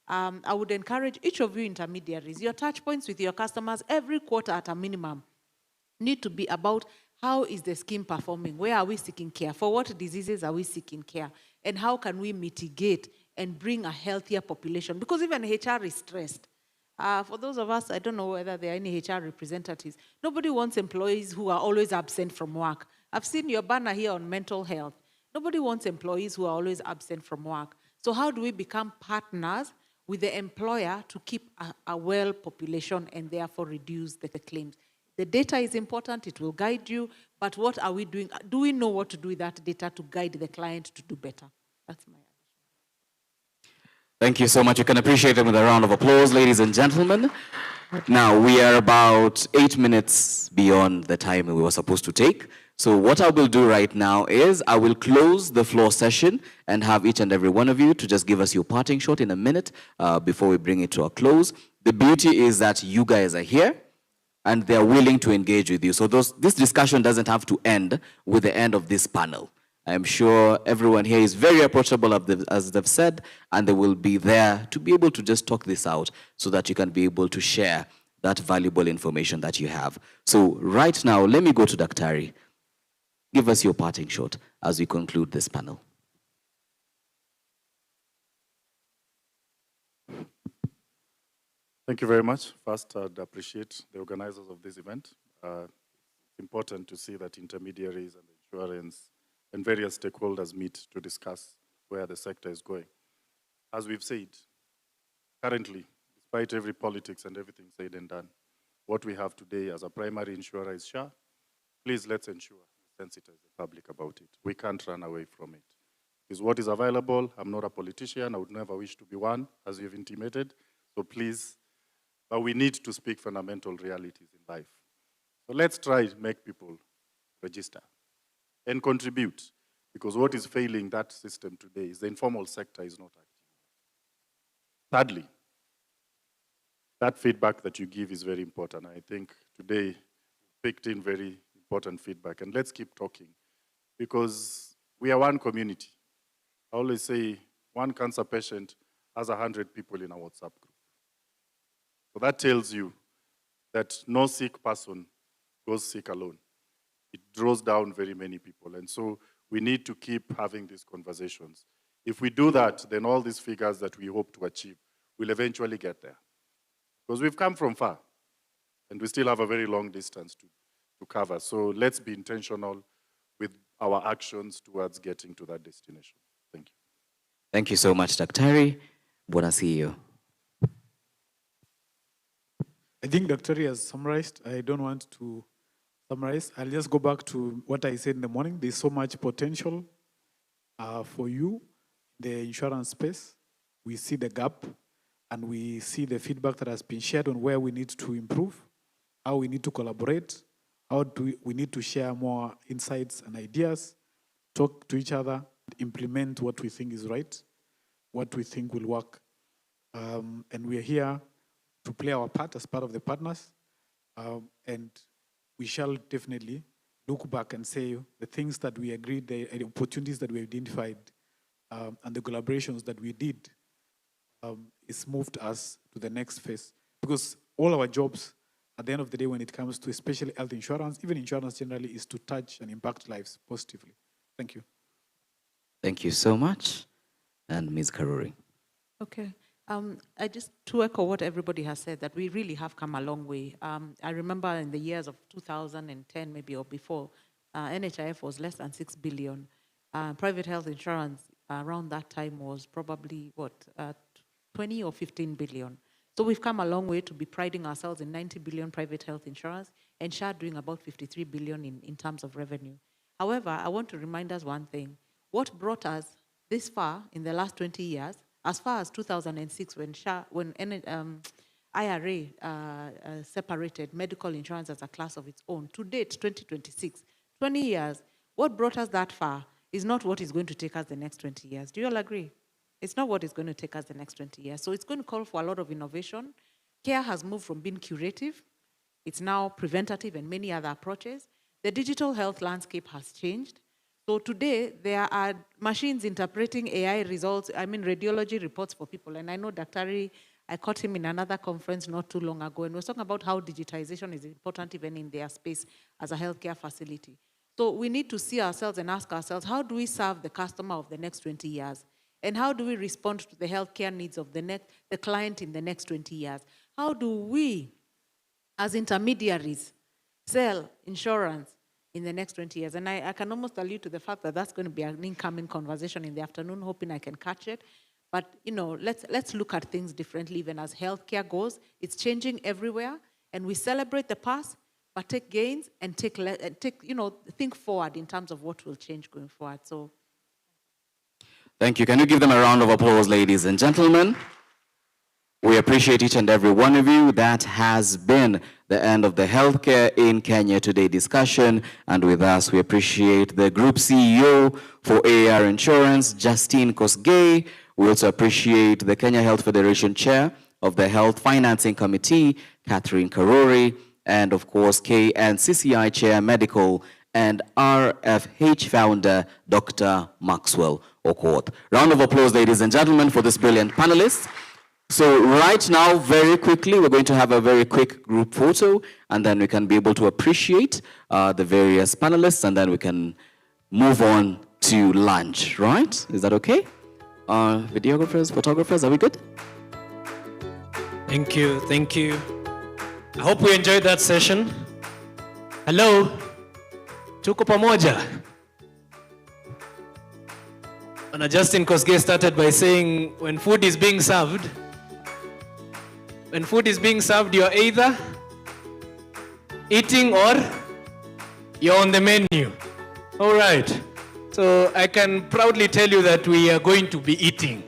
I would encourage each of you intermediaries, your touch points with your customers every quarter at a minimum need to be about how is the scheme performing? Where are we seeking care? For what diseases are we seeking care? And how can we mitigate and bring a healthier population? Because even HR is stressed. For those of us, I don't know whether there are any HR representatives. Nobody wants employees who are always absent from work. I've seen your banner here on mental health. Nobody wants employees who are always absent from work. So how do we become partners with the employer to keep a well population and therefore reduce the claims? The data is important, it will guide you, but what are we doing? Do we know what to do with that data to guide the client to do better? That's my Thank you so much. You can appreciate them with a round of applause, ladies and gentlemen. Now, we are about 8 minutes beyond the time we were supposed to take. So what I will do right now is I will close the floor session and have each and every one of you to just give us your parting shot in a minute before we bring it to a close. The beauty is that you guys are here and they're willing to engage with you. So this discussion doesn't have to end with the end of this panel. I'm sure everyone here is very approachable, as they've said, and they will be there to be able to just talk this out so that you can be able to share that valuable information that you have. So right now, let me go to Daktari. Give us your parting shot as we conclude this panel. Thank you very much. First, I'd appreciate the organizers of this event. It's important to see that intermediaries and insurance and various stakeholders meet to discuss where the sector is going. As we've said, currently, despite every politics and everything said and done, what we have today as a primary insurer is SHA. Please let's ensure we sensitize the public about it. We can't run away from it. It's what is available. I'm not a politician. I would never wish to be one, as you've intimated. So please, but we need to speak fundamental realities in life. So let's try to make people register and contribute, because what is failing that system today is the informal sector is not active. Thirdly, that feedback that you give is very important. I think today you picked in very important feedback, and let's keep talking, because we are one community. I always say one cancer patient has 100 people in a WhatsApp group. So that tells you that no sick person goes sick alone. It draws down very many people. And so we need to keep having these conversations. If we do that, then all these figures that we hope to achieve will eventually get there. Because we've come from far, and we still have a very long distance to cover. So let's be intentional with our actions towards getting to that destination. Thank you. Thank you so much, Daktari. Buona CEO. I think Dr. has summarized. I don't want to summarize. I'll just go back to what I said in the morning. There's so much potential for you, the insurance space. We see the gap and we see the feedback that has been shared on where we need to improve, how we need to collaborate, how do we need to share more insights and ideas, talk to each other, implement what we think is right, what we think will work. And we are here to play our part as part of the partners. And we shall definitely look back and say the things that we agreed, the opportunities that we identified, and the collaborations that we did, it's moved us to the next phase. Because all our jobs, at the end of the day, when it comes to especially health insurance, even insurance generally, is to touch and impact lives positively. Thank you. Thank you so much. And Ms. Karuri. Okay. I just to echo what everybody has said, that we really have come a long way. I remember in the years of 2010, maybe or before, NHIF was less than 6 billion. Private health insurance around that time was probably, 20 or 15 billion. So we've come a long way to be priding ourselves in 90 billion private health insurance and SHA doing about 53 billion in terms of revenue. However, I want to remind us one thing. What brought us this far in the last 20 years, as far as 2006 when IRA separated medical insurance as a class of its own, to date, 2026, 20 years, what brought us that far is not what is going to take us the next 20 years. Do you all agree? It's not what is going to take us the next 20 years. So it's going to call for a lot of innovation. Care has moved from being curative. It's now preventative and many other approaches. The digital health landscape has changed. So today, there are machines interpreting AI results, radiology reports for people. And I know Dr. I caught him in another conference not too long ago, and we were talking about how digitization is important even in their space as a healthcare facility. So we need to see ourselves and ask ourselves, how do we serve the customer of the next 20 years? And how do we respond to the healthcare needs of the client in the next 20 years? How do we, as intermediaries, sell insurance in the next 20 years? And I can almost allude to the fact that that's going to be an incoming conversation in the afternoon, hoping I can catch it. But let's look at things differently even as healthcare goes. It's changing everywhere, and we celebrate the past, but take gains and think forward in terms of what will change going forward. So. Thank you. Can you give them a round of applause, ladies and gentlemen? We appreciate each and every one of you. That has been the end of the Healthcare in Kenya Today discussion. And with us, we appreciate the Group CEO for AAR Insurance, Justine Kosgei. We also appreciate the Kenya Health Federation Chair of the Health Financing Committee, Catherine Karori, and of course, KNCCI Chair Medical and RFH founder, Dr. Maxwell Okoth. Round of applause, ladies and gentlemen, for this brilliant panelists. So right now, very quickly, we're going to have a very quick group photo, and then we can be able to appreciate the various panelists, and then we can move on to lunch, right? Is that okay? Videographers, photographers, are we good? Thank you, thank you. I hope we enjoyed that session. Hello, tuko pamoja. And Justin Kosgei started by saying, when food is being served, you're either eating or you're on the menu. All right. So I can proudly tell you that we are going to be eating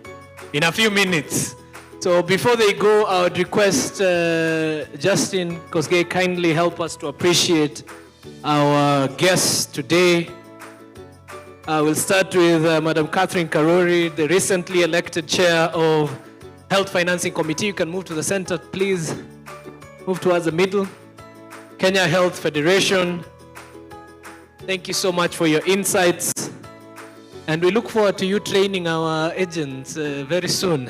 in a few minutes. So before they go, I would request Justin Kosgei kindly help us to appreciate our guests today. We'll start with Madam Catherine Karori, the recently elected chair of Health Financing Committee. You can move to the center, please. Move towards the middle. Kenya Health Federation. Thank you so much for your insights. And we look forward to you training our agents very soon.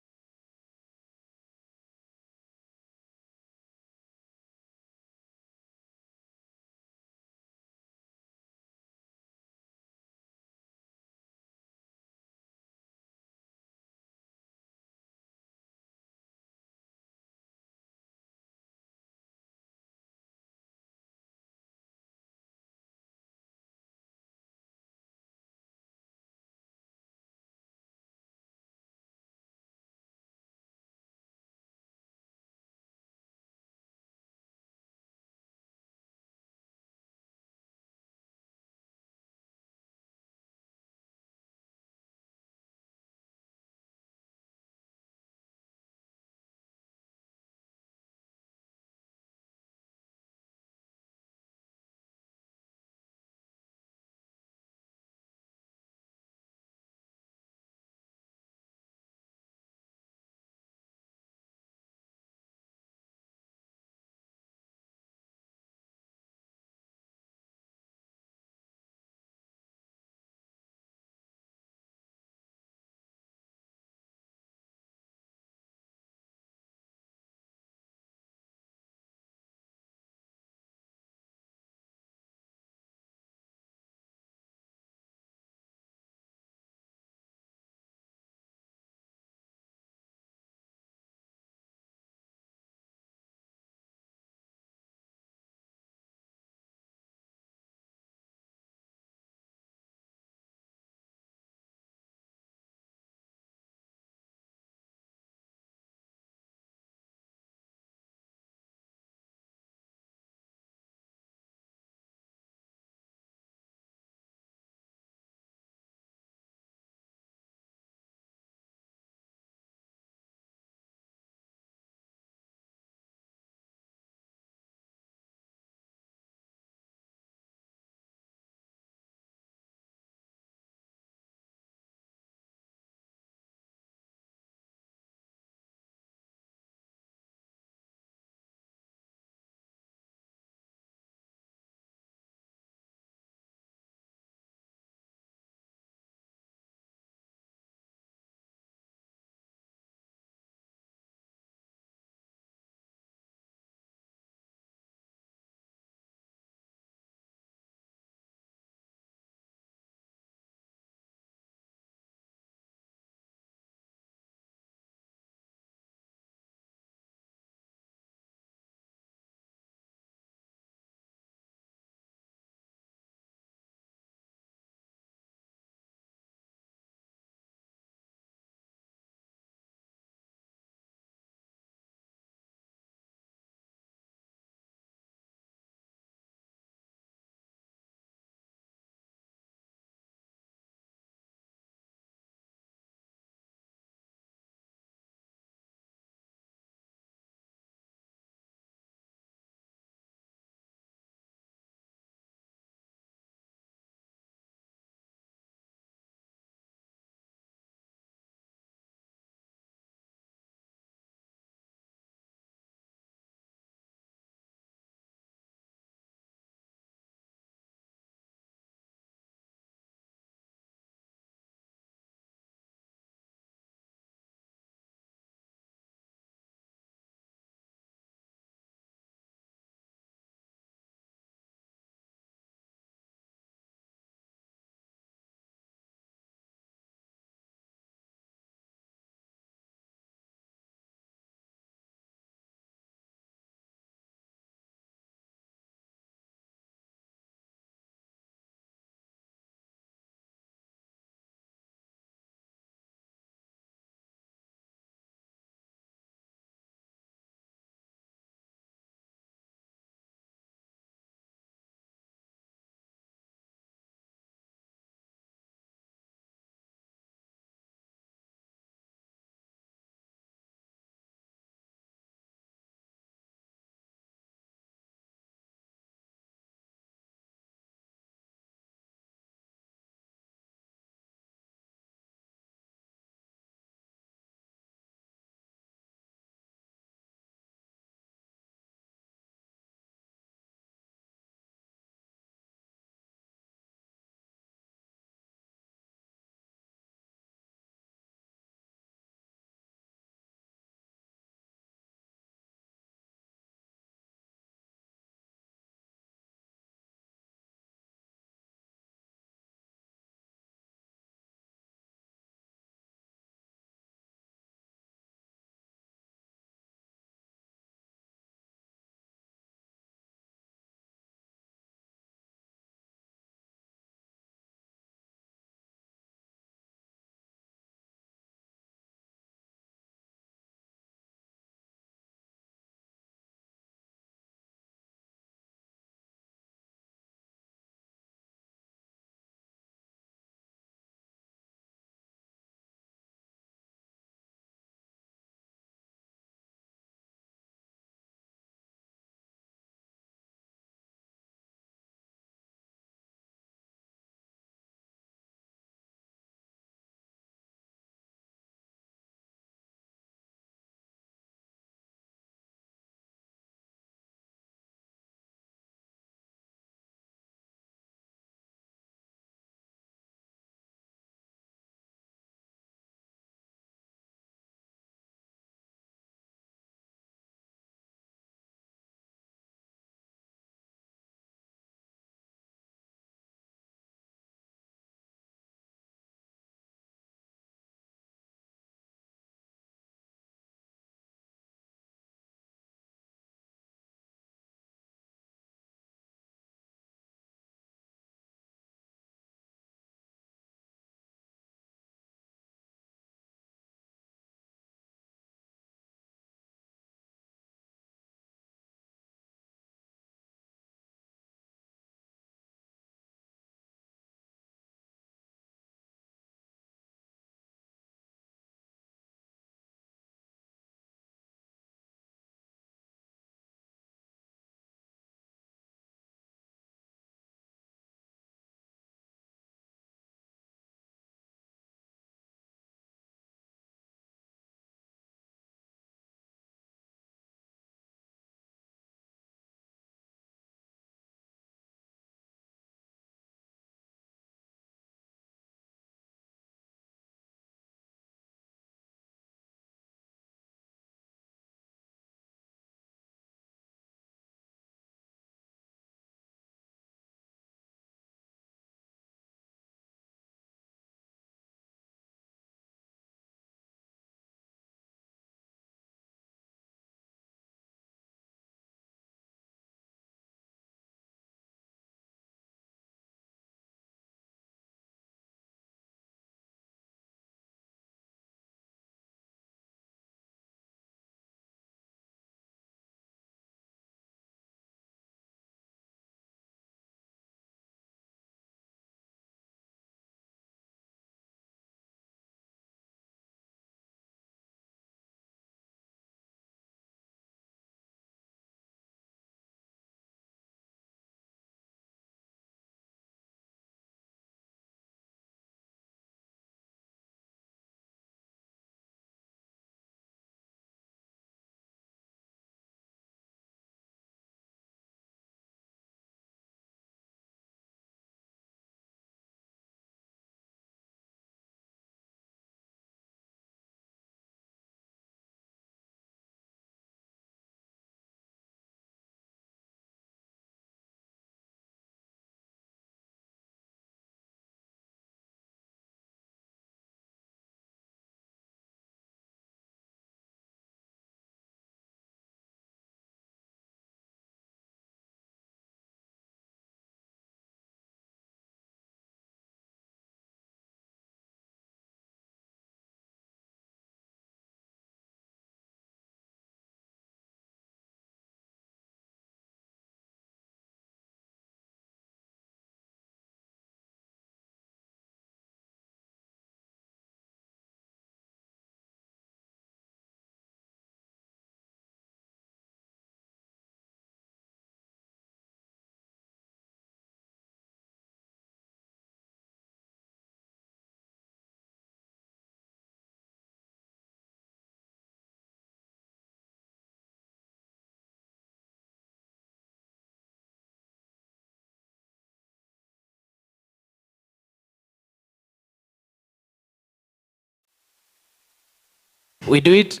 We do it.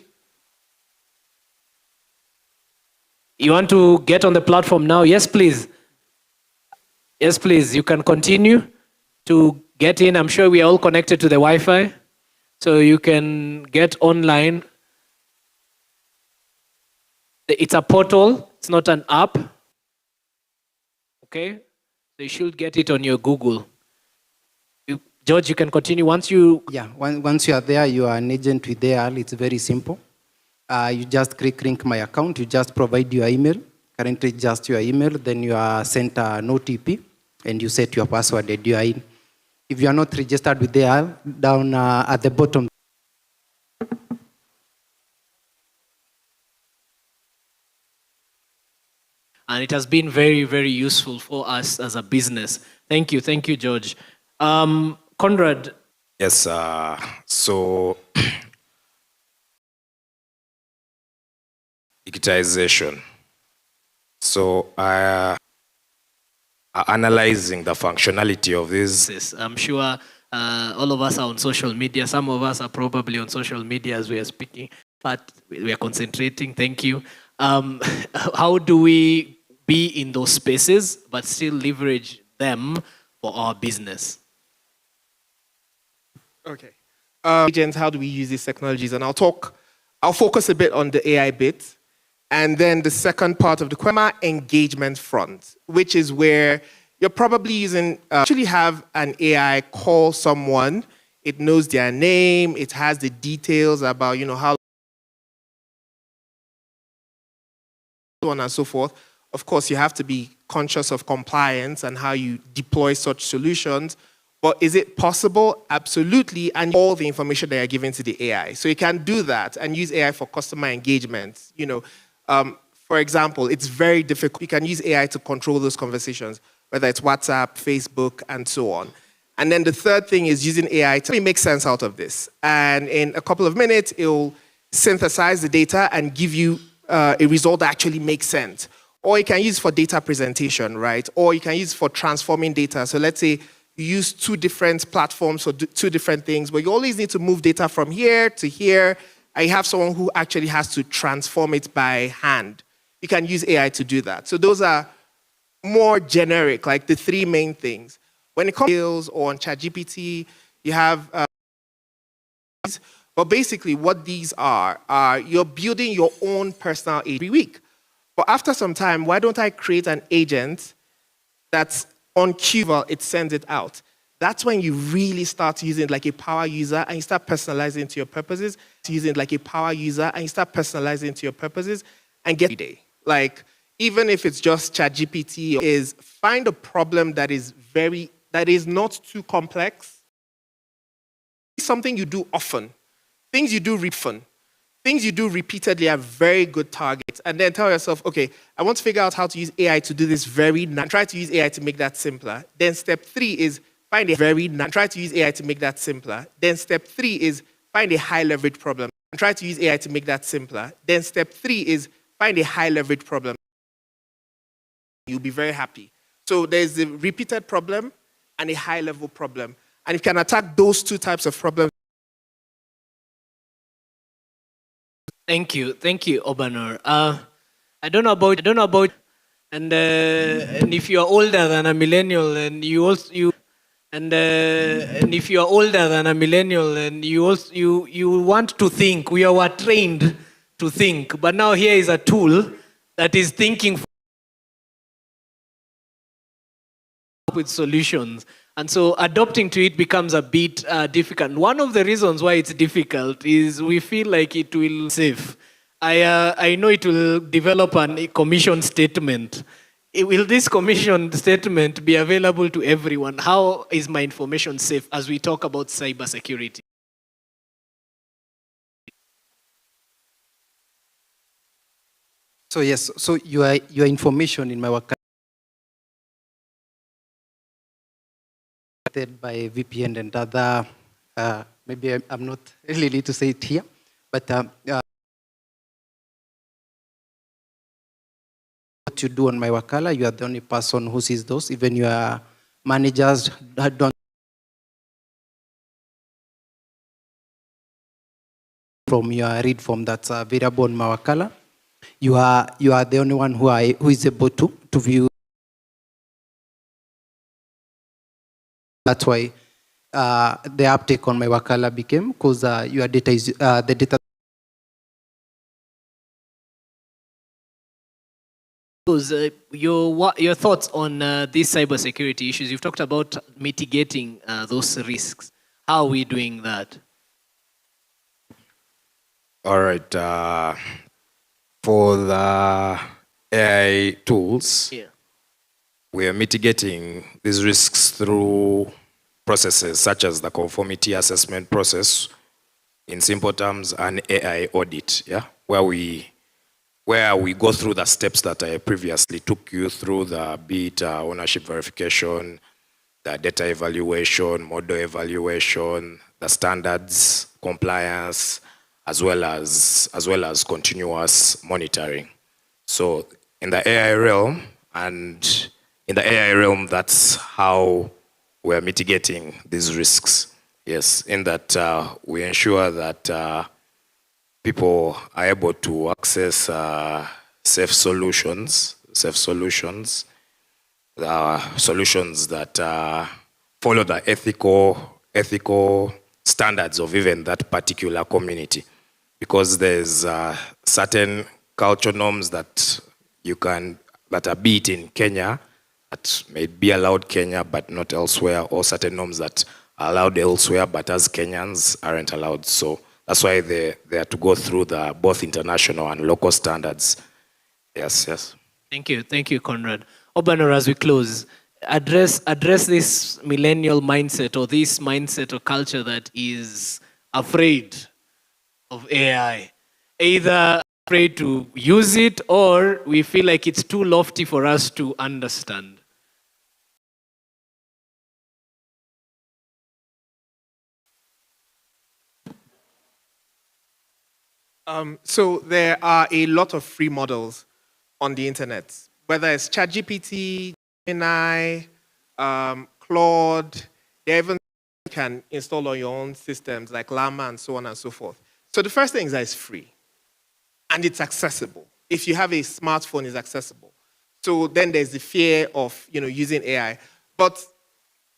You want to get on the platform now? Yes, please. Yes, please. You can continue to get in. I'm sure we are all connected to the Wi-Fi. So you can get online. It's a portal. It's not an app. Okay? So you should get it on your Google. George, you can continue. Once you are there, you are an agent with AL. It's very simple. You just click link my account. You just provide your email. Currently, just your email. Then you are sent an OTP, and you set your password and you are in. If you are not registered with AL, down at the bottom. And it has been very, very useful for us as a business. Thank you, George. Conrad. Yes, so digitization. So analyzing the functionality of this. I'm sure all of us are on social media. Some of us are probably on social media as we are speaking, but we are concentrating. Thank you. How do we be in those spaces but still leverage them for our business? Okay. Agents, how do we use these technologies? And I'll focus a bit on the AI bit. And then the second part of the question, engagement front, which is where you're probably using, actually have an AI call someone. It knows their name. It has the details about, how so on and so forth. Of course, you have to be conscious of compliance and how you deploy such solutions. But is it possible? Absolutely. And all the information that you're giving to the AI. So you can do that and use AI for customer engagement. For example, it's very difficult. You can use AI to control those conversations, whether it's WhatsApp, Facebook, and so on. And then the third thing is using AI to make sense out of this. And in a couple of minutes, it'll synthesize the data and give you a result that actually makes sense. Or you can use for data presentation, right? Or you can use for transforming data. So let's say you use 2 different platforms for 2 different things, but you always need to move data from here to here. And you have someone who actually has to transform it by hand. You can use AI to do that. So those are more generic, like the 3 main things. When it comes to skills or on ChatGPT, you have, but basically what these are you're building your own personal agent every week. But after some time, why don't I create an agent that's on cue, it sends it out. That's when you really start using it like a power user and you start personalizing to your purposes. Using it like a power user and you start personalizing to your purposes and get every day. Like, even if it's just ChatGPT, is find a problem that is not too complex. Something you do often. Things you do often. Things you do repeatedly are very good targets. And then tell yourself, okay, I want to figure out how to use AI to do this and try to use AI to make that simpler. Then step 3 is find a and try to use AI to make that simpler. Then step 3 is find a high leverage problem and try to use AI to make that simpler. Then step 3 is find a high leverage problem. You'll be very happy. So there's a repeated problem and a high level problem. And you can attack those 2 types of problems. Thank you, Obanor. I don't know about, and if you are older than a millennial, and if you are older than a millennial, and you want to think. We are trained to think, but now here is a tool that is thinking with solutions. And so adopting to it becomes a bit difficult. One of the reasons why it's difficult is we feel like it will save. I know it will develop a commission statement. Will this commission statement be available to everyone? How is my information safe as we talk about cybersecurity? So yes, so your information in my work by VPN and other, maybe I'm not really need to say it here, but what you do on my Wakala, you are the only person who sees those. Even your managers don't. from your read form that's available on Mawakala. You are the only one who is able to view. That's why the uptake on Mawakala became, because your data is the data. Your thoughts on these cybersecurity issues? You've talked about mitigating those risks. How are we doing that? All right. For the AI tools, we are mitigating these risks through processes such as the conformity assessment process, in simple terms, an AI audit, where we go through the steps that I previously took you through, the be it ownership verification, the data evaluation, model evaluation, the standards compliance, as well as continuous monitoring. So in the AI realm, that's how we're mitigating these risks. Yes, in that we ensure that people are able to access safe solutions solutions that follow the ethical standards of even that particular community, because there's certain cultural norms that are be it in Kenya that may be allowed Kenya but not elsewhere, or certain norms that are allowed elsewhere but as Kenyans aren't allowed. So that's why they are to go through the both international and local standards. Yes. Thank you, Conrad. Obanor, as we close, address this millennial mindset, or this mindset or culture that is afraid of AI, either afraid to use it or we feel like it's too lofty for us to understand. So there are a lot of free models on the internet, whether it's ChatGPT, Gemini, Claude. They even can install on your own systems like Llama and so on and so forth. So the first thing is that it's free and it's accessible. If you have a smartphone, it's accessible. So then there's the fear of using AI. But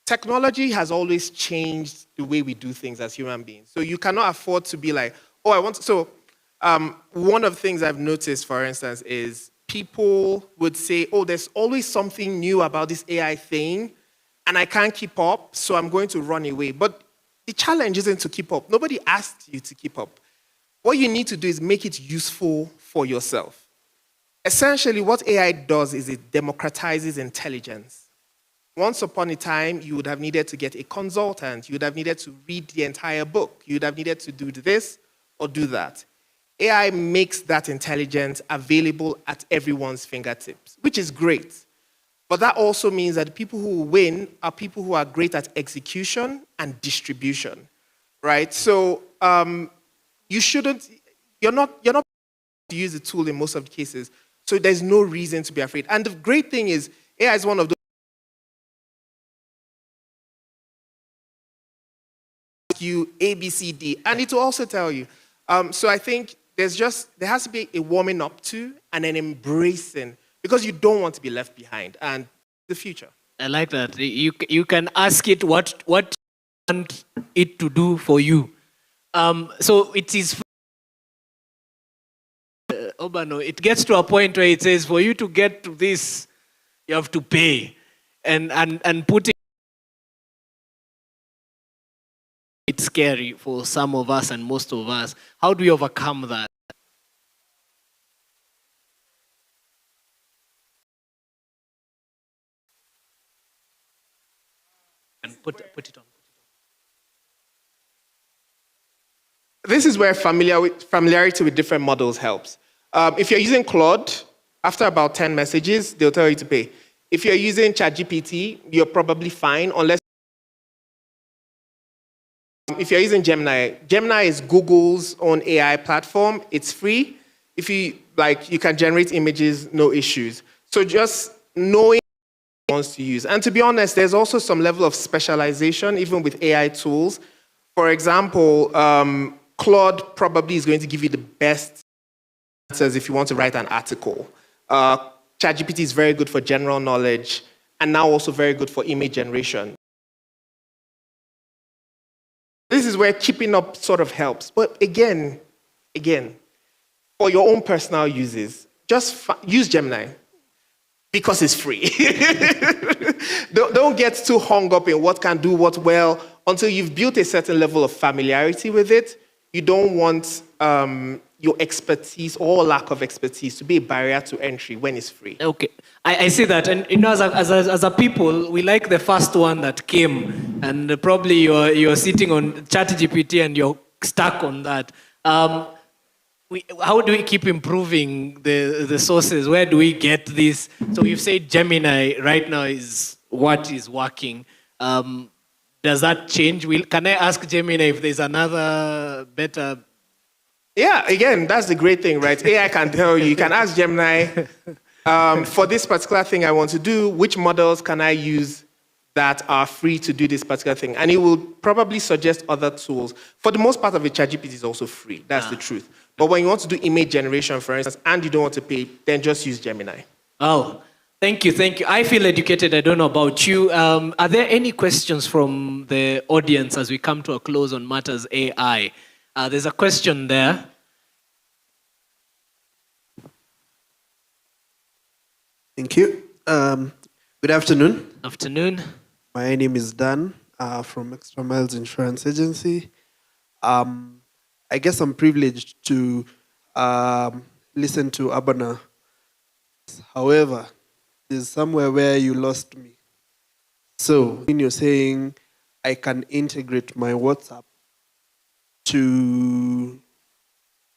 technology has always changed the way we do things as human beings. So you cannot afford to be like, oh, I want to. So one of the things I've noticed, for instance, is people would say, oh, there's always something new about this AI thing, and I can't keep up, so I'm going to run away. But the challenge isn't to keep up. Nobody asked you to keep up. What you need to do is make it useful for yourself. Essentially, what AI does is it democratizes intelligence. Once upon a time, you would have needed to get a consultant. You would have needed to read the entire book. You would have needed to do this or do that. AI makes that intelligence available at everyone's fingertips, which is great. But that also means that the people who win are people who are great at execution and distribution, right? So you're not to use the tool in most of the cases. So there's no reason to be afraid. And the great thing is, AI is one of those you A, B, C, D, and it will also tell you. So I think there has to be a warming up to and an embracing, because you don't want to be left behind, and the future. I like that. You can ask it what you want it to do for you. So it is, Obano, it gets to a point where it says for you to get to this, you have to pay, and put it. It's scary for some of us and most of us. How do we overcome that? And put it on. This is where familiarity with different models helps. If you're using Claude, after about 10 messages, they'll tell you to pay. If you're using ChatGPT, you're probably fine, unless if you're using Gemini. Gemini is Google's own AI platform. It's free. If you can generate images, no issues. So just knowing what wants to use. And to be honest, there's also some level of specialization, even with AI tools. For example, Claude probably is going to give you the best answers if you want to write an article. ChatGPT is very good for general knowledge, and now also very good for image generation. This is where keeping up sort of helps. But again, for your own personal uses, just use Gemini because it's free. Don't get too hung up in what can do what well until you've built a certain level of familiarity with it. You don't want your expertise or lack of expertise to be a barrier to entry when it's free. Okay, I see that, and as a people, we like the first one that came, and probably you're sitting on ChatGPT and you're stuck on that. How do we keep improving the sources? Where do we get this? So you've said Gemini right now is what is working. Does that change? Can I ask Gemini if there's another better? Yeah, again, that's the great thing, right? AI can tell you. You can ask Gemini, for this particular thing I want to do, which models can I use that are free to do this particular thing? And it will probably suggest other tools. For the most part of it, ChatGPT is also free. That's the truth. But when you want to do image generation, for instance, and you don't want to pay, then just use Gemini. Oh, thank you. I feel educated. I don't know about you. Are there any questions from the audience as we come to a close on Matters AI? There's a question there. Thank you. Good afternoon. Afternoon. My name is Dan from Extra Miles Insurance Agency. I guess I'm privileged to listen to Abana. However, there's somewhere where you lost me. So when you're saying I can integrate my WhatsApp to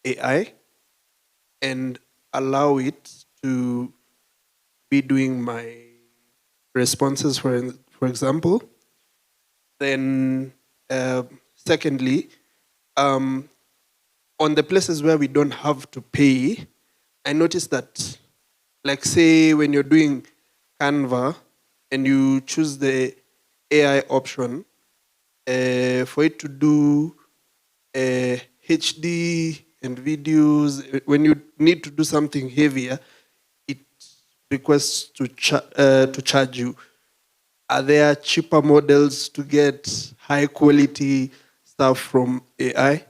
AI and allow it to be doing my responses, for example, then secondly, on the places where we don't have to pay, I noticed that, like say when you're doing Canva and you choose the AI option, for it to do HD and videos, when you need to do something heavier, it requests to charge you. Are there cheaper models to get high quality stuff from AI?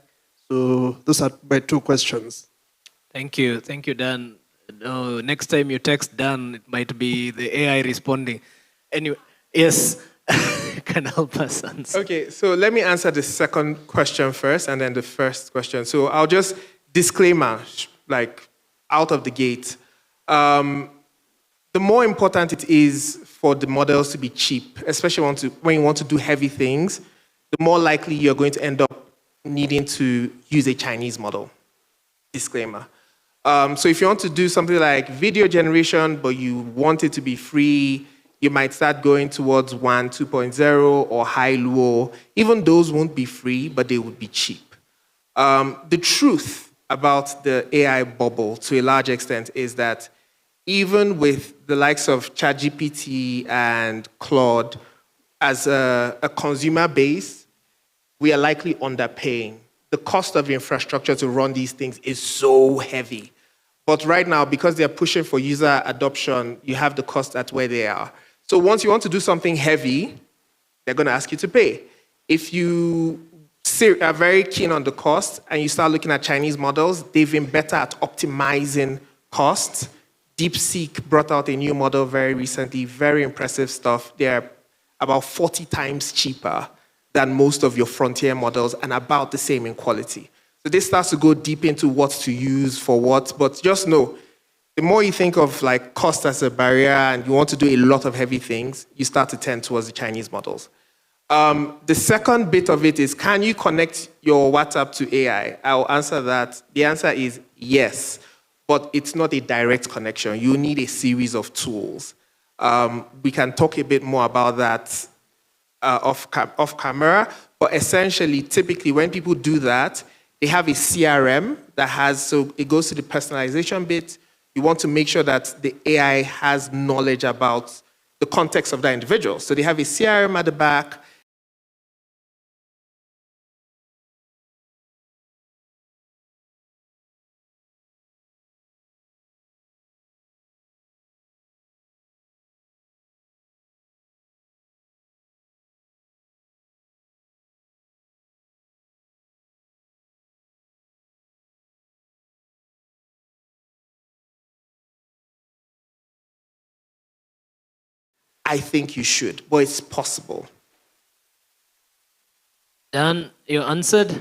So those are my two questions. Thank you, Dan. Next time you text Dan, it might be the AI responding. Anyway, yes, you can help us answer. Okay, so let me answer the second question first and then the first question. So I'll just disclaimer, like out of the gate. The more important it is for the models to be cheap, especially when you want to do heavy things, the more likely you're going to end up needing to use a Chinese model. Disclaimer. So if you want to do something like video generation, but you want it to be free, you might start going towards 1, 2.0 or high-luo. Even those won't be free, but they would be cheap. The truth about the AI bubble, to a large extent, is that even with the likes of ChatGPT and Claude, as a consumer base, we are likely underpaying. The cost of infrastructure to run these things is so heavy. But right now, because they're pushing for user adoption, you have the cost at where they are. So once you want to do something heavy, they're going to ask you to pay. If you are very keen on the cost and you start looking at Chinese models, they've been better at optimizing costs. DeepSeek brought out a new model very recently, very impressive stuff. They're about 40 times cheaper than most of your frontier models and about the same in quality. So this starts to go deep into what to use for what, but just know, the more you think of like cost as a barrier and you want to do a lot of heavy things, you start to tend towards the Chinese models. The second bit of it is, can you connect your WhatsApp to AI? I'll answer that. The answer is yes, but it's not a direct connection. You need a series of tools. We can talk a bit more about that off camera, but essentially, typically, when people do that, they have a CRM that has, so it goes to the personalization bit. You want to make sure that the AI has knowledge about the context of that individual. So they have a CRM at the back, I think you should, but it's possible. Dan, you answered.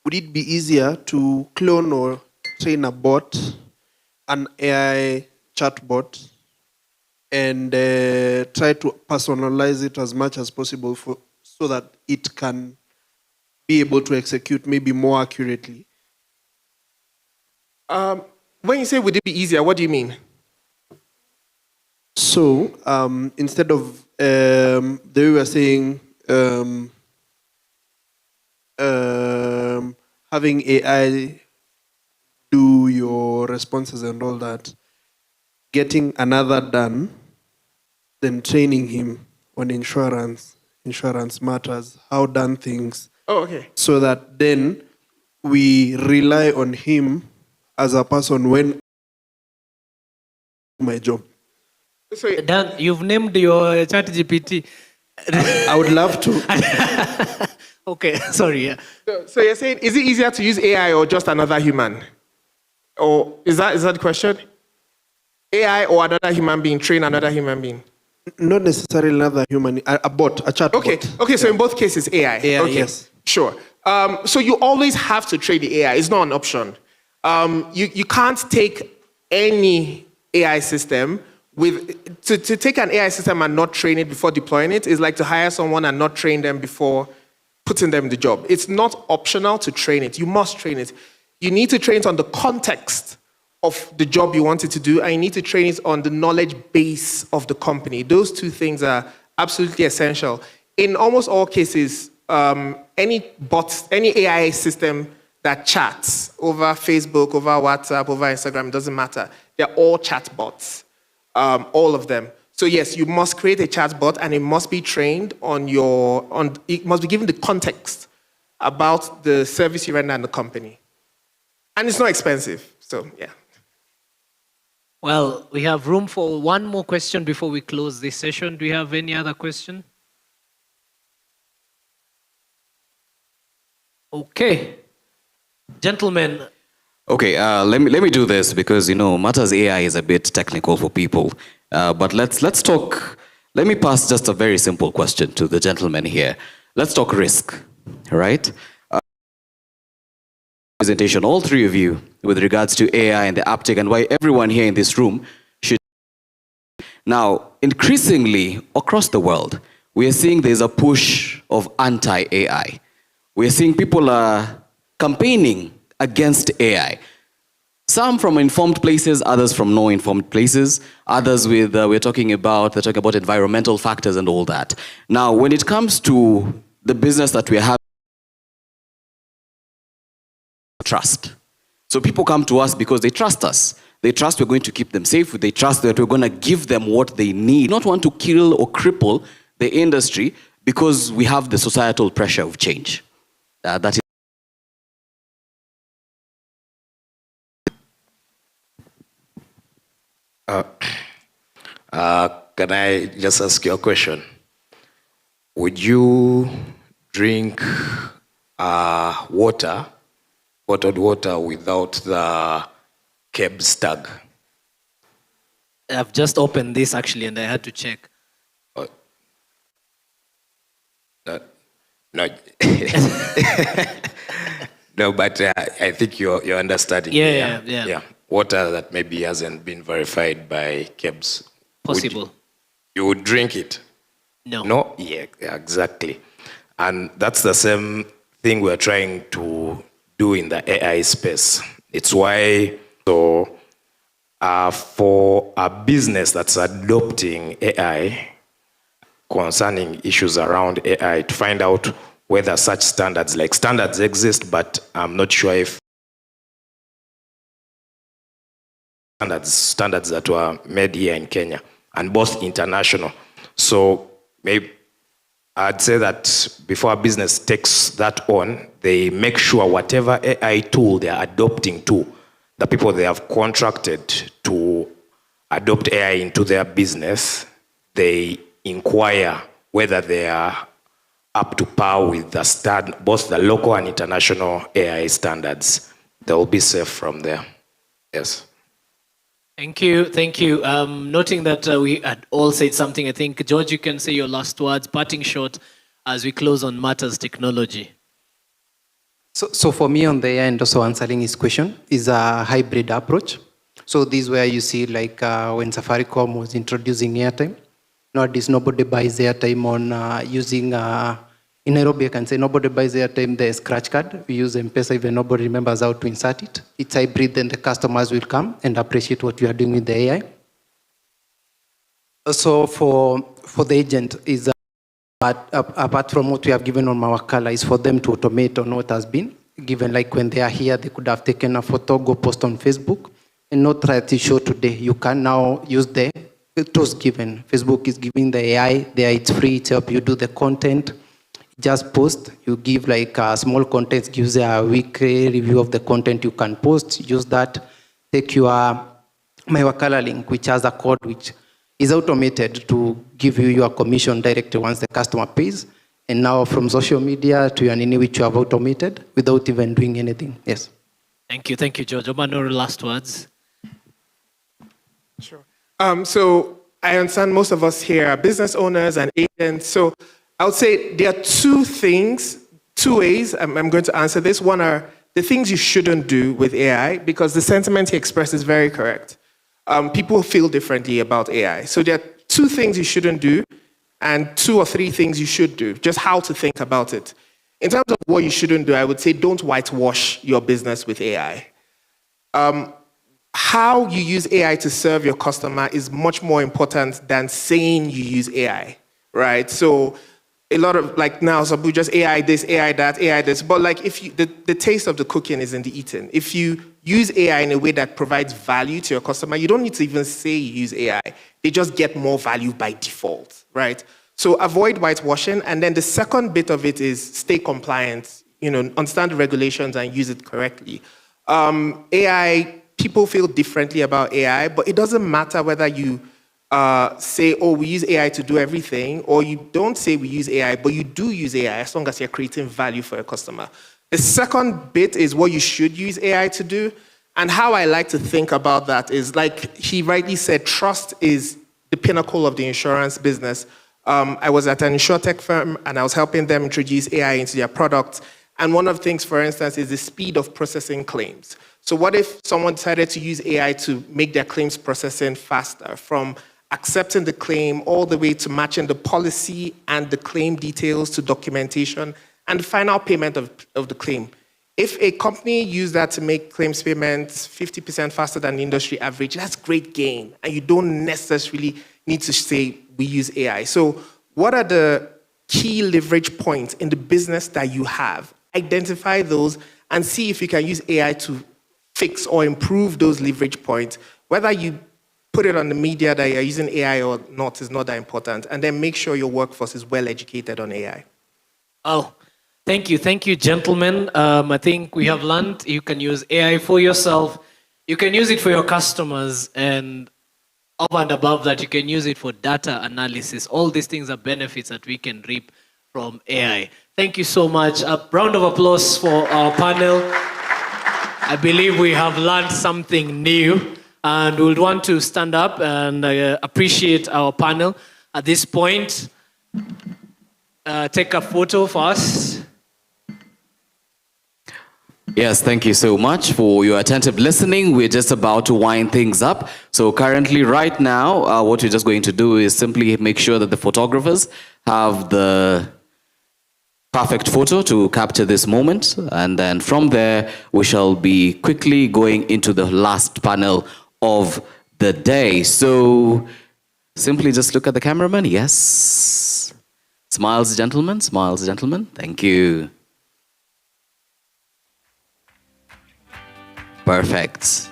Would it be easier to clone or train a bot, an AI chatbot, and try to personalize it as much as possible so that it can be able to execute maybe more accurately? When you say would it be easier, what do you mean? So instead of the way we were saying, having AI do your responses and all that, getting another done, then training him on insurance matters, how done things. Oh, okay. So that then we rely on him as a person when my job. So, Dan, you've named your chat GPT. I would love to. Okay, sorry. Yeah. So you're saying, is it easier to use AI or just another human? Or is that the question? AI or another human being, train another human being? Not necessarily another human, a bot, a chat Okay, bot. okay. So in both cases, AI. AI, okay. yes. Sure. So you always have to train the AI. It's not an option. You can't take any AI system to take an AI system and not train it before deploying it is like to hire someone and not train them before putting them in the job. It's not optional to train it. You must train it. You need to train it on the context of the job you want it to do, and you need to train it on the knowledge base of the company. Those two things are absolutely essential. In almost all cases, any AI system that chats over Facebook, over WhatsApp, over Instagram, doesn't matter. They're all chat bots, all of them. So yes, you must create a chat bot, and it must be trained it must be given the context about the service you render in the company. And it's not expensive, so yeah. Well, we have room for one more question before we close this session. Do you have any other question? Okay. Gentlemen. Okay, let me do this because, Matters AI is a bit technical for people. But let's talk, let me pass just a very simple question to the gentleman here. Let's talk risk, right? Presentation, all three of you, with regards to AI and the uptake and why everyone here in this room should. Now, increasingly across the world, we are seeing there's a push of anti-AI. We are seeing people are campaigning against AI. Some from informed places, others from no informed places, others with, they're talking about environmental factors and all that. Now, when it comes to the business that we have, trust. So people come to us because they trust us. They trust we're going to keep them safe. They trust that we're going to give them what they need. Not want to kill or cripple the industry because we have the societal pressure of change. That is. Can I just ask you a question? Would you drink water, bottled water, without the KEBS tag? I've just opened this actually and I had to check. No. No, but I think you're understanding. Yeah. Water that maybe hasn't been verified by KEBS. Possible. You would drink it? No. No? Yeah, exactly. And that's the same thing we're trying to do in the AI space. It's why, for a business that's adopting AI, concerning issues around AI, to find out whether such standards exist, but I'm not sure if standards that were made here in Kenya, and both international. So maybe I'd say that before a business takes that on, they make sure whatever AI tool they're adopting to, the people they have contracted to adopt AI into their business, they inquire whether they are up to par with both the local and international AI standards. They will be safe from there. Yes. Thank you, thank you. Noting that we had all said something, I think, George, you can say your last words, parting shot, as we close on matters technology. So for me on the end, also answering his question, is a hybrid approach. So this is where you see like when Safaricom was introducing airtime. Nowadays, nobody buys airtime on using, in Nairobi, I can say nobody buys airtime, the scratch card. We use M-Pesa, even nobody remembers how to insert it. It's hybrid, then the customers will come and appreciate what you are doing with the AI. So for the agent, is apart from what we have given on Mawakala, is for them to automate on what has been given. Like when they are here, they could have taken a photo, go post on Facebook, and not try to show today. You can now use the tools given. Facebook is giving the AI, there it's free, it's help you do the content. Just post, you give like a small content, gives a weekly review of the content you can post, use that, take your Mawakala link, which has a code which is automated to give you your commission directly once the customer pays. And now from social media to your nini, which you have automated without even doing anything. Yes. Thank you, George. Omanoro, last words. Sure. So I understand most of us here are business owners and agents. So I would say there are two ways I'm going to answer this. One are the things you shouldn't do with AI, because the sentiment he expressed is very correct. People feel differently about AI. So there are two things you shouldn't do and 2 or 3 things you should do, just how to think about it. In terms of what you shouldn't do, I would say don't whitewash your business with AI. How you use AI to serve your customer is much more important than saying you use AI, right? So a lot of, like now, some people just AI this, AI that, AI this, but like if you, the taste of the cooking is in the eating. If you use AI in a way that provides value to your customer, you don't need to even say you use AI. They just get more value by default, right? So avoid whitewashing. And then the second bit of it is stay compliant, understand the regulations and use it correctly. AI, people feel differently about AI, but it doesn't matter whether you say, oh, we use AI to do everything, or you don't say we use AI, but you do use AI as long as you're creating value for your customer. The second bit is what you should use AI to do. And how I like to think about that is, like he rightly said, trust is the pinnacle of the insurance business. I was at an insurtech firm, and I was helping them introduce AI into their products. And one of the things, for instance, is the speed of processing claims. So what if someone decided to use AI to make their claims processing faster, from accepting the claim all the way to matching the policy and the claim details to documentation and the final payment of the claim? If a company used that to make claims payments 50% faster than the industry average, that's great gain. And you don't necessarily need to say we use AI. So what are the key leverage points in the business that you have? Identify those and see if you can use AI to fix or improve those leverage points. Whether you put it on the media that you're using AI or not is not that important. And then make sure your workforce is well educated on AI. Oh, thank you, gentlemen. I think we have learned you can use AI for yourself. You can use it for your customers, and over and above that, you can use it for data analysis. All these things are benefits that we can reap from AI. Thank you so much. A round of applause for our panel. I believe we have learned something new, and we would want to stand up and appreciate our panel. At this point, take a photo for us. Yes, thank you so much for your attentive listening. We're just about to wind things up. So currently, right now, what we're just going to do is simply make sure that the photographers have the perfect photo to capture this moment. And then from there, we shall be quickly going into the last panel of the day. So simply just look at the cameraman. Yes. Smiles, gentlemen. Smiles, gentlemen. Thank you. Perfect.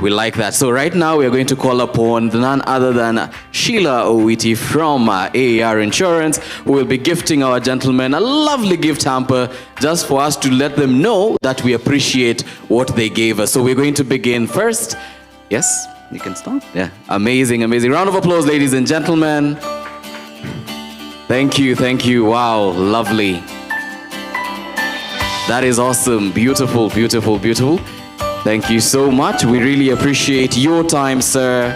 We like that. So right now we're going to call upon none other than Sheila Owiti from AAR Insurance, who will be gifting our gentlemen a lovely gift hamper just for us to let them know that we appreciate what they gave us. So we're going to begin first. Yes, you can start. Yeah, amazing, amazing. Round of applause, ladies and gentlemen. Thank you, thank you. Wow, lovely. That is awesome. Beautiful, beautiful, beautiful. Thank you so much. We really appreciate your time, sir,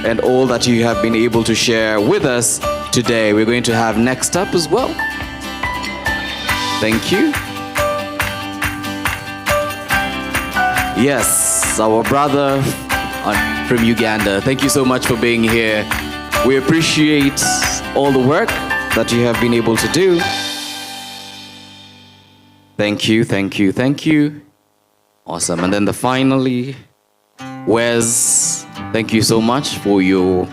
and all that you have been able to share with us today. We're going to have next up as well. Thank you. Yes, our brother from Uganda. Thank you so much for being here. We appreciate all the work that you have been able to do. Thank you, thank you, thank you. Awesome. And then finally, Wes, thank you so much for your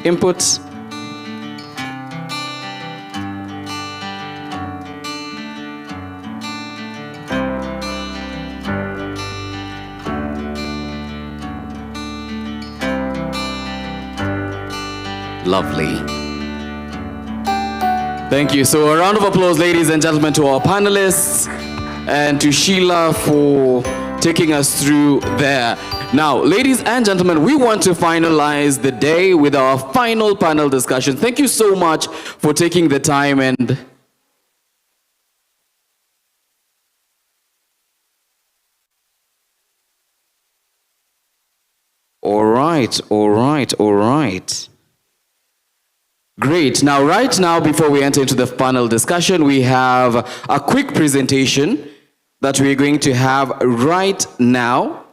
input. Lovely. Thank you. So a round of applause, ladies and gentlemen, to our panelists and to Sheila for taking us through there. Now, ladies and gentlemen, we want to finalize the day with our final panel discussion. Thank you so much for taking the time and all right. Great. Now, right now, before we enter into the panel discussion, we have a quick presentation that we're going to have right now.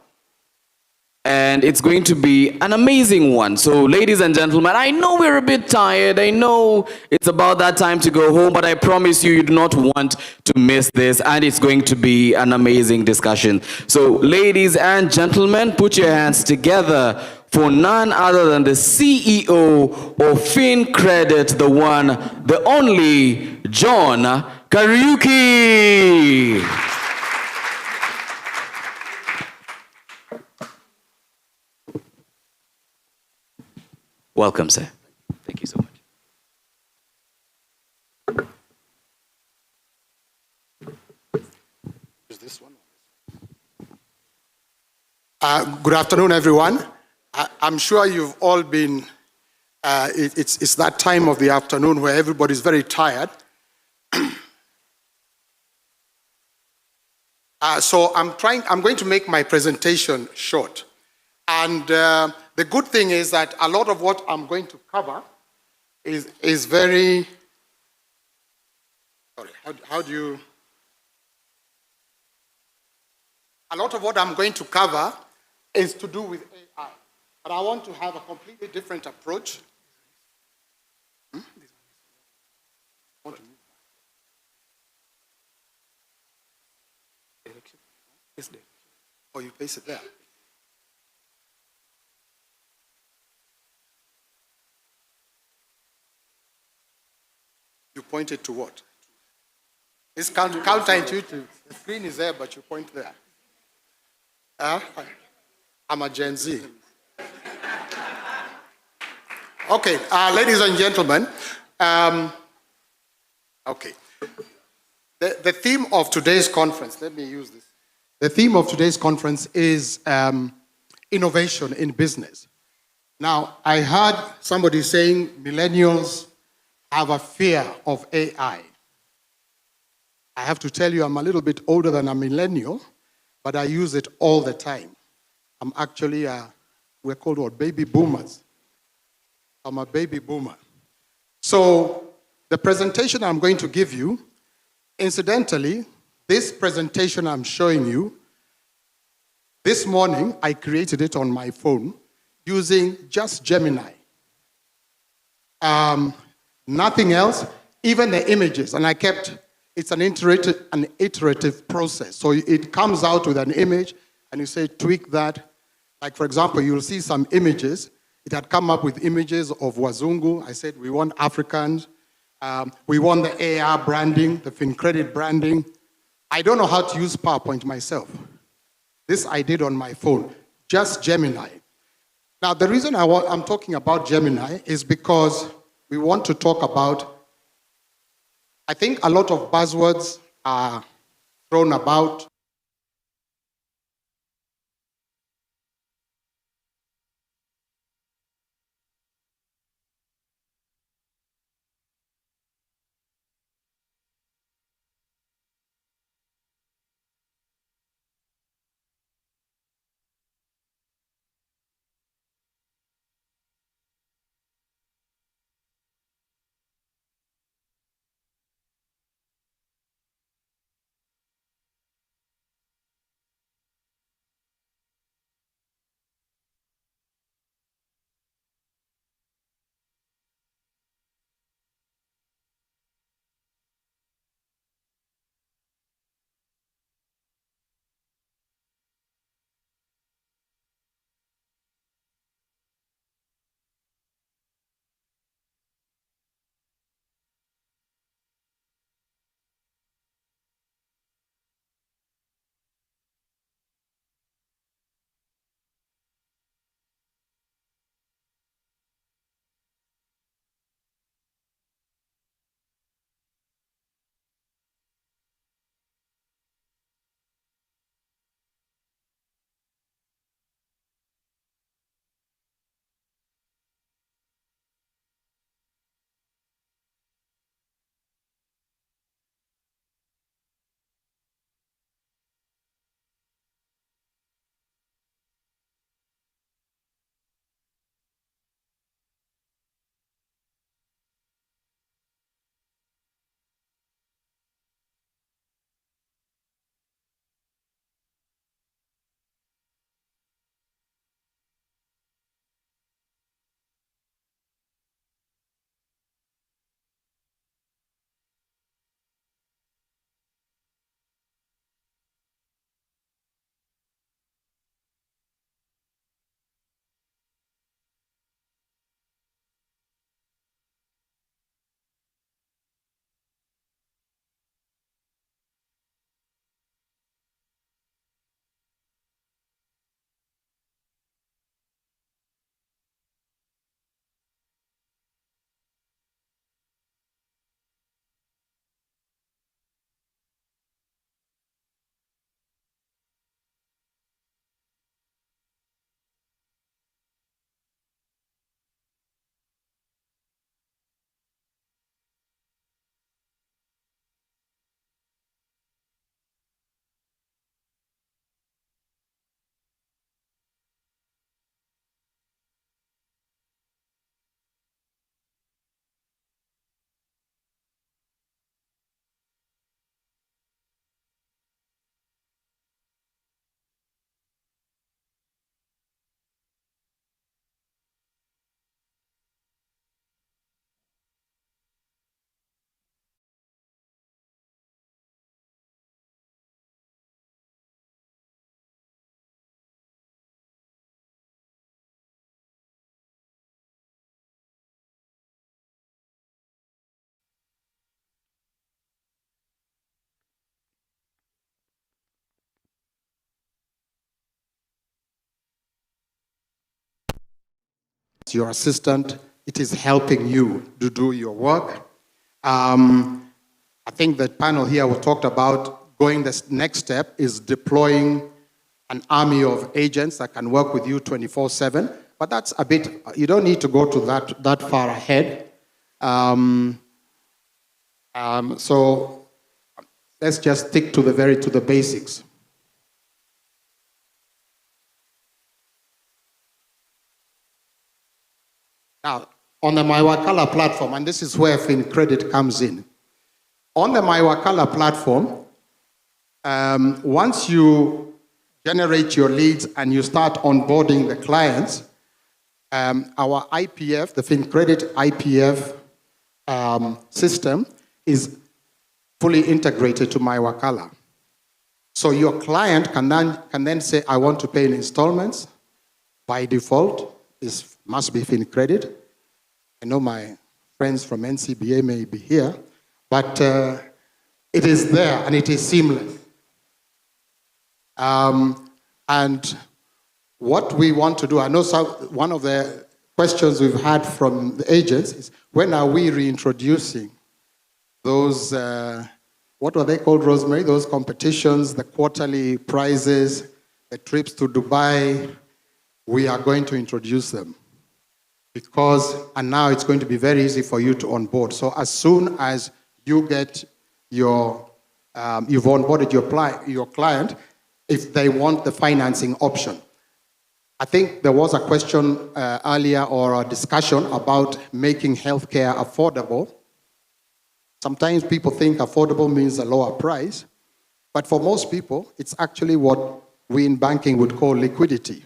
And it's going to be an amazing one. So, ladies and gentlemen, I know we're a bit tired. I know it's about that time to go home, but I promise you, you do not want to miss this. And it's going to be an amazing discussion. So, ladies and gentlemen, put your hands together for none other than the CEO of FinCredit, the one, the only, John Kariuki. Welcome, sir. Thank you so much. Is this one? Good afternoon, everyone. I'm sure you've all been, it's that time of the afternoon where everybody's very tired. So I'm going to make my presentation short. And the good thing is that a lot of what I'm going to cover is very, sorry, how do you, a lot of what I'm going to cover is to do with AI. But I want to have a completely different approach. Oh, you place it there. You pointed to what? It's counterintuitive. The screen is there, but you point there. I'm a Gen Z. Okay, ladies and gentlemen. Okay. The theme of today's conference, let me use this. The theme of today's conference is innovation in business. Now, I heard somebody saying millennials have a fear of AI. I have to tell you, I'm a little bit older than a millennial, but I use it all the time. I'm actually, we're called what, baby boomers. I'm a baby boomer. So the presentation I'm going to give you, incidentally, this presentation I'm showing you, this morning I created it on my phone using just Gemini. Nothing else, even the images, and I kept, it's an iterative process. So it comes out with an image and you say tweak that. Like for example, you'll see some images. It had come up with images of Wazungu. I said we want Africans. We want the AR branding, the FinCredit branding. I don't know how to use PowerPoint myself. This I did on my phone, just Gemini. Now the reason I'm talking about Gemini is because we want to talk about, I think a lot of buzzwords are thrown about. your assistant. It is helping you to do your work. I think the panel here we talked about going the next step is deploying an army of agents that can work with you 24/7. But that's a bit, you don't need to go to that far ahead. So let's just stick to the basics. Now, on the MyWakala platform, and this is where FinCredit comes in. On the MyWakala platform, once you generate your leads and you start onboarding the clients, our IPF, the FinCredit IPF system is fully integrated to MyWakala. So your client can then say, I want to pay in installments. By default, it must be FinCredit. I know my friends from NCBA may be here, but it is there and it is seamless. And what we want to do, I know one of the questions we've had from the agents is, when are we reintroducing those, what were they called, Rosemary? Those competitions, the quarterly prizes, the trips to Dubai. We are going to introduce them. And now it's going to be very easy for you to onboard. So as soon as you get you've onboarded your client, if they want the financing option. I think there was a question earlier or a discussion about making healthcare affordable. Sometimes people think affordable means a lower price, but for most people, it's actually what we in banking would call liquidity.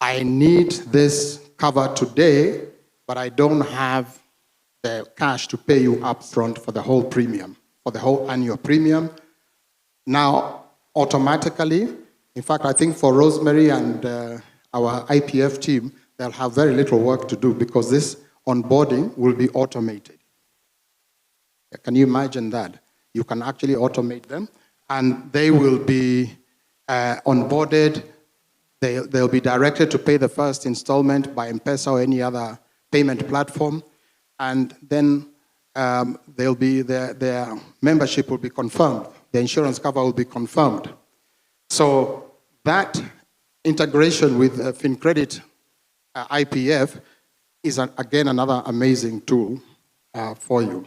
I need this cover today, but I don't have the cash to pay you upfront for the whole premium, for the whole annual premium. Now, automatically, in fact, I think for Rosemary and our IPF team, they'll have very little work to do because this onboarding will be automated. Can you imagine that? You can actually automate them, and they will be onboarded. They'll be directed to pay the first installment by M-Pesa or any other payment platform, and then their membership will be confirmed. The insurance cover will be confirmed. So that integration with FinCredit IPF is, again, another amazing tool for you.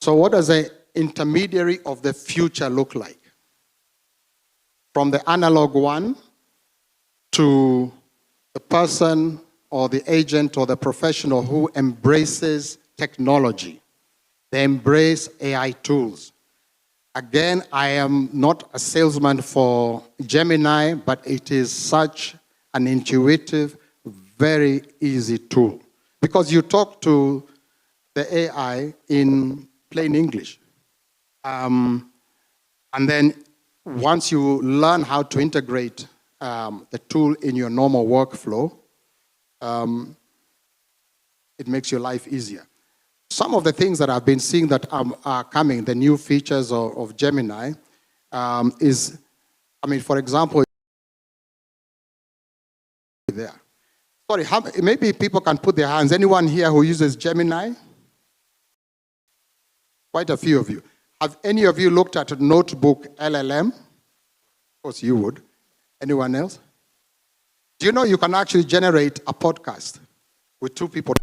So what does an intermediary of the future look like? From the analog one to the person or the agent or the professional who embraces technology. They embrace AI tools. Again, I am not a salesman for Gemini, but it is such an intuitive, very easy tool. Because you talk to the AI in plain English. And then once you learn how to integrate the tool in your normal workflow, it makes your life easier. Some of the things that I've been seeing that are coming, the new features of Gemini, is, I mean, for example, there. Sorry, maybe people can put their hands. Anyone here who uses Gemini? Quite a few of you. Have any of you looked at a notebook LLM? Of course you would. Anyone else? Do you know you can actually generate a podcast with two people?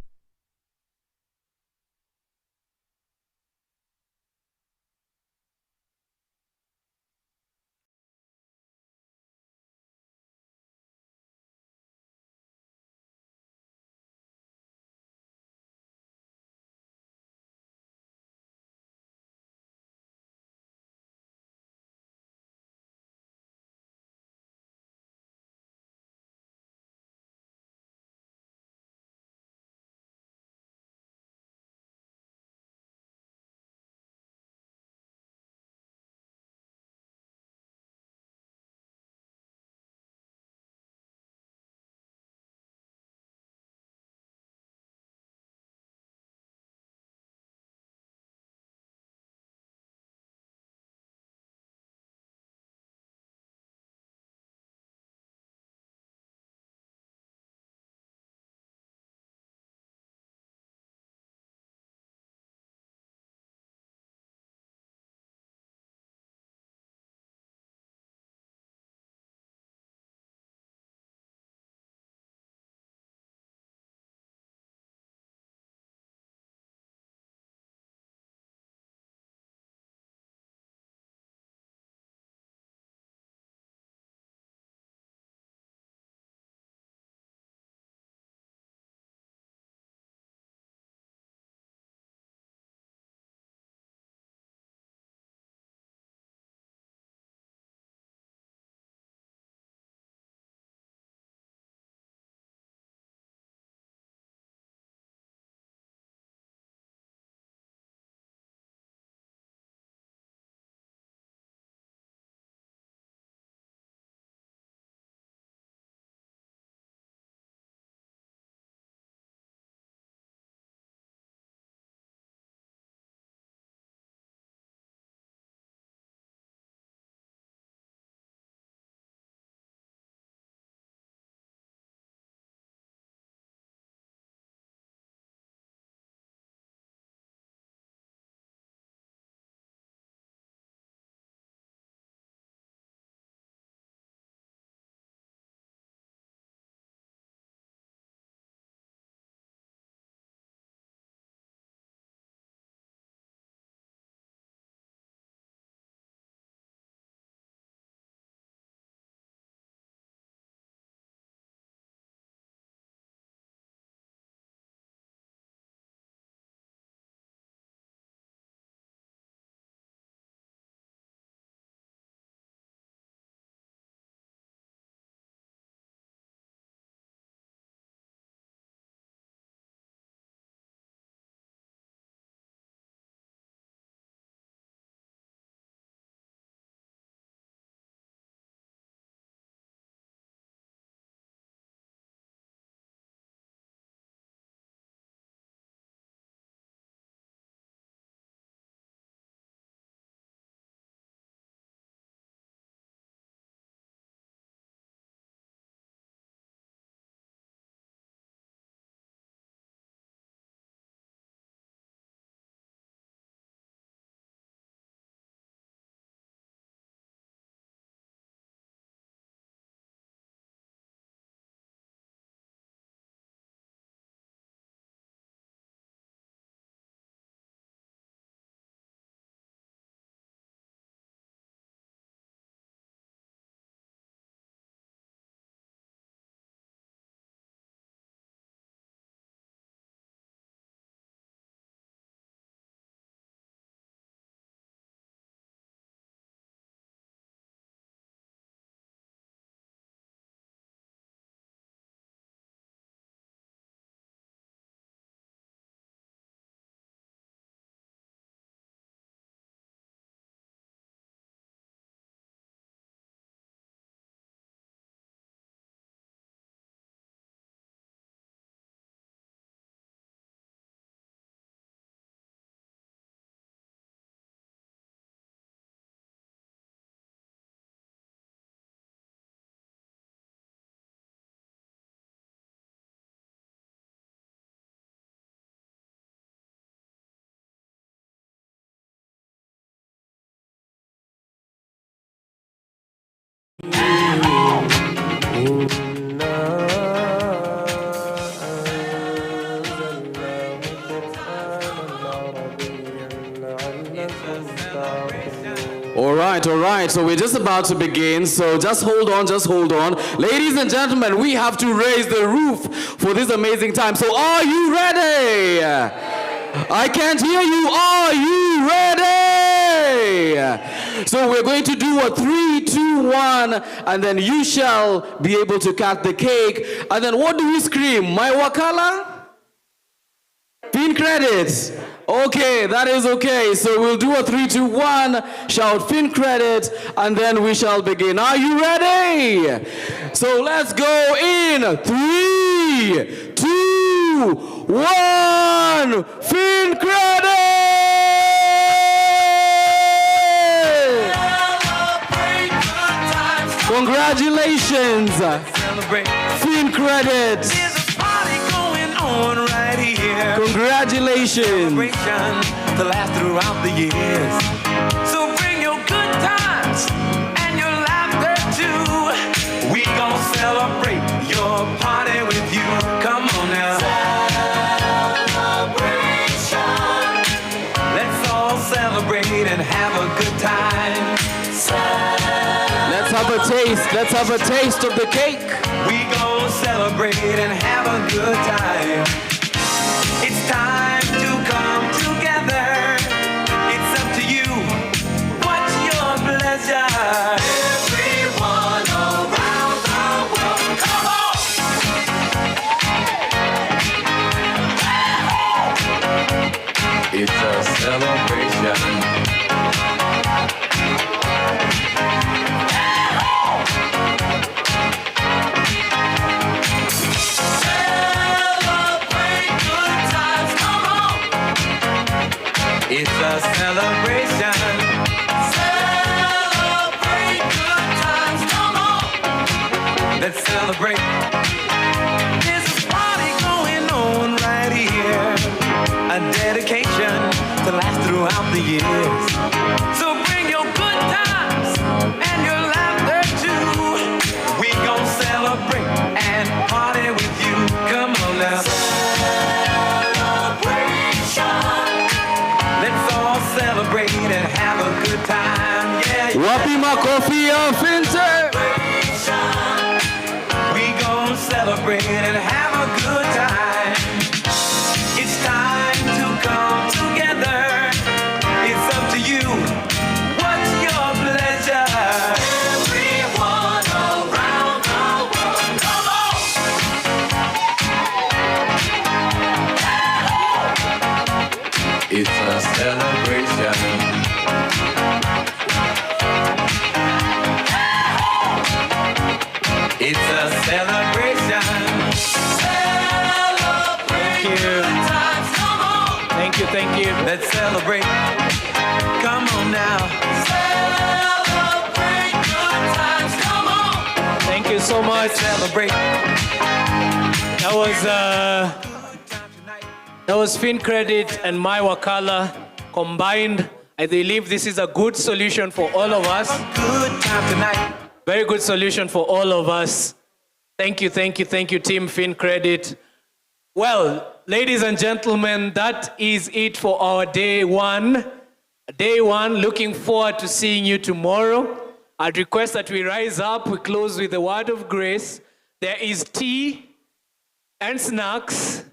All right. So we're just about to begin. So just hold on. Ladies and gentlemen, we have to raise the roof for this amazing time. So are you ready? I can't hear you. Are you ready? So we're going to do a 3, 2, 1, and then you shall be able to cut the cake. And then what do we scream? My wakala? Fin credits. Okay, that is okay. So we'll do a 3, 2, 1, shout fin credit, and then we shall begin. Are you ready? So let's go in 3, 2, 1, fin credit! Congratulations! Fin credit! Right here. Congratulations. Celebration to last throughout the years. So bring your good times and your laughter too. We gon' celebrate your party with you. Come on now. Celebration. Let's all celebrate and have a good time. Let's have a taste. Let's have a taste of the cake. We gon' celebrate and have a good time. It's time to come together. It's up to you. What's your pleasure? Everyone around the world, come on! It's a celebration. It's a celebration. Celebrate good times, come on. Let's celebrate. There's a party going on right here. A dedication to last throughout the years. So bring your good times and your laughter too. We gon' celebrate and party with you. Come on now. Celebrate and have a good time, yeah. Wapi makofi ya Finte. We gon' celebrate and have a good time. It's time to come together. It's up to you. What's your pleasure? Everyone around the world, come on. It's a celebration. It's a celebration. Celebrate good times, come on. Thank you. Let's celebrate. Come on now. Celebrate good times, come on. Thank you so much. Let's celebrate. That was Fin Credit and My Wakala combined. I believe this is a good solution for all of us. Good time tonight. Very good solution for all of us. Thank you, Team Fin Credit. Well, ladies and gentlemen, that is it for our day one. Day one, looking forward to seeing you tomorrow. I'd request that we rise up, we close with a word of grace. There is tea and snacks.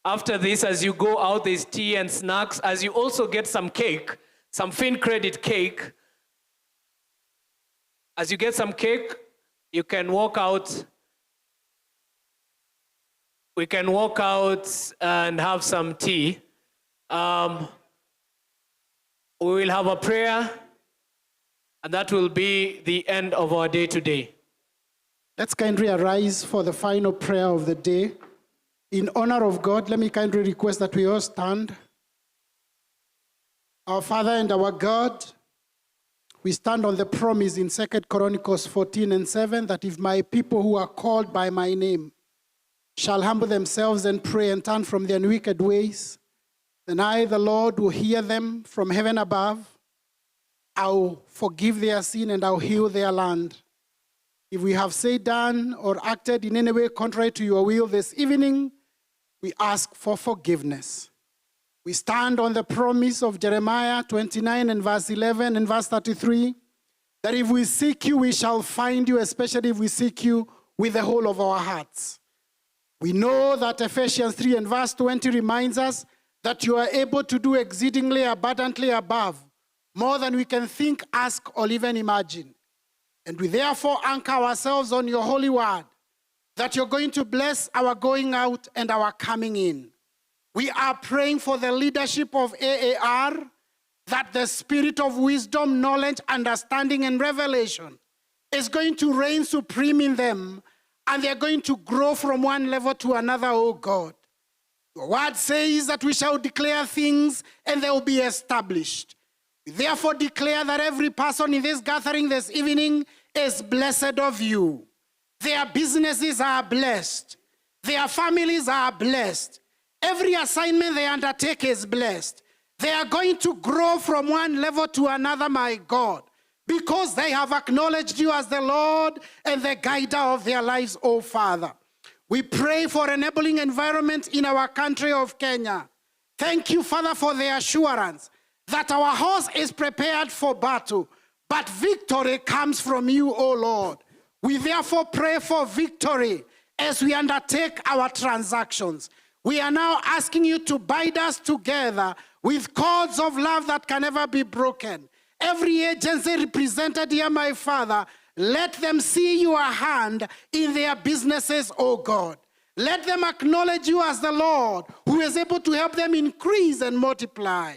After this, as you go out, there's tea and snacks. As you also get some cake, some Fin Credit cake. As you get some cake, you can walk out. We can walk out and have some tea. We will have a prayer, and that will be the end of our day today. Let's kindly arise for the final prayer of the day. In honor of God, let me kindly request that we all stand. Our Father and our God, we stand on the promise in 2 Chronicles 14:7 that if my people who are called by my name shall humble themselves and pray and turn from their wicked ways, then I, the Lord, will hear them from heaven above. I'll forgive their sin and I'll heal their land. If we have said, done, or acted in any way contrary to your will this evening, we ask for forgiveness. We stand on the promise of Jeremiah 29 and verse 11 and verse 33, that if we seek you, we shall find you, especially if we seek you with the whole of our hearts. We know that Ephesians 3 and verse 20 reminds us that you are able to do exceedingly abundantly above, more than we can think, ask, or even imagine. And we therefore anchor ourselves on your holy word, that you're going to bless our going out and our coming in. We are praying for the leadership of AAR, that the spirit of wisdom, knowledge, understanding, and revelation is going to reign supreme in them, and they're going to grow from one level to another, oh God. Your word says that we shall declare things and they will be established. We therefore declare that every person in this gathering this evening is blessed of you. Their businesses are blessed. Their families are blessed. Every assignment they undertake is blessed. They are going to grow from one level to another, my God, because they have acknowledged you as the Lord and the guider of their lives, oh Father. We pray for enabling environment in our country of Kenya. Thank you, Father, for the assurance that our horse is prepared for battle, but victory comes from you, O Lord. We therefore pray for victory as we undertake our transactions. We are now asking you to bind us together with cords of love that can never be broken. Every agency represented here, my Father, let them see your hand in their businesses, O God. Let them acknowledge you as the Lord who is able to help them increase and multiply.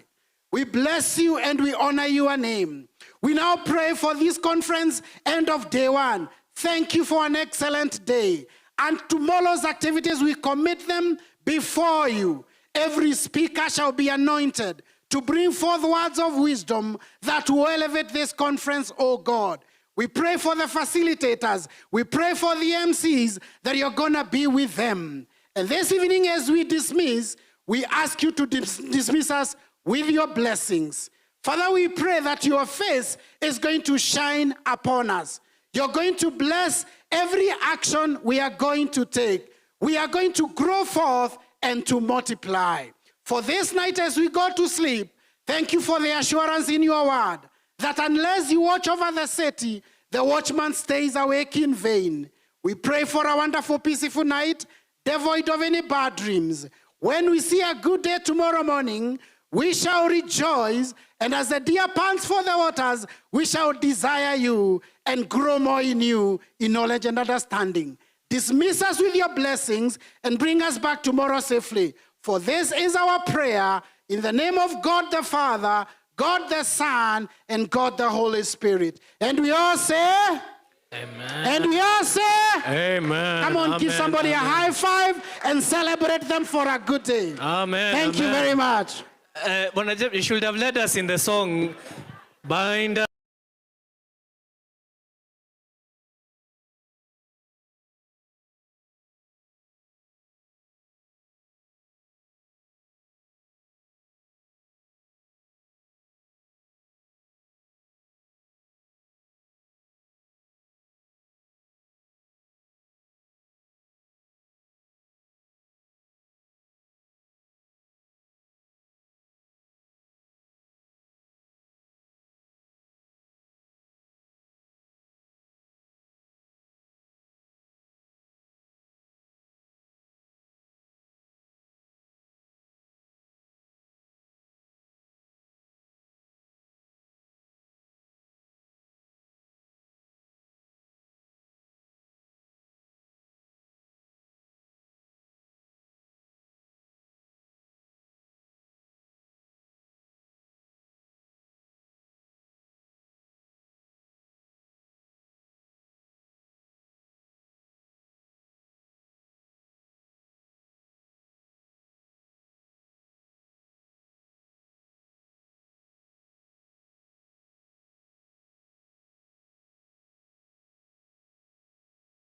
We bless you and we honor your name. We now pray for this conference, end of day one. Thank you for an excellent day. And tomorrow's activities, we commit them before you. Every speaker shall be anointed to bring forth words of wisdom that will elevate this conference, O God. We pray for the facilitators. We pray for the MCs that you're going to be with them. And this evening as we dismiss, we ask you to dismiss us with your blessings. Father, we pray that your face is going to shine upon us. You're going to bless every action we are going to take. We are going to grow forth and to multiply. For this night as we go to sleep, thank you for the assurance in your word that unless you watch over the city, the watchman stays awake in vain. We pray for a wonderful, peaceful night, devoid of any bad dreams. When we see a good day tomorrow morning, we shall rejoice, and as the deer pants for the waters, we shall desire you and grow more in you in knowledge and understanding. Dismiss us with your blessings and bring us back tomorrow safely. For this is our prayer in the name of God the Father, God the Son, and God the Holy Spirit. And we all say, amen. And we all say, amen. Come on, give somebody a high five and celebrate them for a good day. Amen. Thank you very much. You should have led us in the song, bind us.